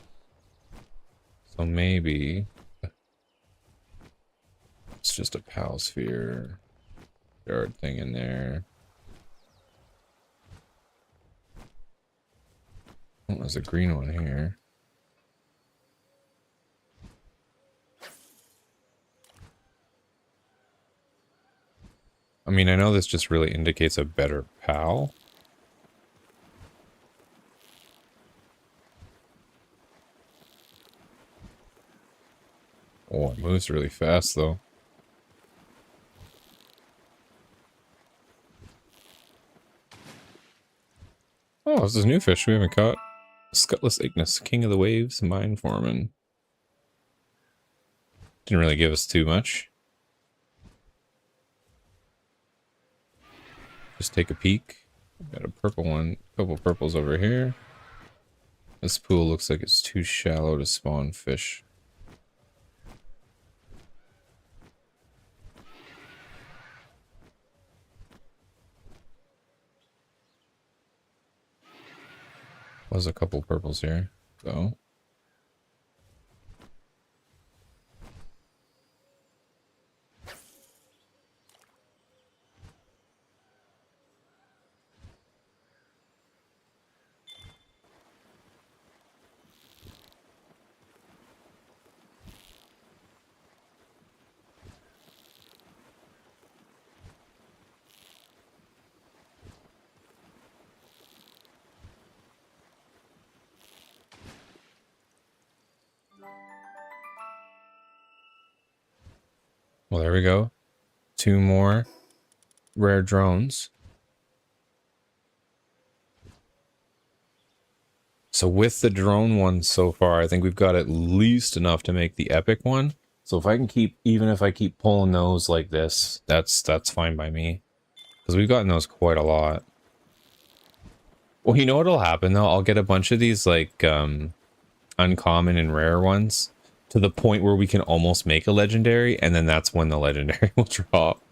A: So maybe it's just a pal sphere yard thing in there. Oh, there's a green one here. I mean, I know this just really indicates a better pal. Oh, it moves really fast, though. Oh, this is new fish we haven't caught. Scutless Ignis, King of the Waves, Mine Foreman. Didn't really give us too much. Just take a peek. Got a purple one, a couple purples over here. This pool looks like it's too shallow to spawn fish. Was a couple purples here, though. Well, there we go. 2 more rare drones. So with the drone ones so far, I think we've got at least enough to make the epic one. So if I can keep, even if I keep pulling those like this, that's fine by me. Because we've gotten those quite a lot. Well, you know what'll happen though? I'll get a bunch of these like uncommon and rare ones to the point where we can almost make a legendary, and then that's when the legendary will drop.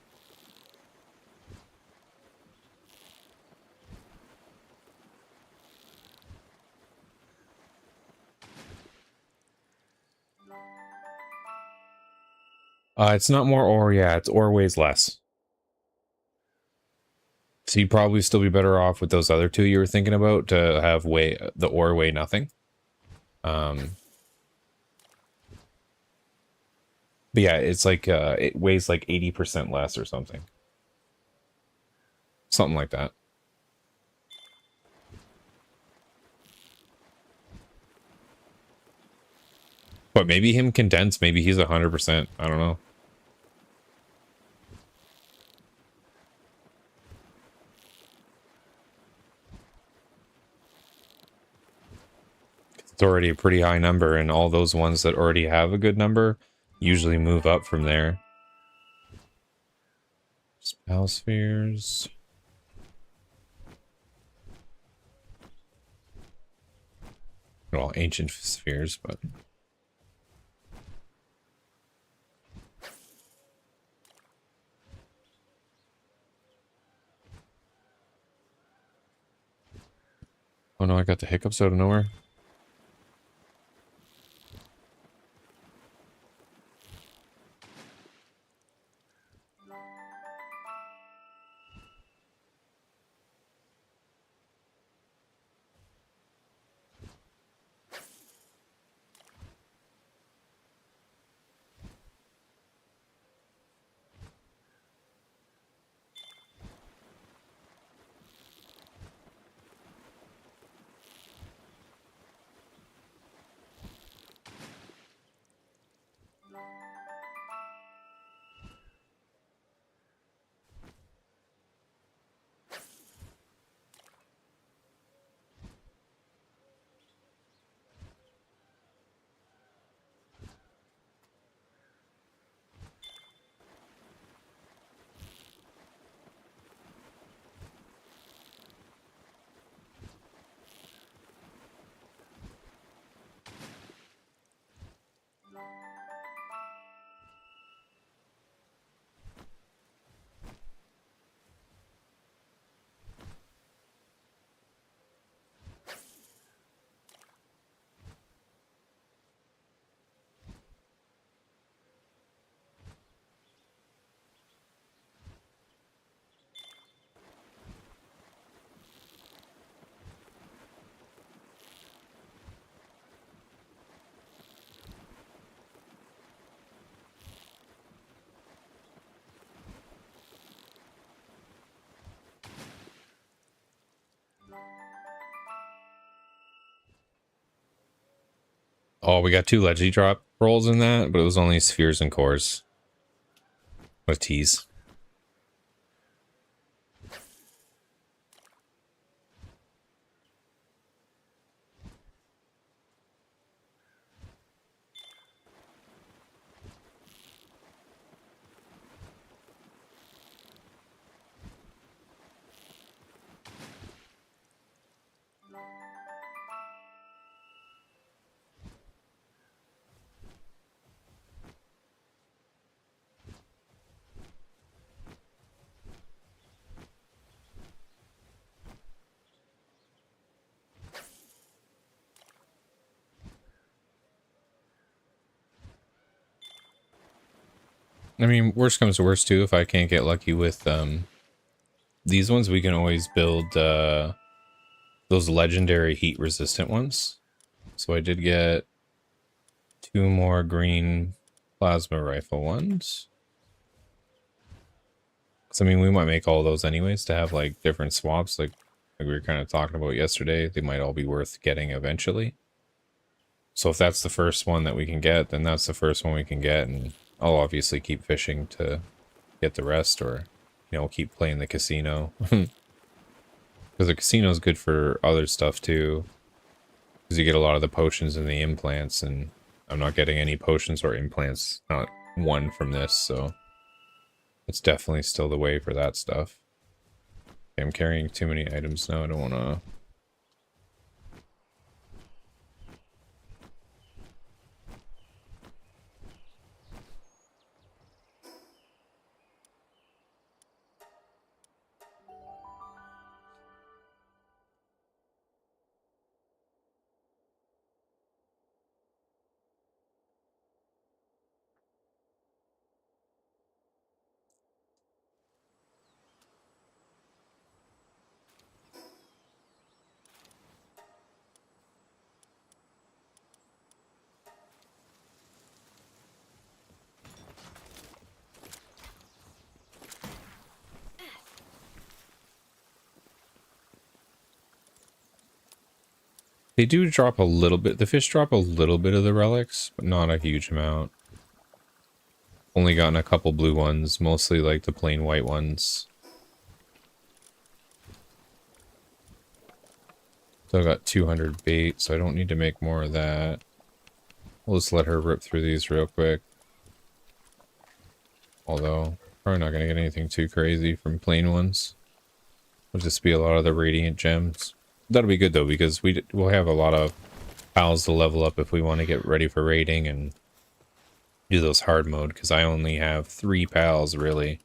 A: It's not more ore, yeah, it's ore weighs less. So you'd probably still be better off with those other two you were thinking about to have the ore weigh nothing. But yeah, it's like it weighs like 80% less or something. Something like that. But maybe him condensed, maybe he's 100%. I don't know. It's already a pretty high number, and all those ones that already have a good number usually move up from there. Spell spheres. Well, ancient spheres, but... Oh no, I got the hiccups out of nowhere. Oh, we got 2 Leggy drop rolls in that, but it was only spheres and cores. What a tease. I mean, worst comes to worst too, if I can't get lucky with these ones, we can always build those legendary heat resistant ones. So I did get 2 more green plasma rifle ones. So I mean, we might make all those anyways to have like different swaps, like we were kind of talking about yesterday. They might all be worth getting eventually. So if that's the first one that we can get, then that's the first one we can get, and I'll obviously keep fishing to get the rest, or, you know, keep playing the casino. Because the casino is good for other stuff too. Because you get a lot of the potions and the implants, and I'm not getting any potions or implants, not one from this, so it's definitely still the way for that stuff. Okay, I'm carrying too many items now, I don't want to... They do drop a little bit, the fish drop a little bit of the relics, but not a huge amount. Only gotten a couple blue ones, mostly like the plain white ones. So I got 200 bait, so I don't need to make more of that. We'll just let her rip through these real quick. Although, probably not going to get anything too crazy from plain ones. It'll just be a lot of the radiant gems. That'll be good though, because we'll have a lot of pals to level up if we want to get ready for raiding and do those hard mode, because I only have 3 pals really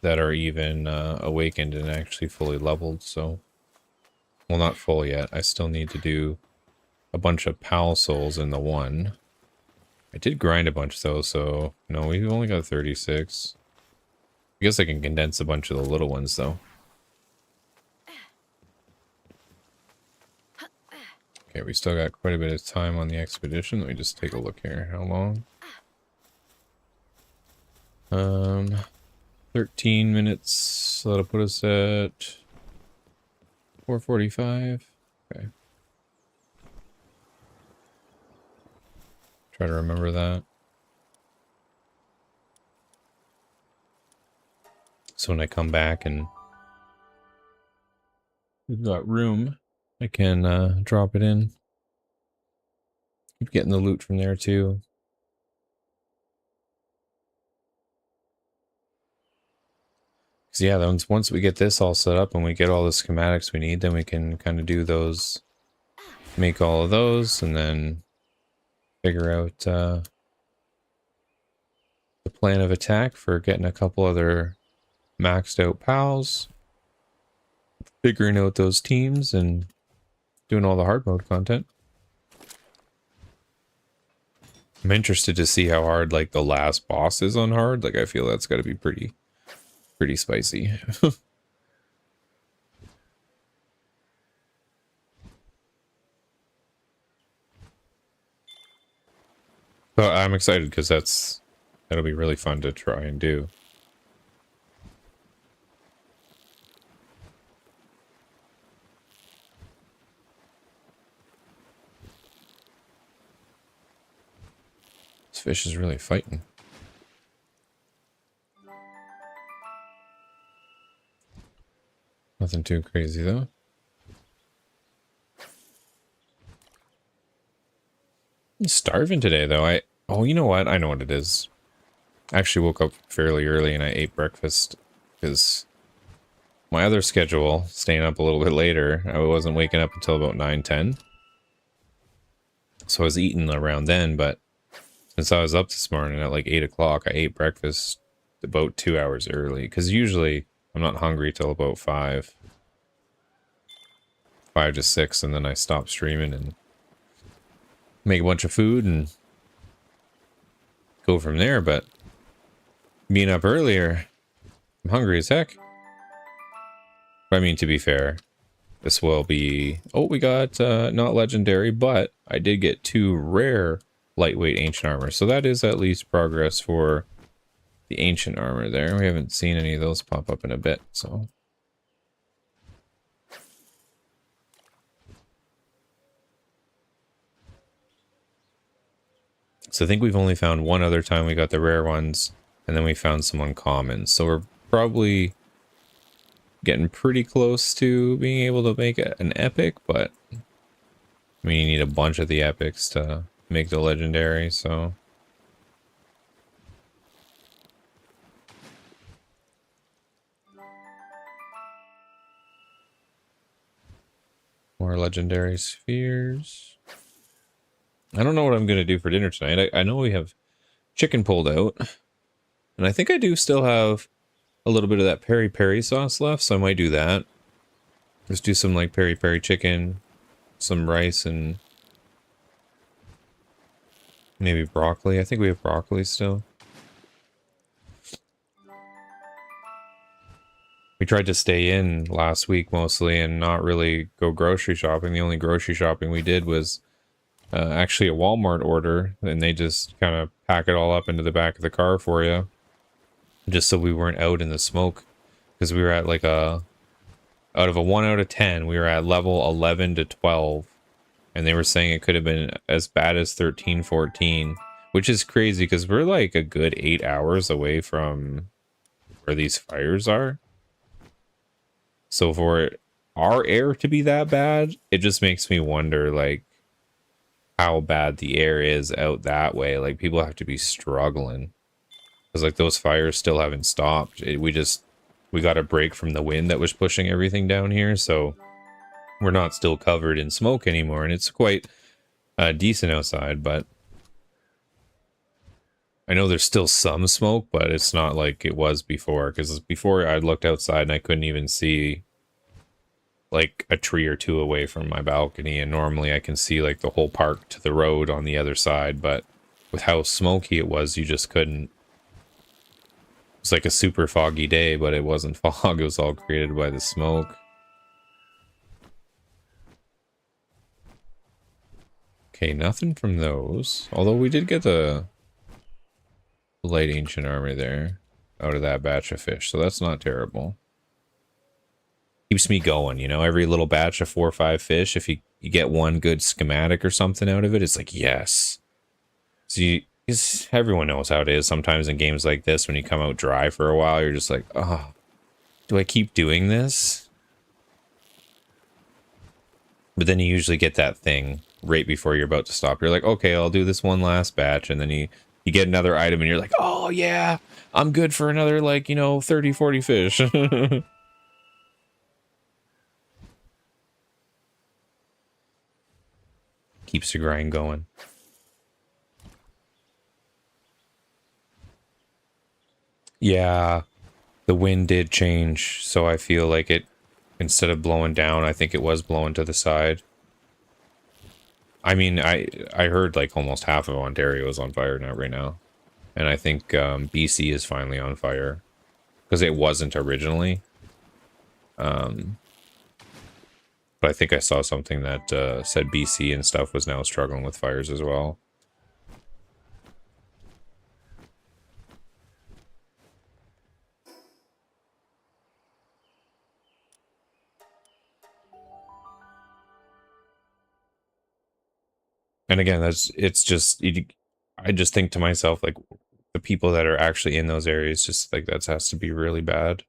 A: that are even awakened and actually fully leveled, so... Well, not full yet. I still need to do a bunch of pal souls in the one. I did grind a bunch though, so... No, we've only got 36. I guess I can condense a bunch of the little ones though. Okay, we still got quite a bit of time on the expedition. Let me just take a look here. How long? 13 minutes. So that'll put us at 4:45. Okay. Try to remember that. So when I come back and we've got room, I can drop it in. Keep getting the loot from there too. Cause yeah, once we get this all set up and we get all the schematics we need, then we can kind of do those, make all of those, and then figure out the plan of attack for getting a couple other maxed out pals, figuring out those teams, and doing all the hard mode content. I'm interested to see how hard like the last boss is on hard. Like I feel that's got to be pretty spicy. But I'm excited because that'll be really fun to try and do. This fish is really fighting. Nothing too crazy though. I'm starving today though. Oh, you know what? I know what it is. I actually woke up fairly early and I ate breakfast because my other schedule, staying up a little bit later, I wasn't waking up until about 9-10. So I was eating around then, but since I was up this morning at like 8 o'clock, I ate breakfast about 2 hours early. Because usually I'm not hungry till about 5 to 6, and then I stop streaming and make a bunch of food and go from there. But being up earlier, I'm hungry as heck. But I mean, to be fair, this will be... Oh, we got not legendary, but I did get 2 rare lightweight ancient armor. So that is at least progress for the ancient armor there. We haven't seen any of those pop up in a bit, so... So I think we've only found one other time we got the rare ones, and then we found some uncommons. So we're probably getting pretty close to being able to make an epic, but I mean, you need a bunch of the epics to make the legendary, so... More legendary spheres. I don't know what I'm going to do for dinner tonight. I know we have chicken pulled out, and I think I do still have a little bit of that peri-peri sauce left, so I might do that. Just do some like peri-peri chicken, some rice, and maybe broccoli. I think we have broccoli still. We tried to stay in last week mostly and not really go grocery shopping. The only grocery shopping we did was actually a Walmart order, and they just kind of pack it all up into the back of the car for you, just so we weren't out in the smoke, because we were at like out of a 1 out of 10, we were at level 11 to 12, and they were saying it could have been as bad as 13, 14, which is crazy because we're like a good 8 hours away from where these fires are. So for our air to be that bad, it just makes me wonder, like, how bad the air is out that way. Like, people have to be struggling. Because, like, those fires still haven't stopped. We got a break from the wind that was pushing everything down here, so we're not still covered in smoke anymore. And it's quite decent outside, but I know there's still some smoke, but it's not like it was before. Because before I looked outside and I couldn't even see like a tree or two away from my balcony, and normally I can see like the whole park to the road on the other side, but with how smoky it was, you just couldn't. It's like a super foggy day, but it wasn't fog, it was all created by the smoke. Okay, nothing from those, although we did get the light ancient armor there out of that batch of fish, so that's not terrible. Keeps me going, you know, every little batch of 4 or 5 fish, if you get one good schematic or something out of it, it's like, yes. So everyone knows how it is sometimes in games like this, when you come out dry for a while, you're just like, oh, do I keep doing this? But then you usually get that thing right before you're about to stop. You're like, okay, I'll do this one last batch, and then you get another item and you're like, oh yeah, I'm good for another, like, you know, 30, 40 fish. Keeps the grind going. Yeah, the wind did change, so I feel like it, instead of blowing down, I think it was blowing to the side. I mean, I heard like almost half of Ontario is on fire now right now. And I think BC is finally on fire. Because it wasn't originally. But I think I saw something that said BC and stuff was now struggling with fires as well. And again, it's just, I just think to myself, like, the people that are actually in those areas, just like, that has to be really bad.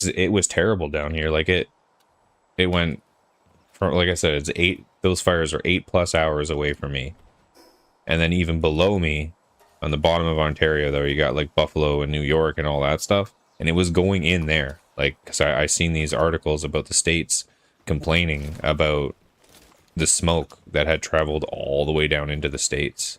A: It was terrible down here. Like, it went from, like I said, those fires are 8+ hours away from me. And then even below me, on the bottom of Ontario, though, you got like Buffalo and New York and all that stuff. And it was going in there. Like, because I seen these articles about the states complaining about the smoke that had traveled all the way down into the states.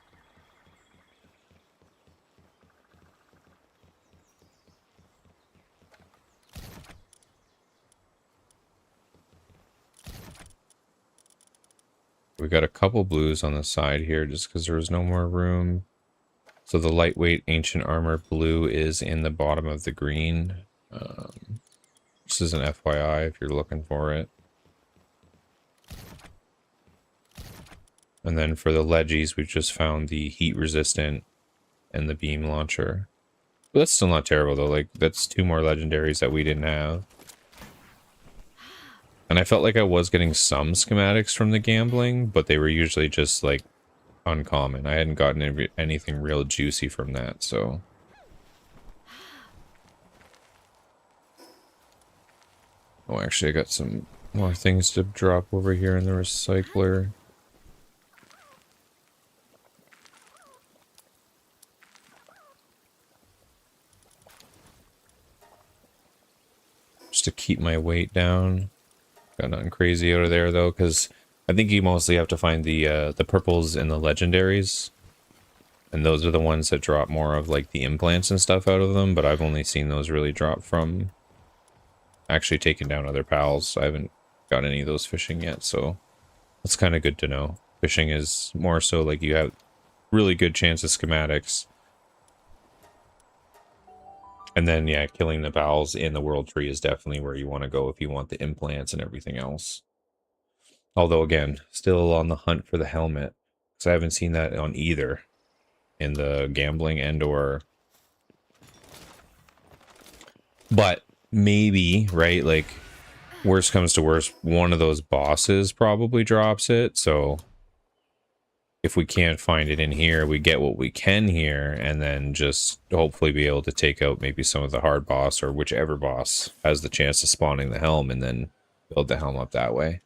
A: We got a couple blues on the side here just because there was no more room. So the lightweight ancient armor blue is in the bottom of the green. This is an FYI if you're looking for it. And then for the leggies, we've just found the heat resistant and the beam launcher. But that's still not terrible though. Like, that's 2 more legendaries that we didn't have. And I felt like I was getting some schematics from the gambling, but they were usually just like uncommon. I hadn't gotten anything real juicy from that, so. Oh, actually, I got some more things to drop over here in the recycler. Just to keep my weight down. Got nothing crazy out of there, though, because I think you mostly have to find the purples and the legendaries. And those are the ones that drop more of, like, the implants and stuff out of them, but I've only seen those really drop from actually taking down other pals. I haven't got any of those fishing yet, so that's kind of good to know. Fishing is more so like you have really good chance of schematics. And then, yeah, killing the pals in the world tree is definitely where you want to go if you want the implants and everything else. Although, again, still on the hunt for the helmet, because I haven't seen that on either in the gambling and or... But maybe, right, like, worst comes to worst, one of those bosses probably drops it, so if we can't find it in here, we get what we can here, and then just hopefully be able to take out maybe some of the hard boss, or whichever boss has the chance of spawning the helm, and then build the helm up that way.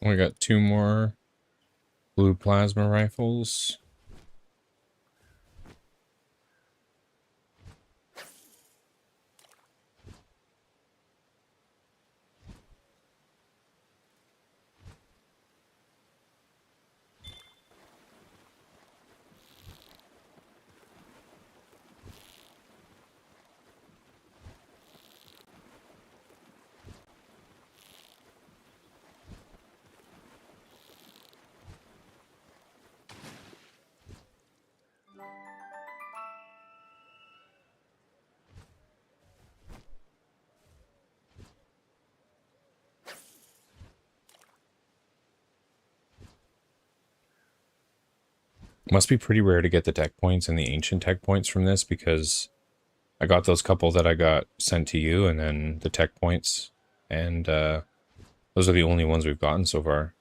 A: We got 2 more blue plasma rifles. Must be pretty rare to get the tech points and the ancient tech points from this, because I got those couple that I got sent to you, and then the tech points, and those are the only ones we've gotten so far.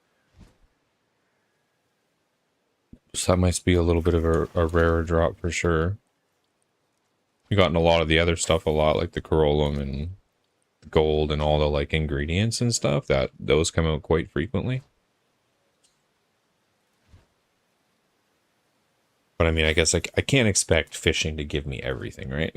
A: So that must be a little bit of a rarer drop for sure. We've gotten a lot of the other stuff a lot, like the corolum and the gold and all the like ingredients and stuff, that those come out quite frequently. But I mean, I guess I can't expect fishing to give me everything, right?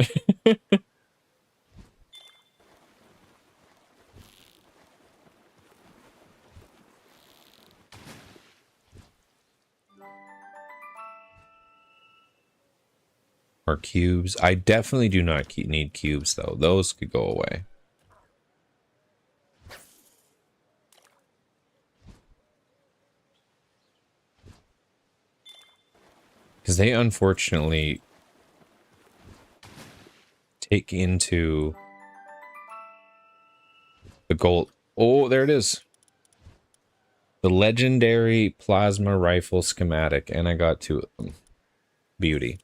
A: Or cubes. I definitely do not need cubes, though. Those could go away. Because they unfortunately take into the gold. Oh, there it is. The legendary plasma rifle schematic. And I got 2 of them. Beauty.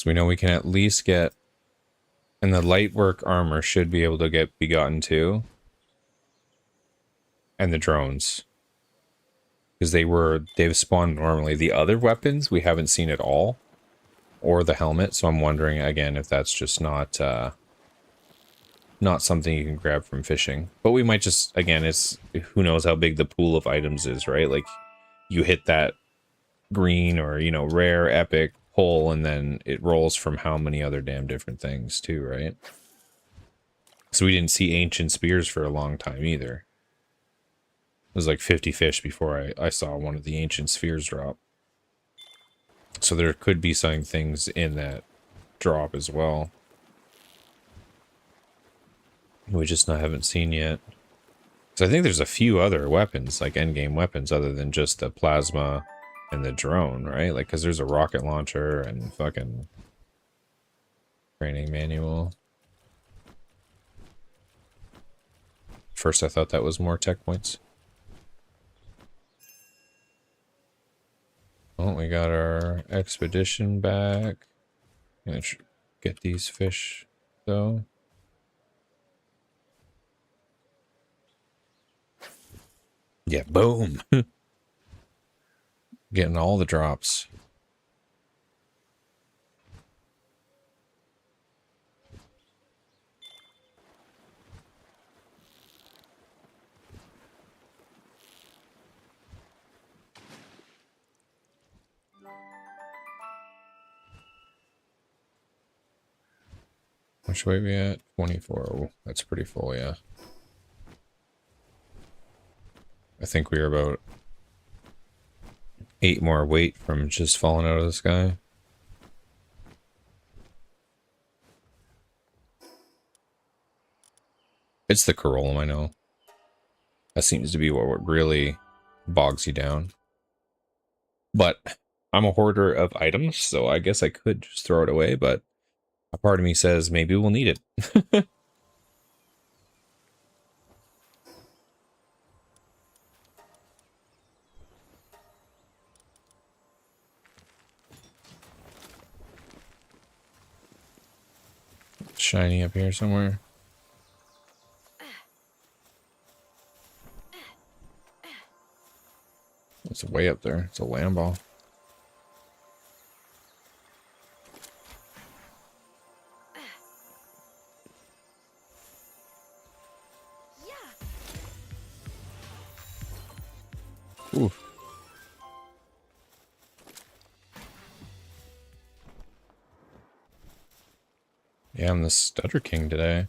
A: So we know we can at least get, and the light work armor should be able to be gotten too. And the drones. Because they've spawned normally. The other weapons we haven't seen at all. Or the helmet, so I'm wondering again if that's just not something you can grab from fishing. But we might just, again, it's who knows how big the pool of items is, right? Like you hit that green or, you know, rare, epic pull, and then it rolls from how many other damn different things too, right? So we didn't see ancient spears for a long time either. It was like 50 fish before I saw one of the ancient spheres drop. So there could be some things in that drop as well. We just haven't seen yet. So I think there's a few other weapons, like endgame weapons, other than just the plasma and the drone, right? Like, because there's a rocket launcher and fucking training manual. First I thought that was more tech points. Oh, we got our expedition back. Gonna get these fish, though. Yeah, boom. Getting all the drops. Which way we at? 24. Oh, that's pretty full, yeah. I think we are about 8 more weight from just falling out of the sky. It's the Corolum, I know. That seems to be what really bogs you down. But I'm a hoarder of items, so I guess I could just throw it away, but a part of me says maybe we'll need it. Shiny up here somewhere. It's way up there. It's a land ball. Ooh. Yeah, I'm the Stutter King today.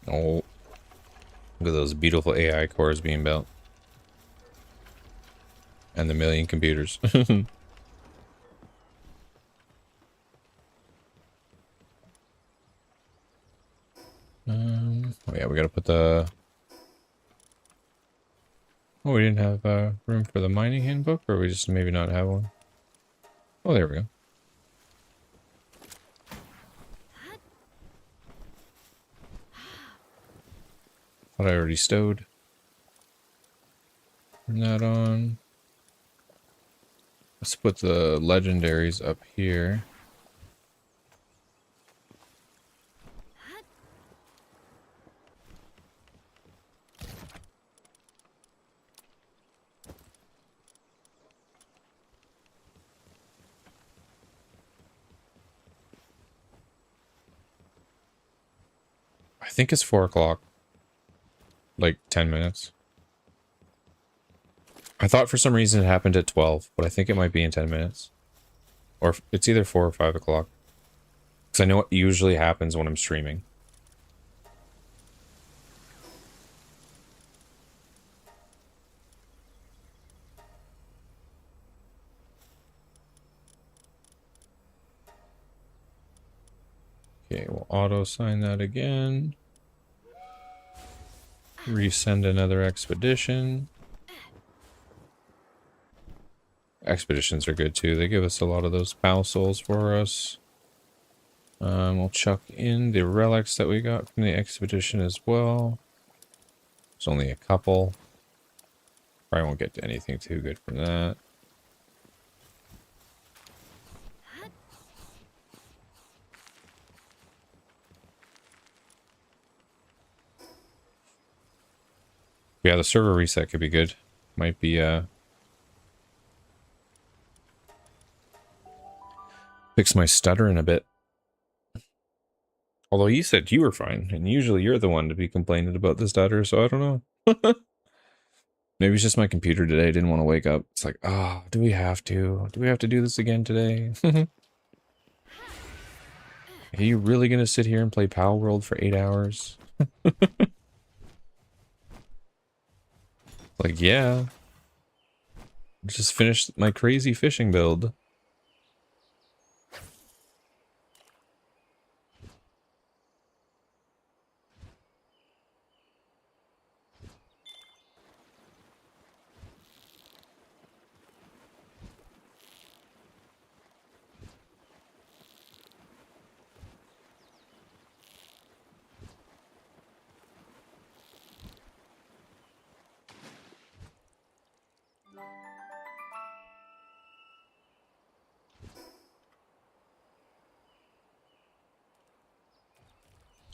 A: Oh, look at those beautiful AI cores being built. And the million computers. Oh yeah, we gotta put the... Oh, we didn't have room for the mining handbook, or we just maybe not have one? Oh, there we go. Thought I already stowed. Turn that on. Let's put the legendaries up here. I think it's 4 o'clock. Like 10 minutes. I thought for some reason it happened at 12, but I think it might be in 10 minutes. Or it's either 4 or 5 o'clock. Because I know what usually happens when I'm streaming. Okay, we'll auto sign that again. Resend another expedition. Expeditions are good too. They give us a lot of those POW souls for us. We'll chuck in the relics that we got from the expedition as well. There's only a couple. Probably won't get to anything too good from that. Yeah, the server reset could be good. Might be fix my stutter in a bit. Although you said you were fine, and usually you're the one to be complaining about the stutter, so I don't know. Maybe it's just my computer today. I didn't want to wake up. It's like, ah, oh, do we have to? Do we have to do this again today? Are you really going to sit here and play Palworld for 8 hours? Like, yeah. Just finished my crazy fishing build.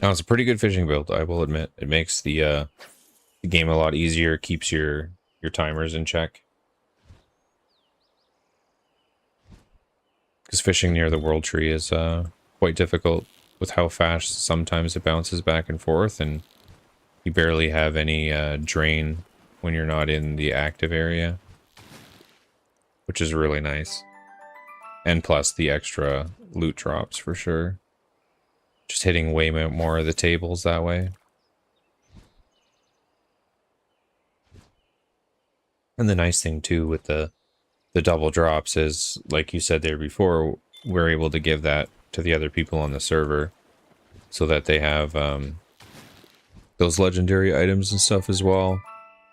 A: Now, it's a pretty good fishing build, I will admit. It makes the game a lot easier, keeps your timers in check. Because fishing near the world tree is quite difficult with how fast sometimes it bounces back and forth, and you barely have any drain when you're not in the active area, which is really nice. And plus the extra loot drops for sure. Just hitting way more of the tables that way. And the nice thing too with the double drops is, like you said there before, we're able to give that to the other people on the server so that they have those legendary items and stuff as well.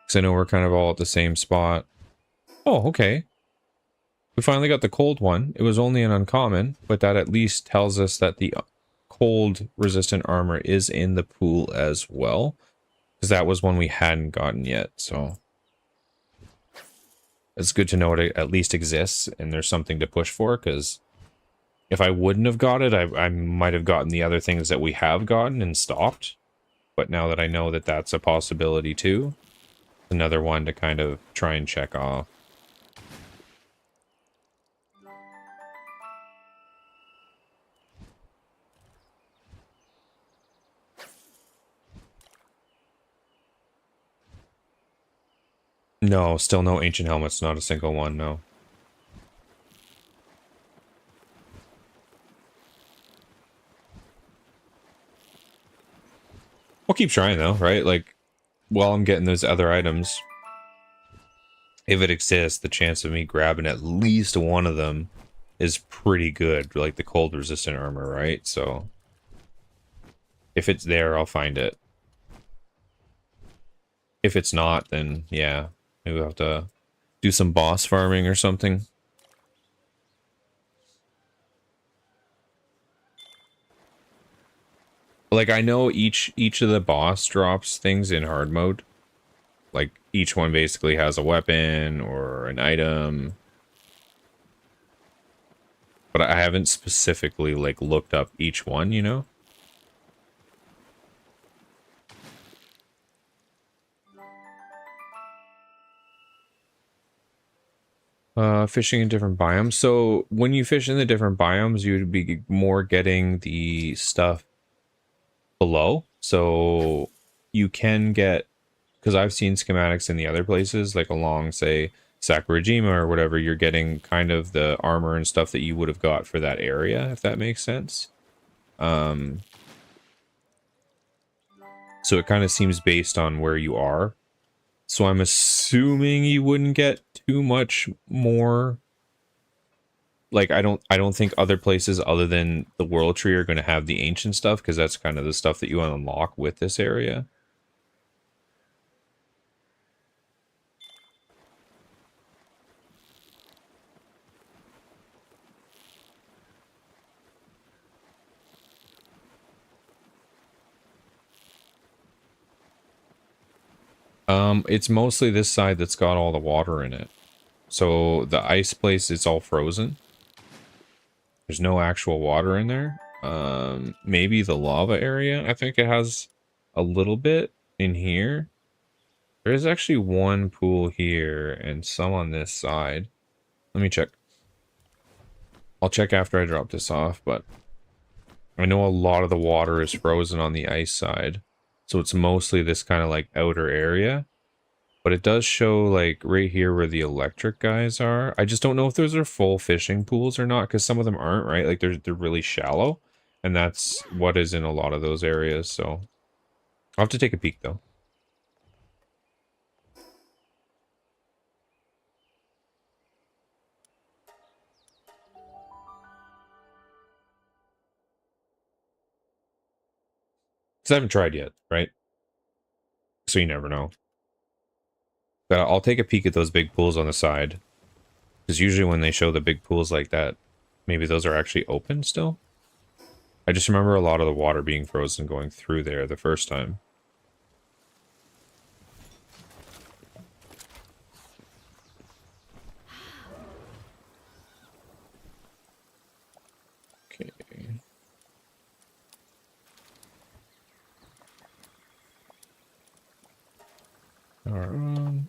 A: Because I know we're kind of all at the same spot. Oh, okay. We finally got the cold one. It was only an uncommon, but that at least tells us that the cold resistant armor is in the pool as well. Because that was one we hadn't gotten yet, so it's good to know it at least exists and there's something to push for, because if I wouldn't have got it, I might have gotten the other things that we have gotten and stopped. But now that I know that that's a possibility too, another one to kind of try and check off. No, still no ancient helmets, not a single one, no. We'll keep trying though, right? Like, while I'm getting those other items, if it exists, the chance of me grabbing at least one of them is pretty good, like the cold resistant armor, right? So if it's there, I'll find it. If it's not, then yeah, maybe we'll have to do some boss farming or something. Like, I know each of the boss drops things in hard mode. Like, each one basically has a weapon or an item. But I haven't specifically, like, looked up each one, you know? Fishing in different biomes. So, when you fish in the different biomes, you'd be more getting the stuff below. So, you can get... Because I've seen schematics in the other places, like along, say, Sakurajima or whatever, you're getting kind of the armor and stuff that you would have got for that area, if that makes sense. So it kind of seems based on where you are. So I'm assuming you wouldn't get too much more. Like, I don't think other places other than the World Tree are going to have the ancient stuff, because that's kind of the stuff that you unlock with this area. It's mostly this side that's got all the water in it. So the ice place, it's all frozen. There's no actual water in there. Maybe the lava area, I think it has a little bit in here. There is actually one pool here and some on this side. Let me check. I'll check after I drop this off, but I know a lot of the water is frozen on the ice side. So it's mostly this kind of like outer area. But it does show like right here where the electric guys are. I just don't know if those are full fishing pools or not, because some of them aren't, right? Like they're really shallow. And that's what is in a lot of those areas. So I'll have to take a peek though. Because I haven't tried yet, right? So you never know. But I'll take a peek at those big pools on the side. Because usually when they show the big pools like that, maybe those are actually open still. I just remember a lot of the water being frozen going through there the first time. Okay. Alright.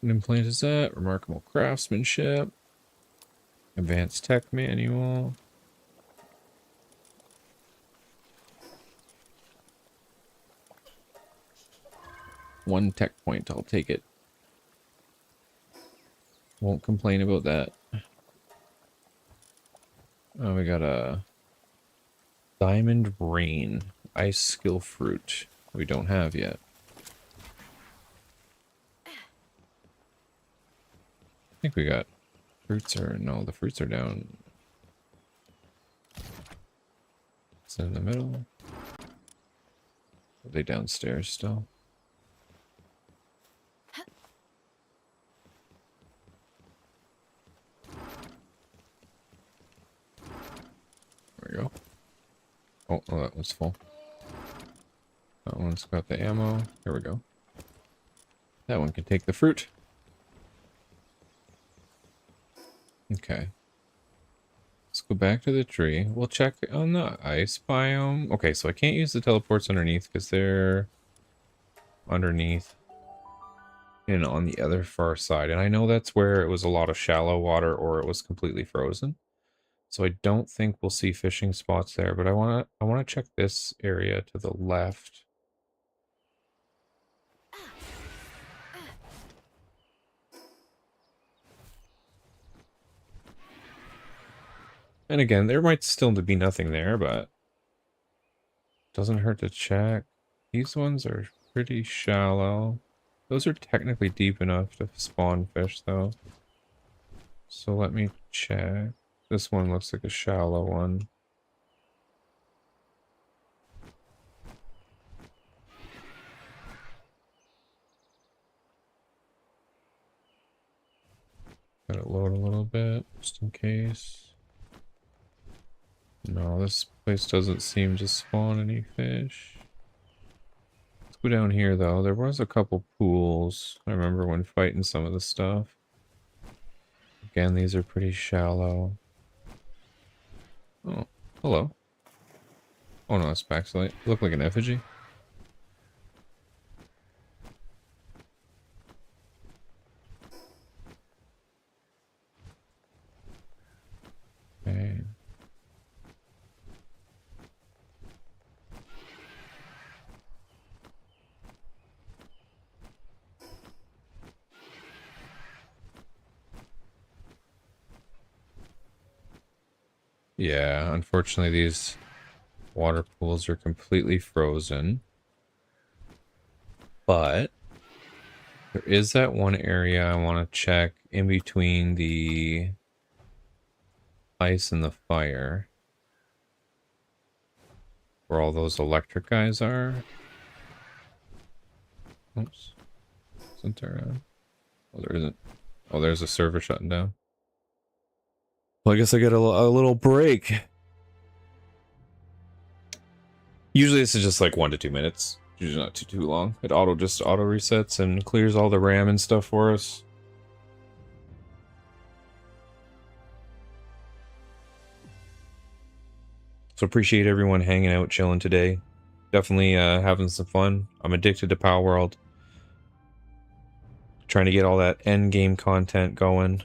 A: What implant is that? Remarkable craftsmanship. Advanced tech manual. One tech point, I'll take it. Won't complain about that. Oh, we got a diamond rain. Ice skill fruit. We don't have yet. I think we got fruits are no, the fruits are down. It's in the middle. Are they downstairs still? There we go. Oh, that one's full. That one's got the ammo. There we go. That one can take the fruit. Okay. Let's go back to the tree. We'll check on the ice biome. Okay, so I can't use the teleports underneath because they're underneath and on the other far side. And I know that's where it was a lot of shallow water or it was completely frozen. So I don't think we'll see fishing spots there, but I wanna check this area to the left. And again, there might still be nothing there, but doesn't hurt to check. These ones are pretty shallow. Those are technically deep enough to spawn fish, though. So let me check. This one looks like a shallow one. Let it load a little bit, just in case. No, this place doesn't seem to spawn any fish. Let's go down here, though. There was a couple pools. I remember when fighting some of the stuff. Again, these are pretty shallow. Oh, hello. Oh no, it's backslide. Look like an effigy. Okay. Yeah, unfortunately these water pools are completely frozen. But there is that one area I want to check in between the ice and the fire. Where all those electric guys are. Oops. Isn't there a... Oh, there isn't. Oh, there's a server shutting down. Well, I guess I get a little break. Usually this is just like 1 to 2 minutes. Usually not too long. It just auto resets and clears all the RAM and stuff for us. So appreciate everyone hanging out, chilling today. Definitely having some fun. I'm addicted to Palworld. Trying to get all that end game content going.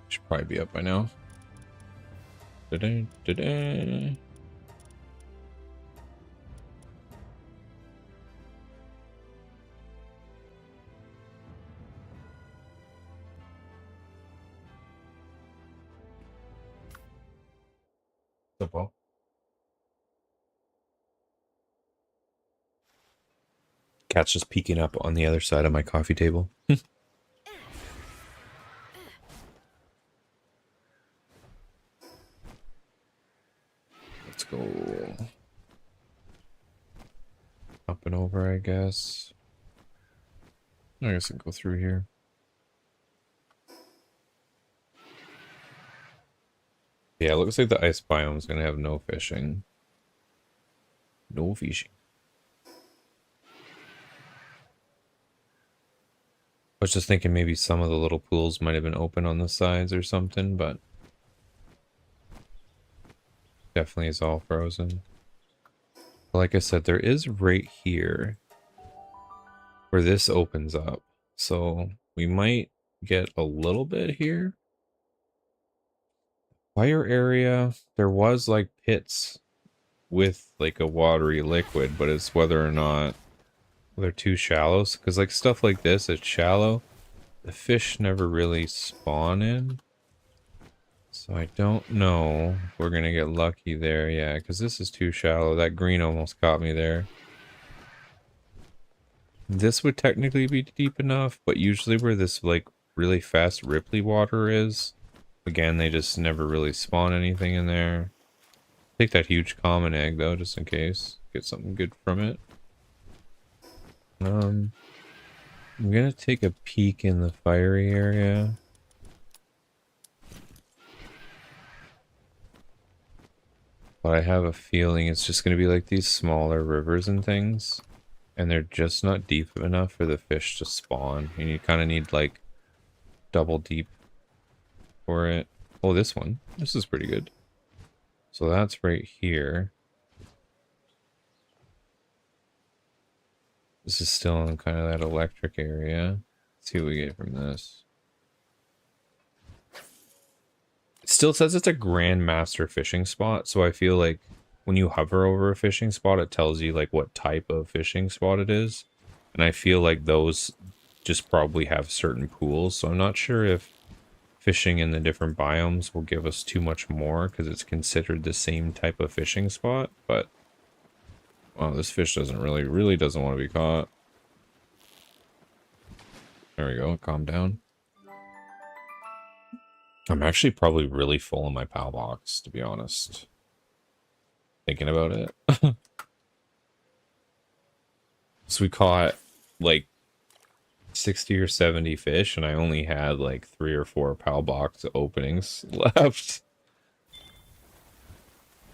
A: Should probably be up by now. Da-da, da-da. Football. Cat's just peeking up on the other side of my coffee table. Let's go. Up and over, I guess. I guess I can go through here. Yeah, it looks like the ice biome is going to have no fishing. No fishing. I was just thinking maybe some of the little pools might have been open on the sides or something, but definitely is all frozen. Like I said, there is right here where this opens up. So we might get a little bit here. Fire area, there was like pits with like a watery liquid, but it's whether or not they're too shallow. Because like stuff like this, it's shallow. The fish never really spawn in. So I don't know if we're going to get lucky there. Yeah, because this is too shallow. That green almost caught me there. This would technically be deep enough, but usually where this like really fast Ripley water is, again, they just never really spawn anything in there. Take that huge common egg though, just in case. Get something good from it. I'm gonna take a peek in the fiery area. But I have a feeling it's just gonna be like these smaller rivers and things. And they're just not deep enough for the fish to spawn. And you kind of need like double deep for it. Oh, this one. This is pretty good. So that's right here. This is still in kind of that electric area. Let's see what we get from this. It still says it's a grandmaster fishing spot, so I feel like when you hover over a fishing spot, it tells you like what type of fishing spot it is. And I feel like those just probably have certain pools, so I'm not sure if fishing in the different biomes will give us too much more because it's considered the same type of fishing spot, but wow, this fish doesn't really doesn't want to be caught. There we go, calm down. I'm actually probably really full in my PAL box, to be honest. Thinking about it. So we caught like 60 or 70 fish, and I only had like 3 or 4 PAL box openings left.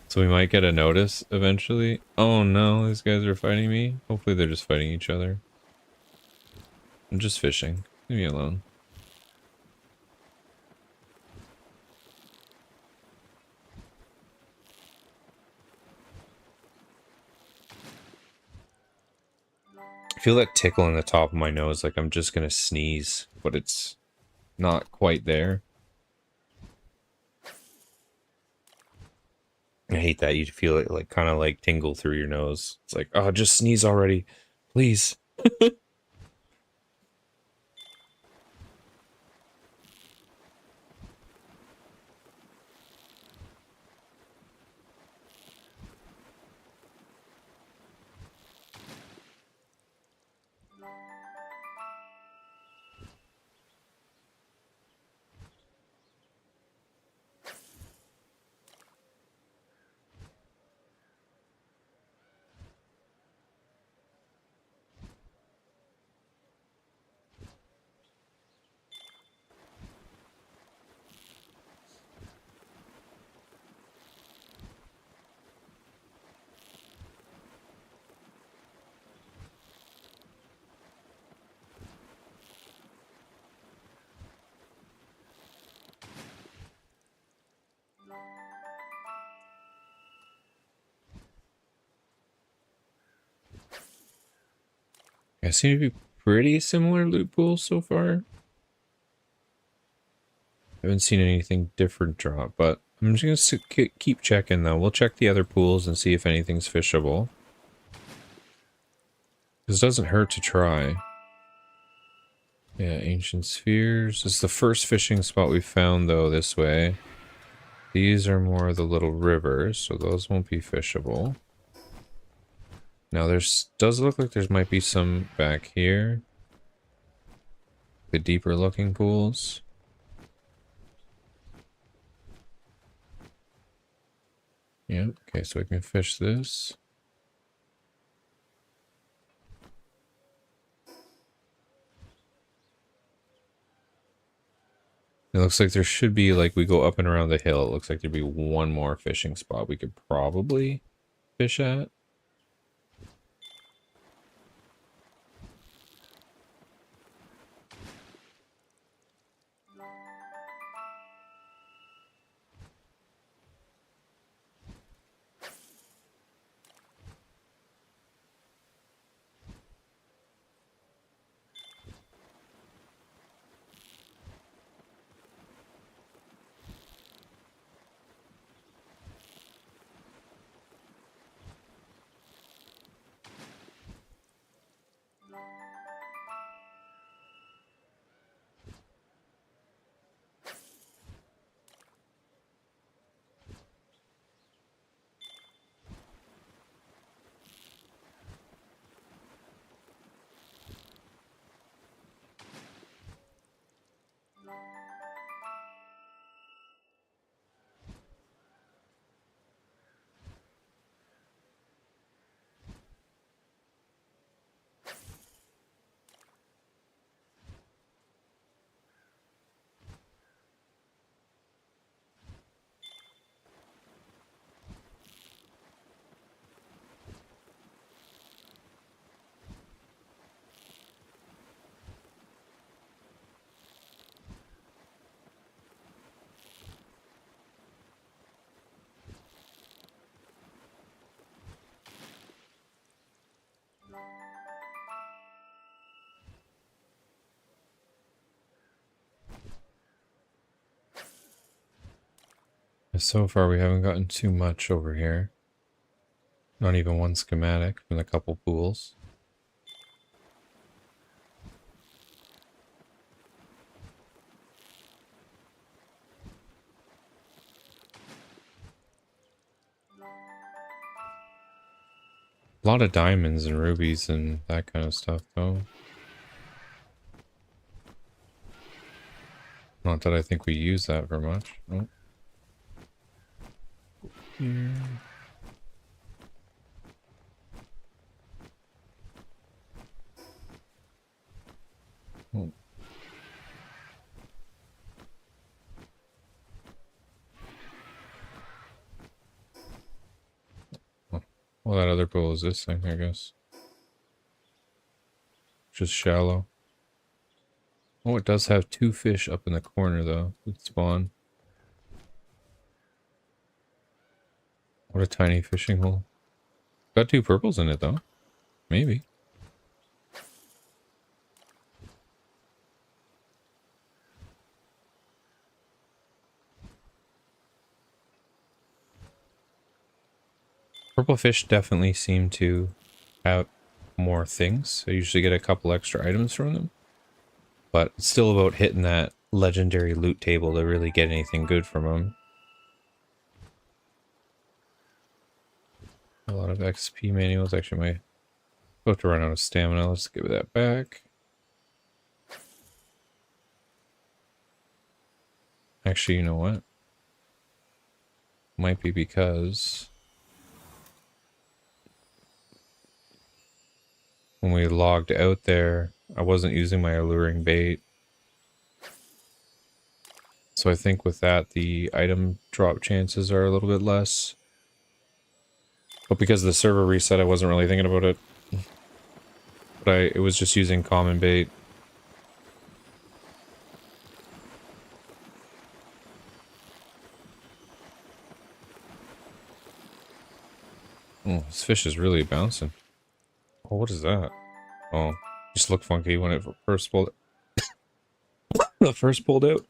A: So we might get a notice eventually. Oh no, these guys are fighting me. Hopefully they're just fighting each other. I'm just fishing. Leave me alone. I feel that tickle in the top of my nose, like I'm just gonna sneeze, but it's not quite there. I hate that. You feel it like kind of like tingle through your nose. It's like, oh, just sneeze already, please. I seem to be pretty similar loot pools so far. I haven't seen anything different drop, but I'm just gonna keep checking though. We'll check the other pools and see if anything's fishable. This doesn't hurt to try. Yeah, ancient spheres. This is the first fishing spot we found though this way. These are more the little rivers, so those won't be fishable. Now does look like there might be some back here. The deeper looking pools. Yeah, okay, so we can fish this. It looks like there should be, like, we go up and around the hill. It looks like there'd be one more fishing spot we could probably fish at. So far, we haven't gotten too much over here. Not even one schematic from the couple pools. A lot of diamonds and rubies and that kind of stuff, though. Not that I think we use that very much. Oh. Here. Oh. Oh. Well, that other pool is this thing, I guess. Just shallow. Oh, it does have two fish up in the corner, though, that spawn. What a tiny fishing hole. Got two purples in it, though. Maybe. Purple fish definitely seem to have more things. I usually get a couple extra items from them. But it's still about hitting that legendary loot table to really get anything good from them. A lot of XP manuals. Actually, my about to run out of stamina. Let's give that back. Actually, you know what? Might be because when we logged out there, I wasn't using my alluring bait. So I think with that, the item drop chances are a little bit less. But because of the server reset, I wasn't really thinking about it. But it was just using common bait. Oh, this fish is really bouncing. Oh, what is that? Oh, Just looked funky when it first pulled. First pulled out.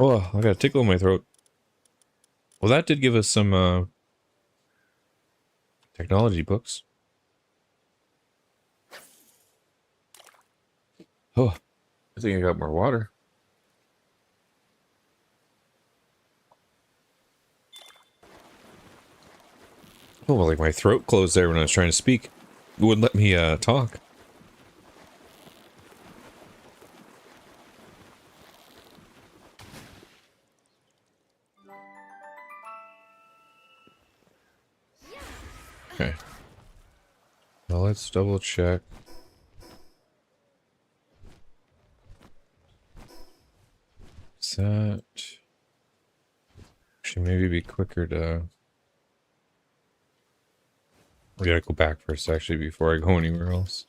A: Oh, I got a tickle in my throat. Well, that did give us some technology books. Oh, I think I got more water. Oh, well, like my throat closed there when I was trying to speak. It wouldn't let me talk. Okay. Well, let's double check. Is that... Actually, maybe be quicker to... I gotta go back first, actually, before I go anywhere else.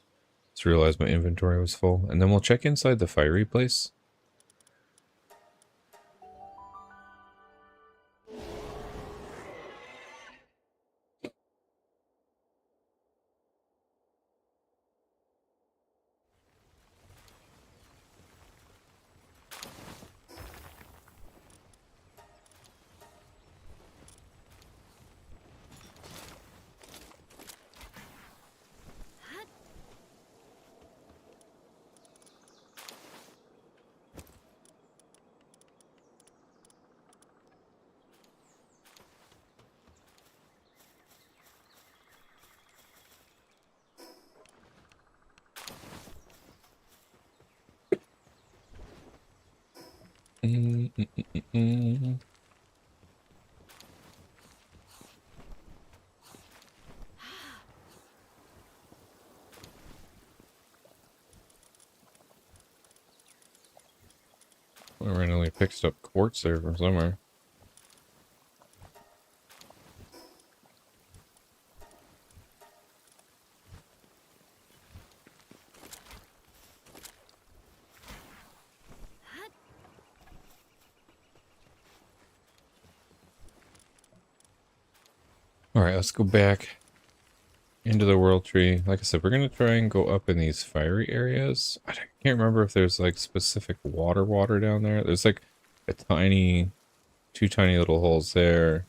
A: Just realized my inventory was full. And then we'll check inside the fiery place. I randomly picked up quartz there from somewhere. Alright, let's go back into the world tree. Like I said, we're going to try and go up in these fiery areas. I can't remember if there's like specific water down there. There's like a two tiny little holes there.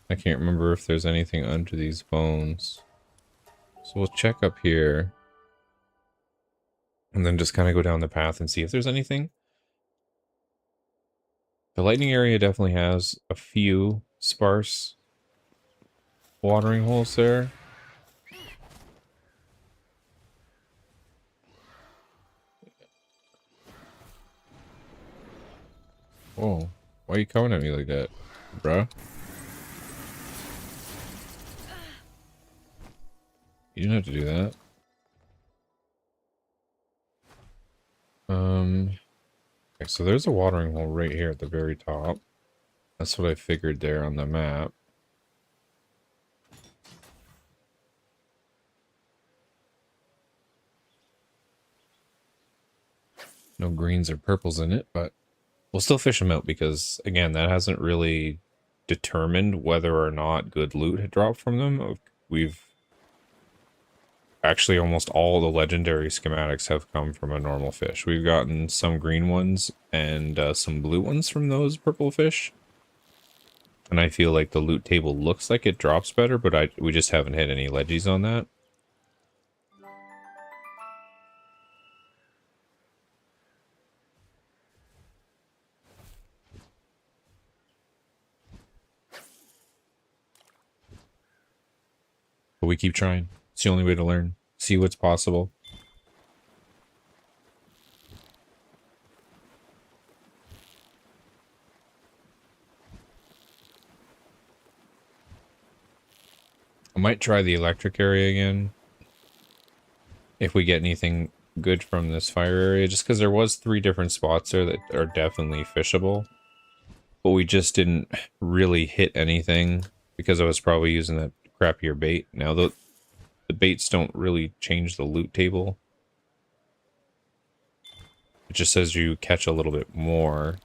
A: I can't remember if there's anything under these bones. So we'll check up here. And then just kind of go down the path and see if there's anything. The lightning area definitely has a few sparse watering holes there. Whoa, why are you coming at me like that, bruh? You didn't have to do that. Okay, so there's a watering hole right here at the very top. That's what I figured there on the map. No greens or purples in it, but we'll still fish them out because, again, that hasn't really determined whether or not good loot had dropped from them. We've... Actually, almost all the legendary schematics have come from a normal fish. We've gotten some green ones and some blue ones from those purple fish. And I feel like the loot table looks like it drops better, but we just haven't hit any leggies on that. But we keep trying. It's the only way to learn. See what's possible. I might try the electric area again. If we get anything good from this fire area. Just because there was 3 different spots there that are definitely fishable. But we just didn't really hit anything. Because I was probably using that crappier bait. Now the baits don't really change the loot table. It just says you catch a little bit more.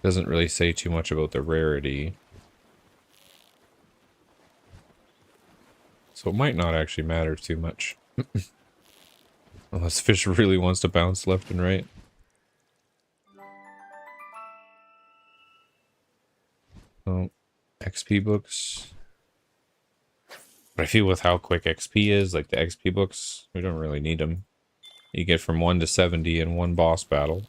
A: Doesn't really say too much about the rarity. So it might not actually matter too much. Unless fish really wants to bounce left and right. Oh, XP books. But I feel with how quick XP is, like the XP books, we don't really need them. You get from 1 to 70 in one boss battle.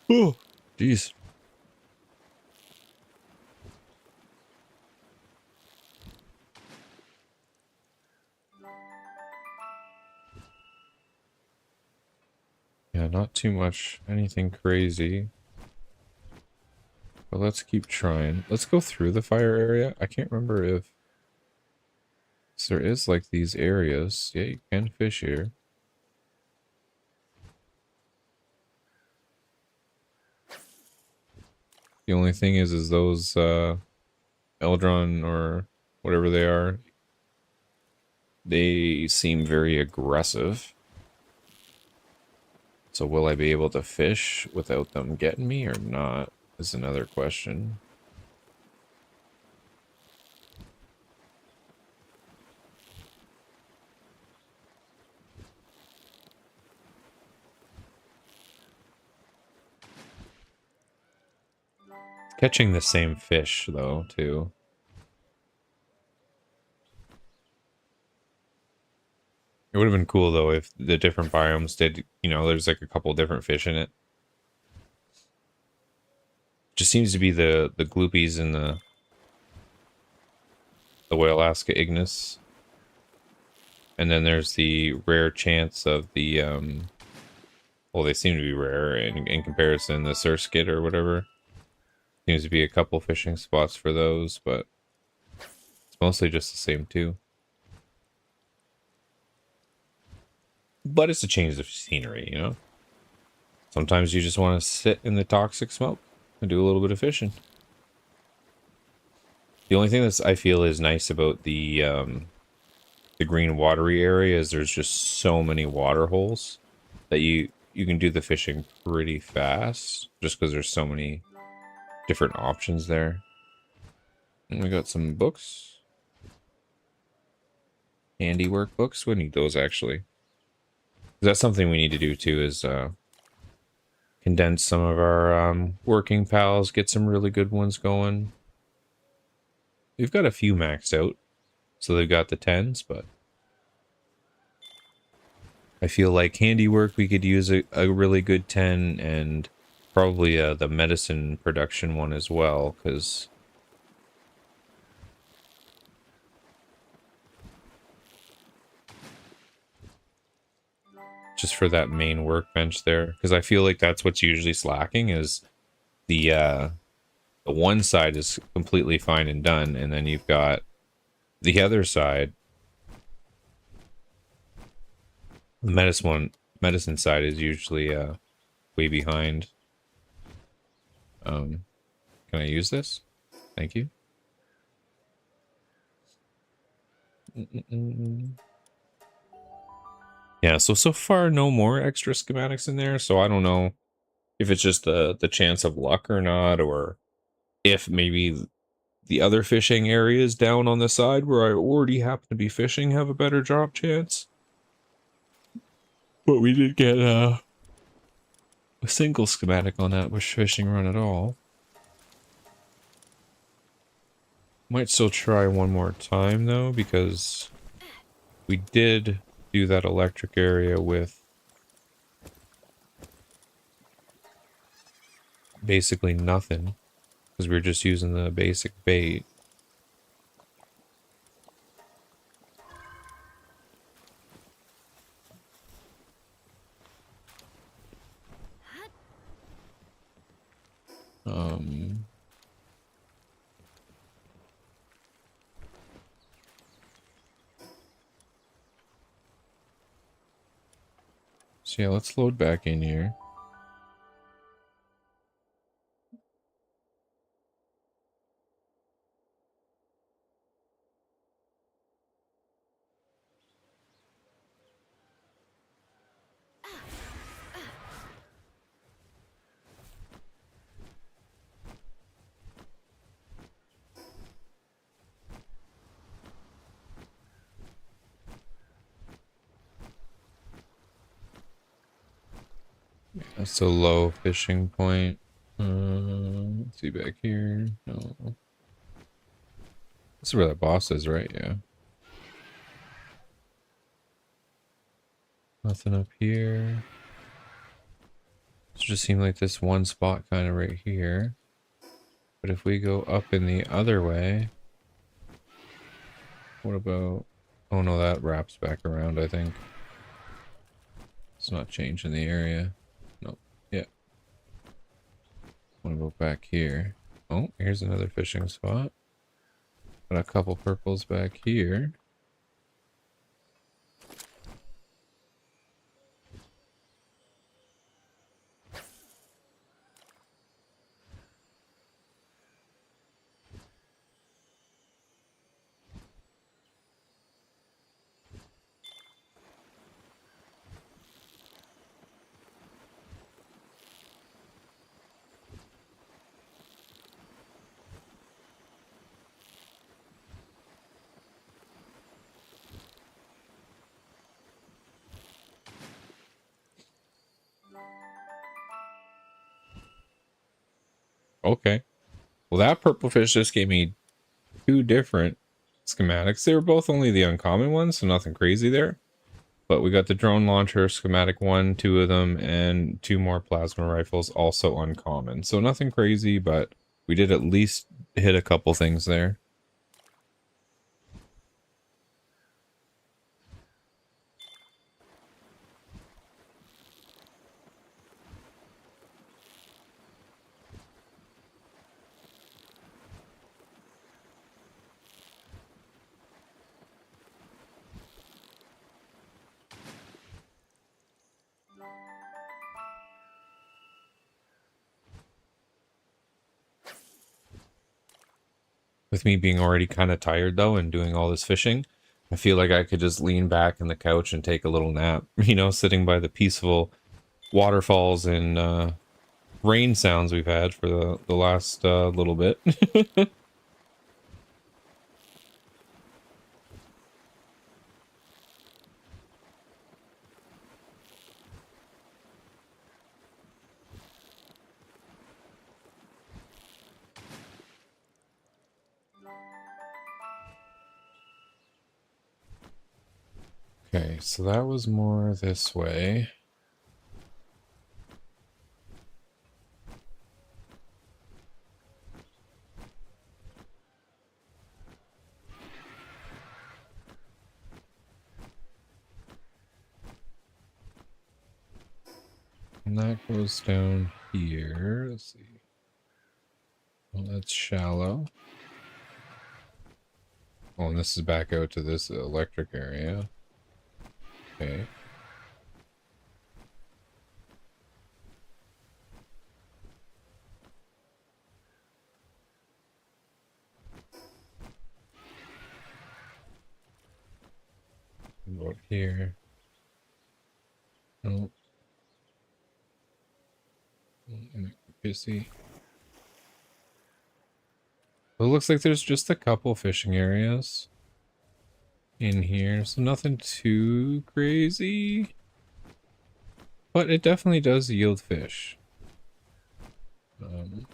A: Oh, jeez. Yeah, not too much. Anything crazy. But let's keep trying. Let's go through the fire area. I can't remember if there is like these areas. Yeah, you can fish here. The only thing is those Eldron or whatever they are, they seem very aggressive. So will I be able to fish without them getting me or not is another question. Catching the same fish though, too. It would have been cool though if the different biomes did, you know, there's like a couple different fish in it. Just seems to be the gloopies and the Whale-Alaska Ignis. And then there's the rare chance of the well, they seem to be rare in comparison, the Surskit or whatever. Seems to be a couple fishing spots for those, but it's mostly just the same too. But it's a change of scenery, you know? Sometimes you just want to sit in the toxic smoke and do a little bit of fishing. The only thing that's I feel is nice about the green watery area is there's just so many water holes that you can do the fishing pretty fast just because there's so many different options there. And we got some books. Handiwork books. We need those actually. That's something we need to do too is condense some of our working pals, get some really good ones going. We've got a few maxed out, so they've got the 10s, but I feel like handiwork we could use a really good 10 and probably the medicine production one as well, because just for that main workbench there, because I feel like that's what's usually slacking is the one side is completely fine and done, and then you've got the other side, the medicine side is usually way behind. Can I use this? Thank you. Yeah, so far no more extra schematics in there, so I don't know if it's just the chance of luck or not, or if maybe the other fishing areas down on the side where I already happen to be fishing have a better drop chance. But we did get a single schematic on that bush fishing run at all. Might still try one more time though, because we did do that electric area with basically nothing, because we were just using the basic bait. So yeah, let's load back in here. That's a low fishing point. Let's see back here. No. This is where the boss is, right? Yeah. Nothing up here. It just seemed like this one spot kind of right here. But if we go up in the other way, what about... Oh no, that wraps back around, I think. It's not changing the area. Nope. Yeah. What about back here? Oh, here's another fishing spot. Got a couple purples back here. Okay. Well, that purple fish just gave me two different schematics. They were both only the uncommon ones, so nothing crazy there. But we got the drone launcher schematic one, two of them, and two more plasma rifles, also uncommon. So nothing crazy, but we did at least hit a couple things there. With me being already kind of tired though and doing all this fishing, I feel like I could just lean back in the couch and take a little nap, you know, sitting by the peaceful waterfalls and rain sounds we've had for the last little bit. Okay, so that was more this way. And that goes down here. Let's see. Well, that's shallow. Oh, and this is back out to this electric area. Okay. About here. Oh. Pissy. Well, it looks like there's just a couple fishing areas in here, so nothing too crazy. But it definitely does yield fish. And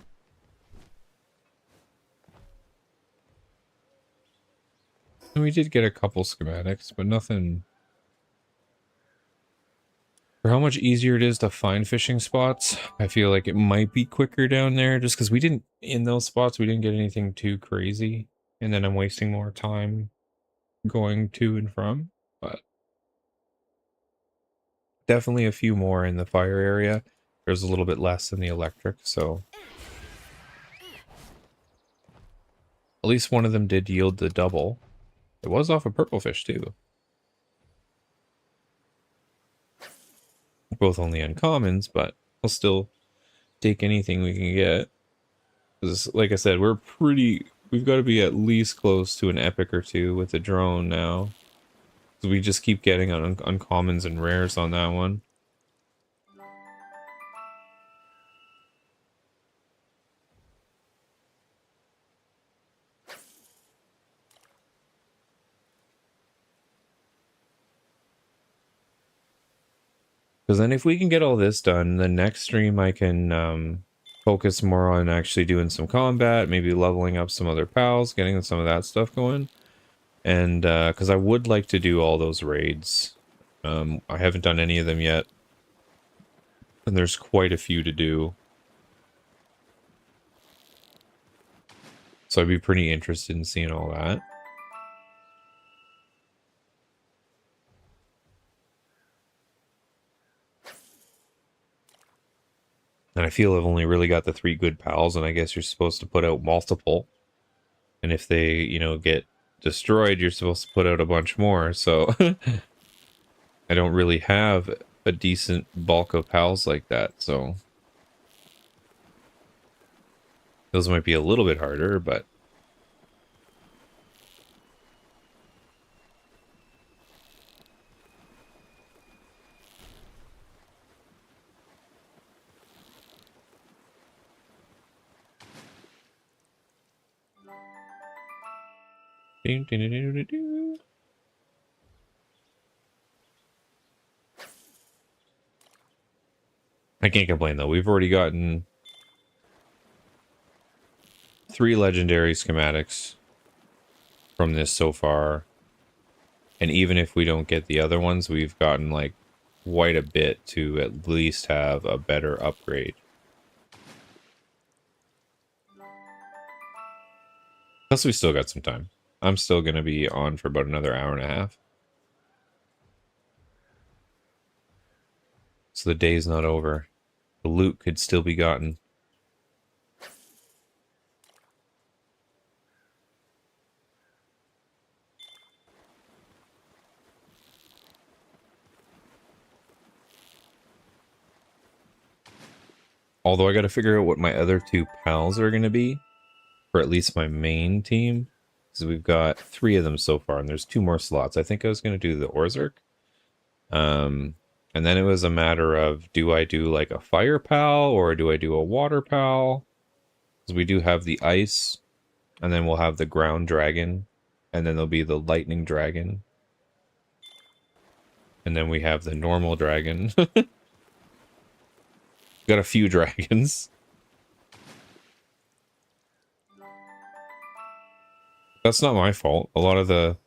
A: we did get a couple schematics, but nothing... For how much easier it is to find fishing spots, I feel like it might be quicker down there, just because we didn't, in those spots, we didn't get anything too crazy. And then I'm wasting more time going to and from. But definitely a few more in the fire area. There's a little bit less in the electric, so... At least one of them did yield the double. It was off a purple fish, too. both only uncommons, but we'll still take anything we can get. Because, like I said, we've got to be at least close to an epic or two with the drone now. So we just keep getting uncommons and rares on that one. Because then if we can get all this done, the next stream I can focus more on actually doing some combat, maybe leveling up some other pals, getting some of that stuff going. And because I would like to do all those raids. I haven't done any of them yet. And there's quite a few to do. So I'd be pretty interested in seeing all that. And I feel I've only really got the 3 good pals, and I guess you're supposed to put out multiple. And if they, you know, get destroyed, you're supposed to put out a bunch more. So I don't really have a decent bulk of pals like that, so those might be a little bit harder, but I can't complain though. We've already gotten 3 legendary schematics from this so far. And even if we don't get the other ones, we've gotten like quite a bit to at least have a better upgrade. Plus we still got some time. I'm still going to be on for about another hour and a half. So the day's not over. The loot could still be gotten. Although I got to figure out what my other 2 pals are going to be for at least my main team. So we've got 3 of them so far, and there's 2 more slots. I think I was going to do the Orzerk. And then it was a matter of, do I do like a fire pal or do I do a water pal? Because we do have the ice, and then we'll have the ground dragon, and then there'll be the lightning dragon. And then we have the normal dragon. Got a few dragons. That's not my fault. A lot of the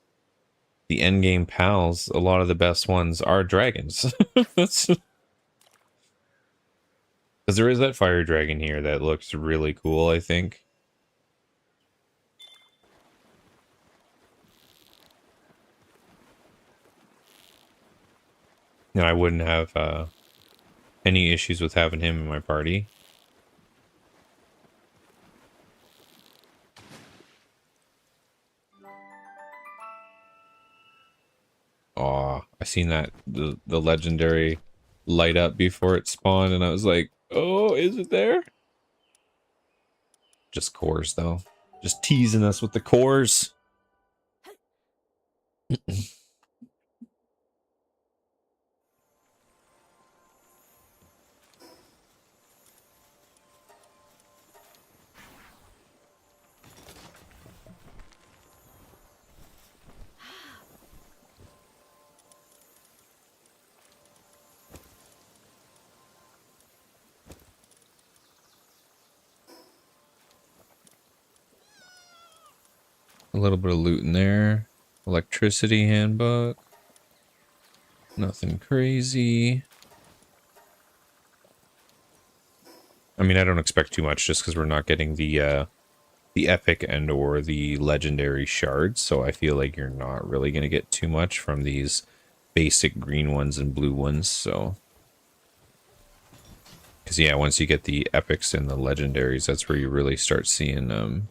A: endgame pals, a lot of the best ones are dragons. Because there is that fire dragon here that looks really cool, I think. And I wouldn't have any issues with having him in my party. Aw, I seen that the legendary light up before it spawned, and I was like, oh, is it there? Just cores, though. Just teasing us with the cores. A little bit of loot in there. Electricity handbook. Nothing crazy. I mean, I don't expect too much just because we're not getting the epic and or the legendary shards, so I feel like you're not really going to get too much from these basic green ones and blue ones, so... Because, yeah, once you get the epics and the legendaries, that's where you really start seeing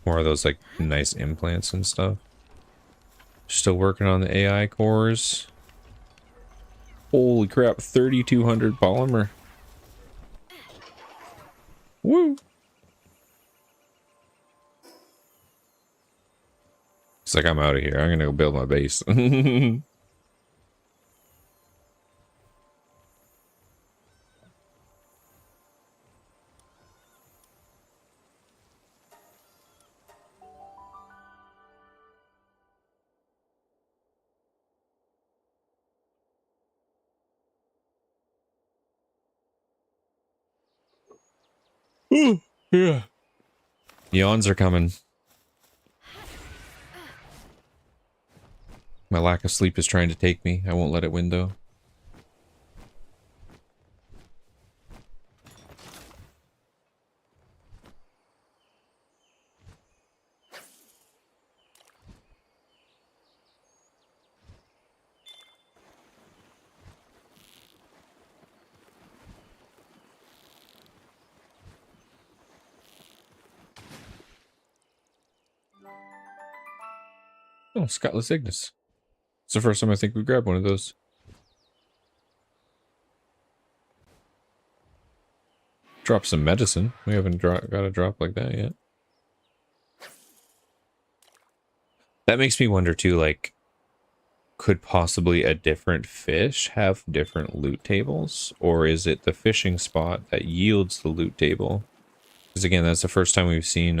A: more of those, like, nice implants and stuff. Still working on the AI cores. Holy crap, 3,200 polymer. Woo! It's like, I'm out of here. I'm gonna go build my base. Ooh, yeah. Yawns are coming. My lack of sleep is trying to take me. I won't let it win, though. Oh, Scotless Ignis. It's the first time I think we grabbed one of those. Drop some medicine. We haven't got a drop like that yet. That makes me wonder too, like, could possibly a different fish have different loot tables? Or is it the fishing spot that yields the loot table? Because again, that's the first time we've seen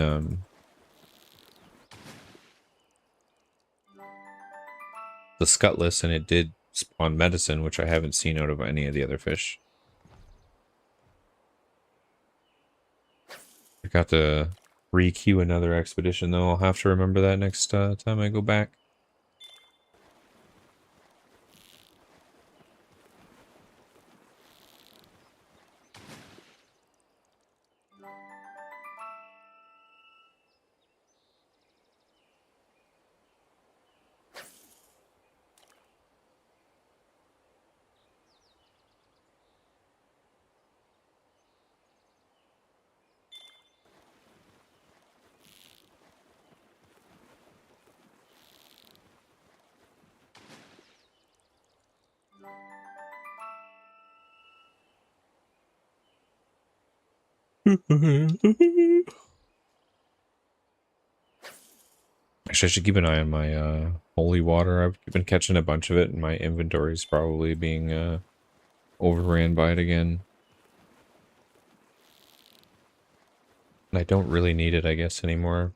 A: the Scutless, and it did spawn medicine, which I haven't seen out of any of the other fish. I got to re-queue another expedition, though. I'll have to remember that next time I go back. Actually, I should keep an eye on my holy water. I've been catching a bunch of it, and my inventory is probably being overran by it again. And I don't really need it, I guess, anymore.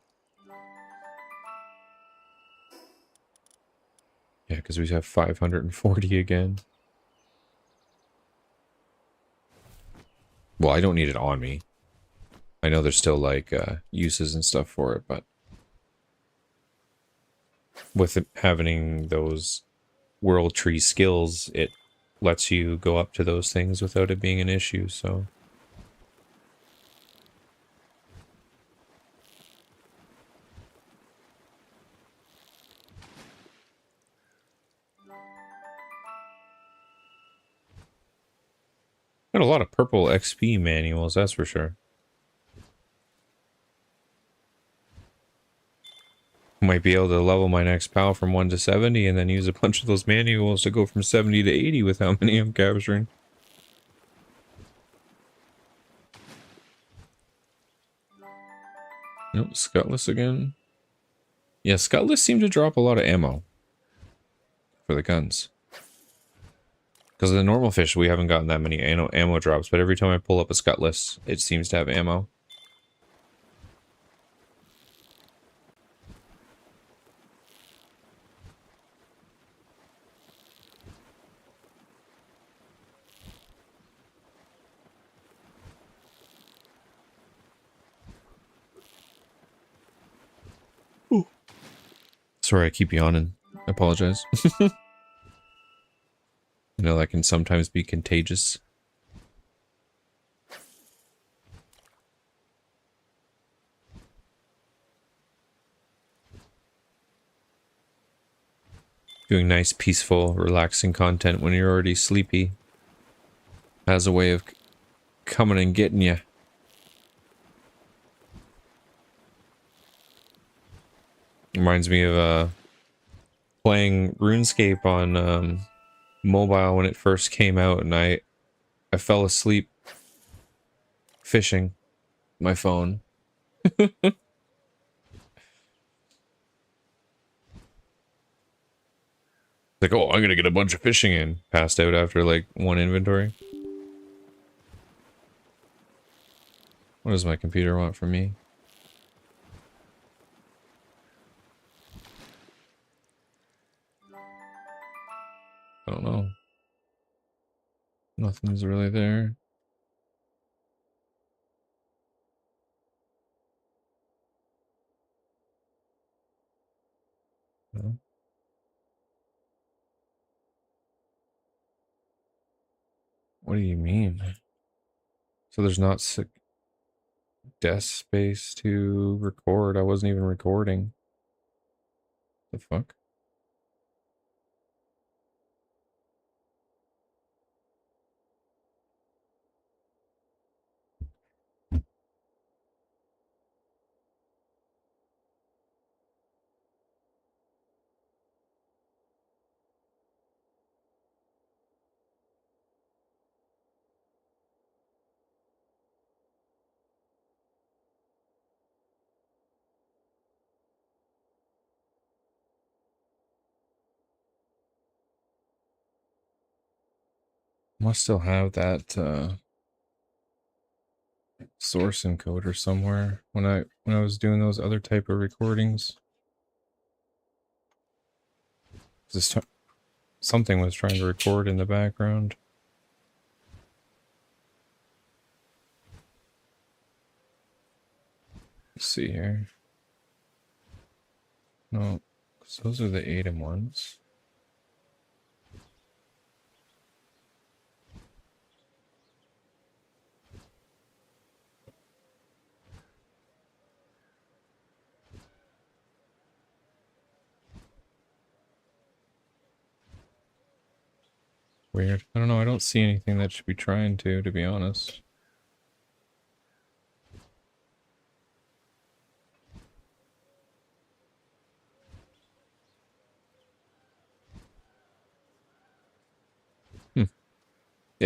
A: Yeah, because we have 540 again. Well, I don't need it on me. I know there's still, like, uses and stuff for it, but with it having those world tree skills, it lets you go up to those things without it being an issue, so... Got a lot of purple XP manuals, that's for sure. Might be able to level my next pal from 1 to 70 and then use a bunch of those manuals to go from 70 to 80 with how many I'm capturing. Nope, Scutless again. Yeah, Scutless seem to drop a lot of ammo for the guns. Because of the normal fish, we haven't gotten that many ammo drops, but every time I pull up a Scutless, it seems to have ammo. Ooh. Sorry, I keep yawning. I apologize. I know that can sometimes be contagious. Doing nice, peaceful, relaxing content when you're already sleepy has a way of coming and getting you. Reminds me of playing RuneScape on mobile when it first came out, and I fell asleep fishing my phone. Like, oh, I'm gonna get a bunch of fishing in. Passed out after like one inventory. What does my computer want from me? I don't know. Nothing's really there. No. What do you mean? So there's not desk space to record. I wasn't even recording. The fuck? Must still have that source encoder somewhere when I was doing those other type of recordings. This something was trying to record in the background. Let's see here. No, because those are the ATEM ones. Weird. I don't know. I don't see anything that should be trying to be honest. Yeah,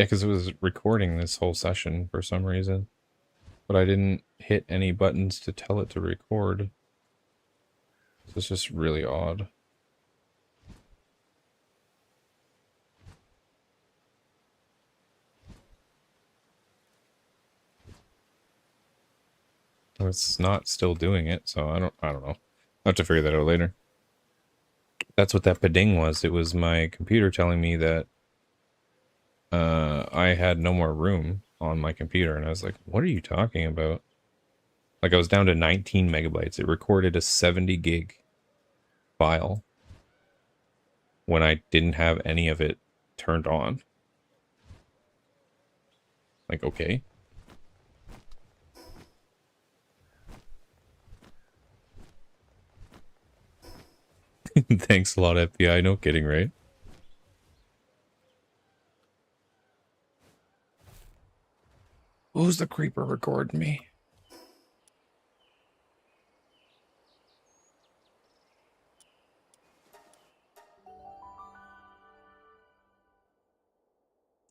A: because it was recording this whole session for some reason. But I didn't hit any buttons to tell it to record. So it's just really odd. Or it's not still doing it, so I don't know. I'll have to figure that out later. That's what that pading was. It was my computer telling me that I had no more room on my computer, and I was like, what are you talking about? Like, I was down to 19 megabytes. It recorded a 70 gig file when I didn't have any of it turned on. Like, okay. Thanks a lot, FBI. No kidding, right? Who's the creeper recording me?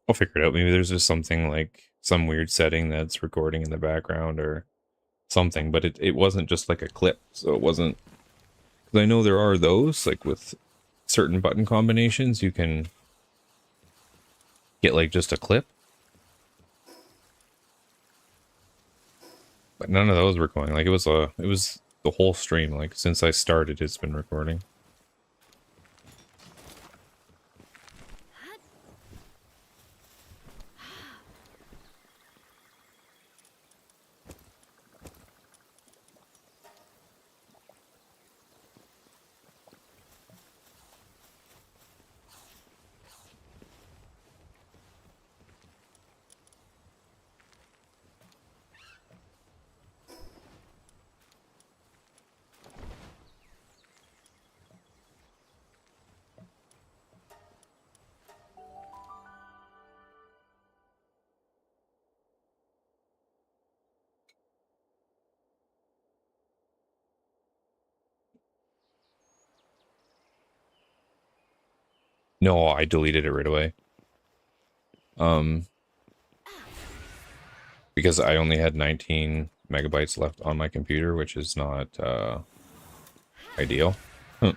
A: I'll figure it out. Maybe there's just something like some weird setting that's recording in the background or something, but it wasn't just like a clip. So it wasn't, because I know there are those, like with certain button combinations, you can get like just a clip. But none of those were going. Like it was the whole stream. Like since I started, it's been recording. No, I deleted it right away. Because I only had 19 megabytes left on my computer, which is not ideal. A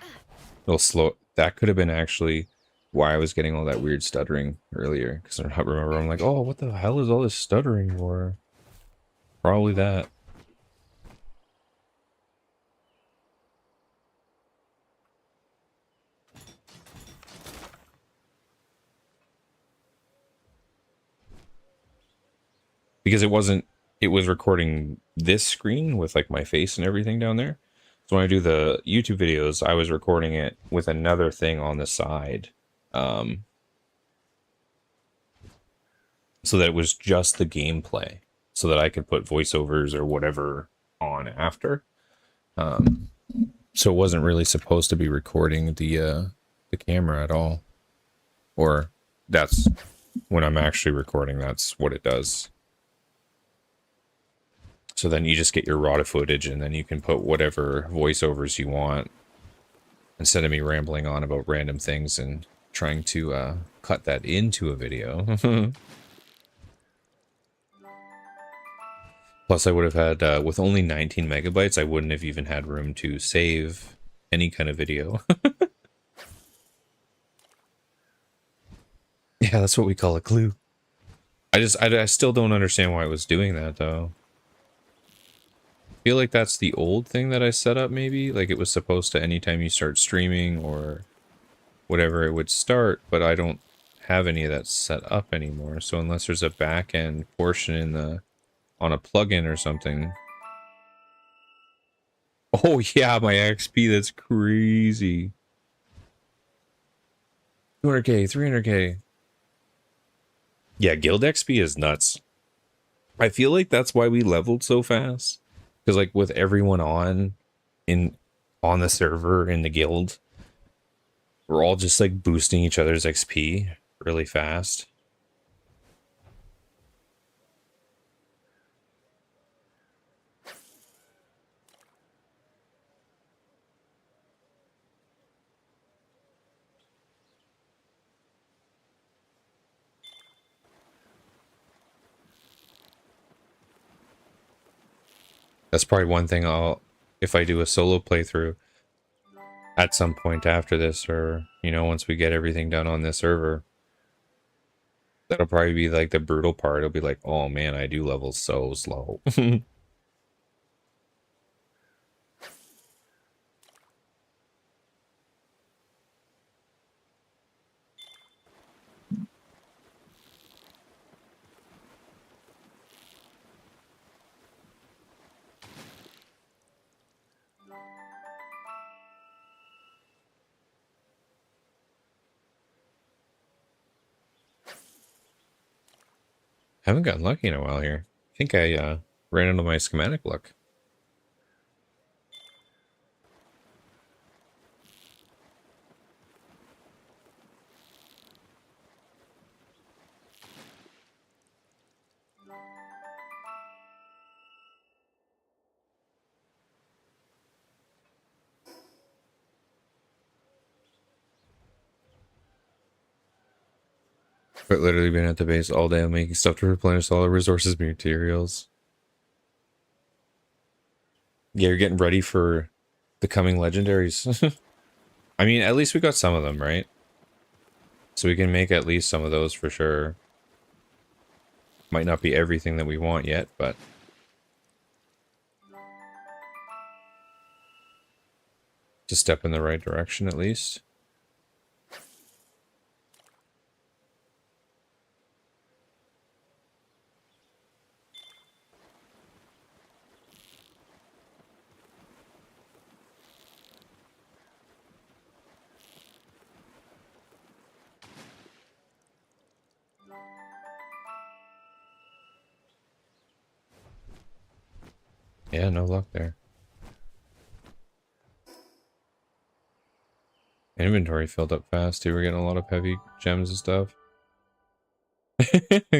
A: little slow. That could have been actually why I was getting all that weird stuttering earlier. Because I remember I'm like, oh, what the hell is all this stuttering for? Probably that. Because it was recording this screen with like my face and everything down there. So when I do the YouTube videos, I was recording it with another thing on the side. So that it was just the gameplay, so that I could put voiceovers or whatever on after. So it wasn't really supposed to be recording the camera at all. Or that's when I'm actually recording, that's what it does. So then you just get your raw footage and then you can put whatever voiceovers you want instead of me rambling on about random things and trying to cut that into a video. Plus, I would have had, with only 19 megabytes, I wouldn't have even had room to save any kind of video. Yeah, that's what we call a clue. I still don't understand why it was doing that, though. I feel like that's the old thing that I set up, maybe? Like it was supposed to, anytime you start streaming or whatever, it would start, but I don't have any of that set up anymore. So unless there's a back-end portion in the on a plugin or something. Oh yeah, my XP, that's crazy. 200k, 300k. Yeah, guild XP is nuts. I feel like that's why we leveled so fast. Because like with everyone on the server in the guild, we're all just like boosting each other's XP really fast. That's probably one thing if I do a solo playthrough at some point after this, or, you know, once we get everything done on this server, that'll probably be like the brutal part. It'll be like, oh man, I do level so slow. Haven't gotten lucky in a while here. I think I ran into my schematic luck. But literally been at the base all day making stuff to replenish all the resources and materials. Yeah, you're getting ready for the coming legendaries. I mean, at least we got some of them, right? So we can make at least some of those for sure. Might not be everything that we want yet, but to step in the right direction at least. Yeah, no luck there. Inventory filled up fast too. We're getting a lot of heavy gems and stuff.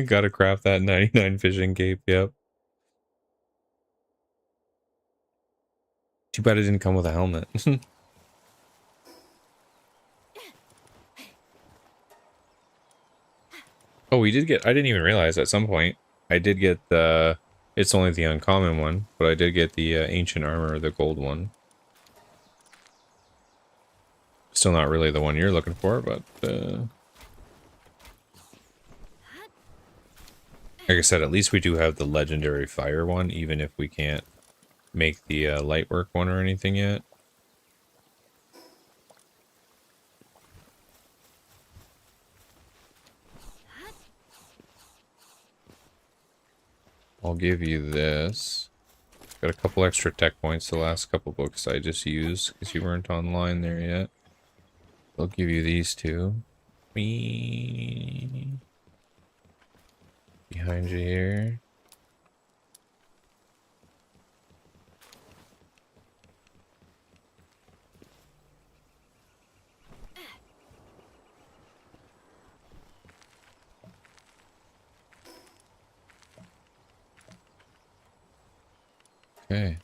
A: Gotta craft that 99 fishing cape, yep. Too bad it didn't come with a helmet. Oh, we did get, I didn't even realize at some point, I did get the, it's only the uncommon one, but I did get the ancient armor, the gold one. Still not really the one you're looking for, but like I said, at least we do have the legendary fire one, even if we can't make the light work one or anything yet. I'll give you this. Got a couple extra tech points the last couple books I just used because you weren't online there yet. I'll give you these two. Me behind you here. Okay.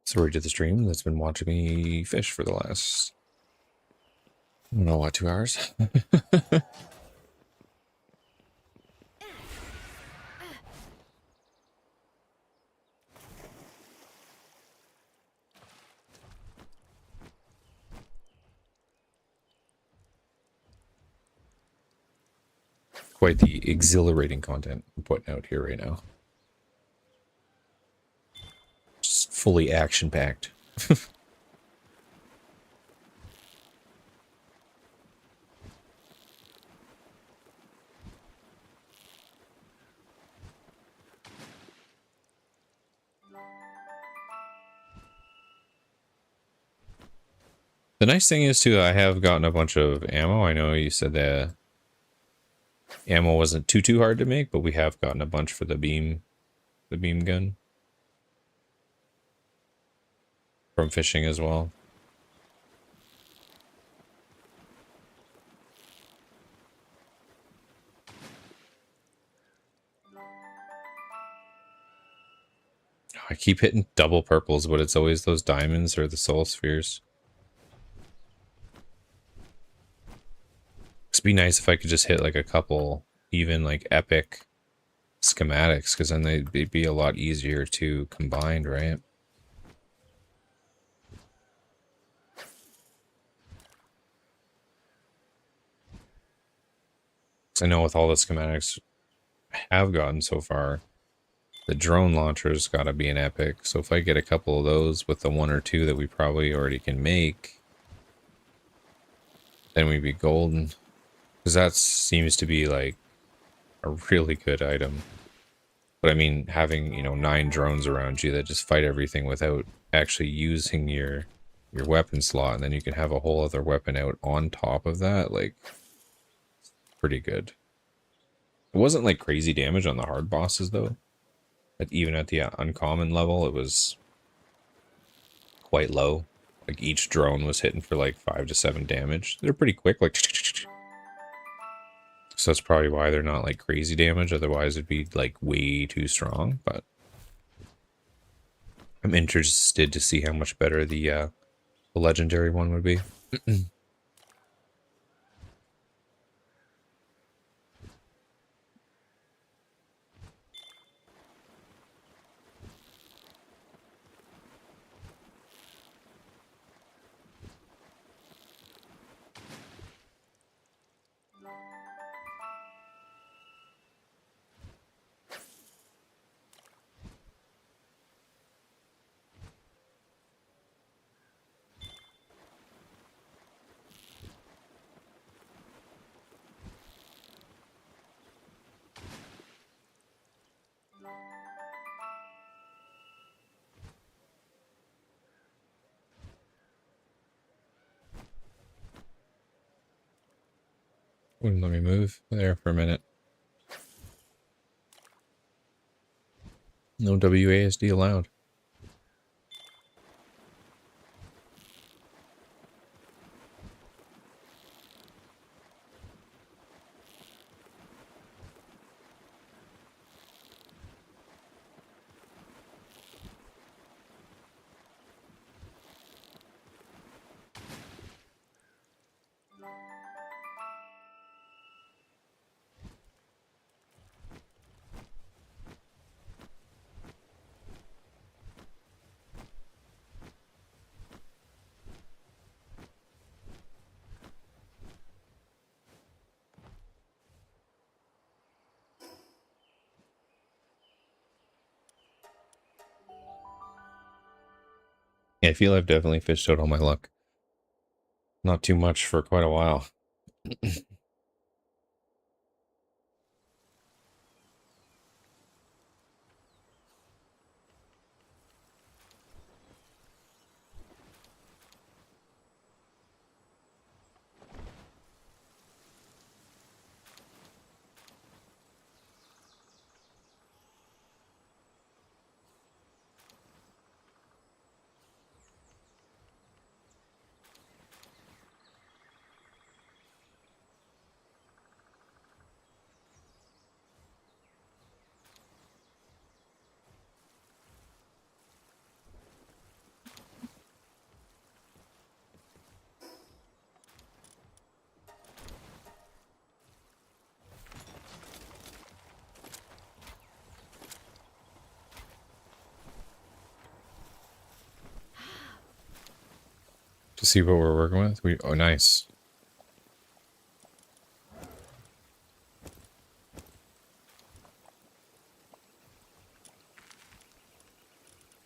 A: Sorry to the stream that's been watching me fish for the last, I don't know what, 2 hours? Quite the exhilarating content I'm putting out here right now. Just fully action-packed. The nice thing is, too, I have gotten a bunch of ammo. I know you said that ammo wasn't too hard to make, but we have gotten a bunch for the beam gun. From fishing as well. I keep hitting double purples, but it's always those diamonds or the soul spheres. It'd be nice if I could just hit like a couple, even like epic schematics, because then they'd be a lot easier to combine, right? Because I know with all the schematics I have gotten so far, the drone launcher's got to be an epic. So if I get a couple of those with the 1 or 2 that we probably already can make, then we'd be golden. Because that seems to be like a really good item. But I mean, having, 9 drones around you that just fight everything without actually using your weapon slot, and then you can have a whole other weapon out on top of that, like, pretty good. It wasn't like crazy damage on the hard bosses though. But even at the uncommon level, it was quite low. Like each drone was hitting for like 5 to 7 damage. They're pretty quick, like so that's probably why they're not like crazy damage. Otherwise it'd be like way too strong, but I'm interested to see how much better the legendary one would be. Wouldn't let me move there for a minute. No WASD allowed. Yeah, I feel I've definitely fished out all my luck. Not too much for quite a while. To see what we're working with. Oh, nice.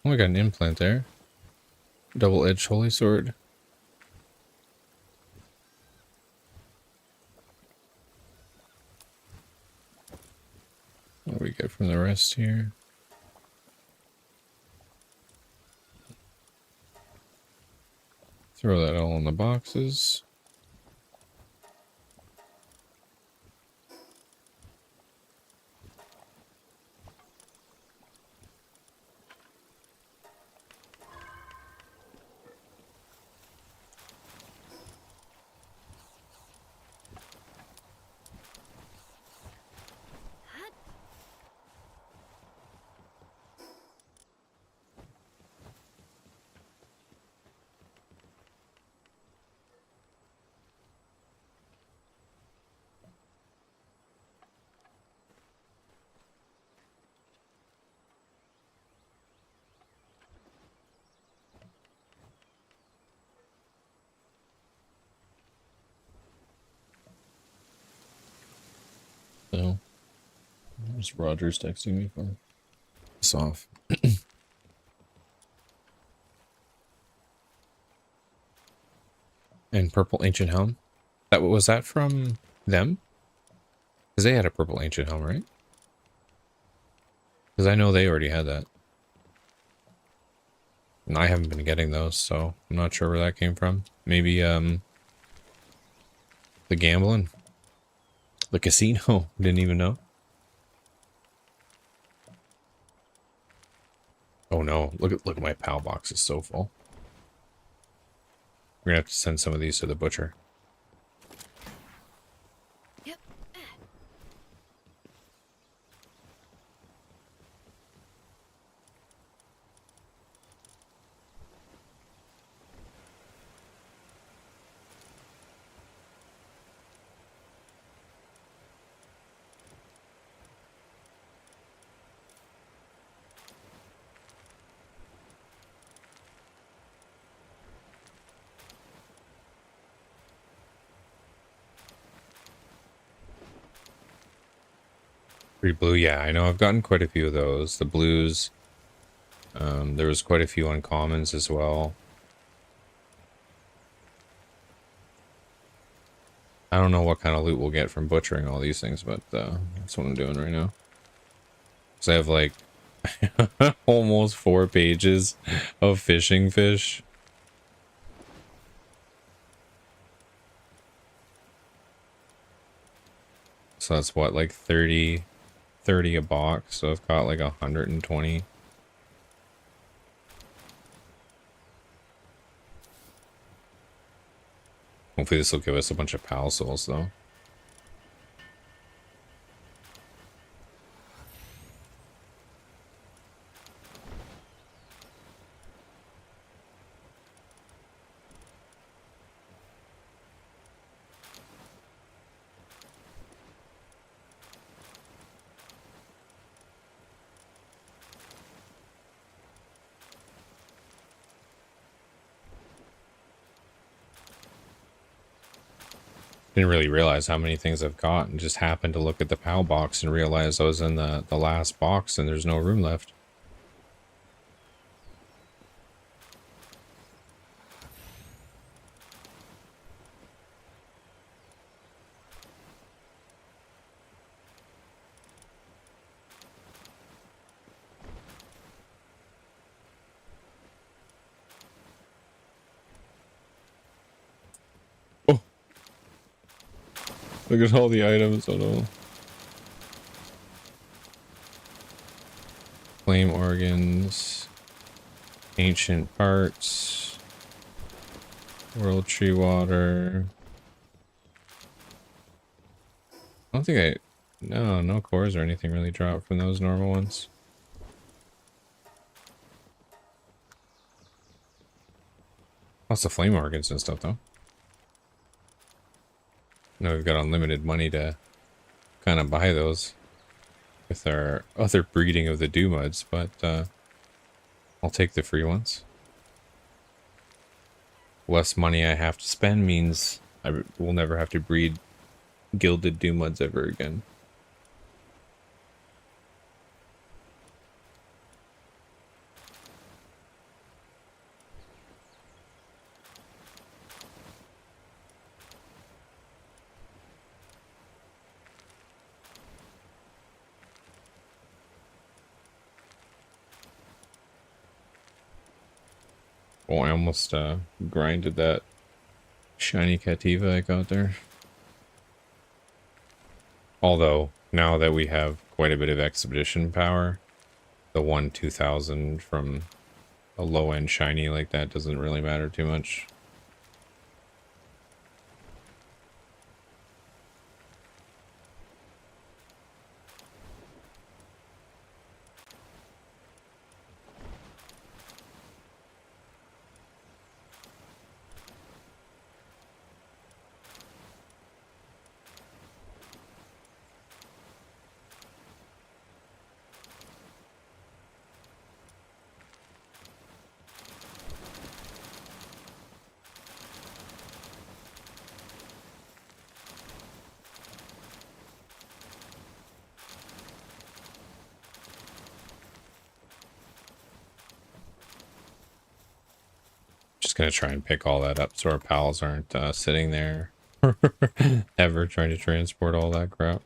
A: Oh, we got an implant there. Double-edged holy sword. What do we get from the rest here? Throw that all in the boxes. So, there's Rogers texting me for this off. And purple ancient helm. That was that from them? Because they had a purple ancient helm, right? Because I know they already had that. And I haven't been getting those, so I'm not sure where that came from. Maybe the gambling. The casino. Didn't even know. Oh no, look at my PAL box, is so full. We're gonna have to send some of these to the butcher.
B: Yep.
A: Free blue, yeah, I know I've gotten quite a few of those. The blues, there was quite a few uncommons as well. I don't know what kind of loot we'll get from butchering all these things, but that's what I'm doing right now. Because I have like almost 4 pages of fishing fish. So that's what, like 30 a box. So I've got like 120. Hopefully this will give us a bunch of PAL souls though. Didn't really realize how many things I've got, and just happened to look at the PAL box and realize I was in the last box and there's no room left. Look at all the items. Oh no. Flame organs. Ancient parts. World tree water. I don't think I... No cores or anything really dropped from those normal ones. Lots of flame organs and stuff though. Now we've got unlimited money to kind of buy those with our other breeding of the Doomuds, but I'll take the free ones. Less money I have to spend means I will never have to breed gilded Doomuds ever again. Oh, I almost grinded that shiny Cativa I got there. Although, now that we have quite a bit of expedition power, the 1-2000 from a low-end shiny like that doesn't really matter too much. Just gonna try and pick all that up so our pals aren't sitting there ever trying to transport all that crap.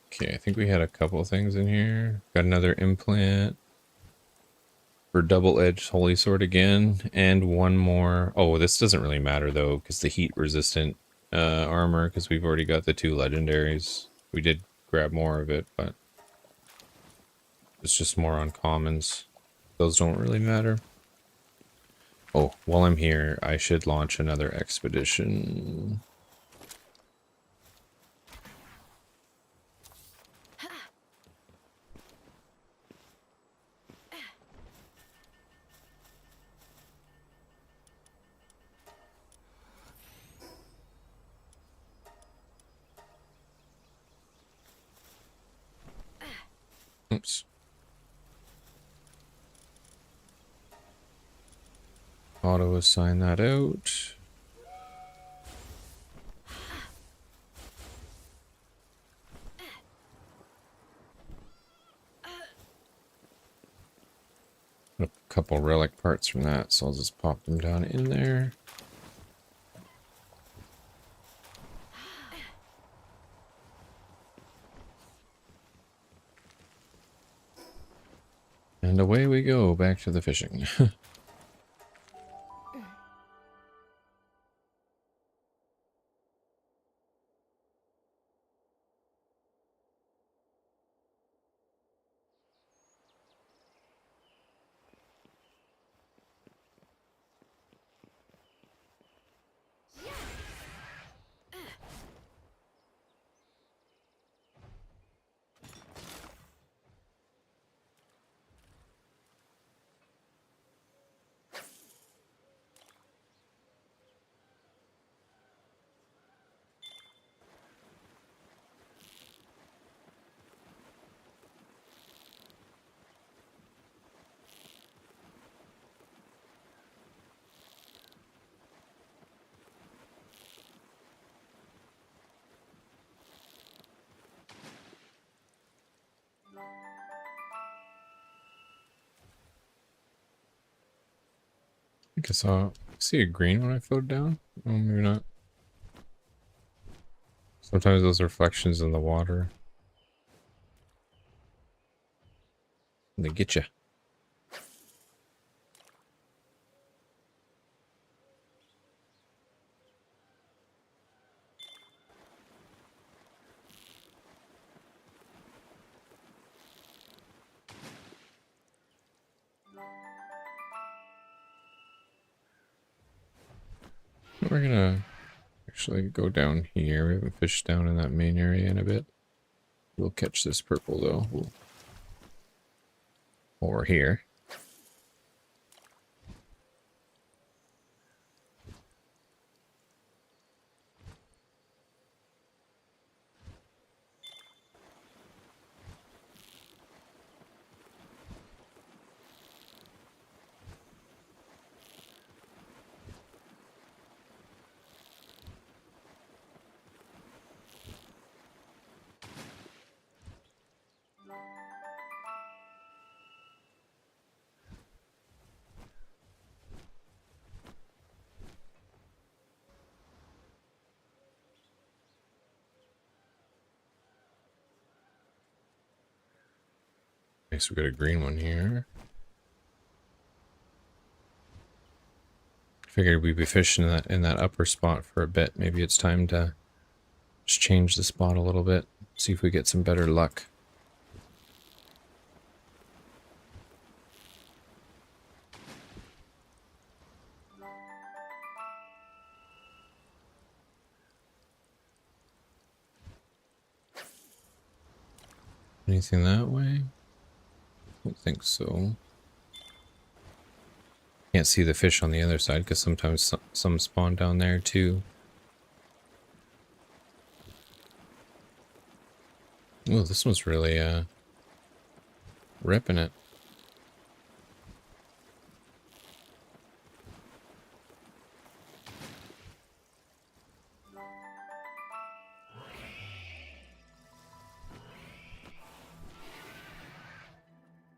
A: Okay, I think we had a couple of things in here. Got another implant for double-edged holy sword again, and one more. Oh, this doesn't really matter though, because the heat resistant armor, because we've already got the 2 legendaries. We did grab more of it, but it's just more uncommons. Those don't really matter. Oh, while I'm here, I should launch another expedition. Oops. Auto assign that out. A couple relic parts from that, so I'll just pop them down in there. And away we go, back to the fishing. I think I see a green when I float down. Oh, maybe not. Sometimes those reflections in the water, they get you. We're gonna actually go down here. We haven't fished down in that main area in a bit. We'll catch this purple though. While we're here. Okay, so we got a green one here. Figured we'd be fishing in that upper spot for a bit. Maybe it's time to just change the spot a little bit. See if we get some better luck. Anything that way? Don't think so. Can't see the fish on the other side because sometimes some spawn down there too. Oh, this one's really ripping it.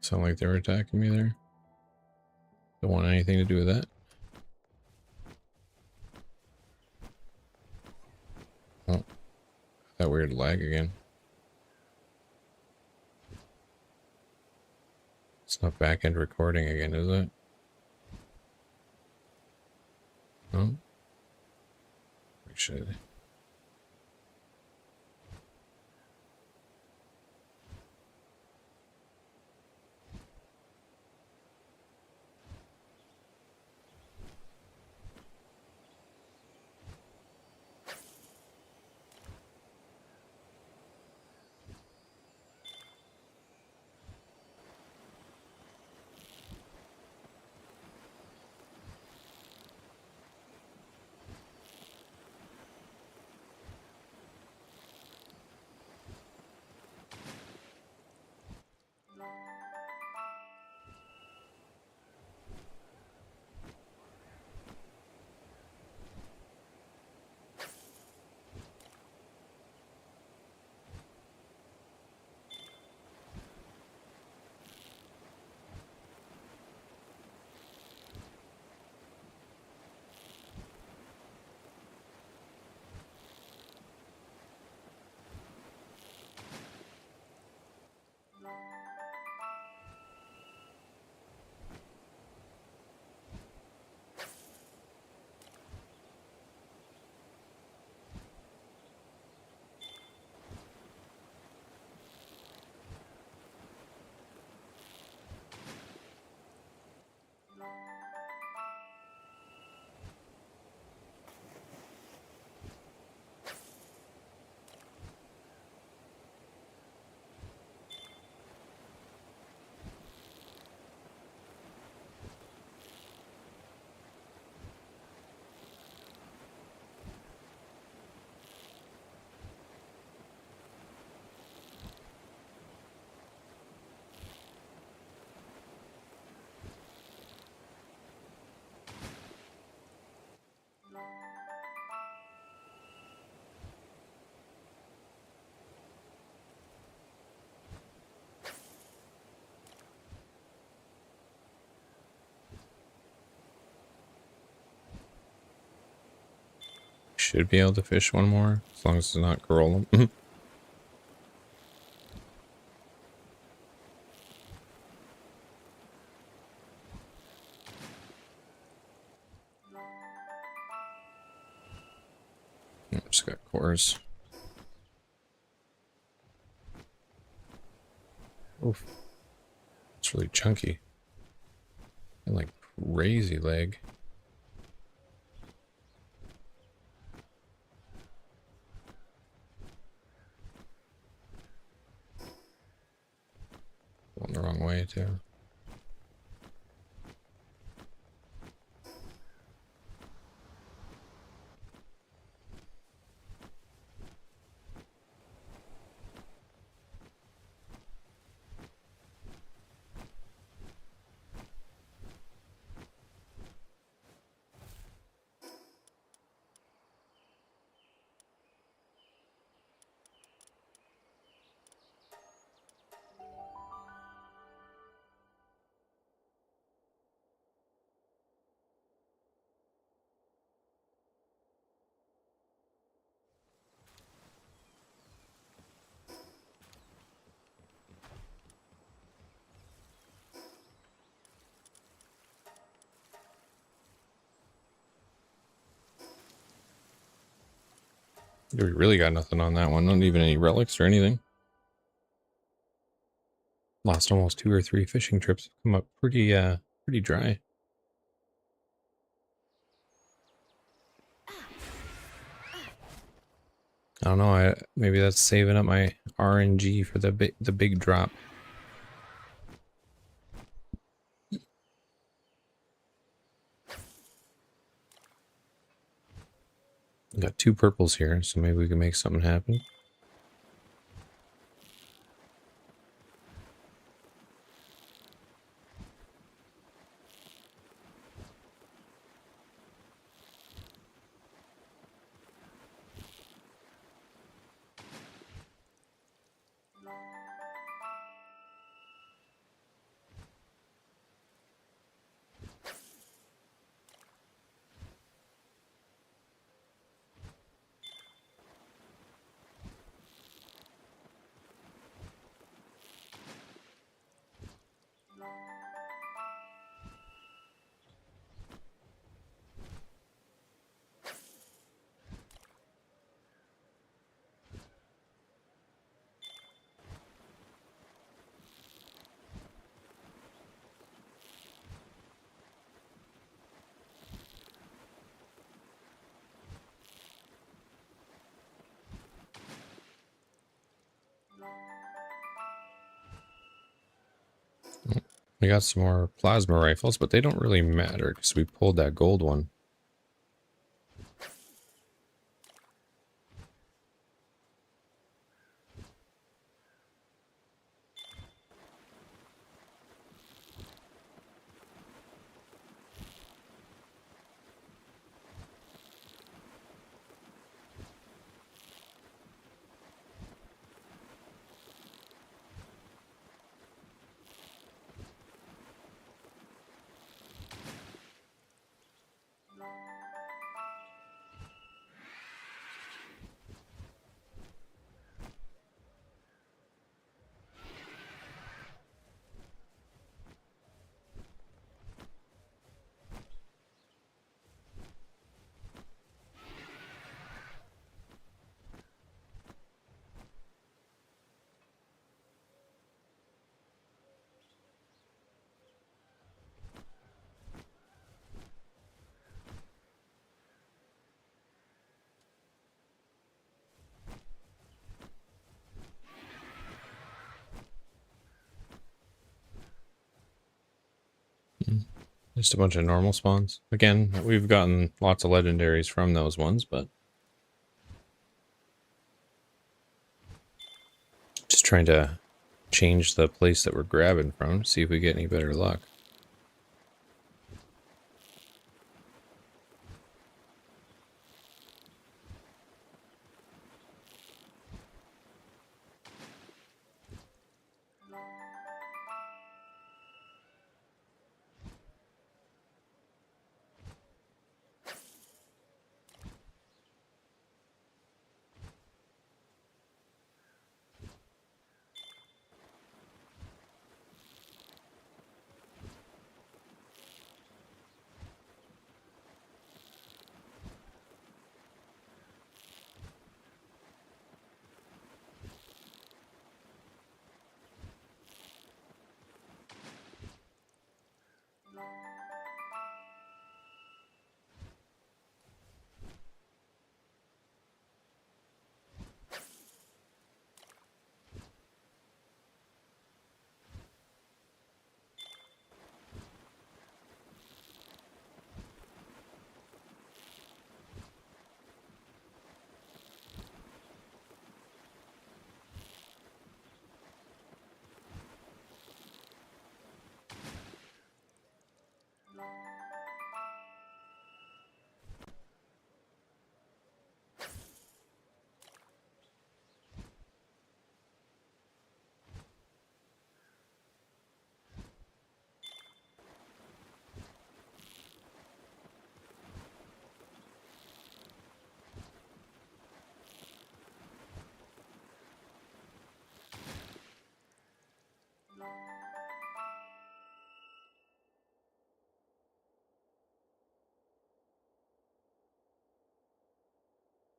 A: Sound like they were attacking me there. Don't want anything to do with that. Oh, that weird lag again. It's not back end recording again, is it? Oh, we should. Should be able to fish one more, as long as it's not Corolla. Just got cores. Oof. It's really chunky. And like crazy leg. the wrong way too. We really got nothing on that one. Not even any relics or anything. Lost almost 2 or 3 fishing trips. Come up pretty dry. I don't know. Maybe that's saving up my RNG for the big drop. Got 2 purples here, so maybe we can make something happen. We got some more plasma rifles, but they don't really matter because we pulled that gold one. Just a bunch of normal spawns. Again, we've gotten lots of legendaries from those ones, but just trying to change the place that we're grabbing from, see if we get any better luck.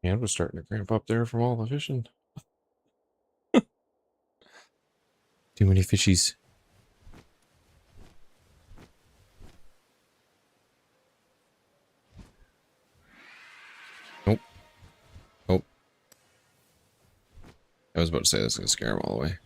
A: And was starting to cramp up there from all the fishing. Too many fishies. Nope. Nope. I was about to say that's gonna scare him all the way.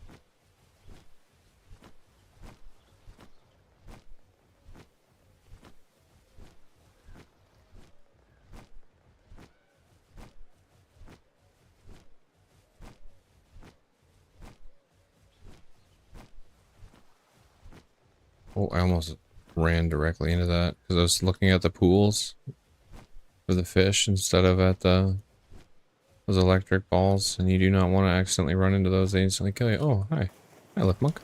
A: Oh, I almost ran directly into that because I was looking at the pools for the fish instead of at those electric balls, and you do not want to accidentally run into those. They instantly kill you. Oh, hi. Hi, Lip Monk.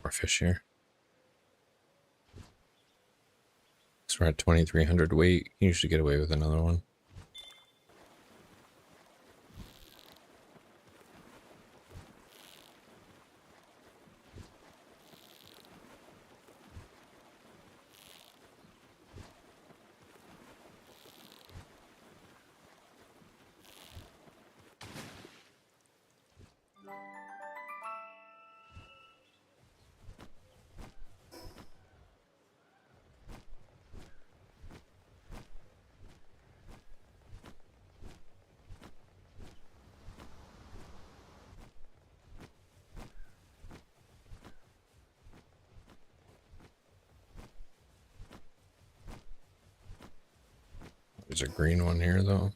A: More fish here. So we're at 2,300 weight. You should get away with another one. There's a green one here, though.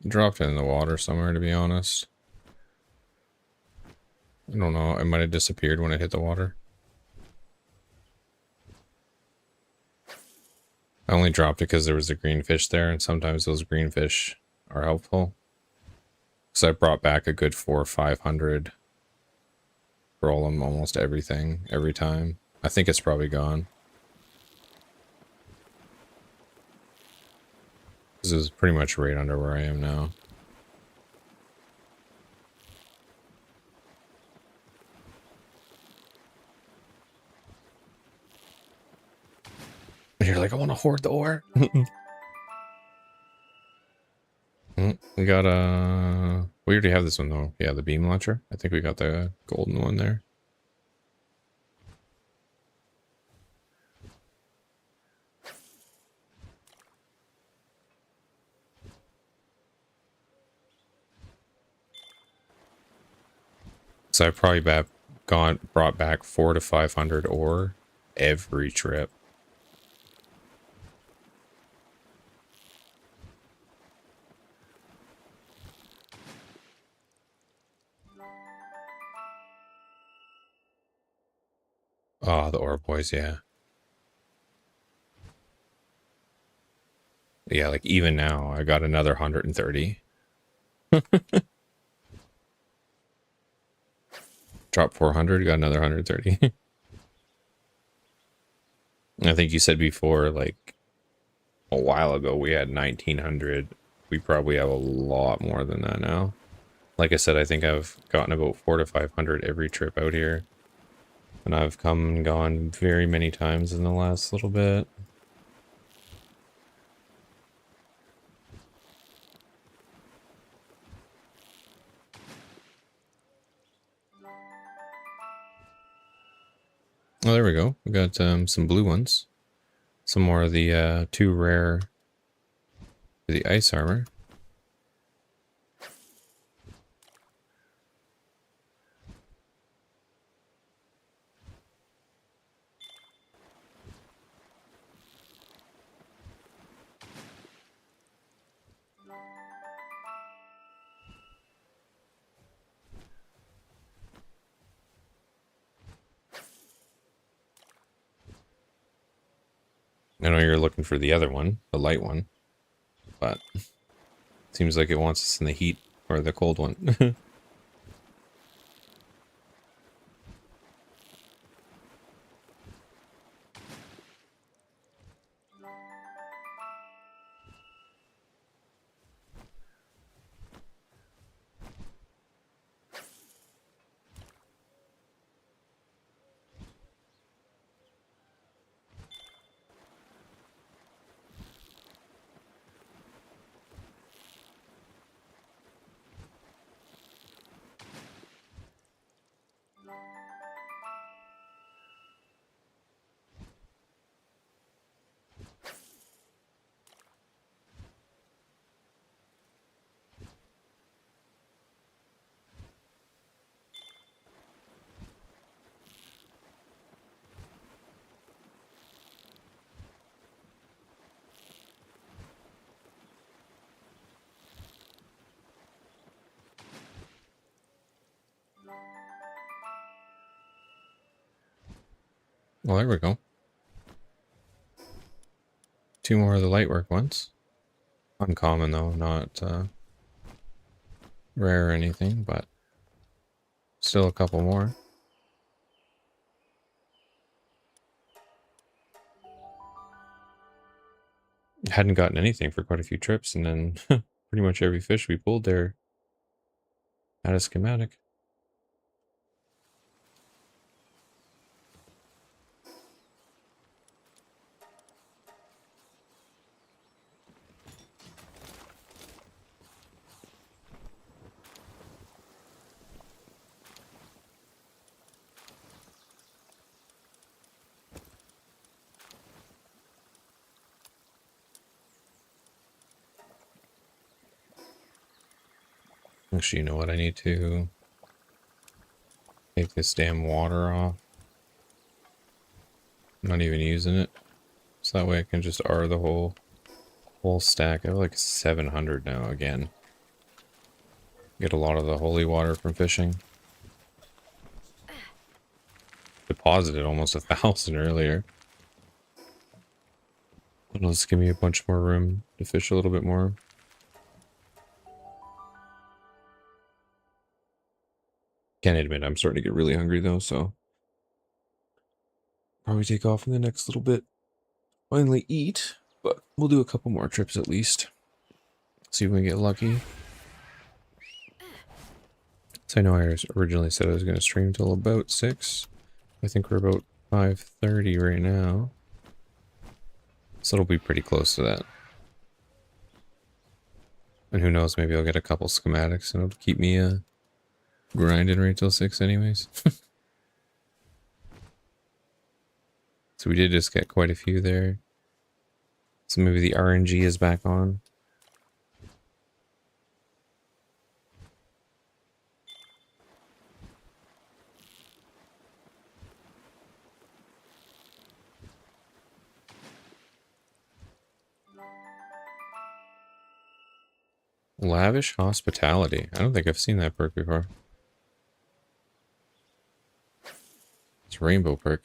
A: Dropped it in the water somewhere, to be honest. I don't know. It might have disappeared when it hit the water. I only dropped it because there was a green fish there, and sometimes those green fish are helpful. So I brought back a good 400 or 500. Roll them almost everything, every time. I think it's probably gone. This is pretty much right under where I am now. And you're like, I want to hoard the ore. We got we already have this one though. Yeah, the beam launcher. I think we got the golden one there. So I probably brought back 400 to 500 ore every trip. Oh, the ore boys, yeah. Yeah, like even now, I got another 130. Drop 400, got another 130. I think you said before, like a while ago, we had 1900. We probably have a lot more than that now. Like I said, I think I've gotten about 400 to 500 every trip out here. And I've come and gone very many times in the last little bit. Oh, there we go. We got some blue ones. Some more of the 2 rare for the ice armor. I know you're looking for the other one, the light one, but seems like it wants us in the heat or the cold one. Well, there we go. 2 more of the lightwork ones. Uncommon though, not rare or anything, but still a couple more. Hadn't gotten anything for quite a few trips, and then pretty much every fish we pulled there had a schematic. Actually, you know what? I need to take this damn water off. I'm not even using it. So that way I can just R the whole stack. I have like 700 now again. Get a lot of the holy water from fishing. Deposited almost 1,000 earlier. It'll just give me a bunch more room to fish a little bit more. Can't admit I'm starting to get really hungry though, so probably take off in the next little bit. Finally eat, but we'll do a couple more trips at least. See if we can get lucky. So I know I originally said I was going to stream till about 6. I think we're about 5:30 right now. So it'll be pretty close to that. And who knows, maybe I'll get a couple schematics and it'll keep me grinding right till 6 anyways. So we did just get quite a few there. So maybe the RNG is back on. Lavish hospitality. I don't think I've seen that perk before. It's a rainbow perk.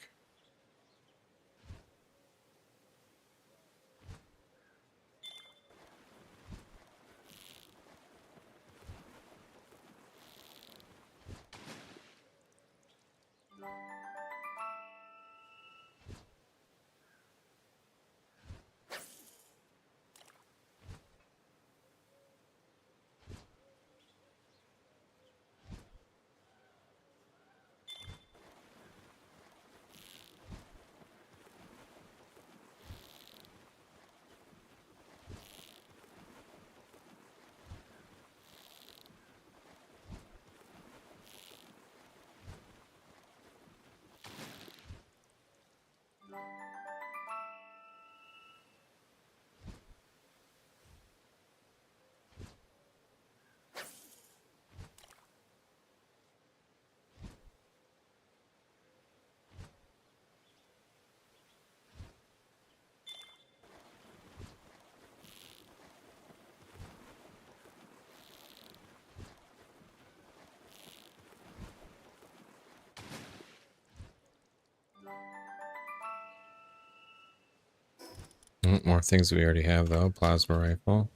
A: More things we already have though. Plasma rifle.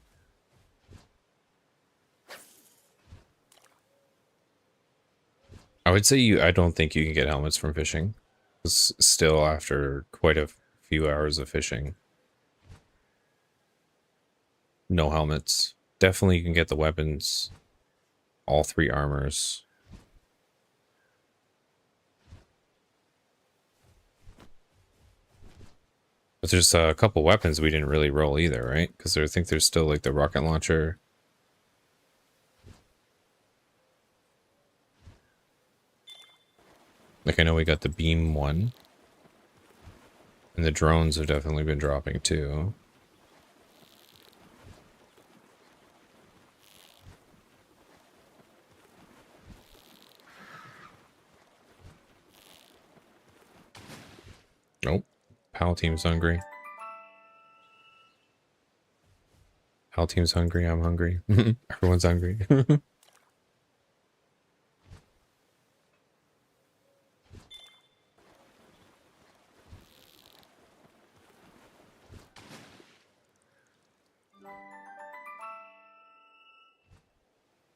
A: I would say I don't think you can get helmets from fishing. Still after quite a few hours of fishing. No helmets. Definitely you can get the weapons. All 3 armors. But there's a couple weapons we didn't really roll either, right? Because I think there's still like the rocket launcher. Like I know we got the beam one. And the drones have definitely been dropping too. Nope. PAL team's hungry. PAL team's hungry, I'm hungry. Everyone's hungry.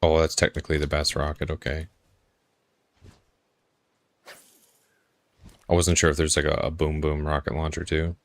A: Oh, that's technically the best rocket, okay. I wasn't sure if there's like a boom boom rocket launcher too.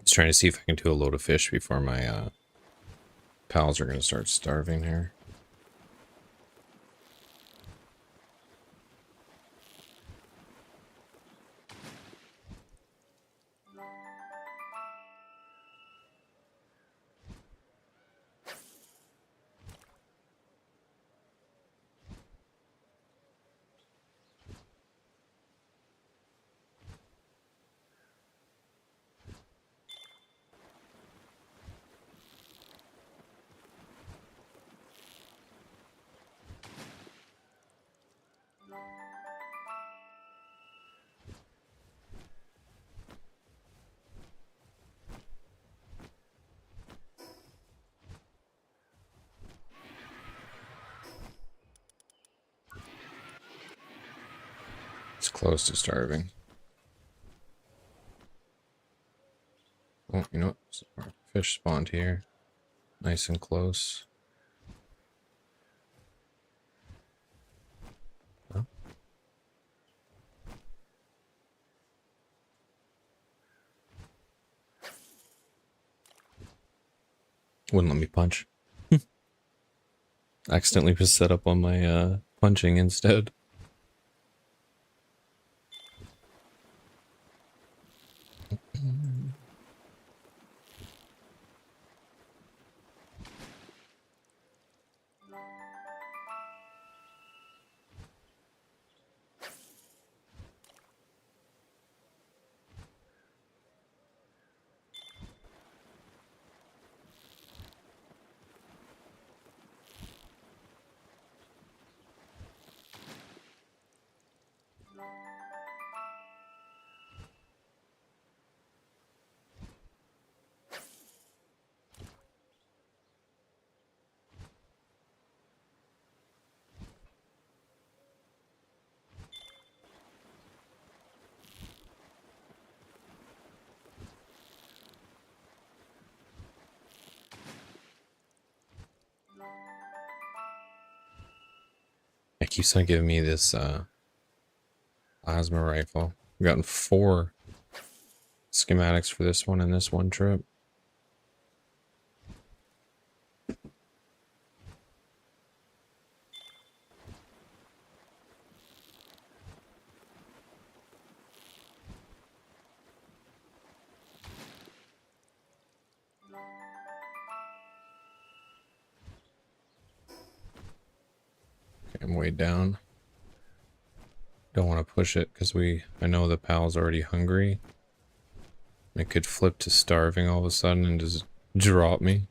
A: Just trying to see if I can do a load of fish before my pals are going to start starving here. close to starving. Oh, you know what? Our fish spawned here. Nice and close. Oh. Wouldn't let me punch. Accidentally was set up on my punching instead. It keeps on giving me this plasma rifle. I've gotten 4 schematics for this one in this one trip. Okay, I'm way down. Don't want to push it because I know the pal's already hungry. It could flip to starving all of a sudden and just drop me.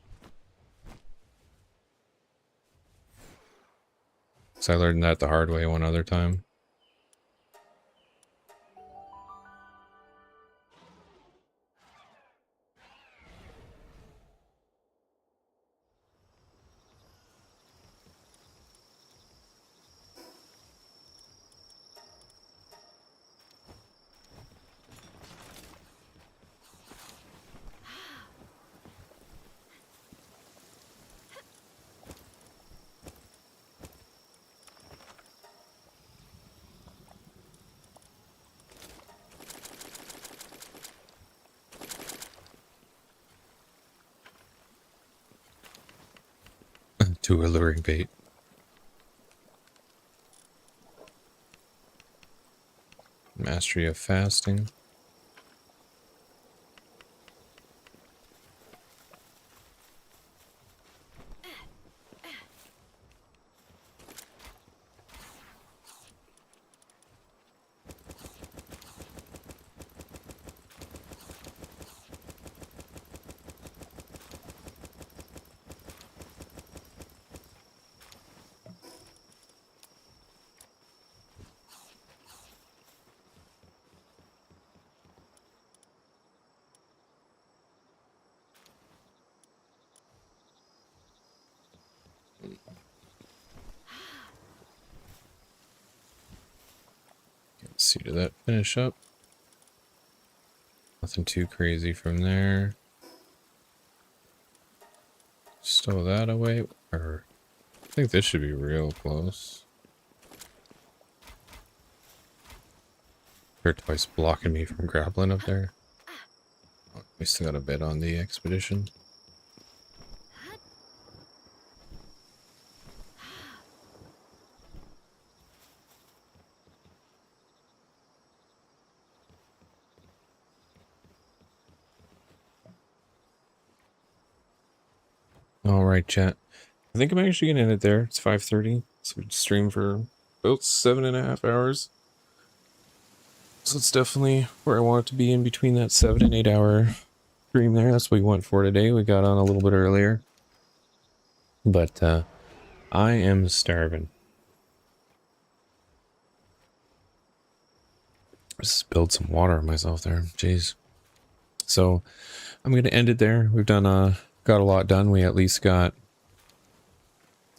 A: So I learned that the hard way one other time. Too alluring bait. Mastery of fasting. Let's see, did that finish up? Nothing too crazy from there. Stow that away, or I think this should be real close. They're twice blocking me from grappling up there. Oh, we still got a bit on the expedition. Alright, chat. I think I'm actually gonna end it there. It's 5:30. So we stream for about 7.5 hours. So it's definitely where I want it to be, in between that 7 and 8 hour stream there. That's what we went for today. We got on a little bit earlier. But I am starving. Just spilled some water on myself there. Jeez. So I'm going to end it there. We've done got a lot done. We at least got,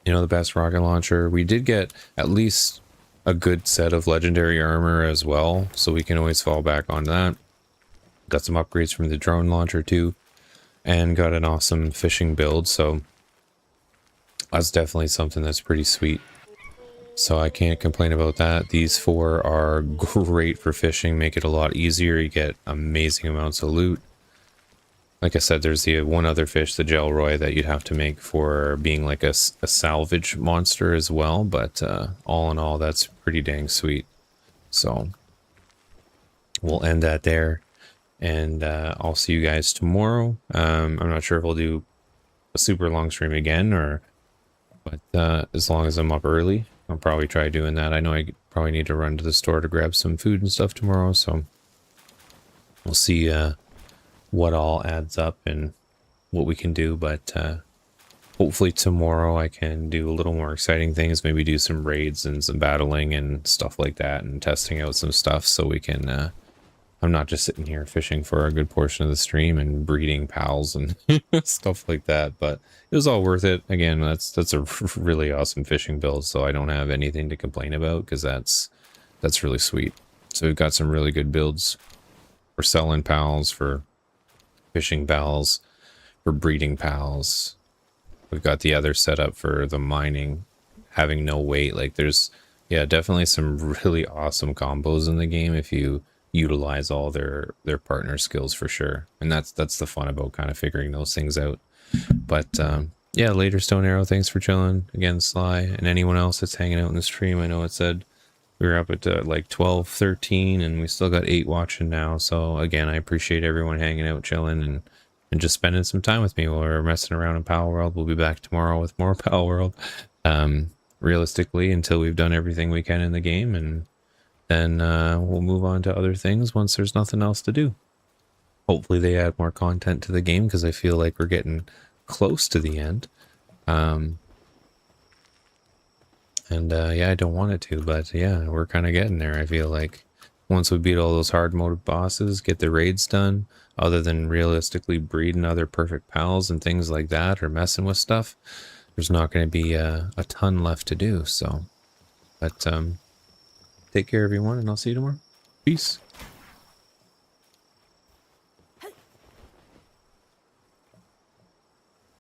A: you know, the best rocket launcher. We did get at least a good set of legendary armor as well, so we can always fall back on that. Got some upgrades from the drone launcher too, and got an awesome fishing build, so that's definitely something that's pretty sweet. So I can't complain about that. These 4 are great for fishing, make it a lot easier. You get amazing amounts of loot. Like I said, there's the one other fish, the Gelroy, that you'd have to make for being like a salvage monster as well. But all in all, that's pretty dang sweet. So we'll end that there. And I'll see you guys tomorrow. I'm not sure if we'll do a super long stream again, but as long as I'm up early, I'll probably try doing that. I know I probably need to run to the store to grab some food and stuff tomorrow, so we'll see what all adds up and what we can do. But hopefully tomorrow I can do a little more exciting things, maybe do some raids and some battling and stuff like that, and testing out some stuff so we can I'm not just sitting here fishing for a good portion of the stream and breeding pals and stuff like that, but it was all worth it. Again, that's a really awesome fishing build, so I don't have anything to complain about, because that's really sweet. So we've got some really good builds for selling pals, for fishing pals, for breeding pals. We've got the other setup for the mining, having no weight. Like there's, yeah, definitely some really awesome combos in the game if you utilize all their partner skills, for sure. And that's the fun about kind of figuring those things out. But yeah, later Stone Arrow, thanks for chilling again, Sly, and anyone else that's hanging out in the stream. I know it said we were up at like 12, 13, and we still got 8 watching now. So again, I appreciate everyone hanging out, chilling, and just spending some time with me while we're messing around in Palworld. We'll be back tomorrow with more Palworld, realistically, until we've done everything we can in the game, and then we'll move on to other things once there's nothing else to do. Hopefully they add more content to the game, because I feel like we're getting close to the end. Yeah, I don't want it to, but yeah, we're kind of getting there. I feel like once we beat all those hard mode bosses, get the raids done, other than realistically breeding other perfect pals and things like that, or messing with stuff, there's not going to be a ton left to do. So, but take care, everyone, and I'll see you tomorrow. Peace.